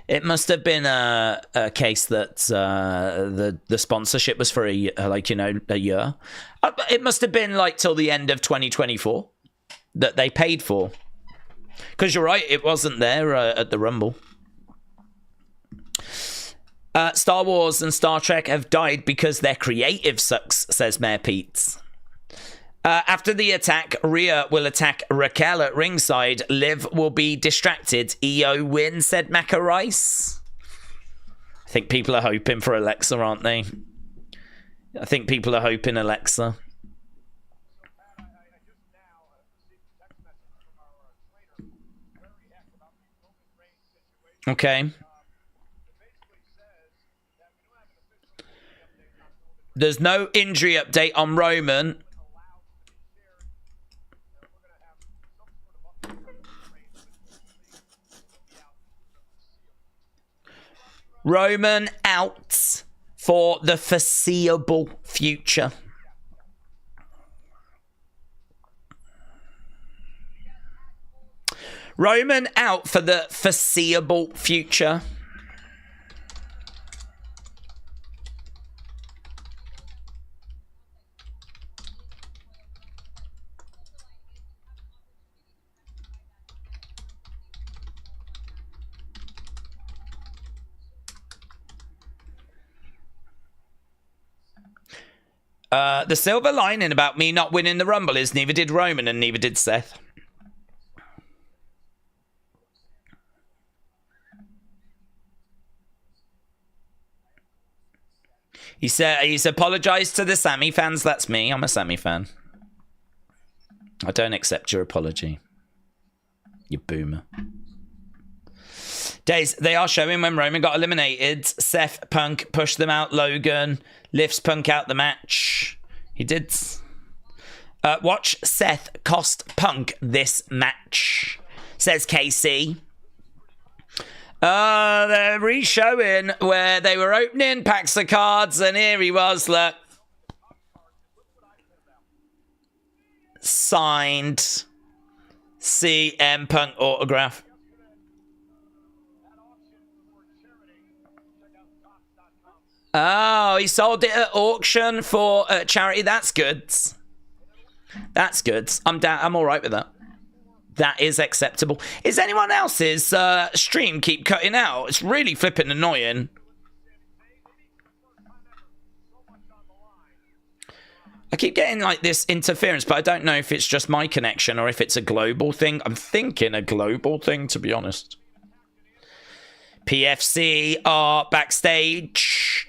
It must have been a case that the sponsorship was for a year. It must have been like till the end of 2024 that they paid for. Because you're right, it wasn't there at the Rumble. Star Wars and Star Trek have died because their creative sucks, says Mayor Pete. After the attack, Rhea will attack Raquel at ringside. Liv will be distracted. EO win, said Macca Rice. I think people are hoping for Alexa, aren't they? I think people are hoping Alexa. Okay. There's no injury update on Roman. Roman out for the foreseeable future. Roman out for the foreseeable future. The silver lining about me not winning the Rumble is neither did Roman and neither did Seth. He said he's apologized to the Sammy fans. That's me. I'm a Sammy fan. I don't accept your apology. You boomer. Days, they are showing when Roman got eliminated. Seth Punk pushed them out. Logan lifts Punk out the match. He did. Watch Seth cost Punk this match, says KC. They're re-showing where they were opening packs of cards, and here he was, look. Signed CM Punk autograph. Oh, he sold it at auction for charity. That's good. That's good. I'm all right with that. That is acceptable. Is anyone else's stream keep cutting out? It's really flipping annoying. I keep getting like this interference, but I don't know if it's just my connection or if it's a global thing. I'm thinking a global thing, to be honest. PFC are backstage.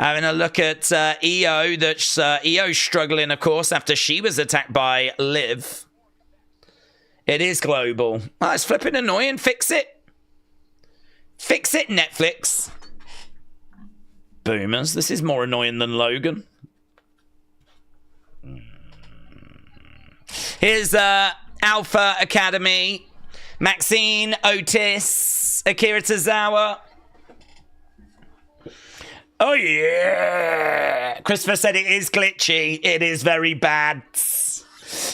Having a look at EO. That's EO struggling, of course, after she was attacked by Liv. It is global. Oh, it's flipping annoying. Fix it. Fix it, Netflix. Boomers. This is more annoying than Logan. Here's Alpha Academy. Maxine, Otis, Akira Tozawa. Oh, yeah. Christopher said it is glitchy. It is very bad.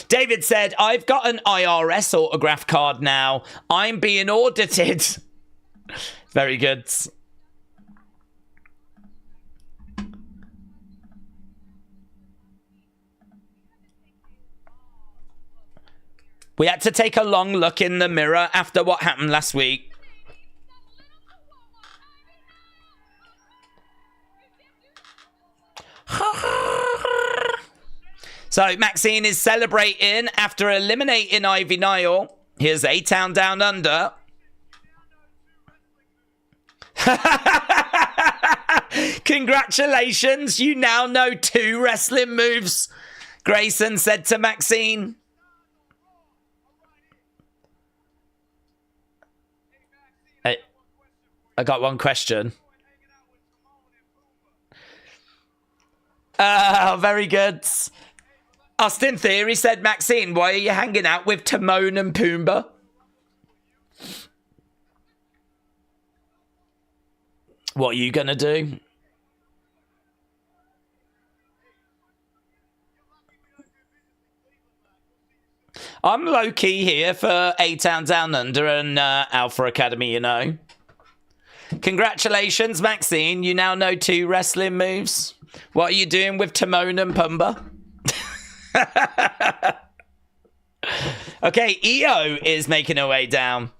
David said, I've got an IRS autograph card now. I'm being audited. Very good. We had to take a long look in the mirror after what happened last week. So Maxine is celebrating after eliminating Ivy Nile. Here's A-Town Down Under. Congratulations, you now know 2 wrestling moves, Grayson said to Maxine. I got one question. Very good. Austin Theory said, Maxine, why are you hanging out with Timon and Pumbaa? What are you going to do? I'm low-key here for A-Town Down Under and Alpha Academy, you know. Congratulations, Maxine. You now know 2 wrestling moves. What are you doing with Timon and Pumbaa? Okay, EO is making her way down.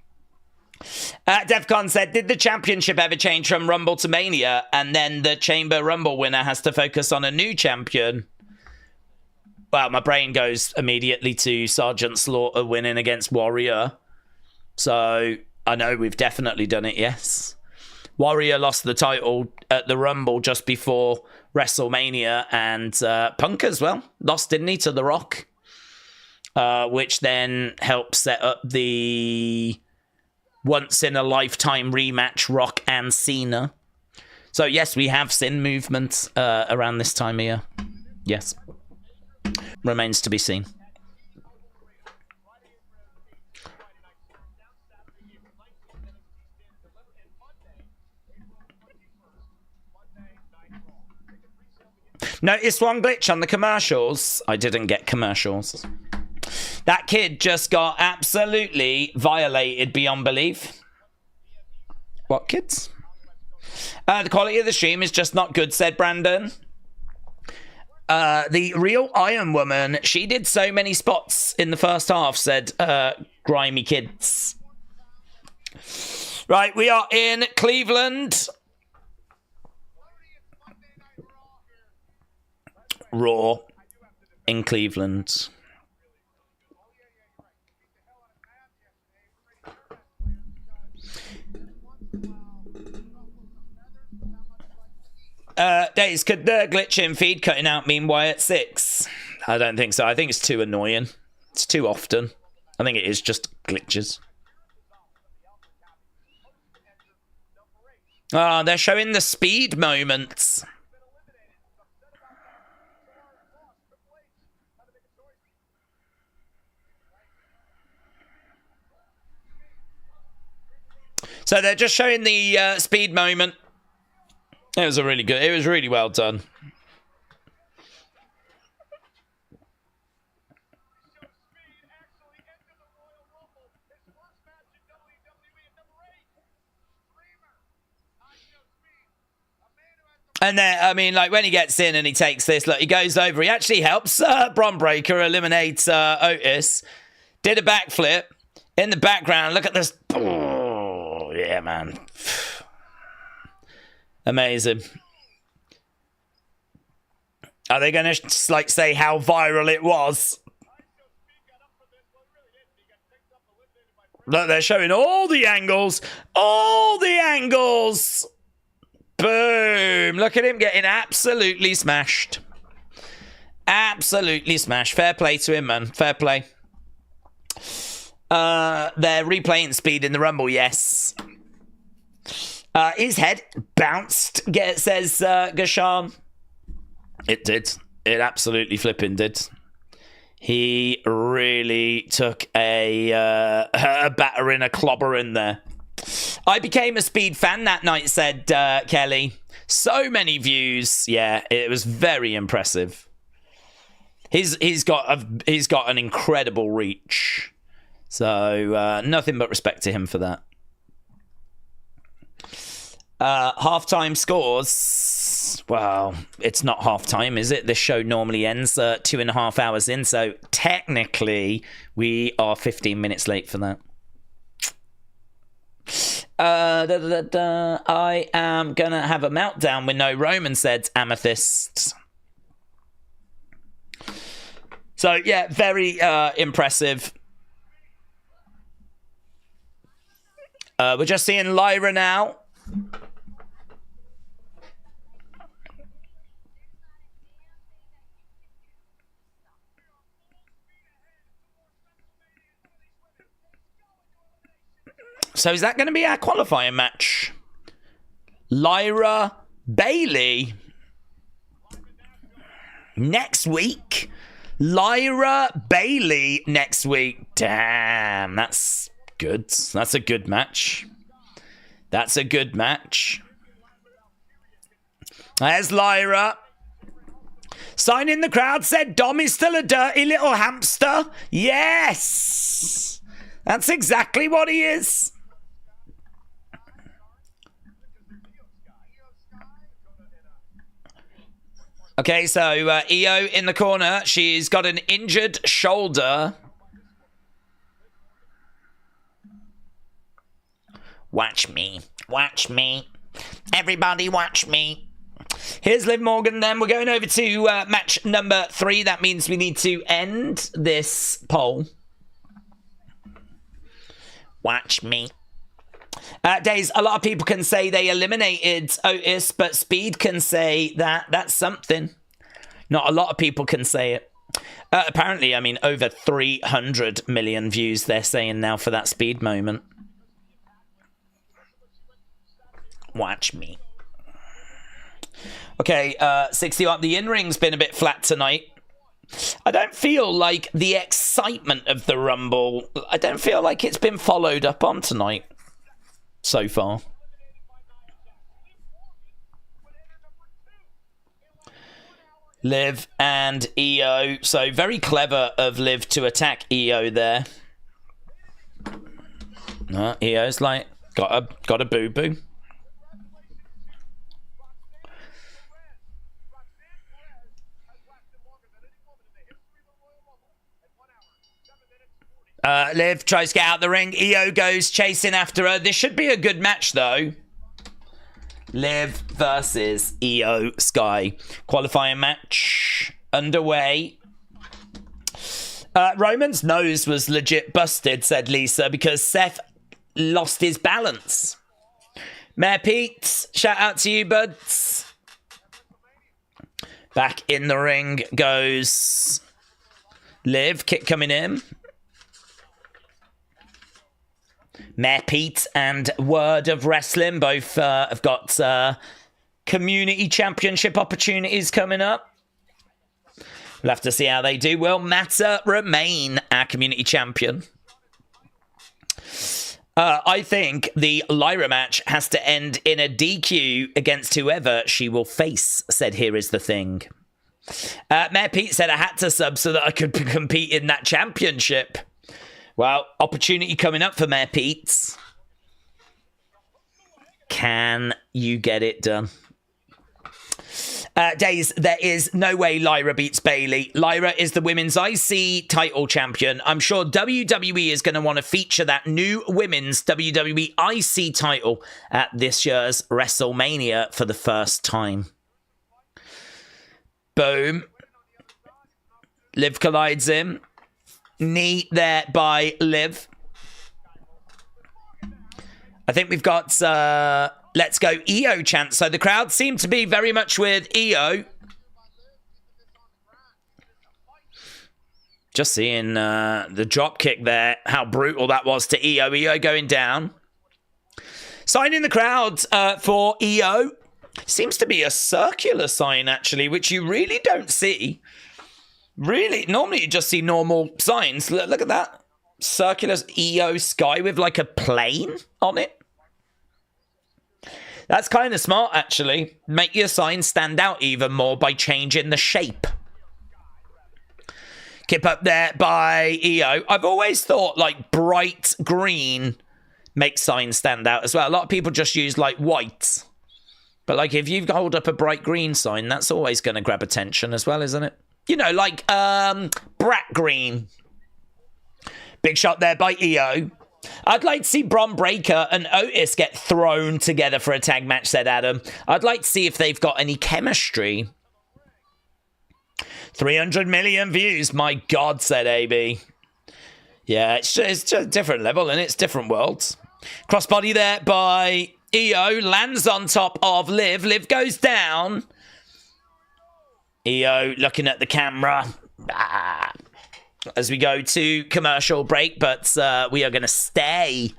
Defcon said, did the championship ever change from Rumble to Mania? And then the Chamber Rumble winner has to focus on a new champion. Well, my brain goes immediately to Sergeant Slaughter winning against Warrior. So I know we've definitely done it, yes. Warrior lost the title at the Rumble just before WrestleMania, and Punk as well. Lost, didn't he, to The Rock? Which then helped set up the once-in-a-lifetime rematch, Rock and Cena. So, yes, we have seen movement around this time of year. Yes. Remains to be seen. Notice one glitch on the commercials. I didn't get commercials. That kid just got absolutely violated beyond belief. What kids? The quality of the stream is just not good, said Brandon. The real Iron Woman, she did so many spots in the first half, said Grimy Kids. Right, we are in Cleveland. Raw in Cleveland. Daze, could the glitch in feed cutting out mean Wyatt 6? I don't think so. I think it's too annoying. It's too often. I think it is just glitches. Oh, they're showing the speed moments. So they're just showing the speed moment. It was really well done. And then, I mean, like, when he gets in and he takes this, look, he goes over. He actually helps Bron Breakker eliminate Otis. Did a backflip. In the background, look at this. Oh, yeah, man. Amazing. Are they going to, like, say how viral it was? Look, they're showing all the angles. All the angles. Boom. Look at him getting absolutely smashed. Absolutely smashed. Fair play to him, man. Fair play. They're replaying speed in the Rumble, yes. His head bounced, says Gashan. It did. It absolutely flipping did. He really took a battering, a clobber in there. I became a Speed fan that night, said Kelly. So many views. Yeah, it was very impressive. He's got an incredible reach. So nothing but respect to him for that. Halftime scores. Well, it's not halftime, is it? This show normally ends 2.5 hours in, so technically we are 15 minutes late for that. I am gonna have a meltdown with no Roman, said Amethyst. So yeah, very impressive. We're just seeing Lyra now. So is that going to be our qualifying match? Lyra Bailey next week. Lyra Bailey next week. Damn, that's good. That's a good match. That's a good match. There's Lyra. Sign in the crowd said Dom is still a dirty little hamster. Yes. That's exactly what he is. Okay, so Io in the corner. She's got an injured shoulder. Watch me. Watch me. Everybody watch me. Here's Liv Morgan then. We're going over to match number 3. That means we need to end this poll. Watch me. Daze, a lot of people can say they eliminated Otis, but Speed can say that that's something. Not a lot of people can say it. Apparently, I mean, over 300 million views they're saying now for that Speed moment. Watch me. Okay, 60 up. The in-ring's been a bit flat tonight. I don't feel like the excitement of the Rumble, I don't feel like it's been followed up on tonight so far. Liv and Io. So very clever of Liv to attack Io there. Io's like, got a boo-boo. Liv tries to get out the ring. Io goes chasing after her. This should be a good match, though. Liv versus Io Sky. Qualifying match underway. Roman's nose was legit busted, said Lisa, because Seth lost his balance. Mayor Pete, shout out to you, buds. Back in the ring goes Liv. Kick coming in. Mayor Pete and Word of Wrestling both have got community championship opportunities coming up. We'll have to see how they do. Will Matter remain our community champion? I think the Lyra match has to end in a DQ against whoever she will face, said Here Is the Thing. Mayor Pete said I had to sub so that I could compete in that championship. Well, opportunity coming up for Mayor Pete. Can you get it done? Daze, there is no way Lyra beats Bailey. Lyra is the women's IC title champion. I'm sure WWE is going to want to feature that new women's WWE IC title at this year's WrestleMania for the first time. Boom. Liv collides him. Knee there by Liv. I think we've got Let's Go Io chant. So the crowd seem to be very much with Io. Just seeing the drop kick there, how brutal that was to Io. Io going down. Sign in the crowd for EO. Seems to be a circular sign, actually, which you really don't see. Really, normally you just see normal signs. Look at that. Circular EO sky with like a plane on it. That's kind of smart, actually. Make your sign stand out even more by changing the shape. Keep up there by EO. I've always thought like bright green makes signs stand out as well. A lot of people just use like white. But like if you hold up a bright green sign, that's always going to grab attention as well, isn't it? You know, like brat green. Big shot there by EO. I'd like to see Bron Breakker and Otis get thrown together for a tag match, said Adam. I'd like to see if they've got any chemistry. 300 million views. My God, said AB. Yeah, it's just a different level and it's different worlds. Crossbody there by EO. Lands on top of Liv. Liv goes down. EO looking at the camera. As we go to commercial break, but we are going to stay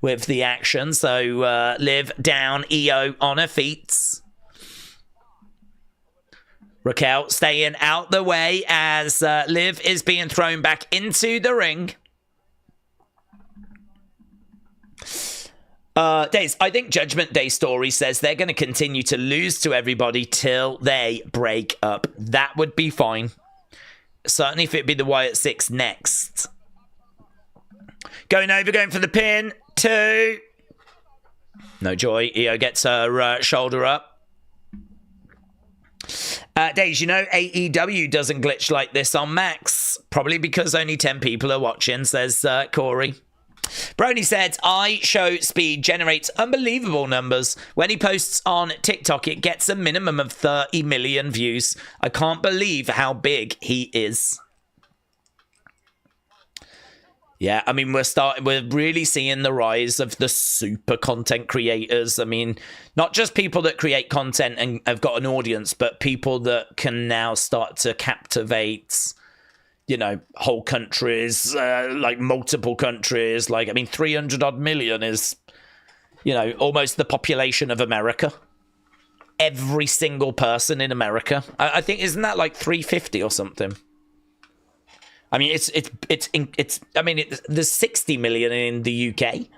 with the action. So Liv down, EO on her feet. Raquel staying out the way as Liv is being thrown back into the ring. Daze, I think Judgment Day story says they're going to continue to lose to everybody till they break up. That would be fine. Certainly if it'd be the Wyatt 6 next. Going over, going for the pin. 2. No joy. Io gets her shoulder up. Daze, you know AEW doesn't glitch like this on Max. Probably because only 10 people are watching, says Corey. Brony said, I show speed generates unbelievable numbers. When he posts on TikTok, it gets a minimum of 30 million views. I can't believe how big he is. Yeah, I mean, we're really seeing the rise of the super content creators. I mean, not just people that create content and have got an audience, but people that can now start to captivate, you know, whole countries, like multiple countries. Like, I mean, 300 odd million is, you know, almost the population of America. Every single person in America. I think, isn't that like 350 or something? I mean, there's 60 million in the UK.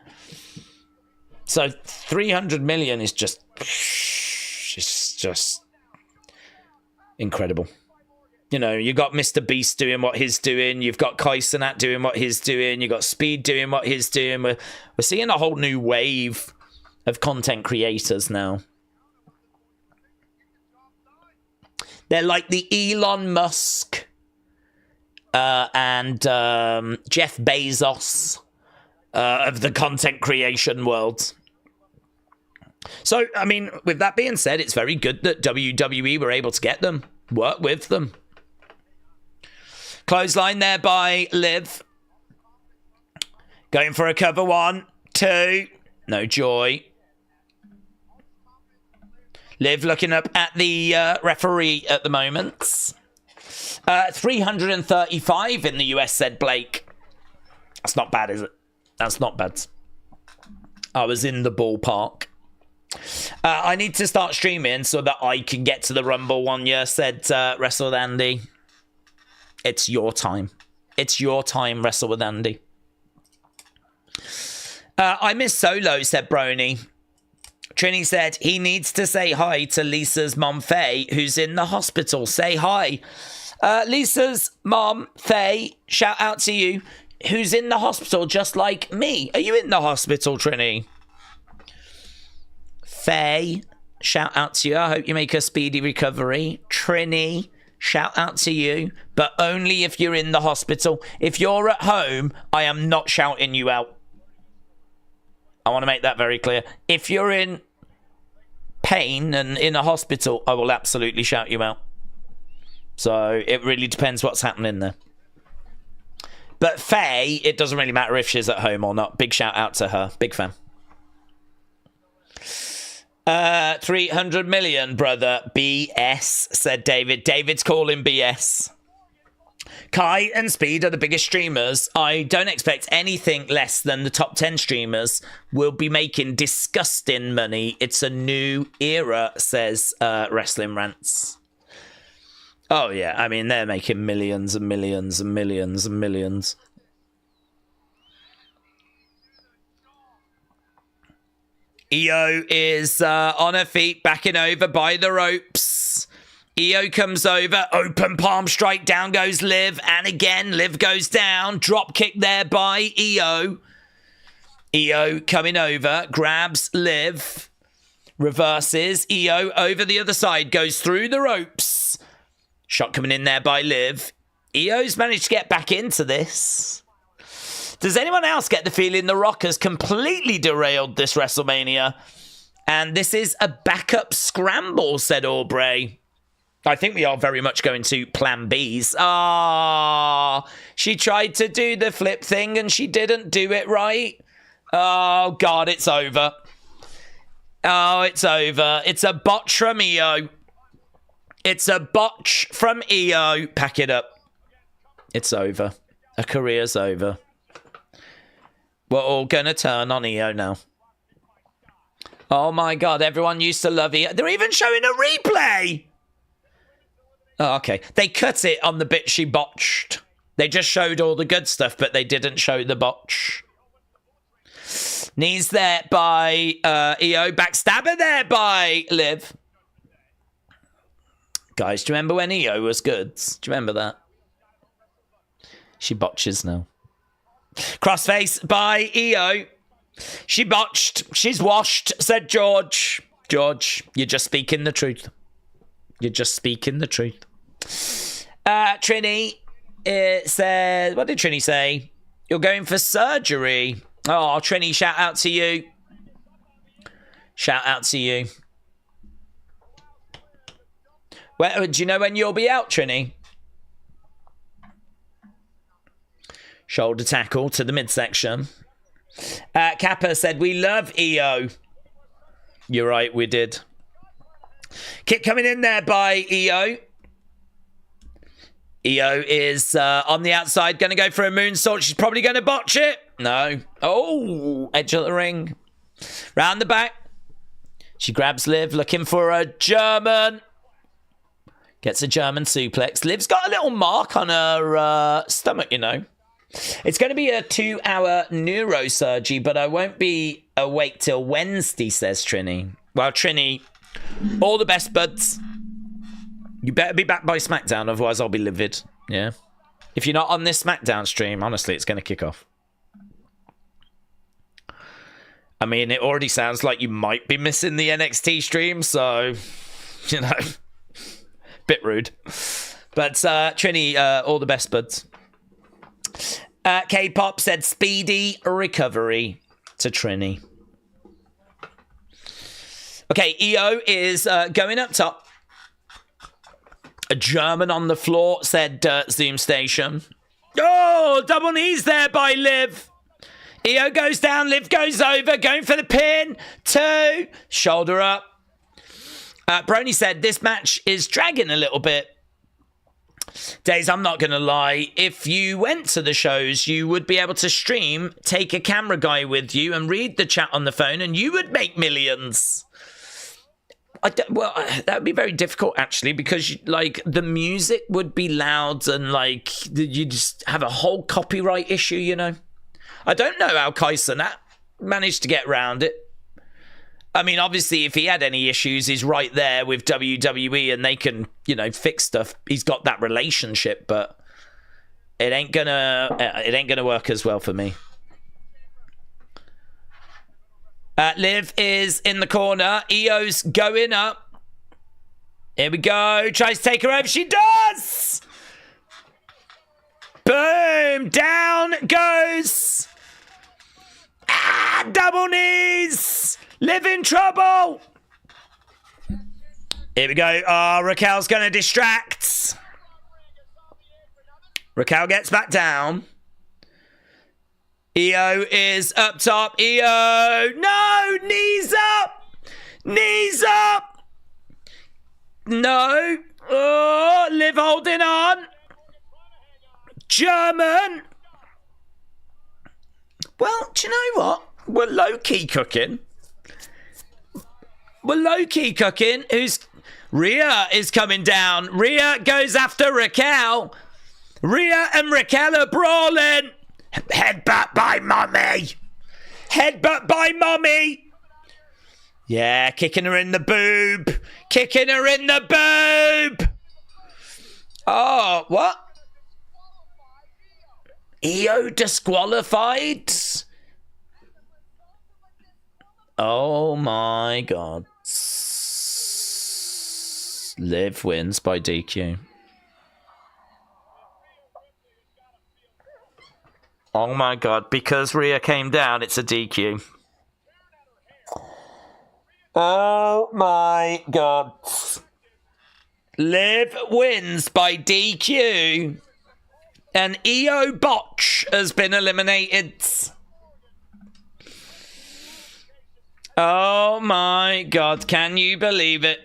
So 300 million is just incredible. You know, you got Mr. Beast doing what he's doing. You've got Kai Cenat doing what he's doing. You got Speed doing what he's doing. We're seeing a whole new wave of content creators now. They're like the Elon Musk and Jeff Bezos of the content creation world. So, I mean, with that being said, it's very good that WWE were able to get them, work with them. Clothesline there by Liv. Going for a cover. 1, 2. No joy. Liv looking up at the referee at the moment. 335 in the US, said Blake. That's not bad, is it? That's not bad. I was in the ballpark. I need to start streaming so that I can get to the Rumble one year, said Wrestle with Andy. It's your time. It's your time, Wrestle with Andy. I miss Solo, said Brony. Trini said he needs to say hi to Lisa's mom, Faye, who's in the hospital. Say hi. Lisa's mom, Faye, shout out to you, who's in the hospital just like me. Are you in the hospital, Trini? Faye, shout out to you. I hope you make a speedy recovery. Trini, shout out to you, but only if you're in the hospital. If you're at home, I am not shouting you out. I want to make that very clear. If you're in pain and in a hospital, I will absolutely shout you out. So it really depends what's happening there. But Faye, it doesn't really matter if she's at home or not. Big shout out to her. Big fan. 300 million, brother. BS, said David. David's calling BS. Kai and Speed are the biggest streamers. I don't expect anything less than the top 10 streamers will be making disgusting money. It's a new era, says Wrestling Rants. Oh, yeah. I mean, they're making millions and millions and millions and millions. Io is on her feet, backing over by the ropes. Io comes over, open palm strike, down goes Liv, and again, Liv goes down. Drop kick there by Io. Io coming over, grabs Liv, reverses. Io over the other side, goes through the ropes. Shot coming in there by Liv. Io's managed to get back into this. Does anyone else get the feeling The Rock has completely derailed this WrestleMania? And this is a backup scramble, said Aubrey. I think we are very much going to plan Bs. She tried to do the flip thing and she didn't do it right. Oh, God, it's over. Oh, it's over. It's a botch from Io. It's a botch from Io. Pack it up. It's over. Her career's over. We're all going to turn on Io now. Oh, my God. Everyone used to love Io. They're even showing a replay. Oh, okay. They cut it on the bit she botched. They just showed all the good stuff, but they didn't show the botch. Knees there by Io. Backstabber there by Liv. Guys, do you remember when Io was good? Do you remember that? She botches now. Crossface by Io. She botched. She's washed, said George. George, you're just speaking the truth. You're just speaking the truth. Trini says, what did Trini say? You're going for surgery. Oh, Trini, shout out to you. Shout out to you. Well, do you know when you'll be out, Trini? Shoulder tackle to the midsection. Kappa said, we love Io. You're right, we did. Kick coming in there by Io. Io is on the outside, going to go for a moonsault. She's probably going to botch it. No. Oh, edge of the ring. Round the back. She grabs Liv, looking for a German. Gets a German suplex. Liv's got a little mark on her stomach, you know. It's going to be a 2-hour neurosurgery, but I won't be awake till Wednesday, says Trini. Well, Trini, all the best, buds. You better be back by SmackDown, otherwise I'll be livid. Yeah. If you're not on this SmackDown stream, honestly, it's going to kick off. I mean, it already sounds like you might be missing the NXT stream, so, you know, bit rude. But Trini, all the best, buds. K-Pop said speedy recovery to Trini. Okay, Io is going up top. A German on the floor, said Zoom Station. Oh, double knees there by Liv. Io goes down, Liv goes over, going for the pin. 2, shoulder up. Brony said this match is dragging a little bit. Daze, I'm not going to lie. If you went to the shows, you would be able to stream, take a camera guy with you and read the chat on the phone, and you would make millions. Well, that would be very difficult, actually, because, like, the music would be loud and, like, you just have a whole copyright issue, you know? I don't know how Kaisen managed to get around it. I mean, obviously, if he had any issues, he's right there with WWE and they can, you know, fix stuff. He's got that relationship, but it ain't gonna work as well for me. Liv is in the corner. Io's going up. Here we go. Tries to take her over. She does! Boom! Down goes! Double knees! Liv in trouble! Here we go. Oh, Raquel's going to distract. Raquel gets back down. Io is up top. Io! No! Knees up! Knees up! No! Oh, Liv holding on. German. Well, do you know what? We're low-key cooking. We're low-key cooking. Rhea is coming down. Rhea goes after Raquel. Rhea and Raquel are brawling. Headbutt by mommy. Headbutt by mommy. Yeah, kicking her in the boob. Kicking her in the boob. Oh, what? EO disqualified? Oh my god. Liv wins by DQ. Oh my god, because Rhea came down, it's a DQ. Oh my god. Liv wins by DQ. And EO Botch has been eliminated. Oh my god, can you believe it?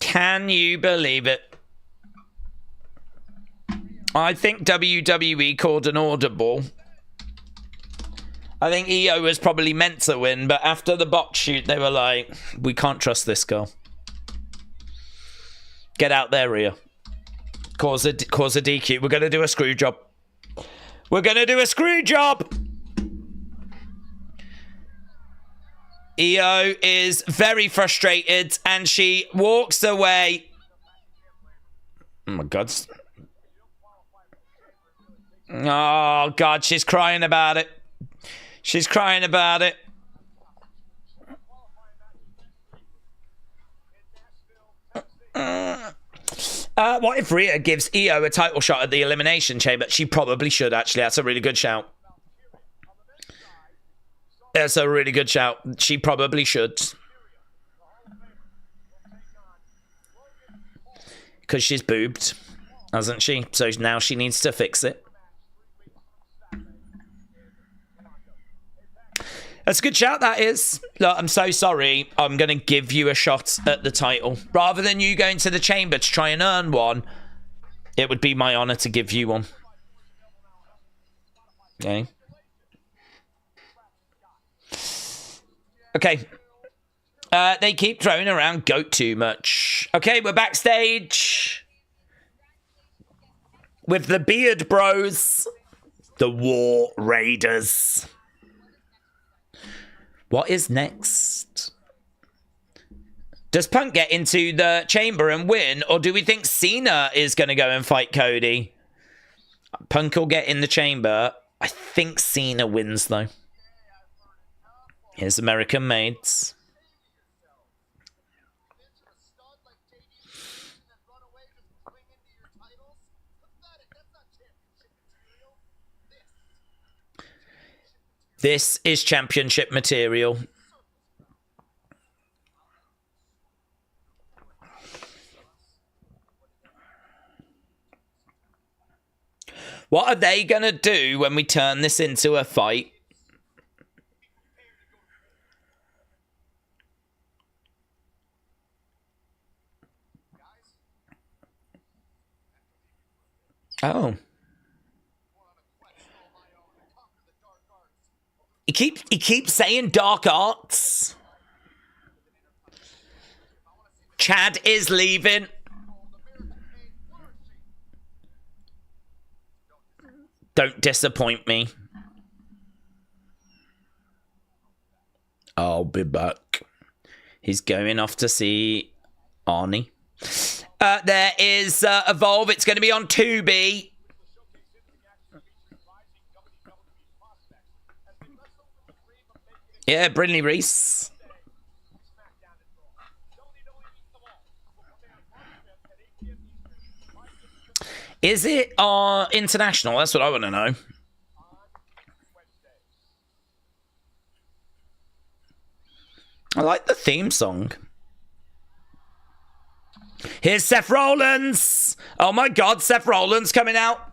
Can you believe it? I think WWE called an audible. I think EO was probably meant to win, but after the bot shoot, they were like, we can't trust this girl. Get out there, Rhea. Cause a DQ. We're going to do a screw job. We're going to do a screw job. EO is very frustrated and she walks away. Oh my god. Oh god, she's crying about it. She's crying about it. What if Rhea gives EO a title shot at the Elimination Chamber? She probably should, actually. That's a really good shout. That's a really good shout. She probably should. Because she's boobed, hasn't she? So now she needs to fix it. That's a good shout, that is. Look, I'm so sorry. I'm going to give you a shot at the title. Rather than you going to the chamber to try and earn one, it would be my honour to give you one. Okay. Okay. They keep throwing around goat too much. Okay, we're backstage with the Beard Bros, the War Raiders. What is next? Does Punk get into the chamber and win, or do we think Cena is going to go and fight Cody? Punk will get in the chamber. I think Cena wins, though. Here's American Maids. This is championship material. What are they going to do when we turn this into a fight? Oh. He keeps saying dark arts. Chad is leaving. Don't disappoint me. I'll be back. He's going off to see Arnie. There is Evolve. It's going to be on Tubi. Yeah, Brindley Reese. Is it international? That's what I want to know. I like the theme song. Here's Seth Rollins. Oh my god, Seth Rollins coming out.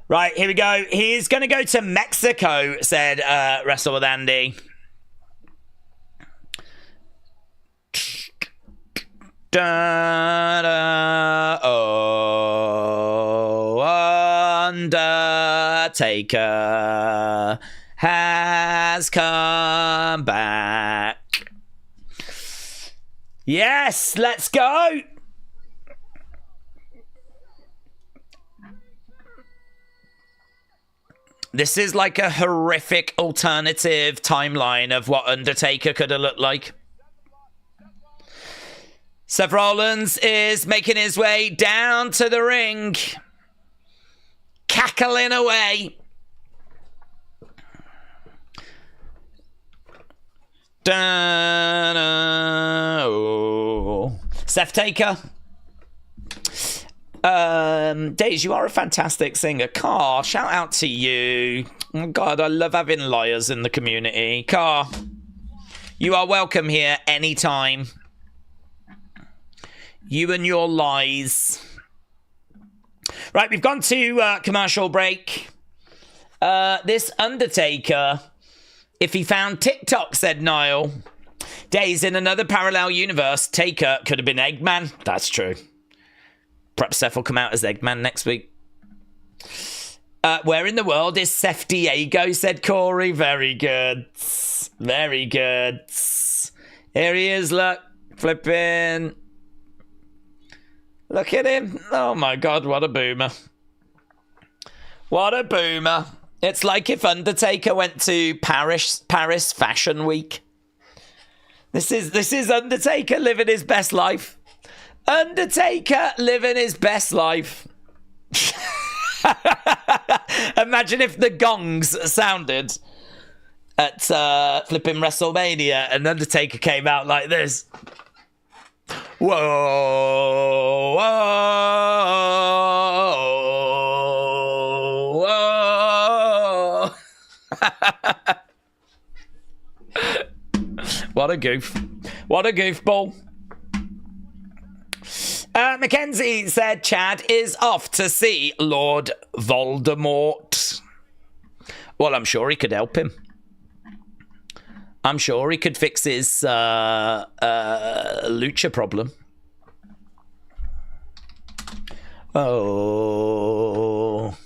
Right, here we go. He's going to go to Mexico, said Wrestle with Andy. Da, da, Undertaker has come back. Yes, let's go. This is like a horrific alternative timeline of what Undertaker could have looked like. Seth Rollins is making his way down to the ring, cackling away. Oh. Seth Taker. Daze, you are a fantastic singer. Car, shout out to you. Oh God, I love having liars in the community. Car, you are welcome here anytime. You and your lies. Right, we've gone to commercial break. This Undertaker, if he found TikTok, said Niall. Days in another parallel universe, Taker could have been Eggman. That's true. Perhaps Seth will come out as Eggman next week. Where in the world is Seth Diego, said Corey. Very good. Very good. Here he is, look. Flipping. Look at him. Oh my God, what a boomer. What a boomer. It's like if Undertaker went to Paris Fashion Week. This is Undertaker living his best life. Undertaker living his best life. Imagine if the gongs sounded at flipping WrestleMania and Undertaker came out like this. Whoa, whoa, whoa. What a goof. What a goofball. Mackenzie said Chad is off to see Lord Voldemort. Well, I'm sure he could help him. I'm sure he could fix his lucha problem. Oh.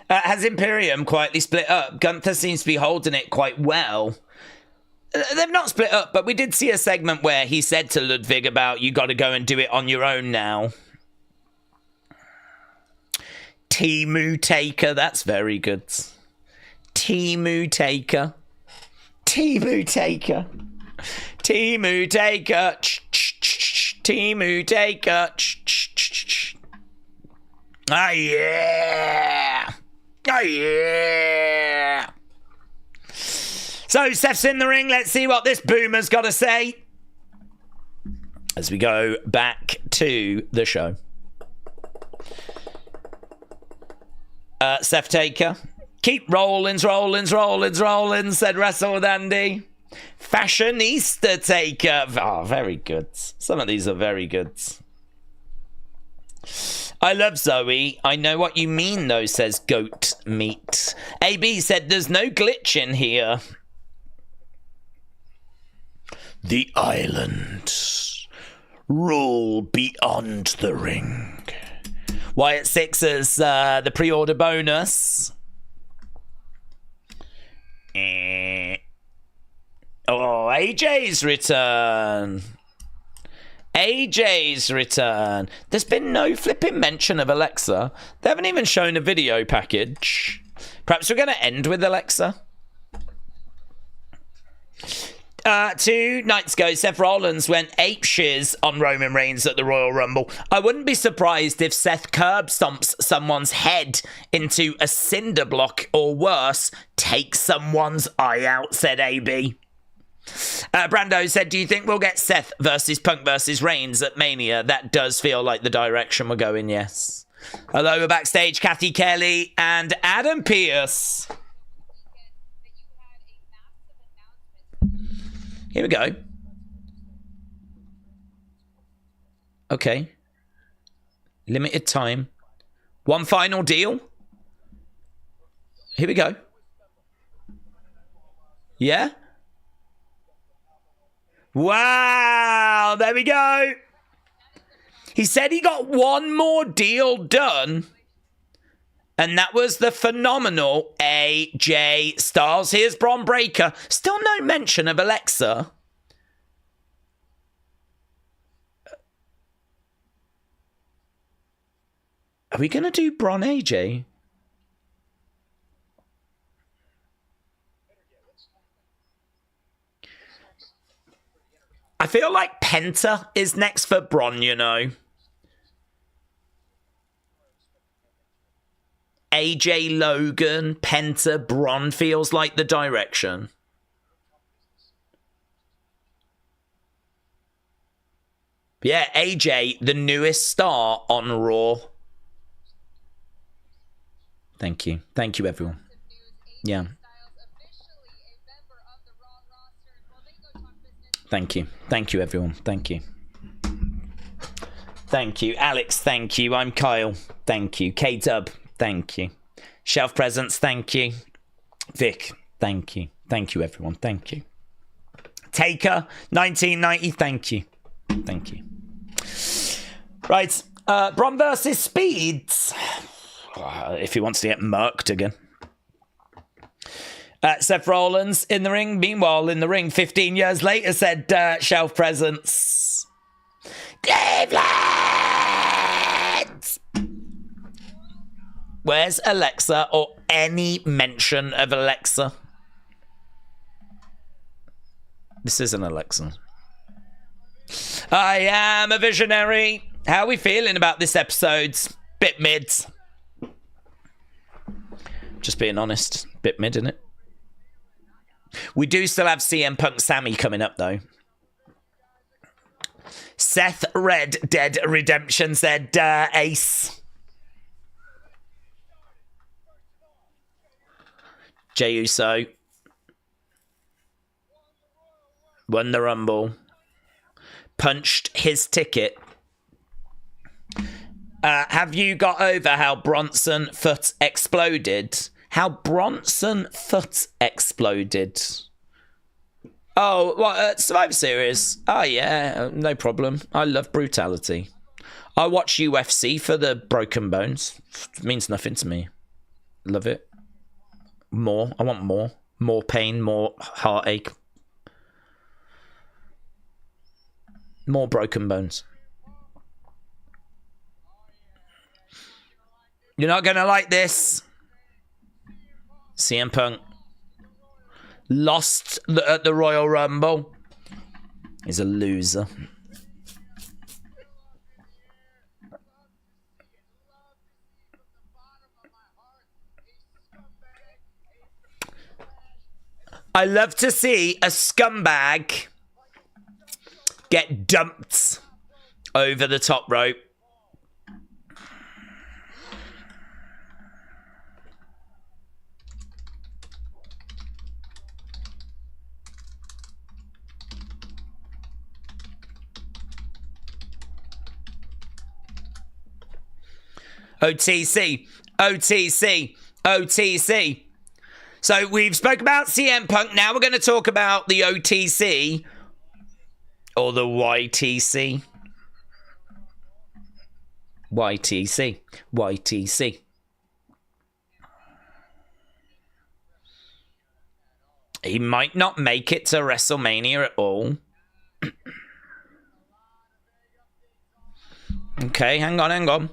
Has Imperium quietly split up? Gunther seems to be holding it quite well. They've not split up, but we did see a segment where he said to Ludwig about, you got to go and do it on your own now. Timu Taker, that's very good. Timu Taker. Timu Taker. Timu Taker. Timu Taker. Ah, yeah. Oh, yeah. So, Seth's in the ring. Let's see what this boomer's got to say as we go back to the show. Seth Taker. Keep rollins, said Wrestle with Andy. Fashionista Taker. Oh, very good. Some of these are very good. I love Zoe. I know what you mean, though, says Goat Meat. AB said there's no glitch in here. The island. Rule beyond the ring. Wyatt 6 as the pre-order bonus. Oh, AJ's return. AJ's return. There's been no flipping mention of Alexa. They haven't even shown a video package. Perhaps we're going to end with Alexa. 2 nights ago, Seth Rollins went ape shiz on Roman Reigns at the Royal Rumble. I wouldn't be surprised if Seth curb stomps someone's head into a cinder block or worse, takes someone's eye out, said AB. Brando said, do you think we'll get Seth versus Punk versus Reigns at Mania? That does feel like the direction we're going, yes. Hello, we're backstage, Kathy Kelly and Adam Pearce. Here we go. Okay. Limited time. One final deal. Here we go. Yeah? Wow, there we go. He said he got one more deal done, and that was the phenomenal AJ Styles. Here's Bron Breakker. Still no mention of Alexa. Are we going to do Bron AJ? I feel like Penta is next for Bron, you know. AJ, Logan, Penta, Bron feels like the direction. Yeah, AJ, the newest star on Raw. Thank you. Thank you, everyone. Yeah. Thank you. Thank you, everyone. Thank you. Thank you. Alex, thank you. I'm Kyle. Thank you. K-Dub, thank you. Shelf Presence, thank you. Vic, thank you. Thank you, everyone. Thank you. Taker, 1990, thank you. Thank you. Right. Bron versus Speeds. If he wants to get murked again. Seth Rollins in the ring. Meanwhile, in the ring, 15 years later, said Shelf Presence. Cleveland! Where's Alexa or any mention of Alexa? This isn't Alexa. I am a visionary. How are we feeling about this episode? Bit mid. Just being honest. Bit mid, isn't it? We do still have CM Punk Sammy coming up, though. Seth Red Dead Redemption said Ace. Jey Uso won the Rumble. Punched his ticket. Have you got over how Bronson foot exploded? How Bronson foot exploded? Oh, what? Survivor Series. Oh, yeah, no problem. I love brutality. I watch UFC for the broken bones. It means nothing to me. Love it. More. I want more. More pain, more heartache. More broken bones. You're not going to like this. CM Punk lost at the Royal Rumble. He's a loser. I love to see a scumbag get dumped over the top rope. OTC, OTC, OTC. So we've spoke about CM Punk. Now we're going to talk about the OTC or the YTC. YTC, YTC. He might not make it to WrestleMania at all. Okay, hang on, hang on.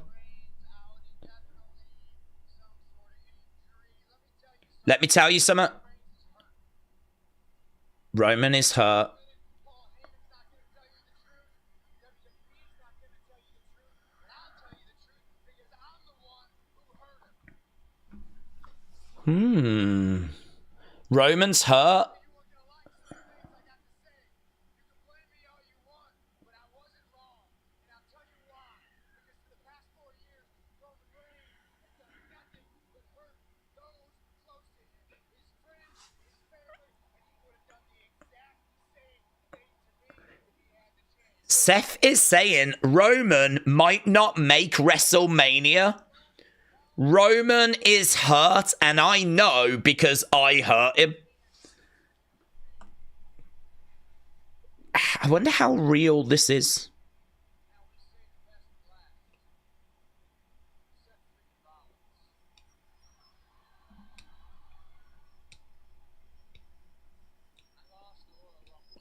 Let me tell you something. Roman is hurt. Roman's hurt. Seth is saying Roman might not make WrestleMania. Roman is hurt, and I know because I hurt him. I wonder how real this is.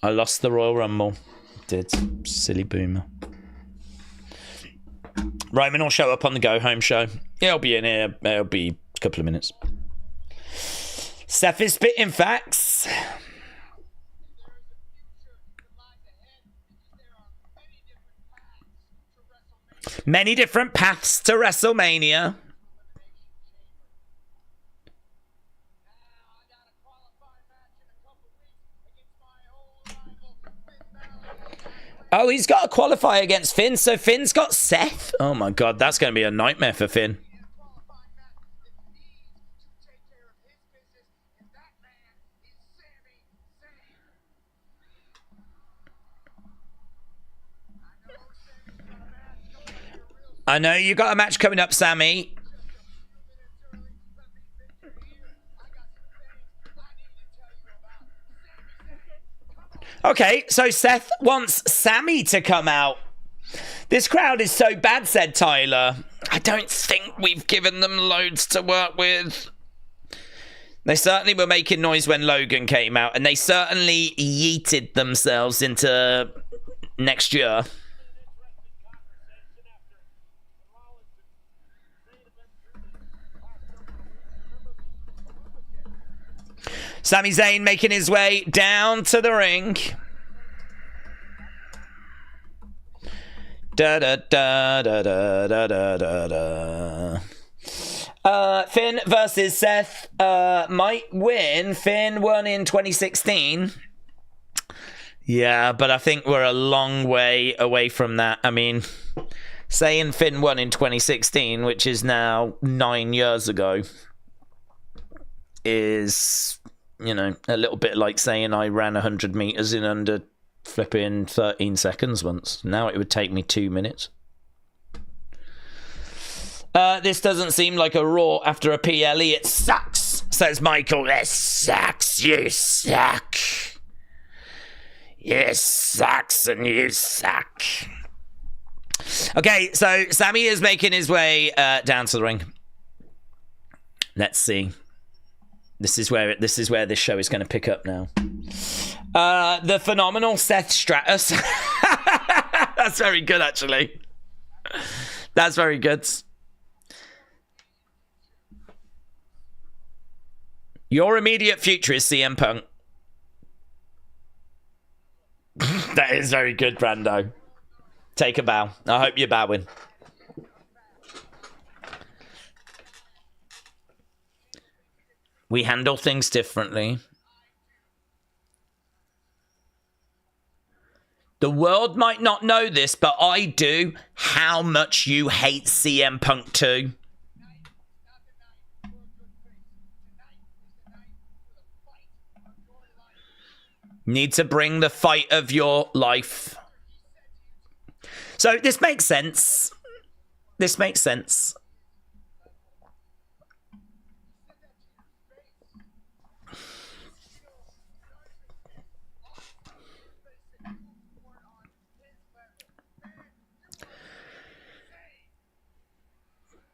I lost the Royal Rumble. Did. Silly boomer. Roman will show up on the go-home show. He'll be in here. It'll be a couple of minutes. Seth is spitting facts. Many different paths to WrestleMania. Oh, he's got to qualify against Finn, so Finn's got Seth. Oh my god, that's going to be a nightmare for Finn. I know you got a match coming up, Sammy. Okay, so Seth wants Sammy to come out. This crowd is so bad, said Tyler. I don't think we've given them loads to work with. They certainly were making noise when Logan came out, and they certainly yeeted themselves into next year. Sami Zayn making his way down to the ring. Da da da da da da da da. Finn versus Seth might win. Finn won in 2016. Yeah, but I think we're a long way away from that. I mean, saying Finn won in 2016, which is now 9 years ago, is, you know, a little bit like saying I ran 100 meters in under flipping 13 seconds once. Now it would take me 2 minutes. This doesn't seem like a Raw after a PLE. It sucks, says Michael. It sucks. You suck. You sucks and you suck. Okay, so Sammy is making his way down to the ring. Let's see. This is where this show is going to pick up now. The phenomenal Seth Stratus. That's very good, actually. That's very good. Your immediate future is CM Punk. That is very good, Brando. Take a bow. I hope you're bowing. We handle things differently. The world might not know this, but I do. How much you hate CM Punk too. Need to bring the fight of your life. So this makes sense. This makes sense.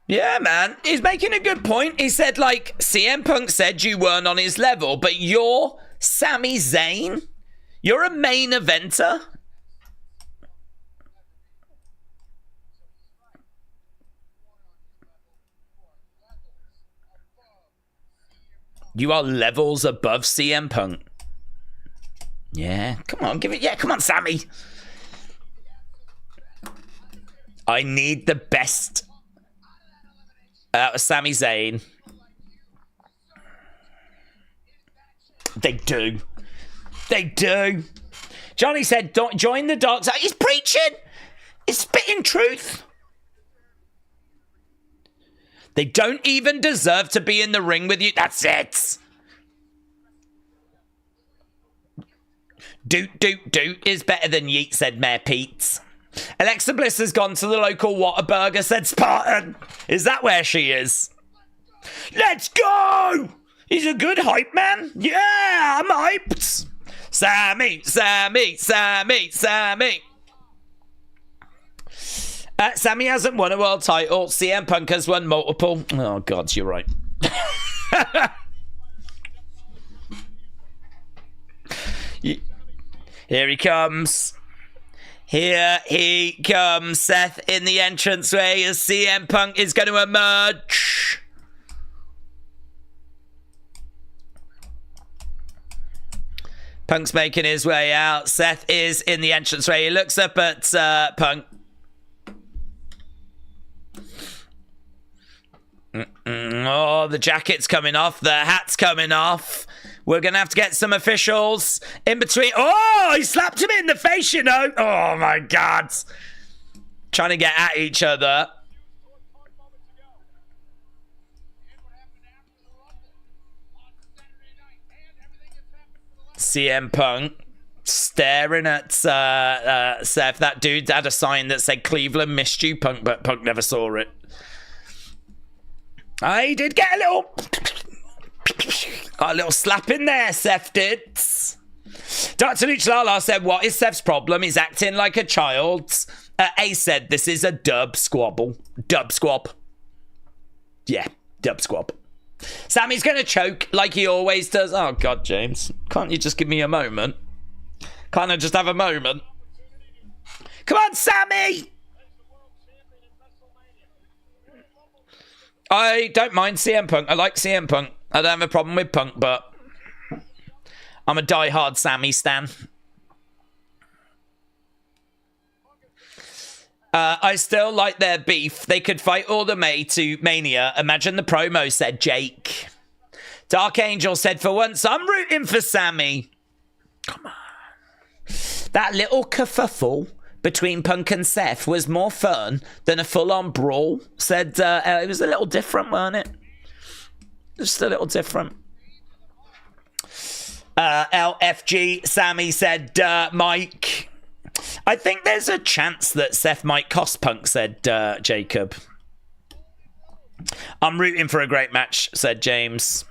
Yeah, man. He's making a good point. He said, like, CM Punk said you weren't on his level, but you're Sami Zayn. You're a main eventer. You are levels above CM Punk. Yeah, come on, give it. Yeah, come on, Sammy. I need the best out of Sami Zayn. They do. They do. Johnny said, "Don't join the dark side." He's preaching. He's spitting truth. They don't even deserve to be in the ring with you. That's it. Doot, doot, doot is better than yeet, said Mayor Pete. Alexa Bliss has gone to the local Whataburger, said Spartan. Is that where she is? Let's go! He's a good hype man. Yeah, I'm hyped. Sammy. Sammy hasn't won a world title. CM Punk has won multiple. Oh, God, you're right. Here he comes. Here he comes. Seth in the entranceway as CM Punk is going to emerge. Punk's making his way out. Seth is in the entranceway. He looks up at Punk. Oh, the jacket's coming off. The hat's coming off. We're going to have to get some officials in between. Oh, he slapped him in the face, you know. Oh, my God. Trying to get at each other. CM Punk staring at Seth. That dude had a sign that said Cleveland missed you, Punk, but Punk never saw it. I did get a little slap in there, Seth did. Dr. Luchalala said, what is Seth's problem? He's acting like a child. Ace said, this is a dub squabble. Dub squab. Yeah, dub squab. Sammy's going to choke like he always does. Oh, God, James. Can't you just give me a moment? Can't I just have a moment? Come on, Sammy! I don't mind CM Punk. I like CM Punk. I don't have a problem with Punk, but I'm a die-hard Sammy stan. I still like their beef. They could fight all the way to Mania. Imagine the promo, said Jake. Dark Angel said, for once, I'm rooting for Sammy. Come on. That little kerfuffle between Punk and Seth was more fun than a full-on brawl. Said it was a little different, weren't it? Just a little different. LFG Sammy said, Mike. I think there's a chance that Seth might cost Punk, said Jacob. I'm rooting for a great match, said James.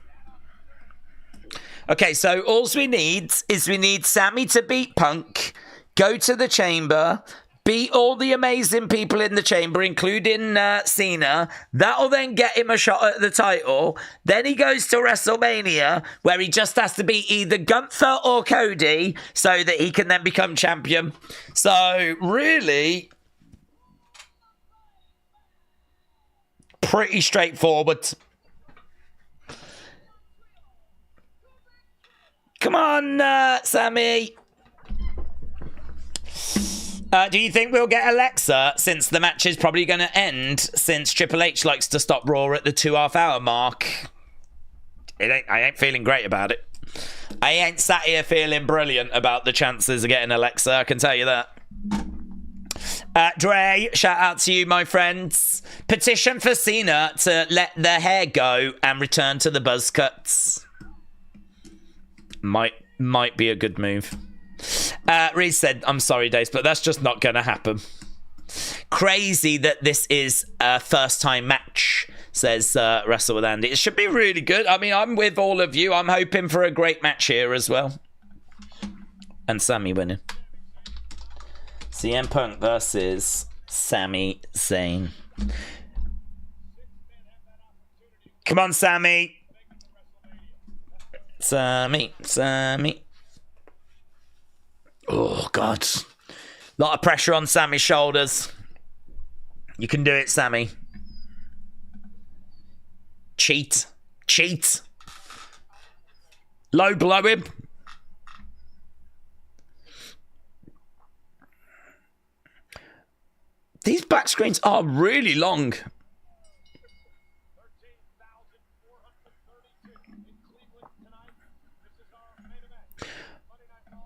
Okay, so all we need is Sammy to beat Punk, go to the chamber, beat all the amazing people in the chamber, including Cena. That'll then get him a shot at the title. Then he goes to WrestleMania, where he just has to beat either Gunther or Cody so that he can then become champion. So, really, pretty straightforward. Come on, Sammy. Do you think we'll get Alexa, since the match is probably going to end, since Triple H likes to stop Raw at the 2.5 hour mark? I ain't feeling great about it. I ain't sat here feeling brilliant about the chances of getting Alexa, I can tell you that. Dre, shout out to you, my friends. Petition for Cena to let the hair go and return to the buzz cuts. Might be a good move. Reese said, I'm sorry, Daze, but that's just not going to happen. Crazy that this is a first-time match, says Wrestle with Andy. It should be really good. I mean, I'm with all of you. I'm hoping for a great match here as well. And Sammy winning. CM Punk versus Sami Zayn. Come on, Sammy. Sammy. Oh, God. A lot of pressure on Sammy's shoulders. You can do it, Sammy. Cheat. Low blow him. These back screens are really long.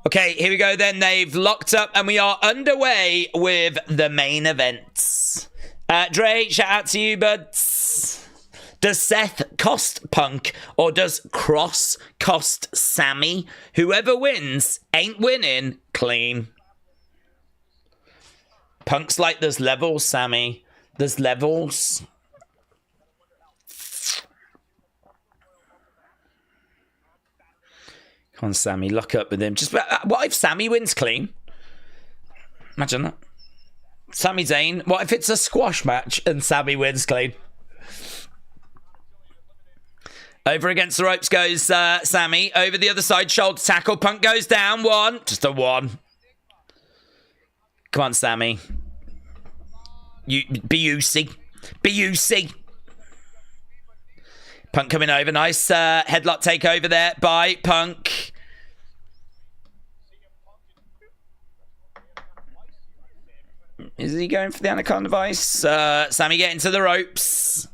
Okay, here we go then. They've locked up and we are underway with the main events. Dre, shout out to you, buds. Does Seth cost Punk or does Cross cost Sammy? Whoever wins ain't winning clean. Punk's like, there's levels, Sammy. There's levels. Come on, Sammy, lock up with him. Just what if Sammy wins clean? Imagine that. Sami Zayn. What if it's a squash match and Sammy wins clean? Over against the ropes goes Sammy. Over the other side, shoulder tackle. Punk goes down. One. Just a one. Come on, Sammy. B-U-C. B-U-C. Punk coming over. Nice headlock takeover there by Punk. Is he going for the Anaconda Vice? Sammy getting to the ropes.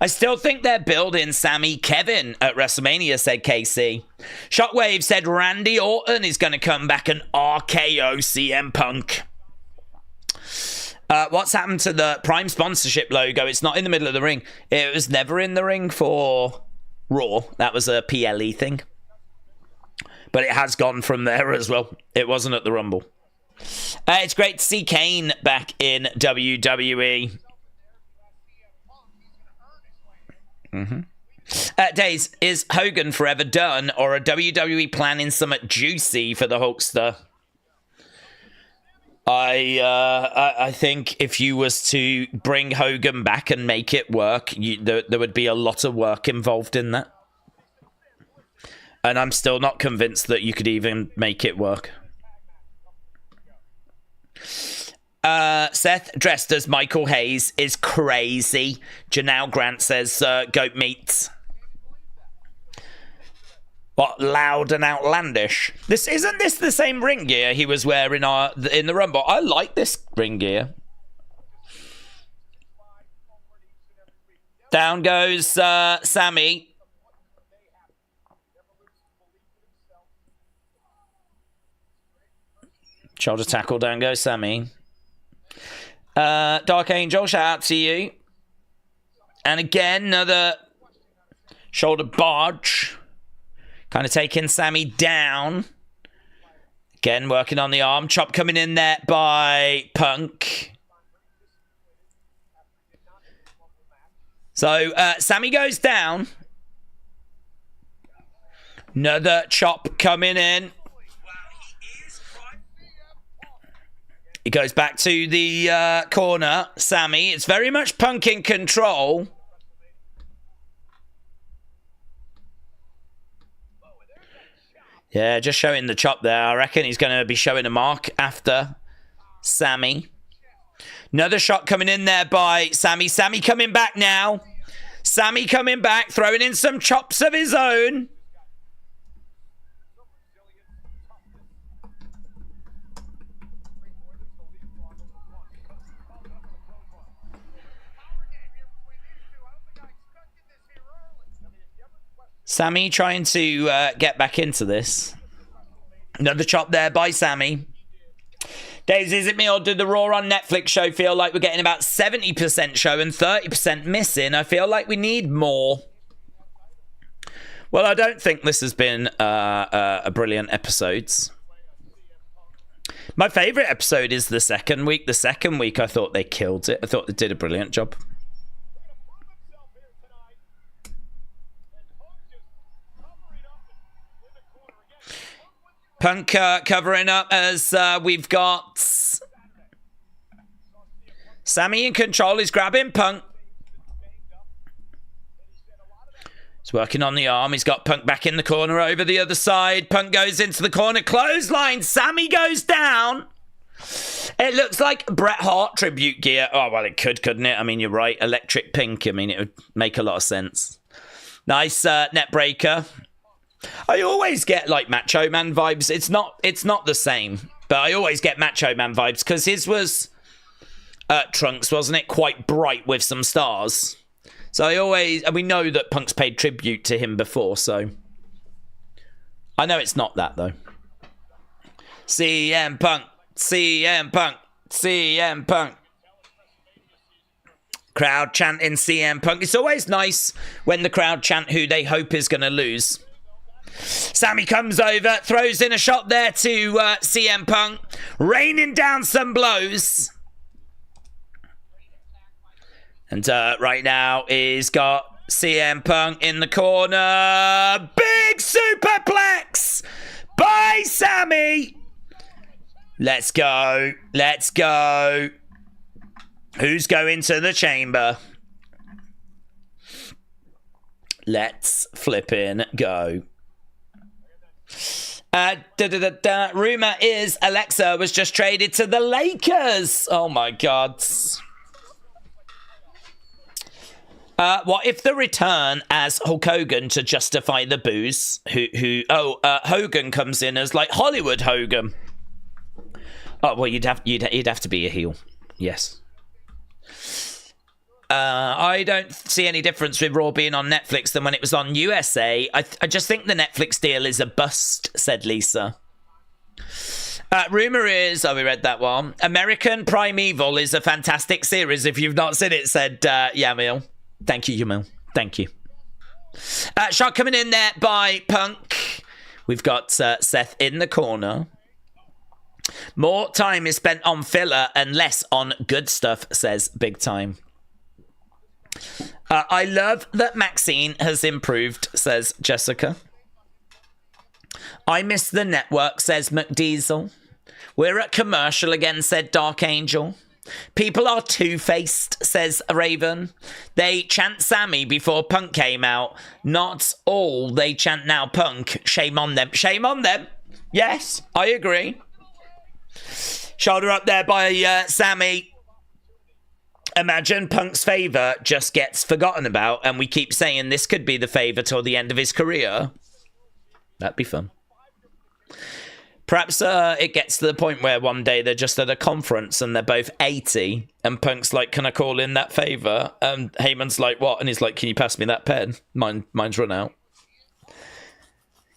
I still think they're building Sammy Kevin at WrestleMania, said KC. Shockwave said Randy Orton is going to come back and RKO CM Punk. What's happened to the Prime sponsorship logo? It's not in the middle of the ring. It was never in the ring for Raw. That was a PLE thing. But it has gone from there as well. It wasn't at the Rumble. It's great to see Kane back in WWE. Daze, is Hogan forever done, or are WWE planning something juicy for the Hulkster? I think if you was to bring Hogan back and make it work, there would be a lot of work involved in that. And I'm still not convinced that you could even make it work. Seth, dressed as Michael Hayes, is crazy. Janelle Grant says, goat meat. What, loud and outlandish? Isn't this the same ring gear he was wearing in the Rumble? I like this ring gear. Down goes Sammy. Shoulder tackle, down goes Sammy. Dark Angel, shout out to you. And again, another shoulder barge. Kind of taking Sammy down. Again, working on the arm. Chop coming in there by Punk. So, Sammy goes down. Another chop coming in. He goes back to the corner. Sammy, it's very much Punk in control. Yeah, just showing the chop there. I reckon he's going to be showing a mark after Sammy. Another shot coming in there by Sammy. Sammy coming back now. Sammy coming back, throwing in some chops of his own. Sammy trying to get back into this. Another chop there by Sammy. Daze, is it me or did the Raw on Netflix show feel like we're getting about 70% show and 30% missing? I feel like we need more. Well, I don't think this has been a brilliant episode. My favourite episode is the second week. The second week, I thought they killed it. I thought they did a brilliant job. Punk covering up as we've got Sammy in control. He's grabbing Punk. He's working on the arm. He's got Punk back in the corner over the other side. Punk goes into the corner. Clothesline. Sammy goes down. It looks like Bret Hart tribute gear. Oh, well, it could, couldn't it? I mean, you're right. Electric pink. I mean, it would make a lot of sense. Nice net breaker. I always get like Macho Man vibes. It's not the same, but I always get Macho Man vibes because his was Trunks, wasn't it? Quite bright with some stars. So and we know that Punk's paid tribute to him before, so I know it's not that though. CM Punk, CM Punk, CM Punk. Crowd chanting CM Punk. It's always nice when the crowd chant who they hope is going to lose. Sammy comes over, throws in a shot there to CM Punk, raining down some blows. And right now he's got CM Punk in the corner. Big superplex by Sammy. Let's go. Let's go. Who's going to the chamber? Let's flippin' go. Rumor is Alexa was just traded to the Lakers. Oh my God. What if the return as Hulk Hogan to justify the booze? Hogan comes in as like Hollywood Hogan. Oh well, you'd have to be a heel. Yes. I don't see any difference with Raw being on Netflix than when it was on USA. I just think the Netflix deal is a bust, said Lisa. Rumor is, we read that one. American Primeval is a fantastic series. If you've not seen it, said Yamil. Thank you, Yamil. Thank you. Shot coming in there by Punk. We've got Seth in the corner. More time is spent on filler and less on good stuff, says Big Time. I love that Maxine has improved, says Jessica. I miss the network, says McDiesel. We're at commercial again, said Dark Angel. People are two-faced, says Raven. They chant Sammy before Punk came out. Not all they chant now Punk. Shame on them. Shame on them. Yes, I agree. Shoulder up there by Sammy. Imagine Punk's favour just gets forgotten about and we keep saying this could be the favour till the end of his career. That'd be fun. Perhaps it gets to the point where one day they're just at a conference and they're both 80 and Punk's like, can I call in that favour? And Heyman's like, what? And he's like, can you pass me that pen? Mine's run out.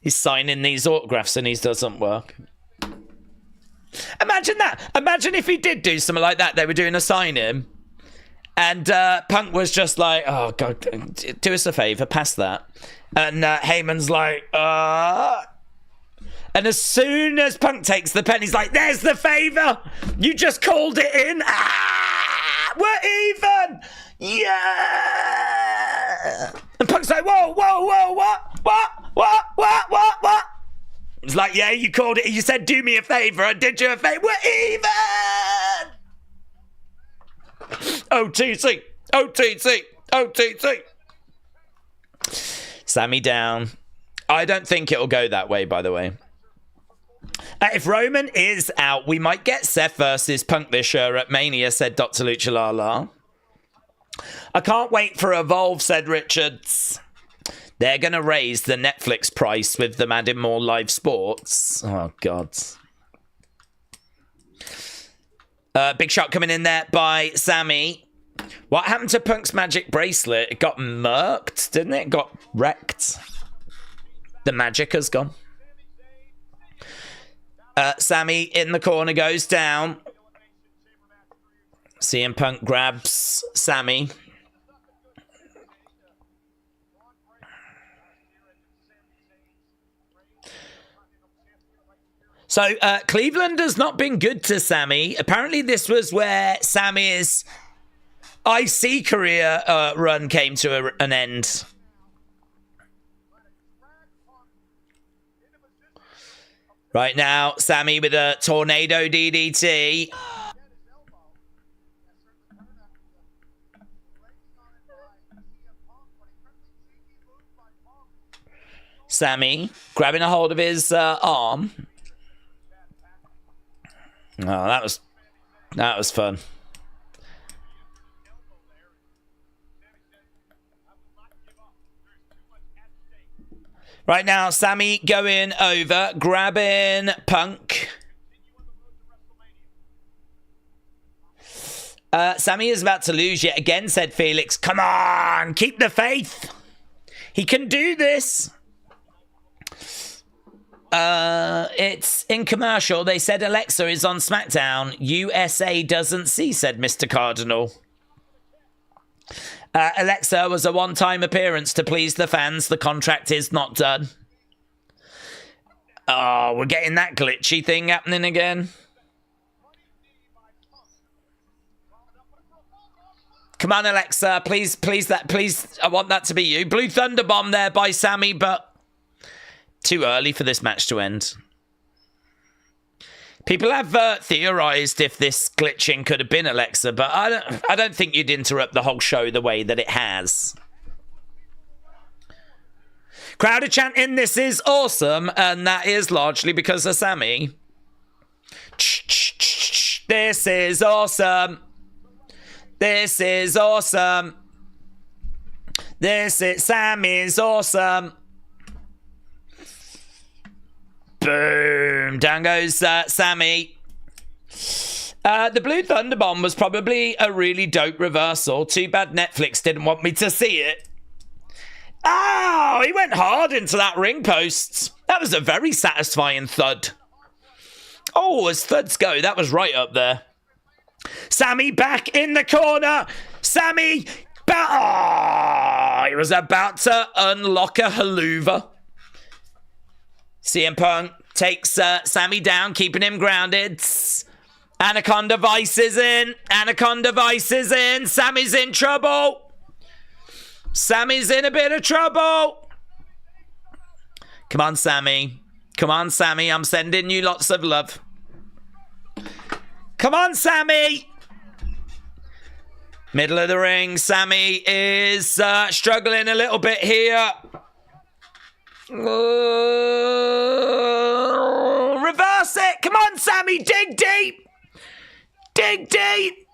He's signing these autographs and his doesn't work. Imagine that. Imagine if he did do something like that. They were doing a sign-in. And Punk was just like, oh, God, do us a favour, pass that. And Heyman's like, And as soon as Punk takes the pen, he's like, there's the favour. You just called it in. We're even. Yeah. And Punk's like, whoa, what? It's like, yeah, you called it. You said, do me a favour. I did you a favour. We're even. OTC. Sammy down. I don't think it'll go that way, by the way. If Roman is out, we might get Seth versus Punk this year at Mania, said Dr. Lucha Lala. I can't wait for Evolve, said Richards. They're going to raise the Netflix price with them adding more live sports. Oh, God. Big shot coming in there by Sammy. What happened to Punk's magic bracelet? It got murked, didn't it? It got wrecked. The magic has gone. Sammy in the corner goes down. CM Punk grabs Sammy. So, Cleveland has not been good to Sammy. Apparently, this was where Sammy's IC career run came to an end. Right now, Sammy with a tornado DDT. Sammy grabbing a hold of his arm. Oh, that was fun. Right now, Sammy going over, grabbing Punk. Sammy is about to lose yet again, said Felix. Come on, keep the faith. He can do this. It's in commercial. They said Alexa is on SmackDown. USA doesn't see, said Mr. Cardinal. Alexa was a one-time appearance to please the fans. The contract is not done. Oh, we're getting that glitchy thing happening again. Come on, Alexa. Please, I want that to be you. Blue Thunder Bomb there by Sami, but too early for this match to end. People have theorized if this glitching could have been Alexa, but I don't think you'd interrupt the whole show the way that it has. Crowd are chanting, "This is awesome," and that is largely because of Sami. This is awesome. This is awesome. Sami's awesome. Boom. Down goes Sami. The Blue Thunder Bomb was probably a really dope reversal. Too bad Netflix didn't want me to see it. Oh, he went hard into that ring post. That was a very satisfying thud. Oh, as thuds go, that was right up there. Sami back in the corner. Sami. He was about to unlock a haluva. CM Punk takes Sami down, keeping him grounded. Anaconda Vice is in. Anaconda Vice is in. Sami's in trouble. Sami's in a bit of trouble. Come on, Sami. Come on, Sami. I'm sending you lots of love. Come on, Sami. Middle of the ring. Sami is struggling a little bit here. Reverse it. Come on, Sami. Dig deep. Dig deep.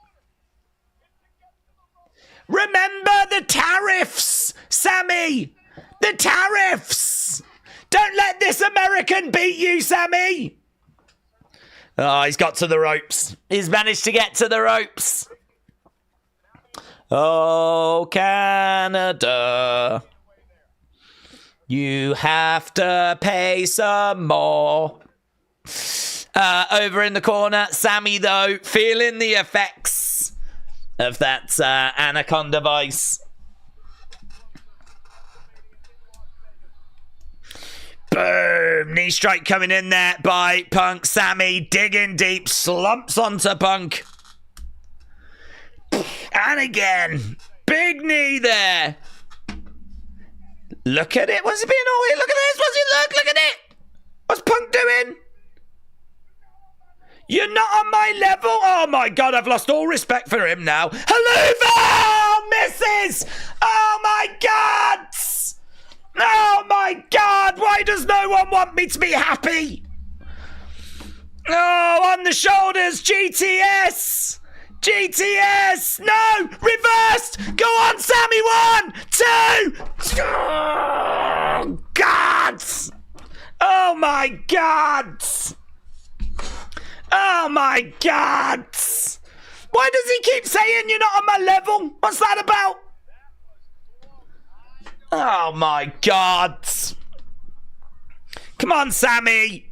Remember the tariffs, Sami. The tariffs. Don't let this American beat you, Sami. Oh, he's got to the ropes. He's managed to get to the ropes. Oh, Canada. You have to pay some more. Over in the corner, Sami, though, feeling the effects of that Anaconda Vice. Boom! Knee strike coming in there by Punk. Sami digging deep, slumps onto Punk. And again, big knee there. Look at it. What's it being all here? Look at this. What's it look? Look at it. What's Punk doing? You're not on my level. Oh my God, I've lost all respect for him now. Haluva! Oh, misses! Oh my God! Oh my God! Why does no one want me to be happy? Oh, on the shoulders, GTS! GTS! No! Reversed! Go on, Sami! 1, 2! Oh, God! Oh my God! Oh my God! Why does he keep saying you're not on my level? What's that about? Oh my God! Come on, Sami!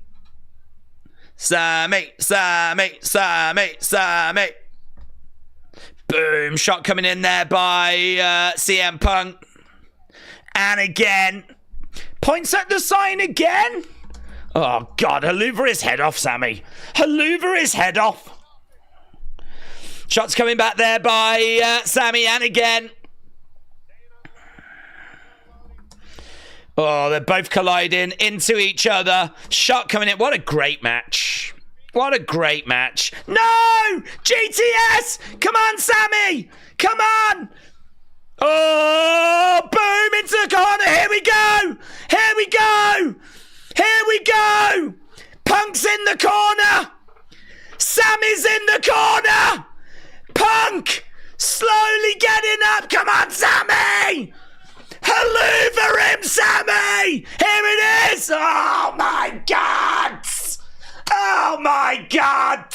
Sami! Boom! Shot coming in there by CM Punk. And again. Points at the sign again? Oh, God. Haluva his head off, Sami. Haluva his head off. Shots coming back there by Sami, and again. Oh, they're both colliding into each other. Shot coming in. What a great match. What a great match. No! GTS! Come on, Sami! Come on! Oh, boom! Into the corner. Here we go! Here we go! Here we go! Punk's in the corner! Sami's in the corner! Punk! Slowly getting up! Come on, Sami! Haluva him, Sami! Here it is! Oh, my God! Oh, my God!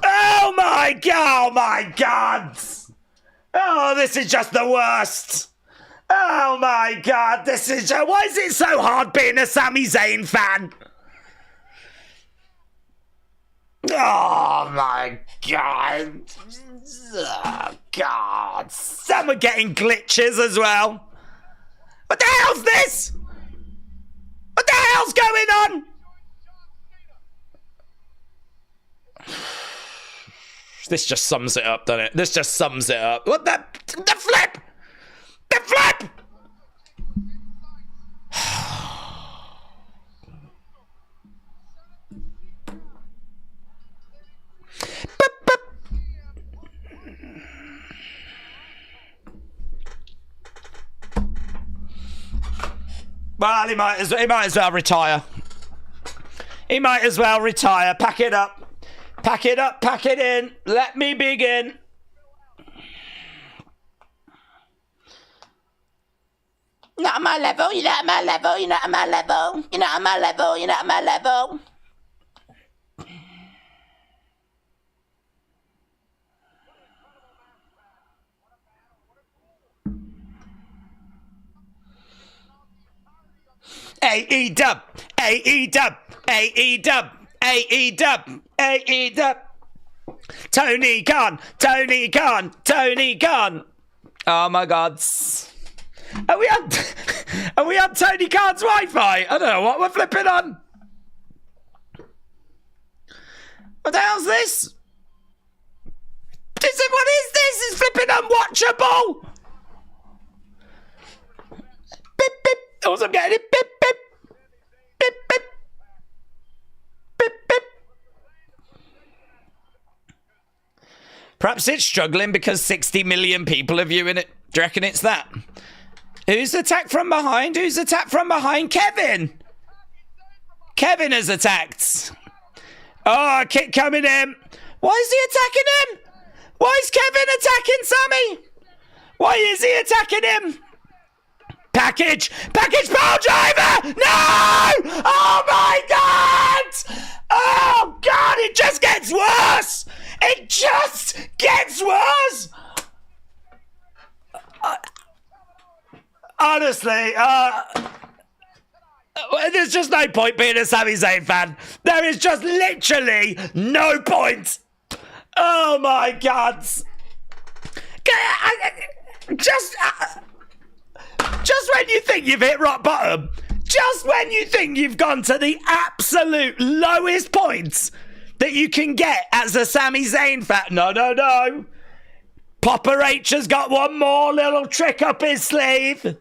Oh, my God! Oh, my God! Oh, this is just the worst! Oh, my God! This is just... Why is it so hard being a Sami Zayn fan? Oh, my God! Oh, God! Some are getting glitches as well. What the hell's this? What the hell's going on? This just sums it up, doesn't it? This just sums it up. What the flip? The flip! Well, he might as well retire. He might as well retire. Pack it up. Pack it up, pack it in. Let me begin. Not on my level, you're not on my level, you're not on my level. You're not on my level, you're not on my level. AE-dub, AE-dub, AE-dub, AE-dub, AE-dub. Tony Khan, Tony Khan, Tony Khan. Oh my God. Are we on Tony Khan's Wi-Fi? I don't know what we're flipping on. What the hell's this? What is this? It's flipping unwatchable. Beep, beep. Also, I'm getting it. Beep, beep. Beep, beep. Beep, beep. Perhaps it's struggling because 60 million people are viewing it. Do you reckon it's that? Who's attacked from behind? Who's attacked from behind? Kevin! Kevin has attacked. Oh, a kick coming in. Why is he attacking him? Why is Kevin attacking Sammy? Why is he attacking him? Package pile driver! No! Oh my God! Oh God, it just gets worse! It just gets worse! Honestly, there's just no point being a Sami Zayn fan. There is just literally no point. Oh my God. Just when you think you've hit rock bottom, just when you think you've gone to the absolute lowest points that you can get as a Sami Zayn fan. No. Papa H has got one more little trick up his sleeve.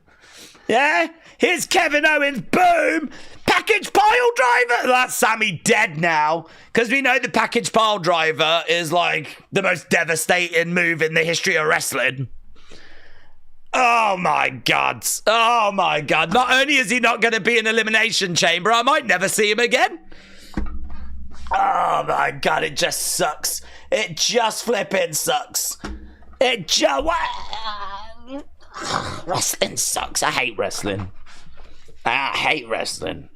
Yeah? Here's Kevin Owens. Boom. Package pile driver. That's Sammy dead now. Because we know the package pile driver is like the most devastating move in the history of wrestling. Oh my God. Oh my God. Not only is he not going to be in Elimination Chamber, I might never see him again. Oh my God. It just sucks. It just flipping sucks. It just... Wrestling sucks. I hate wrestling. I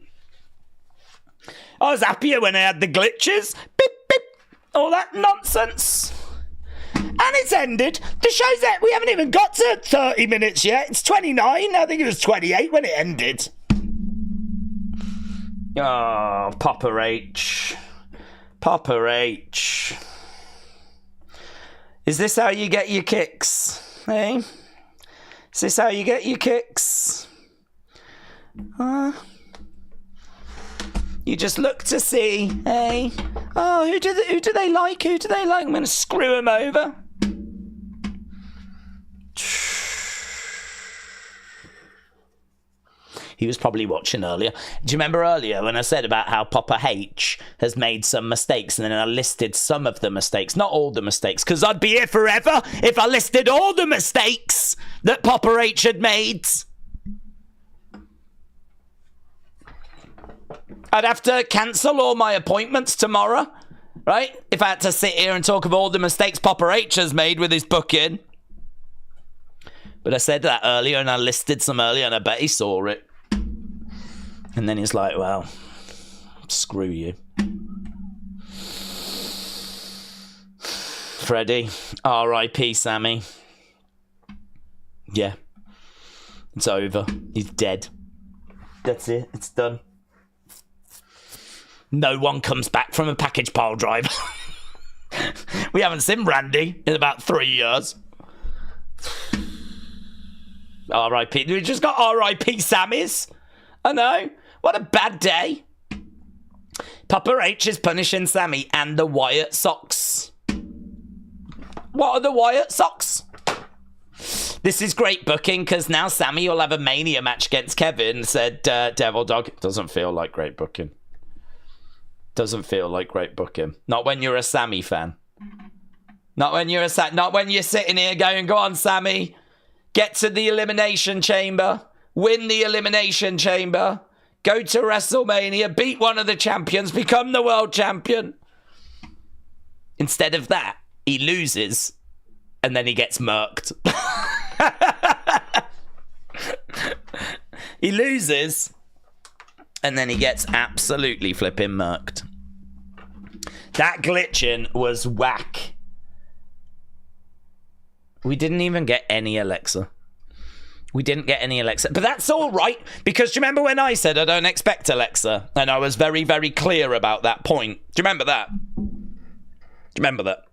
was happier when I had the glitches. Beep, beep. All that nonsense. And it's ended. The show's at. We haven't even got to 30 minutes yet. It's 29. I think it was 28 when it ended. Oh, Papa H. Papa H. Is this how you get your kicks? Hey? Is this how you get your kicks? You just look to see, hey? Oh, who do they like? Who do they like? I'm going to screw them over. He was probably watching earlier. Do you remember earlier when I said about how Papa H has made some mistakes, and then I listed some of the mistakes, not all the mistakes, because I'd be here forever if I listed all the mistakes that Papa H had made. I'd have to cancel all my appointments tomorrow, right? If I had to sit here and talk of all the mistakes Papa H has made with his booking. But I said that earlier, and I listed some earlier, and I bet he saw it. And then he's like, well, screw you. Freddie, R.I.P. Sammy. Yeah. It's over. He's dead. That's it. It's done. No one comes back from a package pile driver. We haven't seen Randy in about 3 years. R.I.P. We just got R.I.P. Sammys. I know. What a bad day. Papa H is punishing Sammy and the Wyatt socks. What are the Wyatt socks? This is great booking because now Sammy will have a Mania match against Kevin, said Devil Dog. Doesn't feel like great booking. Doesn't feel like great booking. Not when you're a Sammy fan. Not when you're sitting here going, go on, Sammy. Get to the Elimination Chamber. Win the Elimination Chamber. Go to WrestleMania. Beat one of the champions. Become the world champion. Instead of that, he loses. And then he gets murked. He loses. And then he gets absolutely flipping murked. That glitching was whack. We didn't even get any Alexa. We didn't get any Alexa. But that's all right. Because do you remember when I said I don't expect Alexa? And I was very, very clear about that point. Do you remember that? Do you remember that?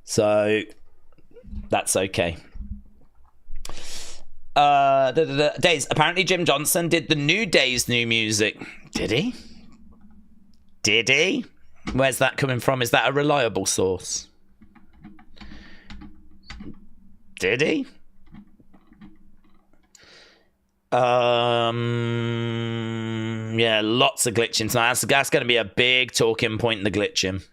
So, that's okay. Daze. Apparently Jim Johnson did the New Days new music. Did he? Did he? Where's that coming from? Is that a reliable source? Did he? Yeah, lots of glitching tonight. That's going to be a big talking point, the glitching.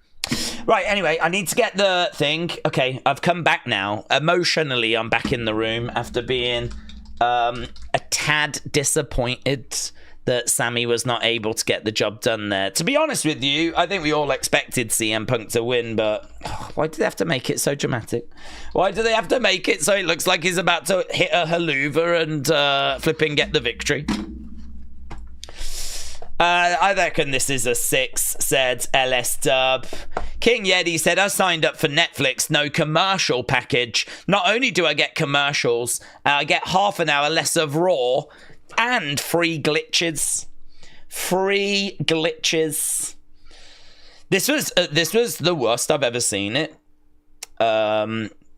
Right, anyway, I need to get the thing. Okay, I've come back now. Emotionally, I'm back in the room after being a tad disappointed that Sammy was not able to get the job done there. To be honest with you, I think we all expected CM Punk to win, but why do they have to make it so dramatic? Why do they have to make it so it looks like he's about to hit a haluva and flipping get the victory? I reckon this is a 6, said LS Dub. King Yeti said, I signed up for Netflix, no commercial package. Not only do I get commercials, I get half an hour less of Raw and free glitches. Free glitches. This was the worst I've ever seen it.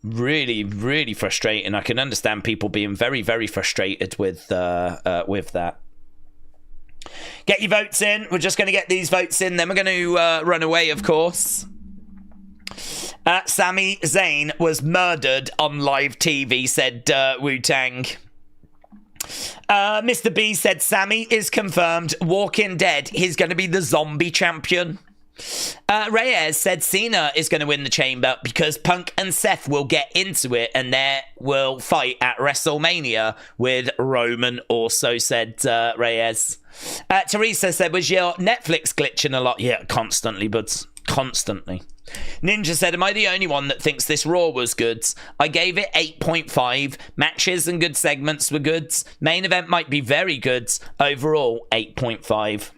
Really, really frustrating. I can understand people being very, very frustrated with that. Get your votes in. We're just going to get these votes in. Then we're going to run away, of course. Sami Zayn was murdered on live TV, said Wu-Tang. Mr. B said Sammy is confirmed. Walking Dead, he's going to be the zombie champion. Reyes said Cena is going to win the chamber because Punk and Seth will get into it and they will fight at WrestleMania with Roman, also said Reyes. Teresa said, was your Netflix glitching a lot? Yeah, constantly, but constantly. Ninja said, am I the only one that thinks this Raw was good? I gave it 8.5. Matches and good segments were good. Main event might be very good. Overall, 8.5.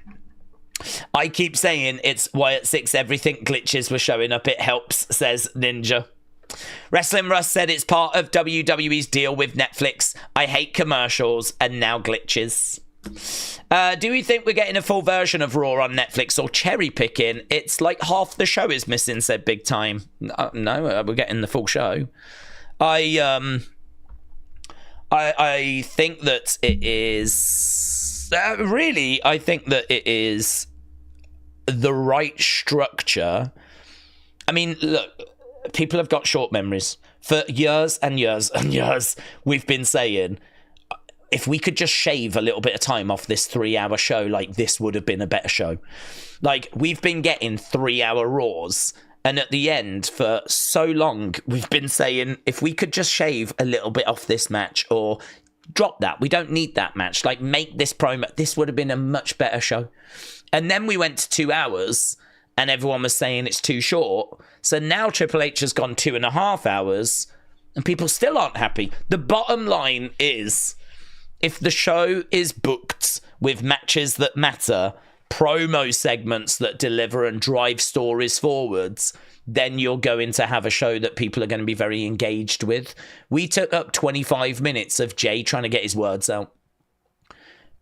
I keep saying it's Wyatt 6. Everything glitches were showing up. It helps, says Ninja. Wrestling Russ said it's part of WWE's deal with Netflix. I hate commercials and now glitches. Do we think we're getting a full version of Raw on Netflix or cherry picking? It's like half the show is missing, said Big Time. No, we're getting the full show. I think that it is really. I think that it is the right structure. I mean, look, people have got short memories. For years and years and years, we've been saying, if we could just shave a little bit of time off this 3-hour show, like, this would have been a better show. Like, we've been getting 3-hour Raws, and at the end, for so long, we've been saying, if we could just shave a little bit off this match, or drop that, we don't need that match, like, make this promo, this would have been a much better show. And then we went to 2 hours, and everyone was saying it's too short. So now Triple H has gone 2.5 hours, and people still aren't happy. The bottom line is, if the show is booked with matches that matter, promo segments that deliver and drive stories forwards, then you're going to have a show that people are going to be very engaged with. We took up 25 minutes of Jay trying to get his words out.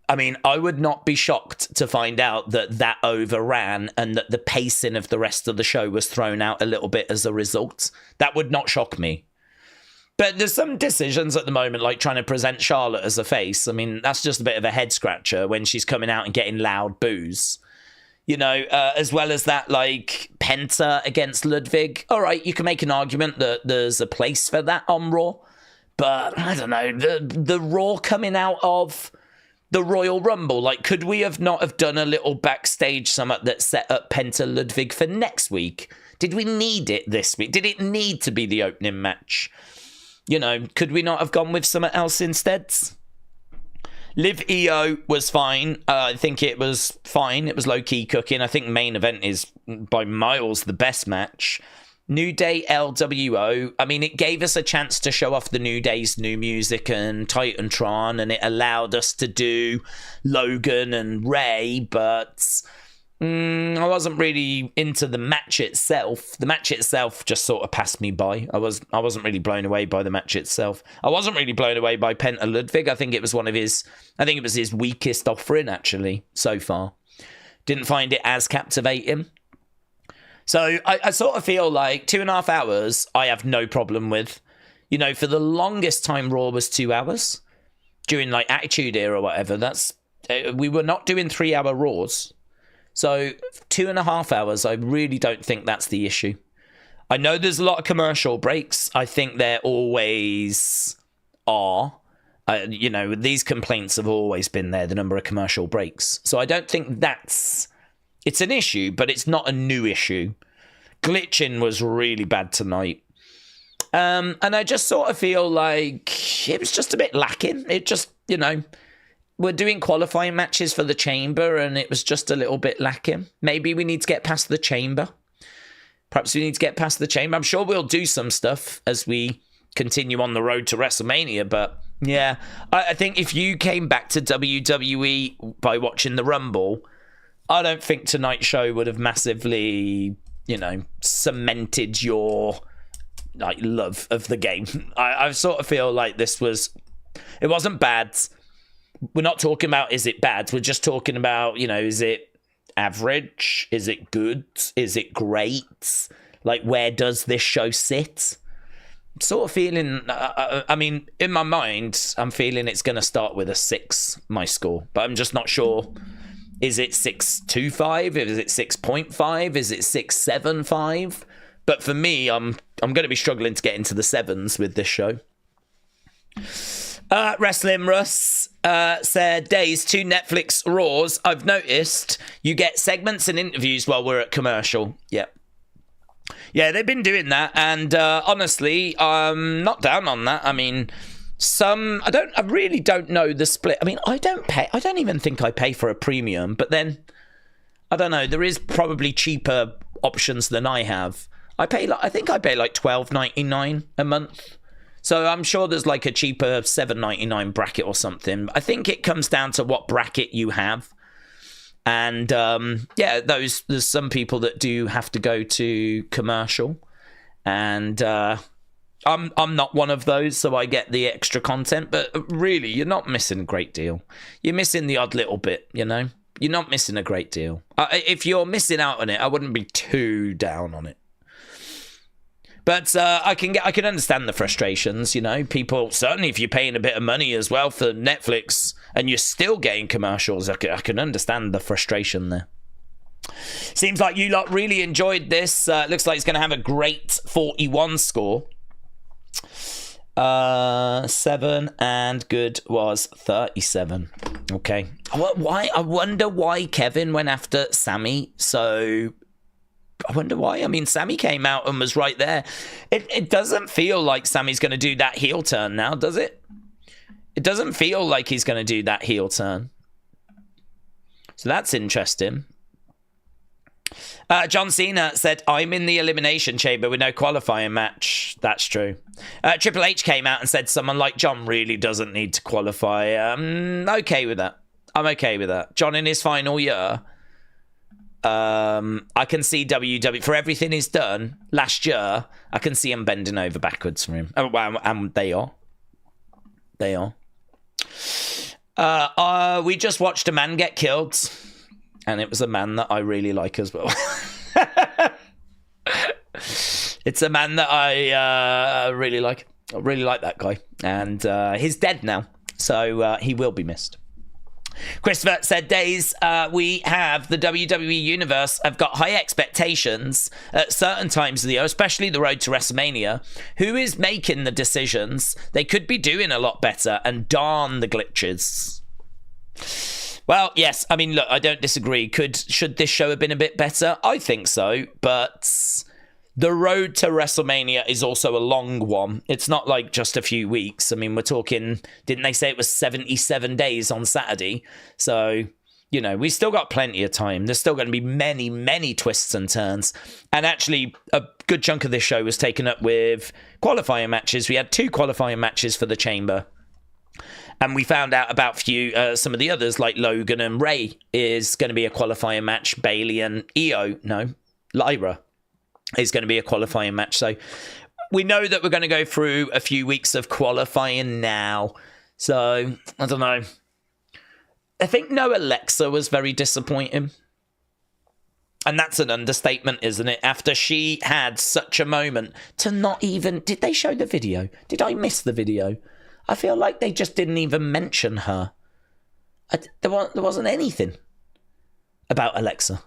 I mean, I would not be shocked to find out that overran and that the pacing of the rest of the show was thrown out a little bit as a result. That would not shock me. But there's some decisions at the moment, like trying to present Charlotte as a face. I mean, that's just a bit of a head scratcher when she's coming out and getting loud boos. as well as that, like, Penta against Ludwig. All right, you can make an argument that there's a place for that on Raw. But, I don't know, the Raw coming out of the Royal Rumble, like, could we have not have done a little backstage summit that set up Penta Ludwig for next week? Did we need it this week? Did it need to be the opening match? Could we not have gone with something else instead? Liv EO was fine. I think it was fine. It was low-key cooking. I think main event is, by miles, the best match. New Day LWO. I mean, it gave us a chance to show off the New Day's new music and Titantron, and it allowed us to do Logan and Ray, but I wasn't really into the match itself. The match itself just sort of passed me by. I wasn't really blown away by the match itself. I wasn't really blown away by Penta Ludwig. I think it was his weakest offering, actually, so far. Didn't find it as captivating. So I sort of feel like 2.5 hours I have no problem with. For the longest time Raw was 2 hours. During like Attitude Era or whatever. We were not doing 3-hour Raws. So 2.5 hours, I really don't think that's the issue. I know there's a lot of commercial breaks. I think there always are. These complaints have always been there, the number of commercial breaks. So I don't think it's an issue, but it's not a new issue. Glitching was really bad tonight. And I just sort of feel like it was just a bit lacking. It just, we're doing qualifying matches for the Chamber, and it was just a little bit lacking. Maybe we need to get past the Chamber. Perhaps we need to get past the Chamber. I'm sure we'll do some stuff as we continue on the road to WrestleMania, but yeah, I think if you came back to WWE by watching the Rumble, I don't think tonight's show would have massively, cemented your love of the game. I sort of feel like it wasn't bad. We're not talking about is it bad. We're just talking about, is it average? Is it good? Is it great? Like, where does this show sit? I'm sort of feeling, in my mind, I'm feeling it's going to start with a 6, my score. But I'm just not sure. Is it 6.25? Is it 6.5? Is it 6.75? But for me, I'm going to be struggling to get into the 7s with this show. Wrestling Russ said, Days, 2 Netflix Raws. I've noticed you get segments and interviews while we're at commercial. Yeah, they've been doing that. And honestly, I'm not down on that. I mean, I really don't know the split. I mean, I don't even think I pay for a premium. But then, I don't know. There is probably cheaper options than I have. I think I pay like $12.99 a month. So I'm sure there's like a cheaper $7.99 bracket or something. I think it comes down to what bracket you have. And there's some people that do have to go to commercial. And I'm not one of those, so I get the extra content. But really, you're not missing a great deal. You're missing the odd little bit, You're not missing a great deal. If you're missing out on it, I wouldn't be too down on it. But I can understand the frustrations, People, certainly if you're paying a bit of money as well for Netflix and you're still getting commercials, I can understand the frustration there. Seems like you lot really enjoyed this. Looks like it's going to have a great 41 score. 7 and good was 37. Okay. Why? I wonder why Kevin went after Sammy so... I wonder why. I mean, Sammy came out and was right there. It doesn't feel like Sammy's going to do that heel turn now, does it? It doesn't feel like he's going to do that heel turn. So that's interesting. John Cena said, I'm in the Elimination Chamber with no qualifying match. That's true. Triple H came out and said someone like John really doesn't need to qualify. I'm okay with that. John in his final year... I can see WWE for everything he's done last year. I can see him bending over backwards for him. And they are. We just watched a man get killed, and it was a man that I really like as well. It's a man that I really like. I really like that guy, and he's dead now, so he will be missed. Christopher said, Daze, we have the WWE Universe have got high expectations at certain times of the year, especially the road to WrestleMania. Who is making the decisions? They could be doing a lot better, and darn the glitches. Well, yes, I mean, look, I don't disagree. Should this show have been a bit better? I think so, but the road to WrestleMania is also a long one. It's not like just a few weeks. I mean, we're talking, didn't they say it was 77 days on Saturday? So, you know, we still got plenty of time. There's still going to be many, many twists and turns. And actually, a good chunk of this show was taken up with qualifying matches. We had 2 qualifying matches for the Chamber. And we found out about some of the others, like Logan and Ray is going to be a qualifying match. Bailey and Lyra is going to be a qualifying match. So we know that we're going to go through a few weeks of qualifying now. So, I don't know. I think no Alexa was very disappointing. And that's an understatement, isn't it? After she had such a moment to not even... Did they show the video? Did I miss the video? I feel like they just didn't even mention her. There wasn't anything about Alexa.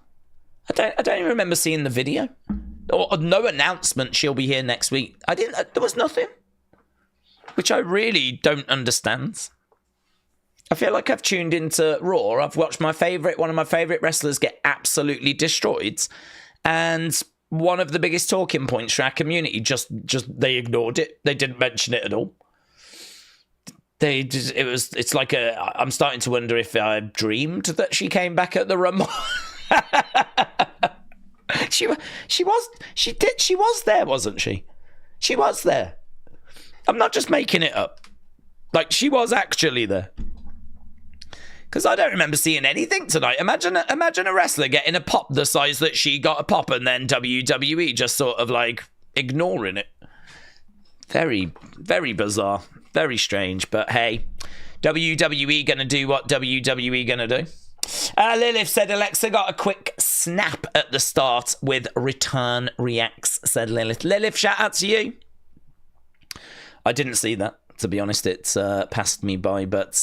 I don't even remember seeing the video. Or no announcement she'll be here next week. There was nothing. Which I really don't understand. I feel like I've tuned into Raw. I've watched one of my favourite wrestlers get absolutely destroyed. And one of the biggest talking points for our community, they ignored it. They didn't mention it at all. It's like I'm starting to wonder if I dreamed that she came back at the Rumble. She was there, wasn't she? She was there. I'm not just making it up. Like, she was actually there. Because I don't remember seeing anything tonight. Imagine a wrestler getting a pop the size that she got a pop, and then WWE just sort of like ignoring it. Very, very bizarre. Very strange. But hey, WWE gonna do what WWE gonna do. Lilith said Alexa got a quick snap at the start with return reacts, said Lilith. Lilith, shout out to you. I didn't see that, to be honest. It passed me by, but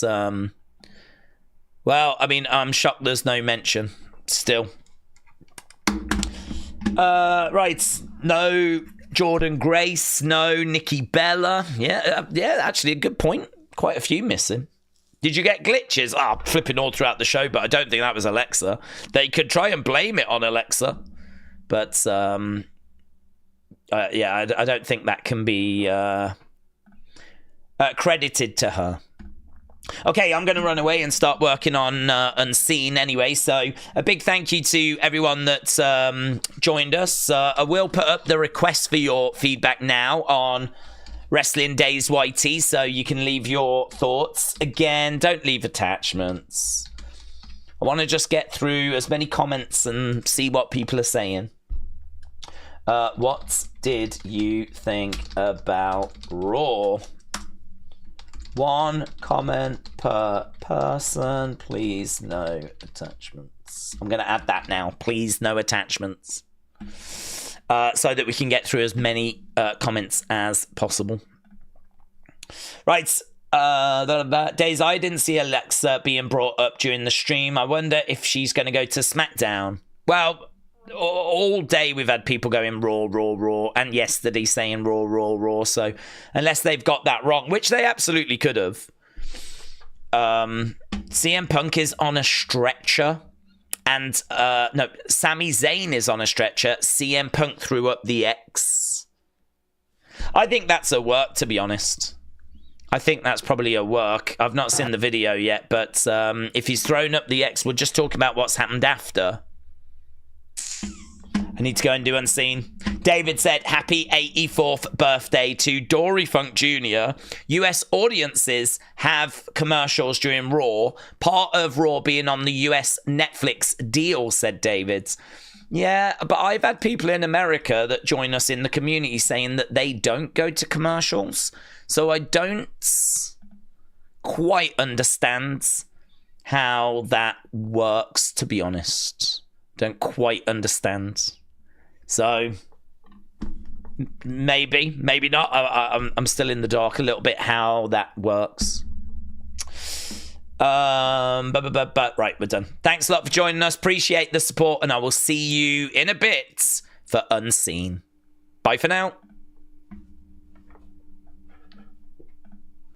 well, I mean, I'm shocked there's no mention still. Right, no Jordynne Grace, no Nikki Bella. Yeah, actually a good point. Quite a few missing. Did you get glitches? Flipping all throughout the show, but I don't think that was Alexa. They could try and blame it on Alexa, but I don't think that can be credited to her. Okay, I'm going to run away and start working on Unseen anyway. So a big thank you to everyone that joined us. I will put up the request for your feedback now on Wrestling Daze YT, so you can leave your thoughts. Again, don't leave attachments. I want to just get through as many comments and see what people are saying. What did you think about Raw? 1 comment per person. Please, no attachments. I'm going to add that now. Please, no attachments. So that we can get through as many comments as possible. Right. Days, I didn't see Alexa being brought up during the stream. I wonder if she's going to go to SmackDown. Well, all day we've had people going Raw, and yesterday saying Raw. So unless they've got that wrong, which they absolutely could have. CM Punk is on a stretcher. And, no, Sami Zayn is on a stretcher. CM Punk threw up the X. I think that's a work, to be honest. I think that's probably a work. I've not seen the video yet, but if he's thrown up the X, we'll just talk about what's happened after. I need to go and do Unseen. David said, happy 84th birthday to Dory Funk Jr. US audiences have commercials during Raw. Part of Raw being on the US Netflix deal, said David. Yeah, but I've had people in America that join us in the community saying that they don't go to commercials. So I don't quite understand how that works, to be honest. Don't quite understand. So maybe not. I'm still in the dark a little bit how that works. But right, we're done. Thanks a lot for joining us. Appreciate the support, and I will see you in a bit for Unseen. Bye for now.